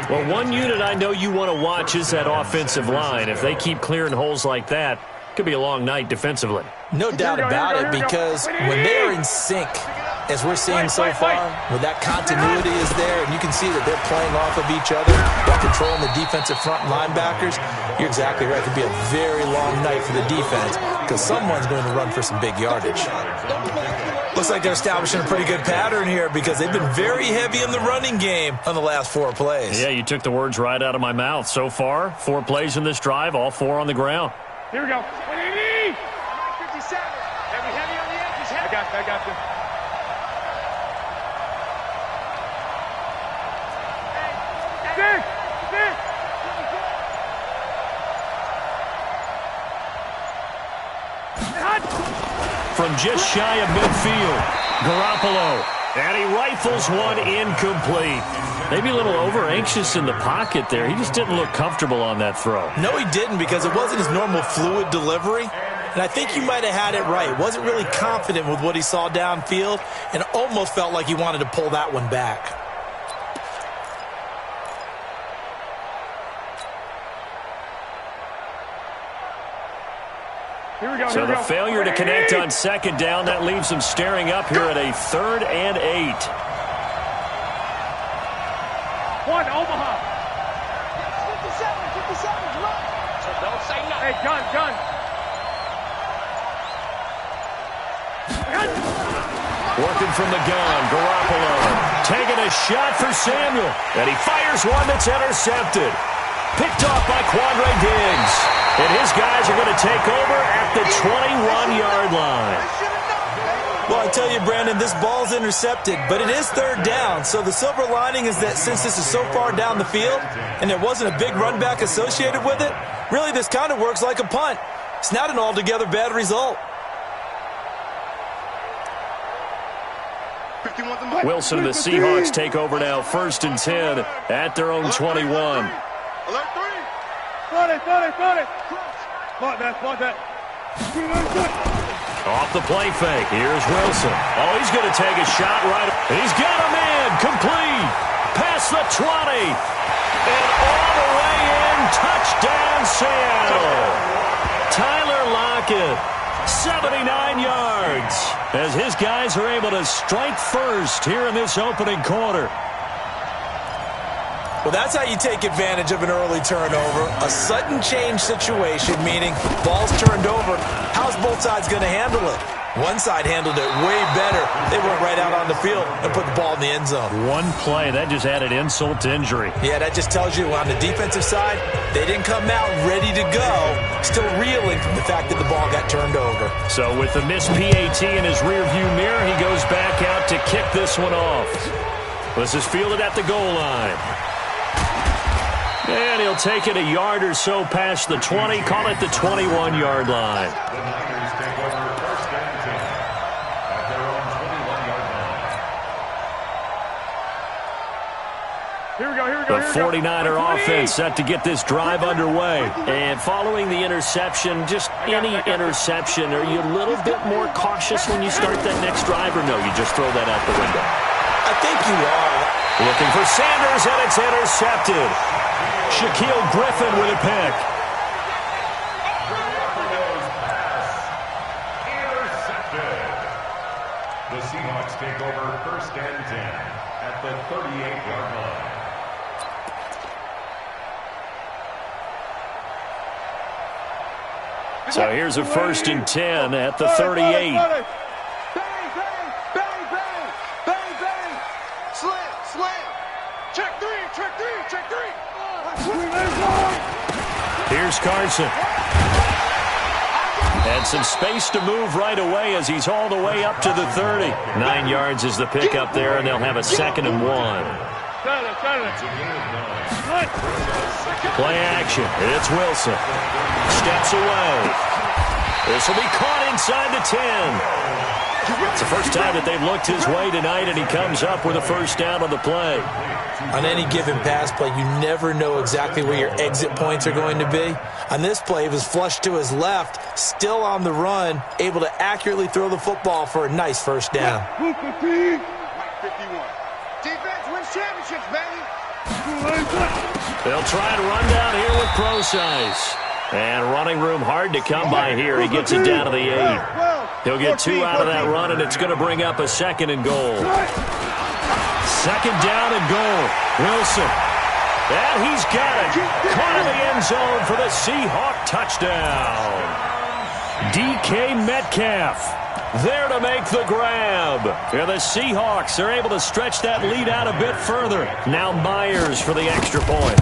Well, one unit I know you want to watch is that offensive line. If they keep clearing holes like that, it could be a long night defensively. No doubt about it, because when they are in sync, as we're seeing so far, where that continuity is there, and you can see that they're playing off of each other while controlling the defensive front linebackers, you're exactly right. It could be a very long night for the defense because someone's going to run for some big yardage. Looks like they're establishing a pretty good pattern here because they've been very heavy in the running game on the last 4 plays. Yeah, you took the words right out of my mouth. So far, 4 plays in this drive, all 4 on the ground. Here we go. 180. 57. Heavy on the edges. I got you. From just shy of midfield, Garoppolo, and he rifles one incomplete. Maybe a little over-anxious in the pocket there. He just didn't look comfortable on that throw. No, he didn't, because it wasn't his normal fluid delivery. And I think you might have had it right. Wasn't really confident with what he saw downfield and almost felt like he wanted to pull that one back. So the failure to connect on second down, that leaves them staring up here at a 3rd and 8. One, Omaha. 57, run. So don't say nothing. Hey, gun. Working from the gun, Garoppolo taking a shot for Samuel, and he fires one that's intercepted. Picked off by Quandre Diggs. And his guys are going to take over at the 21-yard line. Well, I tell you, Brandon, this ball's intercepted, but it is 3rd down. So the silver lining is that since this is so far down the field and there wasn't a big run back associated with it, really this kind of works like a punt. It's not an altogether bad result. Wilson and the Seahawks take over now, 1st and 10 at their own 21. Thought it. Spot that. Off the play fake. Here's Wilson. Oh, he's going to take a shot right. He's got a man. Complete. Past the 20. And all the way in. Touchdown, Seattle. Tyler Lockett, 79 yards. As his guys are able to strike first here in this opening quarter. Well, that's how you take advantage of an early turnover. A sudden change situation, meaning ball's turned over. How's both sides going to handle it? One side handled it way better. They went right out on the field and put the ball in the end zone. One play, that just added insult to injury. Yeah, that just tells you on the defensive side, they didn't come out ready to go, still reeling from the fact that the ball got turned over. So with the missed PAT in his rearview mirror, he goes back out to kick this one off. This is fielded at the goal line. And he'll take it a yard or so past the 20, call it the 21-yard line. The Niners take over 1st and 10 at their own 21-yard line. Here we go. The 49er offense set to get this drive underway. And following the interception, just any interception, are you a little bit more cautious when you start that next drive, or no, you just throw that out the window? I think you are. Looking for Sanders, and it's intercepted. Shaquille Griffin with a pick. Intercepted. The Seahawks take over 1st and 10 at the 38-yard line. So here's a 1st and 10 at the 38. Bang. Slam. Check three. Here's Carson. And some space to move right away as he's hauled away up to the 30. 9 yards is the pickup there, and they'll have a 2nd and 1. Play action. It's Wilson. Steps away. This will be caught inside the 10. It's the first time that they've looked his way tonight, and he comes up with a first down on the play. On any given pass play, you never know exactly where your exit points are going to be. On this play, he was flushed to his left, still on the run, able to accurately throw the football for a nice first down. Mike 51. Defense wins championships, baby. They'll try to run down here with Procise. And running room hard to come by here. He gets it down to the 8. He'll get 2 out of that run, and it's going to bring up a 2nd and goal. 2nd down and goal. Wilson. And he's got it. Caught in the end zone for the Seahawk touchdown. DK Metcalf there to make the grab. And the Seahawks are able to stretch that lead out a bit further. Now Myers for the extra point.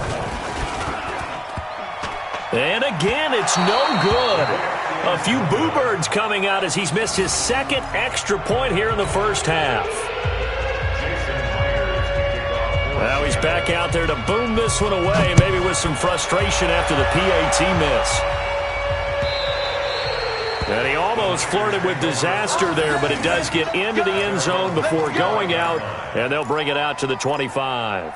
And again, it's no good. A few boo birds coming out as he's missed his 2nd extra point here in the first half. Now he's back out there to boom this one away, maybe with some frustration after the PAT miss. And he almost flirted with disaster there, but it does get into the end zone before going out, and they'll bring it out to the 25.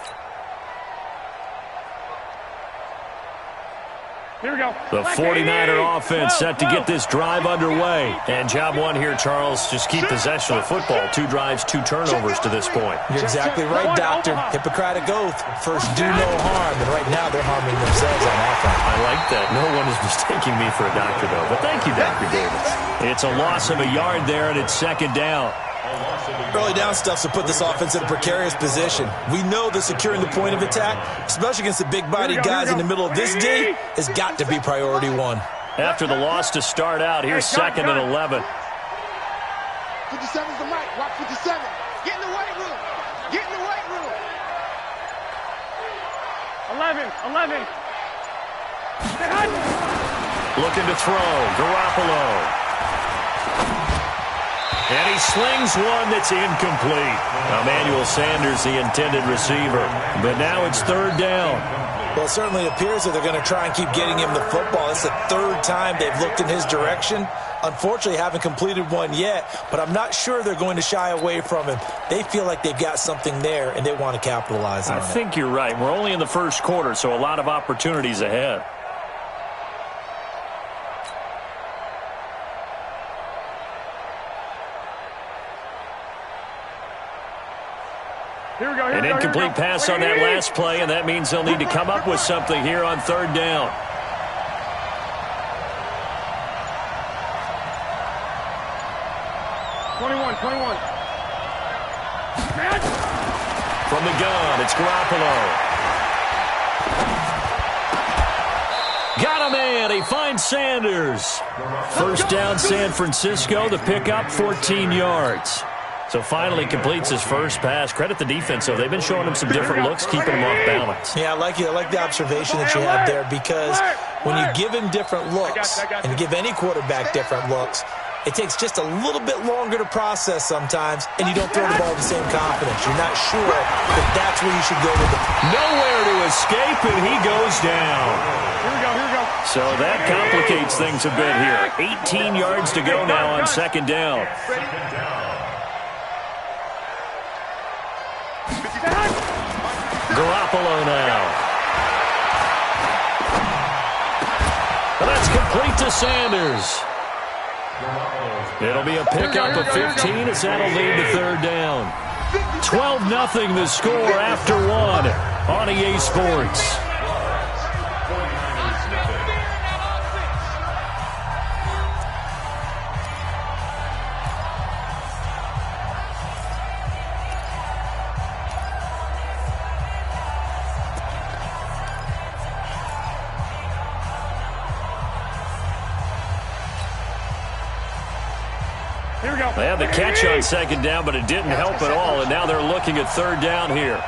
Here we go. The 49er offense set to get this drive underway. And job one here, Charles, just keep possession of the football. 2 drives, 2 turnovers to this point. You're exactly right, Doctor. Hippocratic oath. First, do no harm. And right now, they're harming themselves on offense. I like that. No one is mistaking me for a doctor, though. But thank you, Dr. Davis. It's a loss of a yard there, and it's 2nd down. Early down stuff to put this offense in a precarious position. We know that securing the point of attack, especially against the big-bodied guys in the middle of this D, has got to be priority 1. After the loss to start out, here's 2nd and 11. 57's the mic. Watch 57. Get in the weight room. Get in the weight room. 11. Looking to throw. Garoppolo. And he slings one that's incomplete. Emmanuel Sanders, the intended receiver. But now it's 3rd down. Well, it certainly appears that they're going to try and keep getting him the football. It's the 3rd time they've looked in his direction. Unfortunately, haven't completed one yet, but I'm not sure they're going to shy away from him. They feel like they've got something there, and they want to capitalize on it. I think you're right. We're only in the first quarter, so a lot of opportunities ahead. An incomplete pass on that last play, and that means they'll need to come up with something here on 3rd down. From the gun, it's Garoppolo. Got a man. He finds Sanders. First down, San Francisco. The pickup, 14 yards. So finally completes his first pass. Credit the defense, though. They've been showing him some different looks, keeping him off balance. Yeah, I like the observation that you had there, because when you give him different looks and you give any quarterback different looks, it takes just a little bit longer to process sometimes, and you don't throw the ball with the same confidence. You're not sure that that's where you should go with it. Nowhere to escape, and he goes down. Here we go. So that complicates things a bit here. 18 yards to go now on 2nd down. Garoppolo now. And that's complete to Sanders. It'll be a pickup of 15 as that'll lead to 3rd down. 12-0 the score after 1 on EA Sports. They had the catch on 2nd down, but it didn't help at all, and now they're looking at 3rd down here.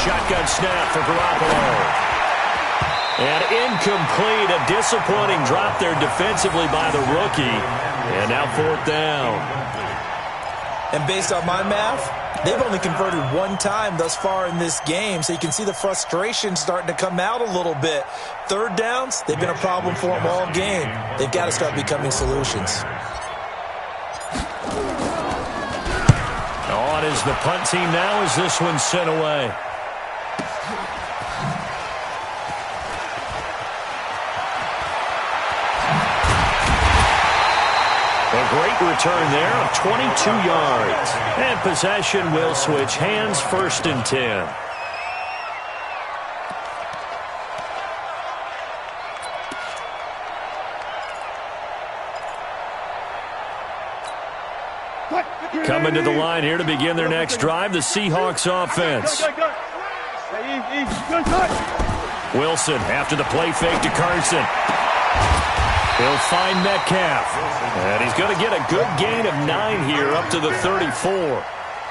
shotgun snap for Garoppolo. And incomplete, a disappointing drop there defensively by the rookie. And now 4th down. And based on my math, they've only converted one time thus far in this game, so you can see the frustration starting to come out a little bit. 3rd downs, they've been a problem for them all game. They've got to start becoming solutions. On is the punt team now as this one's sent away. A great return there of 22 yards. And possession will switch hands, 1st and 10. Coming to the line here to begin their next drive, the Seahawks offense. Wilson after the play fake to Carson. He'll find Metcalf. And he's going to get a good gain of 9 here up to the 34.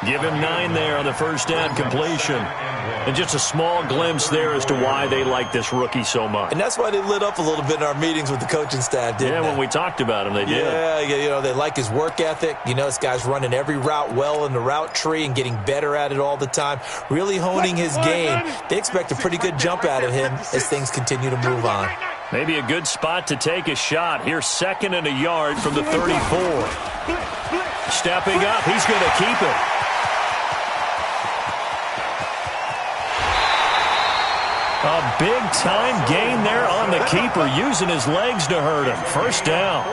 Give him 9 there on the 1st down completion. And just a small glimpse there as to why they like this rookie so much. And that's why they lit up a little bit in our meetings with the coaching staff, didn't they? When we talked about him, they did. Yeah, you know, they like his work ethic. You know, this guy's running every route well in the route tree and getting better at it all the time. Really honing his game. They expect a pretty good jump out of him as things continue to move on. Maybe a good spot to take a shot. Here's 2nd and a yard from the 34. Stepping up, he's going to keep it. A big-time gain there on the keeper, using his legs to hurt him. 1st down.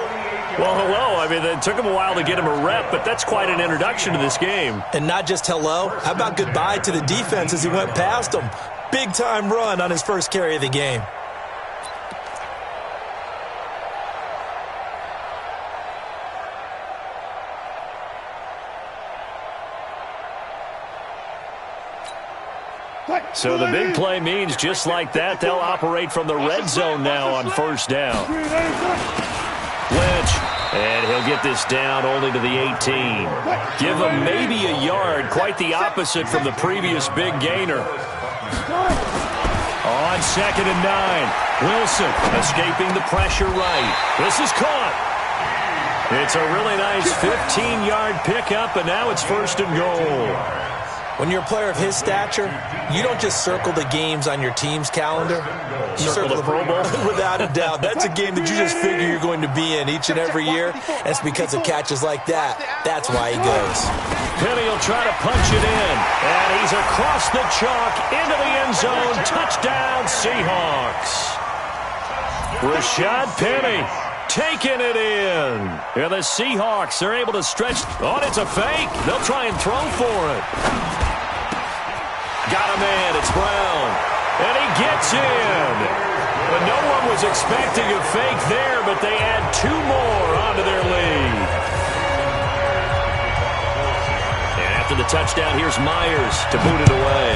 Well, hello. I mean, it took him a while to get him a rep, but that's quite an introduction to this game. And not just hello. How about goodbye to the defense as he went past him? Big-time run on his first carry of the game. So the big play means just like that, they'll operate from the red zone now on 1st down. Lynch, and he'll get this down only to the 18. Give him maybe a yard, quite the opposite from the previous big gainer. On 2nd and 9, Wilson escaping the pressure right. This is caught. It's a really nice 15-yard pickup, and now it's 1st and goal. When you're a player of his stature, you don't just circle the games on your team's calendar. You circle the Pro Bowl. Without a doubt. That's a game that you just figure you're going to be in each and every year. And it's because of catches like that. That's why he goes. Penny will try to punch it in. And he's across the chalk into the end zone. Touchdown, Seahawks. Rashad Penny taking it in. And the Seahawks are able to stretch. Oh, it's a fake. They'll try and throw for it. Got a man. It's Brown. And he gets in. But no one was expecting a fake there, but they add 2 more onto their lead. And after the touchdown, here's Myers to boot it away.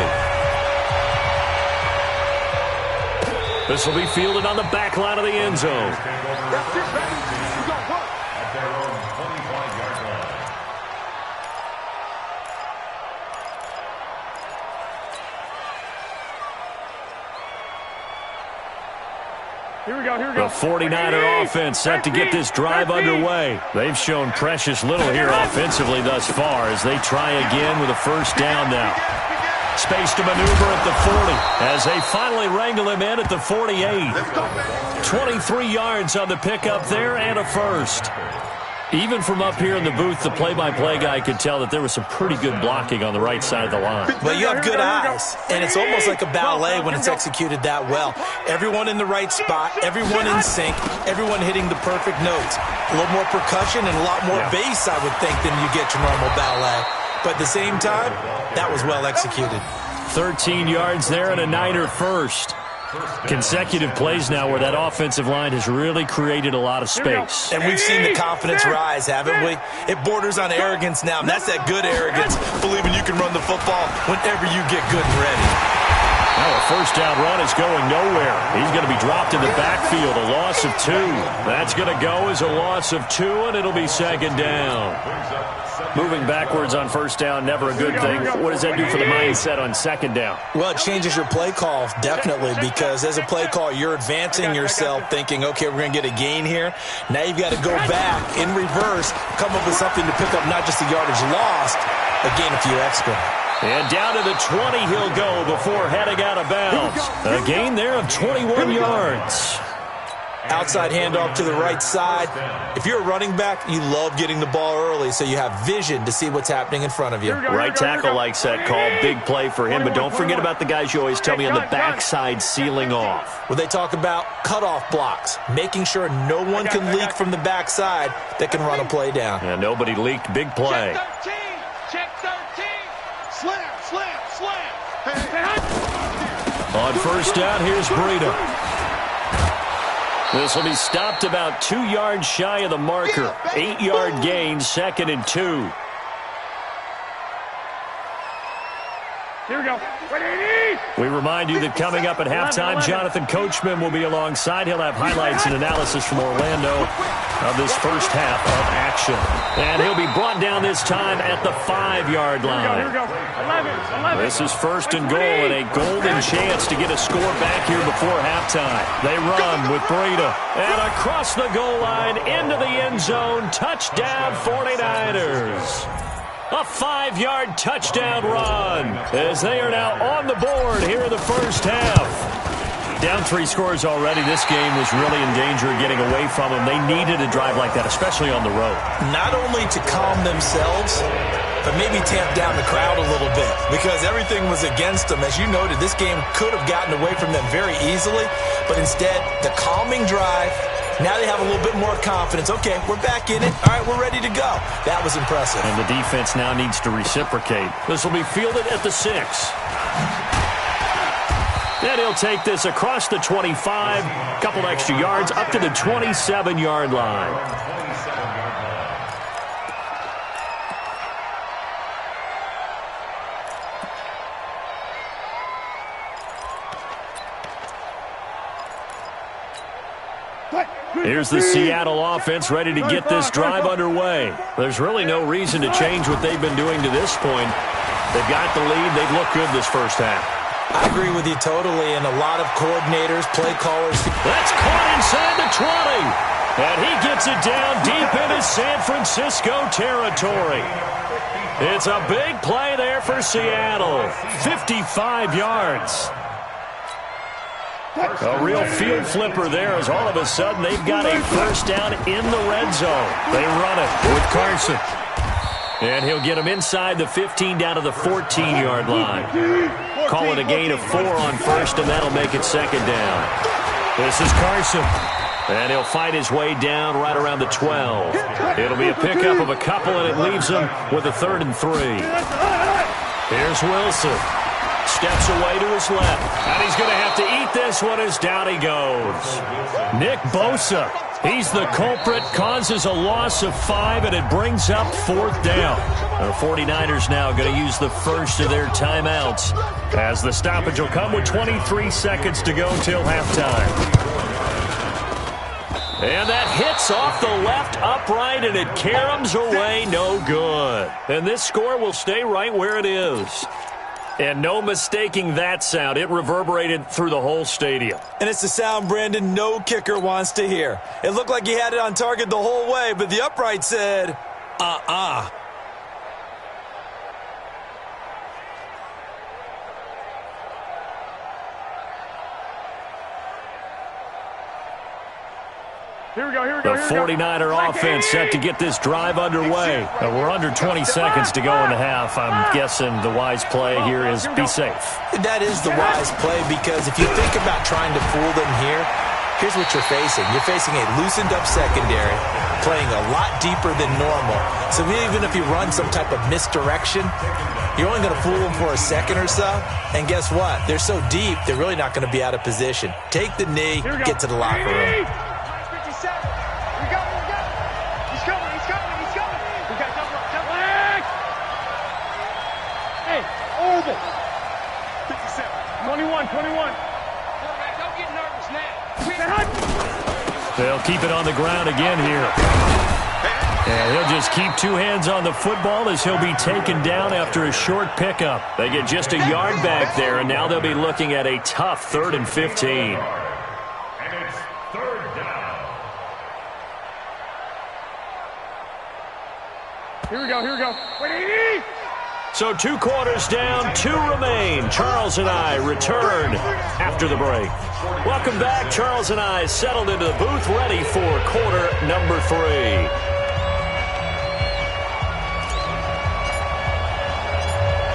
This will be fielded on the back line of the end zone. That's it, baby. You got work. At their own 25-yard line. Here we go, here we go. The 49er offense set to get this drive underway. They've shown precious little here offensively thus far as they try again with a 1st down now. Space to maneuver at the 40 as they finally wrangle him in at the 48. 23 yards on the pickup there and a 1st. Even from up here in the booth, the play-by-play guy could tell that there was some pretty good blocking on the right side of the line. Well, you have good eyes, and it's almost like a ballet when it's executed that well. Everyone in the right spot, everyone in sync, everyone hitting the perfect notes. A little more percussion and a lot more bass, I would think, than you get your normal ballet. But at the same time, that was well executed. 13 yards there and a Niner 1st. Consecutive plays now where that offensive line has really created a lot of space. And we've seen the confidence rise, haven't we? It borders on arrogance now, and that's that good arrogance, believing you can run the football whenever you get good and ready. Now a first down run is going nowhere. He's going to be dropped in the backfield, a loss of 2. That's going to go as a loss of 2, and it'll be second down. Moving backwards on first down, never a good thing. What does that do for the mindset on second down? Well, it changes your play call, definitely, because as a play call, you're advancing yourself thinking, okay, we're going to get a gain here. Now you've got to go back in reverse, come up with something to pick up not just the yardage lost, but gain a few extra. And down to the 20 he'll go before heading out of bounds. A gain there of 21 yards. Outside handoff to the right side. If you're a running back, you love getting the ball early so you have vision to see what's happening in front of you. Right tackle likes that call. Big play for him, but don't forget about the guys you always tell me on the backside sealing off. Where they talk about cutoff blocks, making sure no one can leak from the backside that can run a play down. And nobody leaked. Big play. Check 13. Slam, slam, slam. On first down, here's Breida. This will be stopped about 2 yards shy of the marker. 8-yard gain, 2nd and 2. Here we go. We remind you that coming up at halftime, Jonathan Coachman will be alongside. He'll have highlights and analysis from Orlando of this first half of action. And he'll be brought down this time at the 5-yard line. Here we go. 11. This is first and goal and a golden chance to get a score back here before halftime. They run with Breida. And across the goal line into the end zone. Touchdown 49ers. A 5-yard touchdown run as they are now on the board here in the first half. Down 3 scores already. This game was really in danger of getting away from them. They needed a drive like that, especially on the road. Not only to calm themselves, but maybe tamp down the crowd a little bit because everything was against them. As you noted, this game could have gotten away from them very easily, but instead, the calming drive. Now they have a little bit more confidence. Okay, we're back in it. All right, we're ready to go. That was impressive. And the defense now needs to reciprocate. This will be fielded at the 6. And he'll take this across the 25, couple extra yards, up to the 27-yard line. Here's the Seattle offense ready to get this drive underway. There's really no reason to change what they've been doing to this point. They've got the lead. They've looked good this first half. I agree with you totally, and a lot of coordinators, play callers. That's caught inside the 20. And he gets it down deep into San Francisco territory. It's a big play there for Seattle. 55 yards. A real field flipper there as all of a sudden they've got a first down in the red zone. They run it with Carson. And he'll get him inside the 15 down to the 14-yard line. Call it a gain of 4 on first, and that'll make it second down. This is Carson. And he'll fight his way down right around the 12. It'll be a pickup of a couple, and it leaves him with a 3rd and 3. Here's Wilson. Steps away to his left. And he's going to have to eat this one as down he goes. Nick Bosa, he's the culprit, causes a loss of 5, and it brings up 4th down. The 49ers now going to use the first of their timeouts as the stoppage will come with 23 seconds to go till halftime. And that hits off the left upright, and it caroms away, no good. And this score will stay right where it is. And no mistaking that sound. It reverberated through the whole stadium. And it's the sound, Brandon, no kicker wants to hear. It looked like he had it on target the whole way, but the upright said, Here we go. The 49er offense set to get this drive underway. We're under 20 seconds to go in the half. I'm guessing the wise play here is be safe. That is the wise play because if you think about trying to fool them here, here's what you're facing. You're facing a loosened up secondary, playing a lot deeper than normal. So even if you run some type of misdirection, you're only going to fool them for a second or so. And guess what? They're so deep, they're really not going to be out of position. Take the knee, get to the locker room. Don't get nervous now. They'll keep it on the ground again here. And he'll just keep two hands on the football as he'll be taken down after a short pickup. They get just a yard back there, and now they'll be looking at a tough 3rd and 15. And it's 3rd down. Here we go. Wait. So 2 quarters down, 2 remain. Charles and I return after the break. Welcome back. Charles and I settled into the booth, ready for quarter number 3.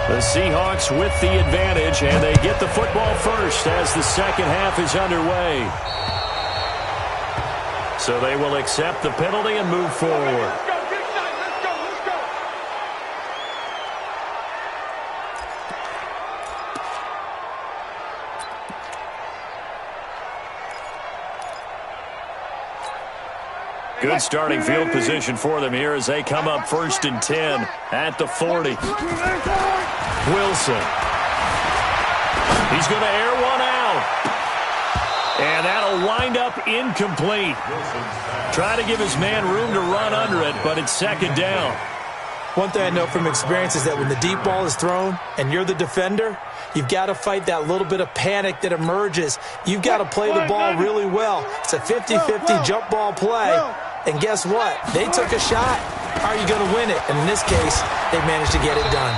The Seahawks with the advantage, and they get the football first as the second half is underway. So they will accept the penalty and move forward. Good starting field position for them here as they come up 1st and 10 at the 40. Wilson. He's going to air one out. And that'll wind up incomplete. Try to give his man room to run under it, but it's 2nd down. One thing I know from experience is that when the deep ball is thrown and you're the defender, you've got to fight that little bit of panic that emerges. You've got to play the ball really well. It's a 50-50 jump ball play. And guess what? They took a shot. How are you going to win it? And in this case, they managed to get it done.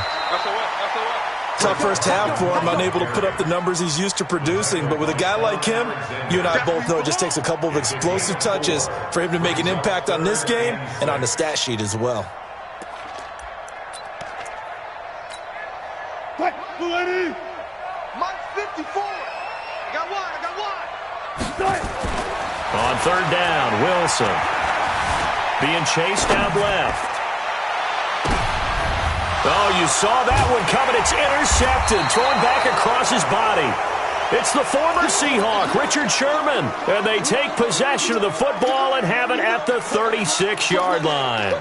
Tough first half for him, unable to put up the numbers he's used to producing. But with a guy like him, you and I both know it just takes a couple of explosive touches for him to make an impact on this game and on the stat sheet as well. Mike 54. I got one. On 3rd down, Wilson. Being chased out left. Oh, you saw that one coming. It's intercepted. Thrown back across his body. It's the former Seahawk, Richard Sherman. And they take possession of the football and have it at the 36-yard line.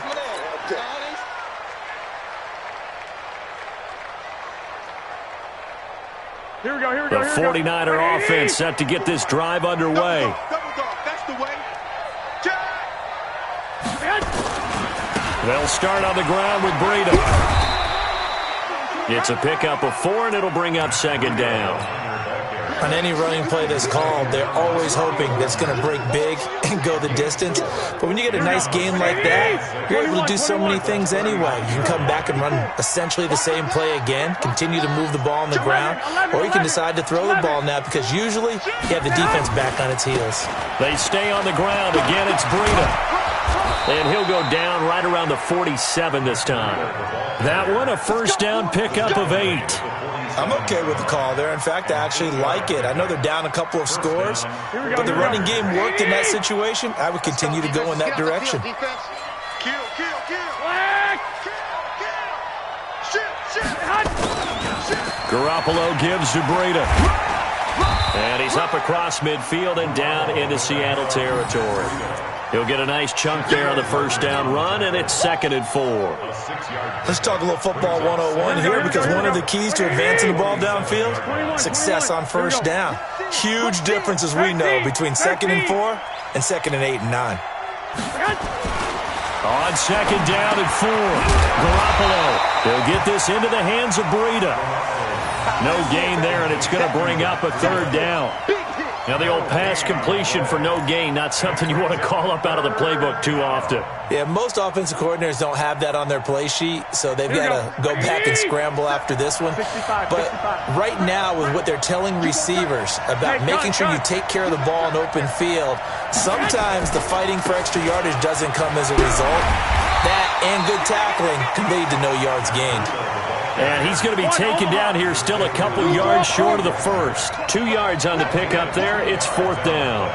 Here we go. The 49er offense set to get this drive underway. That's the way. They'll start on the ground with Breida. It's a pickup of 4, and it'll bring up 2nd down. On any running play that's called, they're always hoping that's going to break big and go the distance. But when you get a nice game like that, you're able to do so many things anyway. You can come back and run essentially the same play again, continue to move the ball on the ground, or you can decide to throw the ball now because usually you have the defense back on its heels. They stay on the ground. Again, it's Breida. And he'll go down right around the 47 this time. That one, a 1st down pickup of 8. I'm okay with the call there. In fact, I actually like it. I know they're down a couple of scores, but the running game worked in that situation. I would continue to go in that direction. Garoppolo gives to Breida. And he's up across midfield and down into Seattle territory. He'll get a nice chunk there on the 1st down run, and it's 2nd and 4. Let's talk a little football 101 here because one of the keys to advancing the ball downfield, success on 1st down. Huge difference, as we know, between 2nd and 4 and 2nd and 8 and 9. On 2nd down and 4, Garoppolo. He'll get this into the hands of Breida. No gain there, and it's going to bring up a 3rd down. Now, the old pass completion for no gain, not something you want to call up out of the playbook too often. Yeah, most offensive coordinators don't have that on their play sheet, so they've got to go back and scramble after this one. But right now, with what they're telling receivers about making sure you take care of the ball in open field, sometimes the fighting for extra yardage doesn't come as a result. That and good tackling can lead to no yards gained. And he's going to be taken down here, still a couple yards short of the 1st. 2 yards on the pickup there. It's 4th down.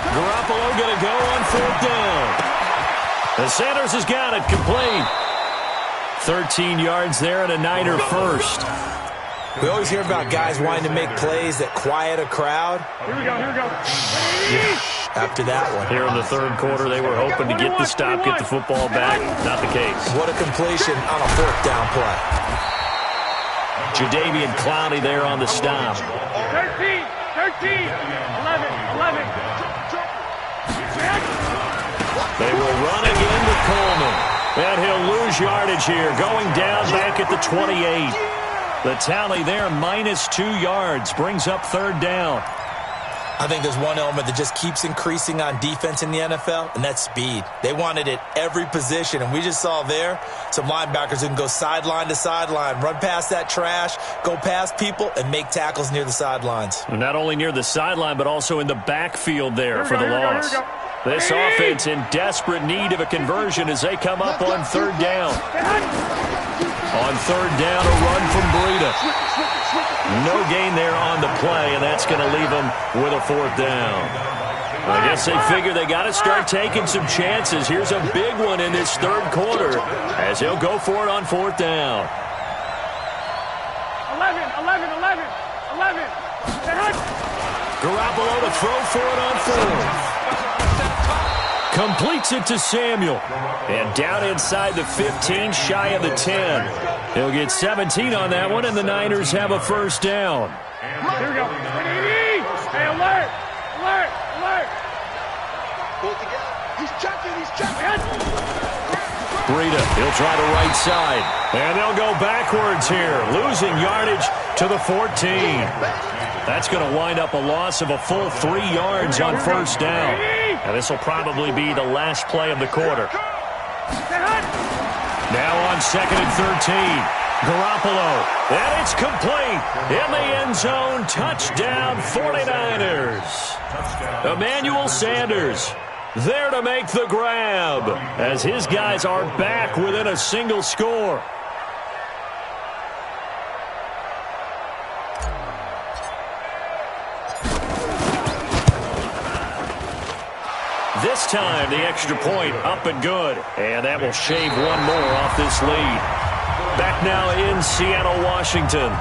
Garoppolo going to go on 4th down. And Sanders has got it complete. 13 yards there and a Niner 1st. We always hear about guys wanting to make plays that quiet a crowd. Here we go. After that one. Here in the 3rd quarter, they were hoping to get the stop, get the football back. Not the case. What a completion on a 4th down play. Jadeveon Clowney there on the stop. 13, 11, 11. They will run again with Coleman. And he'll lose yardage here, going down back at the 28. The tally there, -2 yards, brings up 3rd down. I think there's one element that just keeps increasing on defense in the NFL, and that's speed. They want it at every position, and we just saw there some linebackers who can go sideline to sideline, run past that trash, go past people, and make tackles near the sidelines. Not only near the sideline, but also in the backfield there for the loss. This offense in desperate need of a conversion as they come up on 3rd down. On 3rd down, a run from Breida. No gain there on the play, and that's going to leave them with a 4th down. I guess they figure they got to start taking some chances. Here's a big one in this 3rd quarter as he'll go for it on 4th down. 11. Garoppolo to throw for it on 4th. Completes it to Samuel. And down inside the 15, shy of the 10. He'll get 17 on that one, and the Niners have a 1st down. Here we go. Hey, alert! Pull it together. He's checking. Breida, he'll try the right side. And they'll go backwards here, losing yardage to the 14. That's going to wind up a loss of a full 3 yards on 1st down. And this will probably be the last play of the quarter. Now on 2nd and 13. Garoppolo. And it's complete. In the end zone. Touchdown 49ers. Emmanuel Sanders there to make the grab as his guys are back within a single score. This time, the extra point up and good. And that will shave one more off this lead. Back now in Seattle, Washington,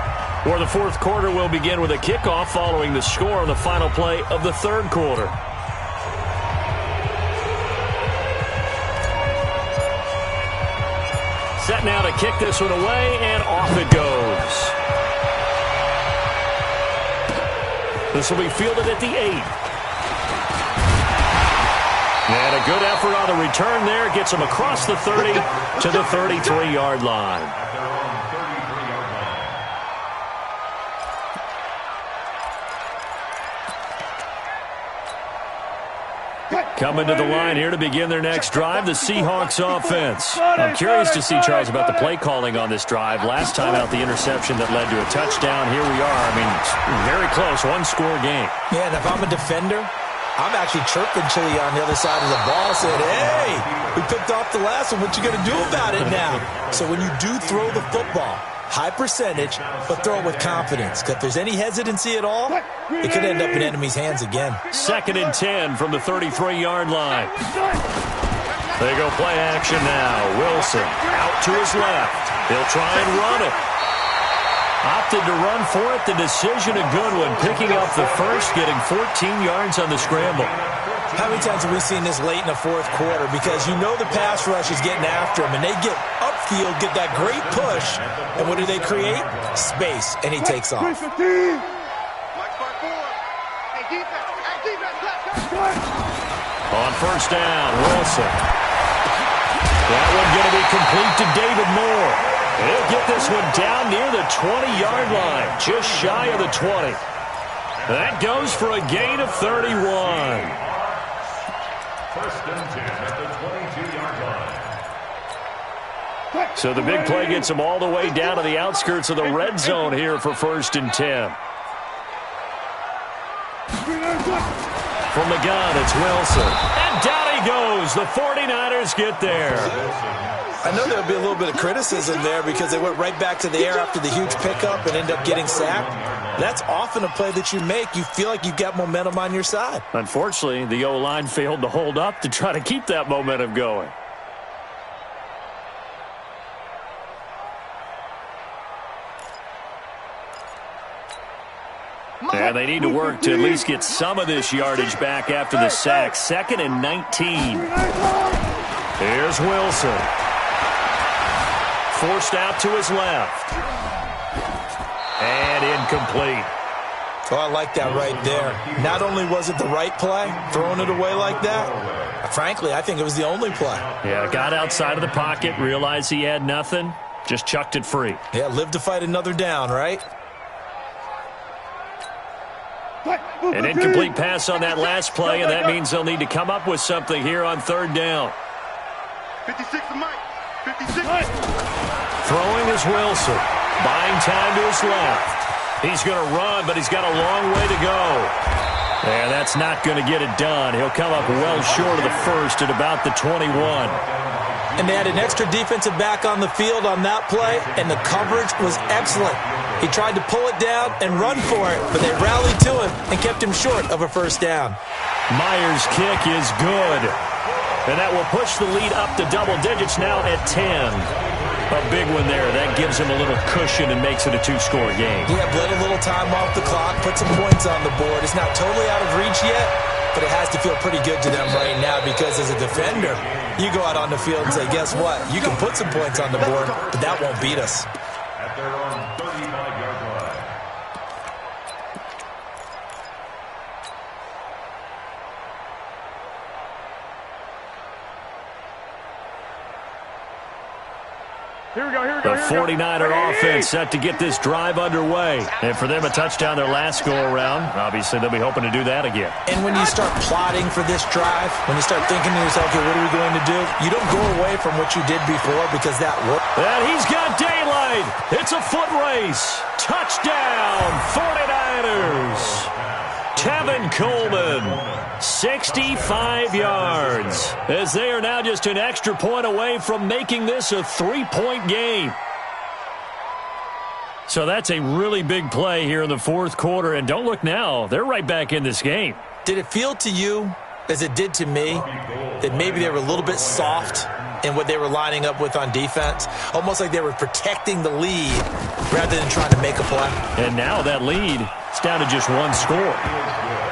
where the 4th quarter will begin with a kickoff following the score on the final play of the 3rd quarter. Set now to kick this one away, and off it goes. This will be fielded at the 8. And a good effort on the return there. Gets him across the 30 to the 33-yard line. Coming to the line here to begin their next drive, the Seahawks offense. I'm curious to see, Charles, about the play calling on this drive. Last time out, the interception that led to a touchdown. Here we are. I mean, very close, one-score game. Yeah, and if I'm a defender, I'm actually chirping Chili on the other side of the ball, saying, hey, we picked off the last one. What you going to do about it now? So when you do throw the football, high percentage, but throw it with confidence. Because if there's any hesitancy at all, it could end up in enemy's hands again. 2nd and 10 from the 33-yard line. They go play action now. Wilson out to his left. He'll try and run it. Opted to run for it. The decision a good one. Picking up the first, getting 14 yards on the scramble. How many times have we seen this late in the 4th quarter? Because you know the pass rush is getting after him, and they get upfield, get that great push, and what do they create? Space, and he takes off. On 1st down, Wilson. That one going to be complete to David Moore. He'll get this one down near the 20-yard line, just shy of the 20. That goes for a gain of 31. 1st and 10 at the 22-yard line. So the big play gets them all the way down to the outskirts of the red zone here for 1st and 10. From the gun, it's Wilson. And down he goes. The 49ers get there. I know there'll be a little bit of criticism there because they went right back to the air after the huge pickup and end up getting sacked. That's often a play that you make. You feel like you've got momentum on your side. Unfortunately, the O-line failed to hold up to try to keep that momentum going. And they need to work to at least get some of this yardage back after the sack. 2nd and 19. Here's Wilson. Forced out to his left. incomplete. Oh, I like that right there. Not only was it the right play, throwing it away like that, frankly, I think it was the only play. Yeah, got outside of the pocket, realized he had nothing, just chucked it free. Yeah, live to fight another down, right? An incomplete pass on that last play, and that means they'll need to come up with something here on third down. 56 to Mike. 56. Throwing is Wilson. Buying time to his left. He's going to run, but he's got a long way to go. And that's not going to get it done. He'll come up well short of the first at about the 21. And they had an extra defensive back on the field on that play, and the coverage was excellent. He tried to pull it down and run for it, but they rallied to him and kept him short of a first down. Myers' kick is good. And that will push the lead up to double digits now at 10. A big one there. That gives him a little cushion and makes it a two-score game. Yeah, bled a little time off the clock, put some points on the board. It's not totally out of reach yet, but it has to feel pretty good to them right now because as a defender, you go out on the field and say, guess what? You can put some points on the board, but that won't beat us. At their own 35-yard line. Here we go, here we go. The 49er offense set to get this drive underway. And for them, a touchdown their last go-around. Obviously, they'll be hoping to do that again. And when you start plotting for this drive, when you start thinking to yourself, okay, what are we going to do? You don't go away from what you did before because that worked. And he's got daylight. It's a foot race. Touchdown, 49ers. Tevin Coleman, 65 yards, as they are now just an extra point away from making this a three-point game. So that's a really big play here in the fourth quarter, and don't look now, they're right back in this game. Did it feel to you, as it did to me, that maybe they were a little bit soft in what they were lining up with on defense? Almost like they were protecting the lead rather than trying to make a play. And now that lead is down to just one score.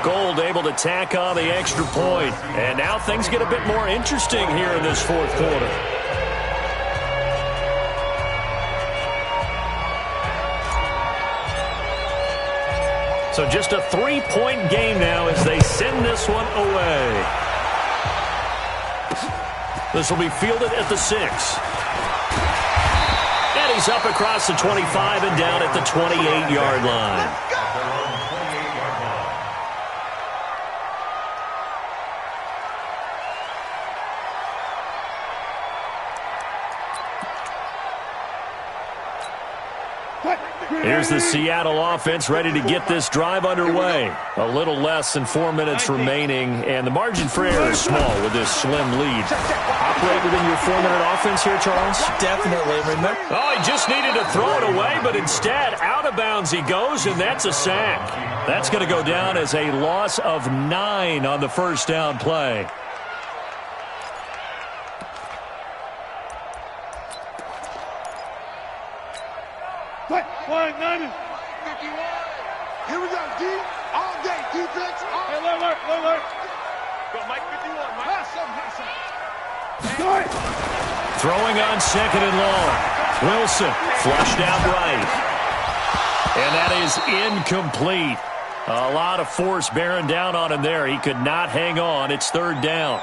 Gold able to tack on the extra point. And now things get a bit more interesting here in this fourth quarter. So just a three-point game now as they send this one away. This will be fielded at the 6. And he's up across the 25 and down at the 28-yard line. Here's the Seattle offense ready to get this drive underway. A little less than 4 minutes remaining, and the margin for error is small with this slim lead. Operate within your 4-minute offense here, Charles? Definitely. Remember? Oh, he just needed to throw it away, but instead, out of bounds he goes, and that's a sack. That's going to go down as a loss of 9 on the first down play. One, 90. 51. Here we go, D. All day, defense. Hey, alert. Go, Mike, 51, Mike. Pass some. Throwing on second and long. Wilson flushed out right. And that is incomplete. A lot of force bearing down on him there. He could not hang on. It's third down.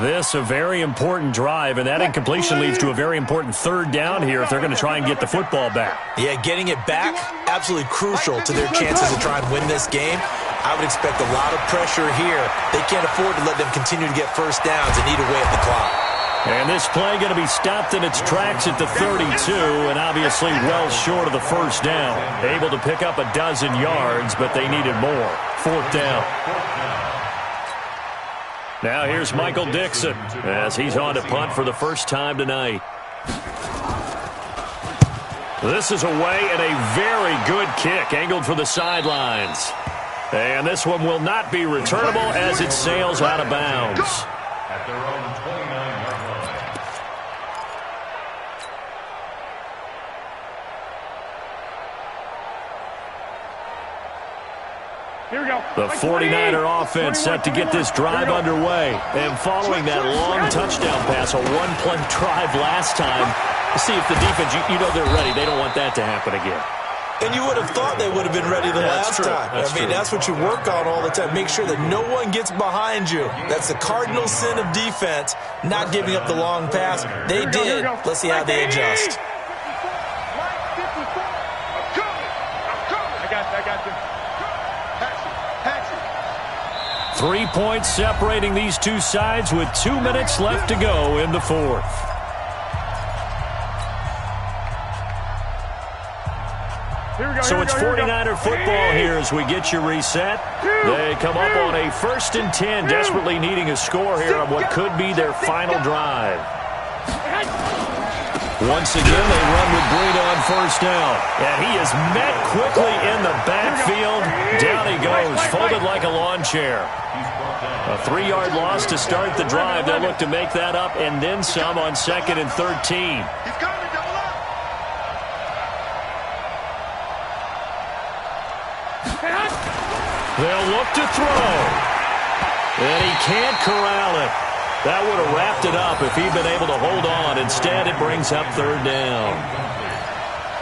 This a very important drive, and that incompletion leads to a very important third down here if they're going to try and get the football back. Yeah, getting it back, absolutely crucial to their chances to try and win this game. I would expect a lot of pressure here. They can't afford to let them continue to get first downs and eat away at the clock. And this play going to be stopped in its tracks at the 32, and obviously well short of the first down. Able to pick up a dozen yards, but they needed more. Fourth down. Now here's Michael Dixon as he's on to punt for the first time tonight. This is away and a very good kick angled for the sidelines. And this one will not be returnable as it sails out of bounds. At their own 29-yard line. Here we go. The 49er offense set to get this drive underway. And following that long touchdown pass, a one-play drive last time, see if the defense, you know they're ready. They don't want that to happen again. And you would have thought they would have been ready the last time. That's what you work on all the time. Make sure that no one gets behind you. That's the cardinal sin of defense, not giving up the long pass. They did. Let's see how they adjust. I got you. 3 points separating these two sides with 2 minutes left to go in the fourth. So it's 49er football here as we get you reset. They come up on a 1st and 10, desperately needing a score here on what could be their final drive. Once again, they run with Breida on 1st down. And he is met quickly in the backfield. Down he goes, folded like a lawn chair. A 3-yard loss to start the drive. They'll look to make that up and then some on 2nd and 13. They'll look to throw. And he can't corral it. That would have wrapped it up if he'd been able to hold on. Instead, it brings up 3rd down.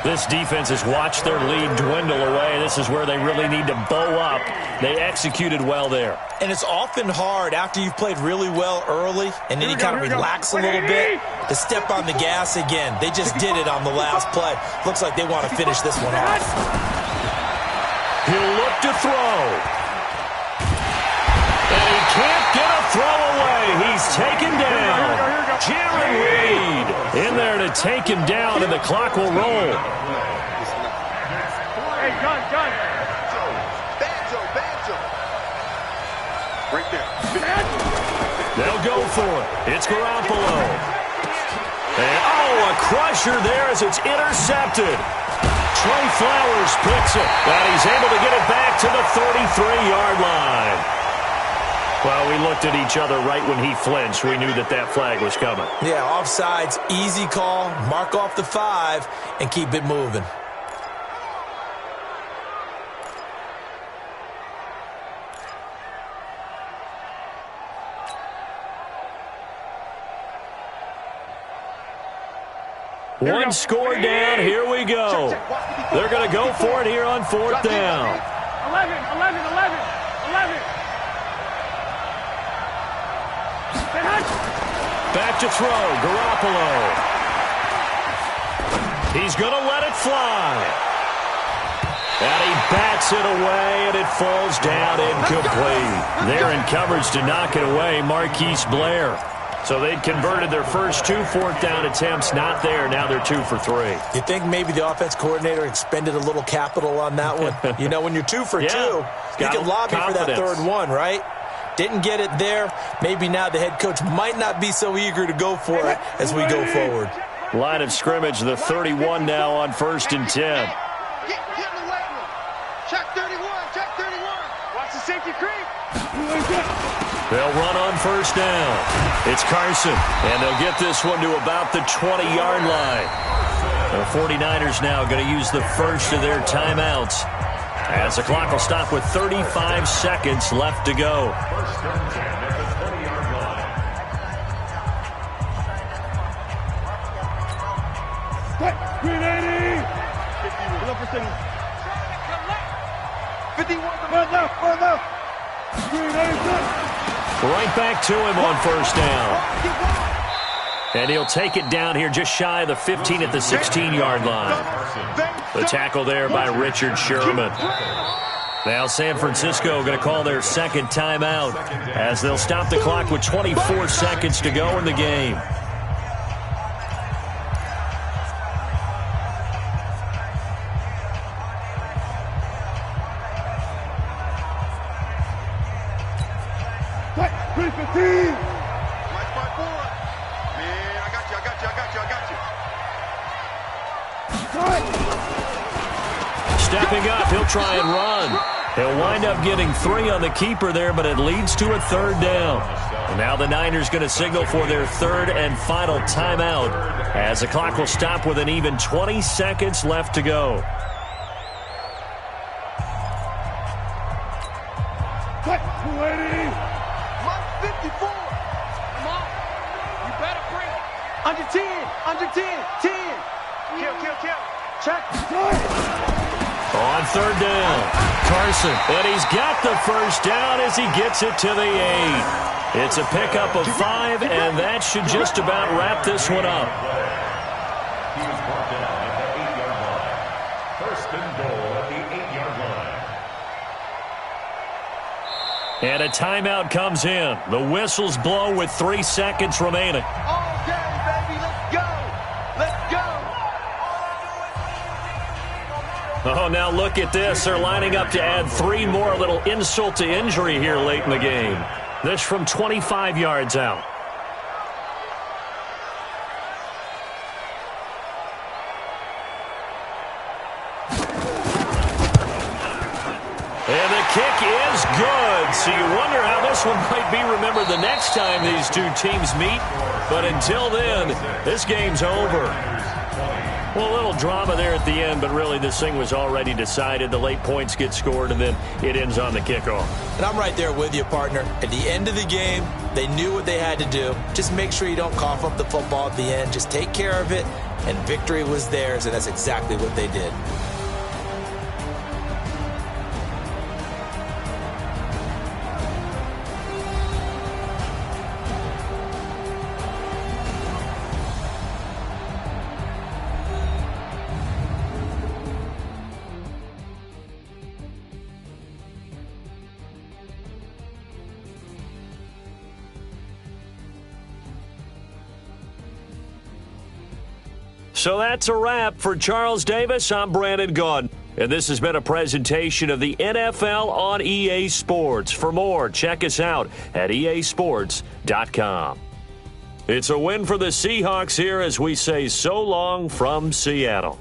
This defense has watched their lead dwindle away. This is where they really need to bow up. They executed well there. And it's often hard after you've played really well early and then you kind of relax a little bit to step on the gas again. They just did it on the last play. Looks like they want to finish this one off. He'll look to throw. And he can't get a throw away. He's taken down. Jerry Reed in there to take him down, and the clock will roll. Hey, gun. Banjo. Right there. They'll go for it. It's Garoppolo. And, a crusher there as it's intercepted. Trey Flowers picks it, and he's able to get it back to the 33-yard line. Well, we looked at each other right when he flinched. We knew that flag was coming. Yeah, offsides, easy call. Mark off the 5 and keep it moving. One score down. Here we go. They're going to go for it here on 4th down. 11. Back to throw. Garoppolo. He's going to let it fly. And he bats it away, and it falls down incomplete. They're in coverage to knock it away. Marquise Blair. So they'd converted their first 2 4th down attempts. Not there. Now they're 2 for 3. You think maybe the offense coordinator expended a little capital on that one? You know, when you're 2 for 2, you can lobby for that 3rd one, right? Didn't get it there. Maybe now the head coach might not be so eager to go for it as we go forward. Line of scrimmage, the 31 now on 1st and 10. Get in the weight room. Check 31. Watch the safety creep. They'll run on 1st down. It's Carson, and they'll get this one to about the 20-yard line. The 49ers now going to use the first of their timeouts, as the clock will stop with 35 seconds left to go. 1st and 10 at the 20-yard line. Green 80. 51. One left. Green 86. Right back to him on 1st down. And he'll take it down here just shy of the 15 at the 16-yard line. The tackle there by Richard Sherman. Now San Francisco going to call their 2nd timeout as they'll stop the clock with 24 seconds to go in the game. Stepping up, he'll try and run. He'll wind up getting 3 on the keeper there, but it leads to a 3rd down. And now the Niners going to signal for their 3rd and final timeout as the clock will stop with an even 20 seconds left to go. Cut, 280. 54. Come on. You better bring it. Under 10. 10. Kill. Check. On third down, Carson. And he's got the first down as he gets it to the 8. It's a pickup of 5, and that should just about wrap this one up. He was brought down at the 8-yard line. First and goal at the 8-yard line. And a timeout comes in. The whistles blow with 3 seconds remaining. Okay, baby, let's go. Let's go. Oh, now look at this. They're lining up to add 3 more, a little insult to injury here late in the game. This from 25 yards out. And the kick is good. So you wonder how this one might be remembered the next time these two teams meet. But until then, this game's over. Well, a little drama there at the end, but really this thing was already decided. The late points get scored, and then it ends on the kickoff. And I'm right there with you, partner. At the end of the game, they knew what they had to do. Just make sure you don't cough up the football at the end. Just take care of it, and victory was theirs, and that's exactly what they did. So that's a wrap for Charles Davis. I'm Brandon Gaudin. And this has been a presentation of the NFL on EA Sports. For more, check us out at easports.com. It's a win for the Seahawks here as we say so long from Seattle.